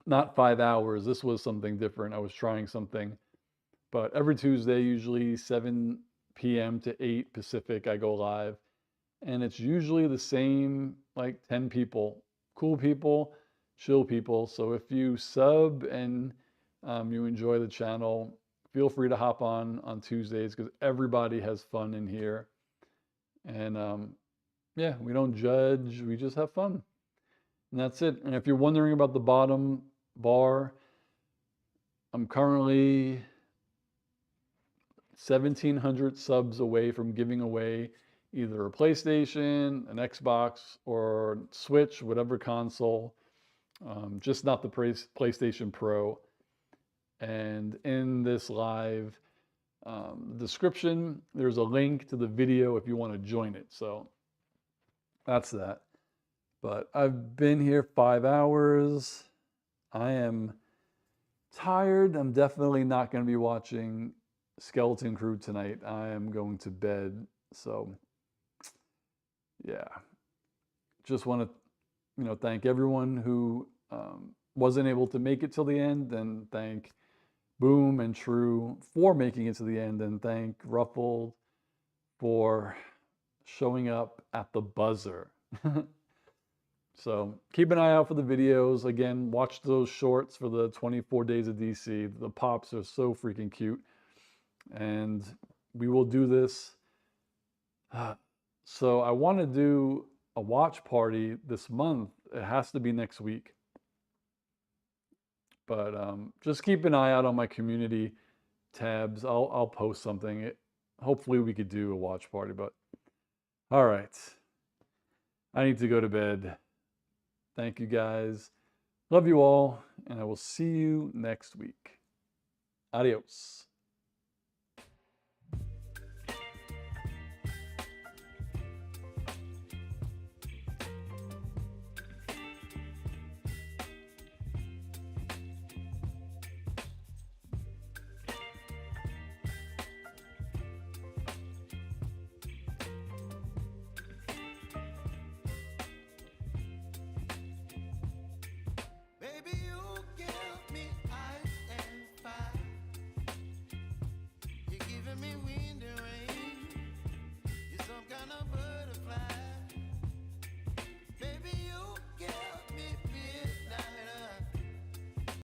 not 5 hours. This was something different. I was trying something, but every Tuesday, usually 7 p.m. to 8 Pacific, I go live, and it's usually the same, like 10 people, cool people, chill people. So if you sub and you enjoy the channel, feel free to hop on Tuesdays because everybody has fun in here. And yeah, we don't judge, we just have fun. And that's it. And if you're wondering about the bottom bar, I'm currently 1,700 subs away from giving away either a PlayStation, an Xbox, or Switch, whatever console, just not the PlayStation Pro. And in this live description, there's a link to the video if you want to join it. So that's that. But I've been here 5 hours. I am tired. I'm definitely not going to be watching Skeleton Crew tonight. I am going to bed. So, yeah. Just want to, thank everyone who wasn't able to make it till the end, and thank Boom and True for making it to the end, and thank Ruffled for showing up at the buzzer. So keep an eye out for the videos. Again, watch those shorts for the 24 Days of DC. The pops are so freaking cute. And we will do this. So I want to do a watch party this month. It has to be next week. But just keep an eye out on my community tabs. I'll post something. Hopefully we could do a watch party. But all right, I need to go to bed. Thank you guys. Love you all, and I will see you next week. Adios.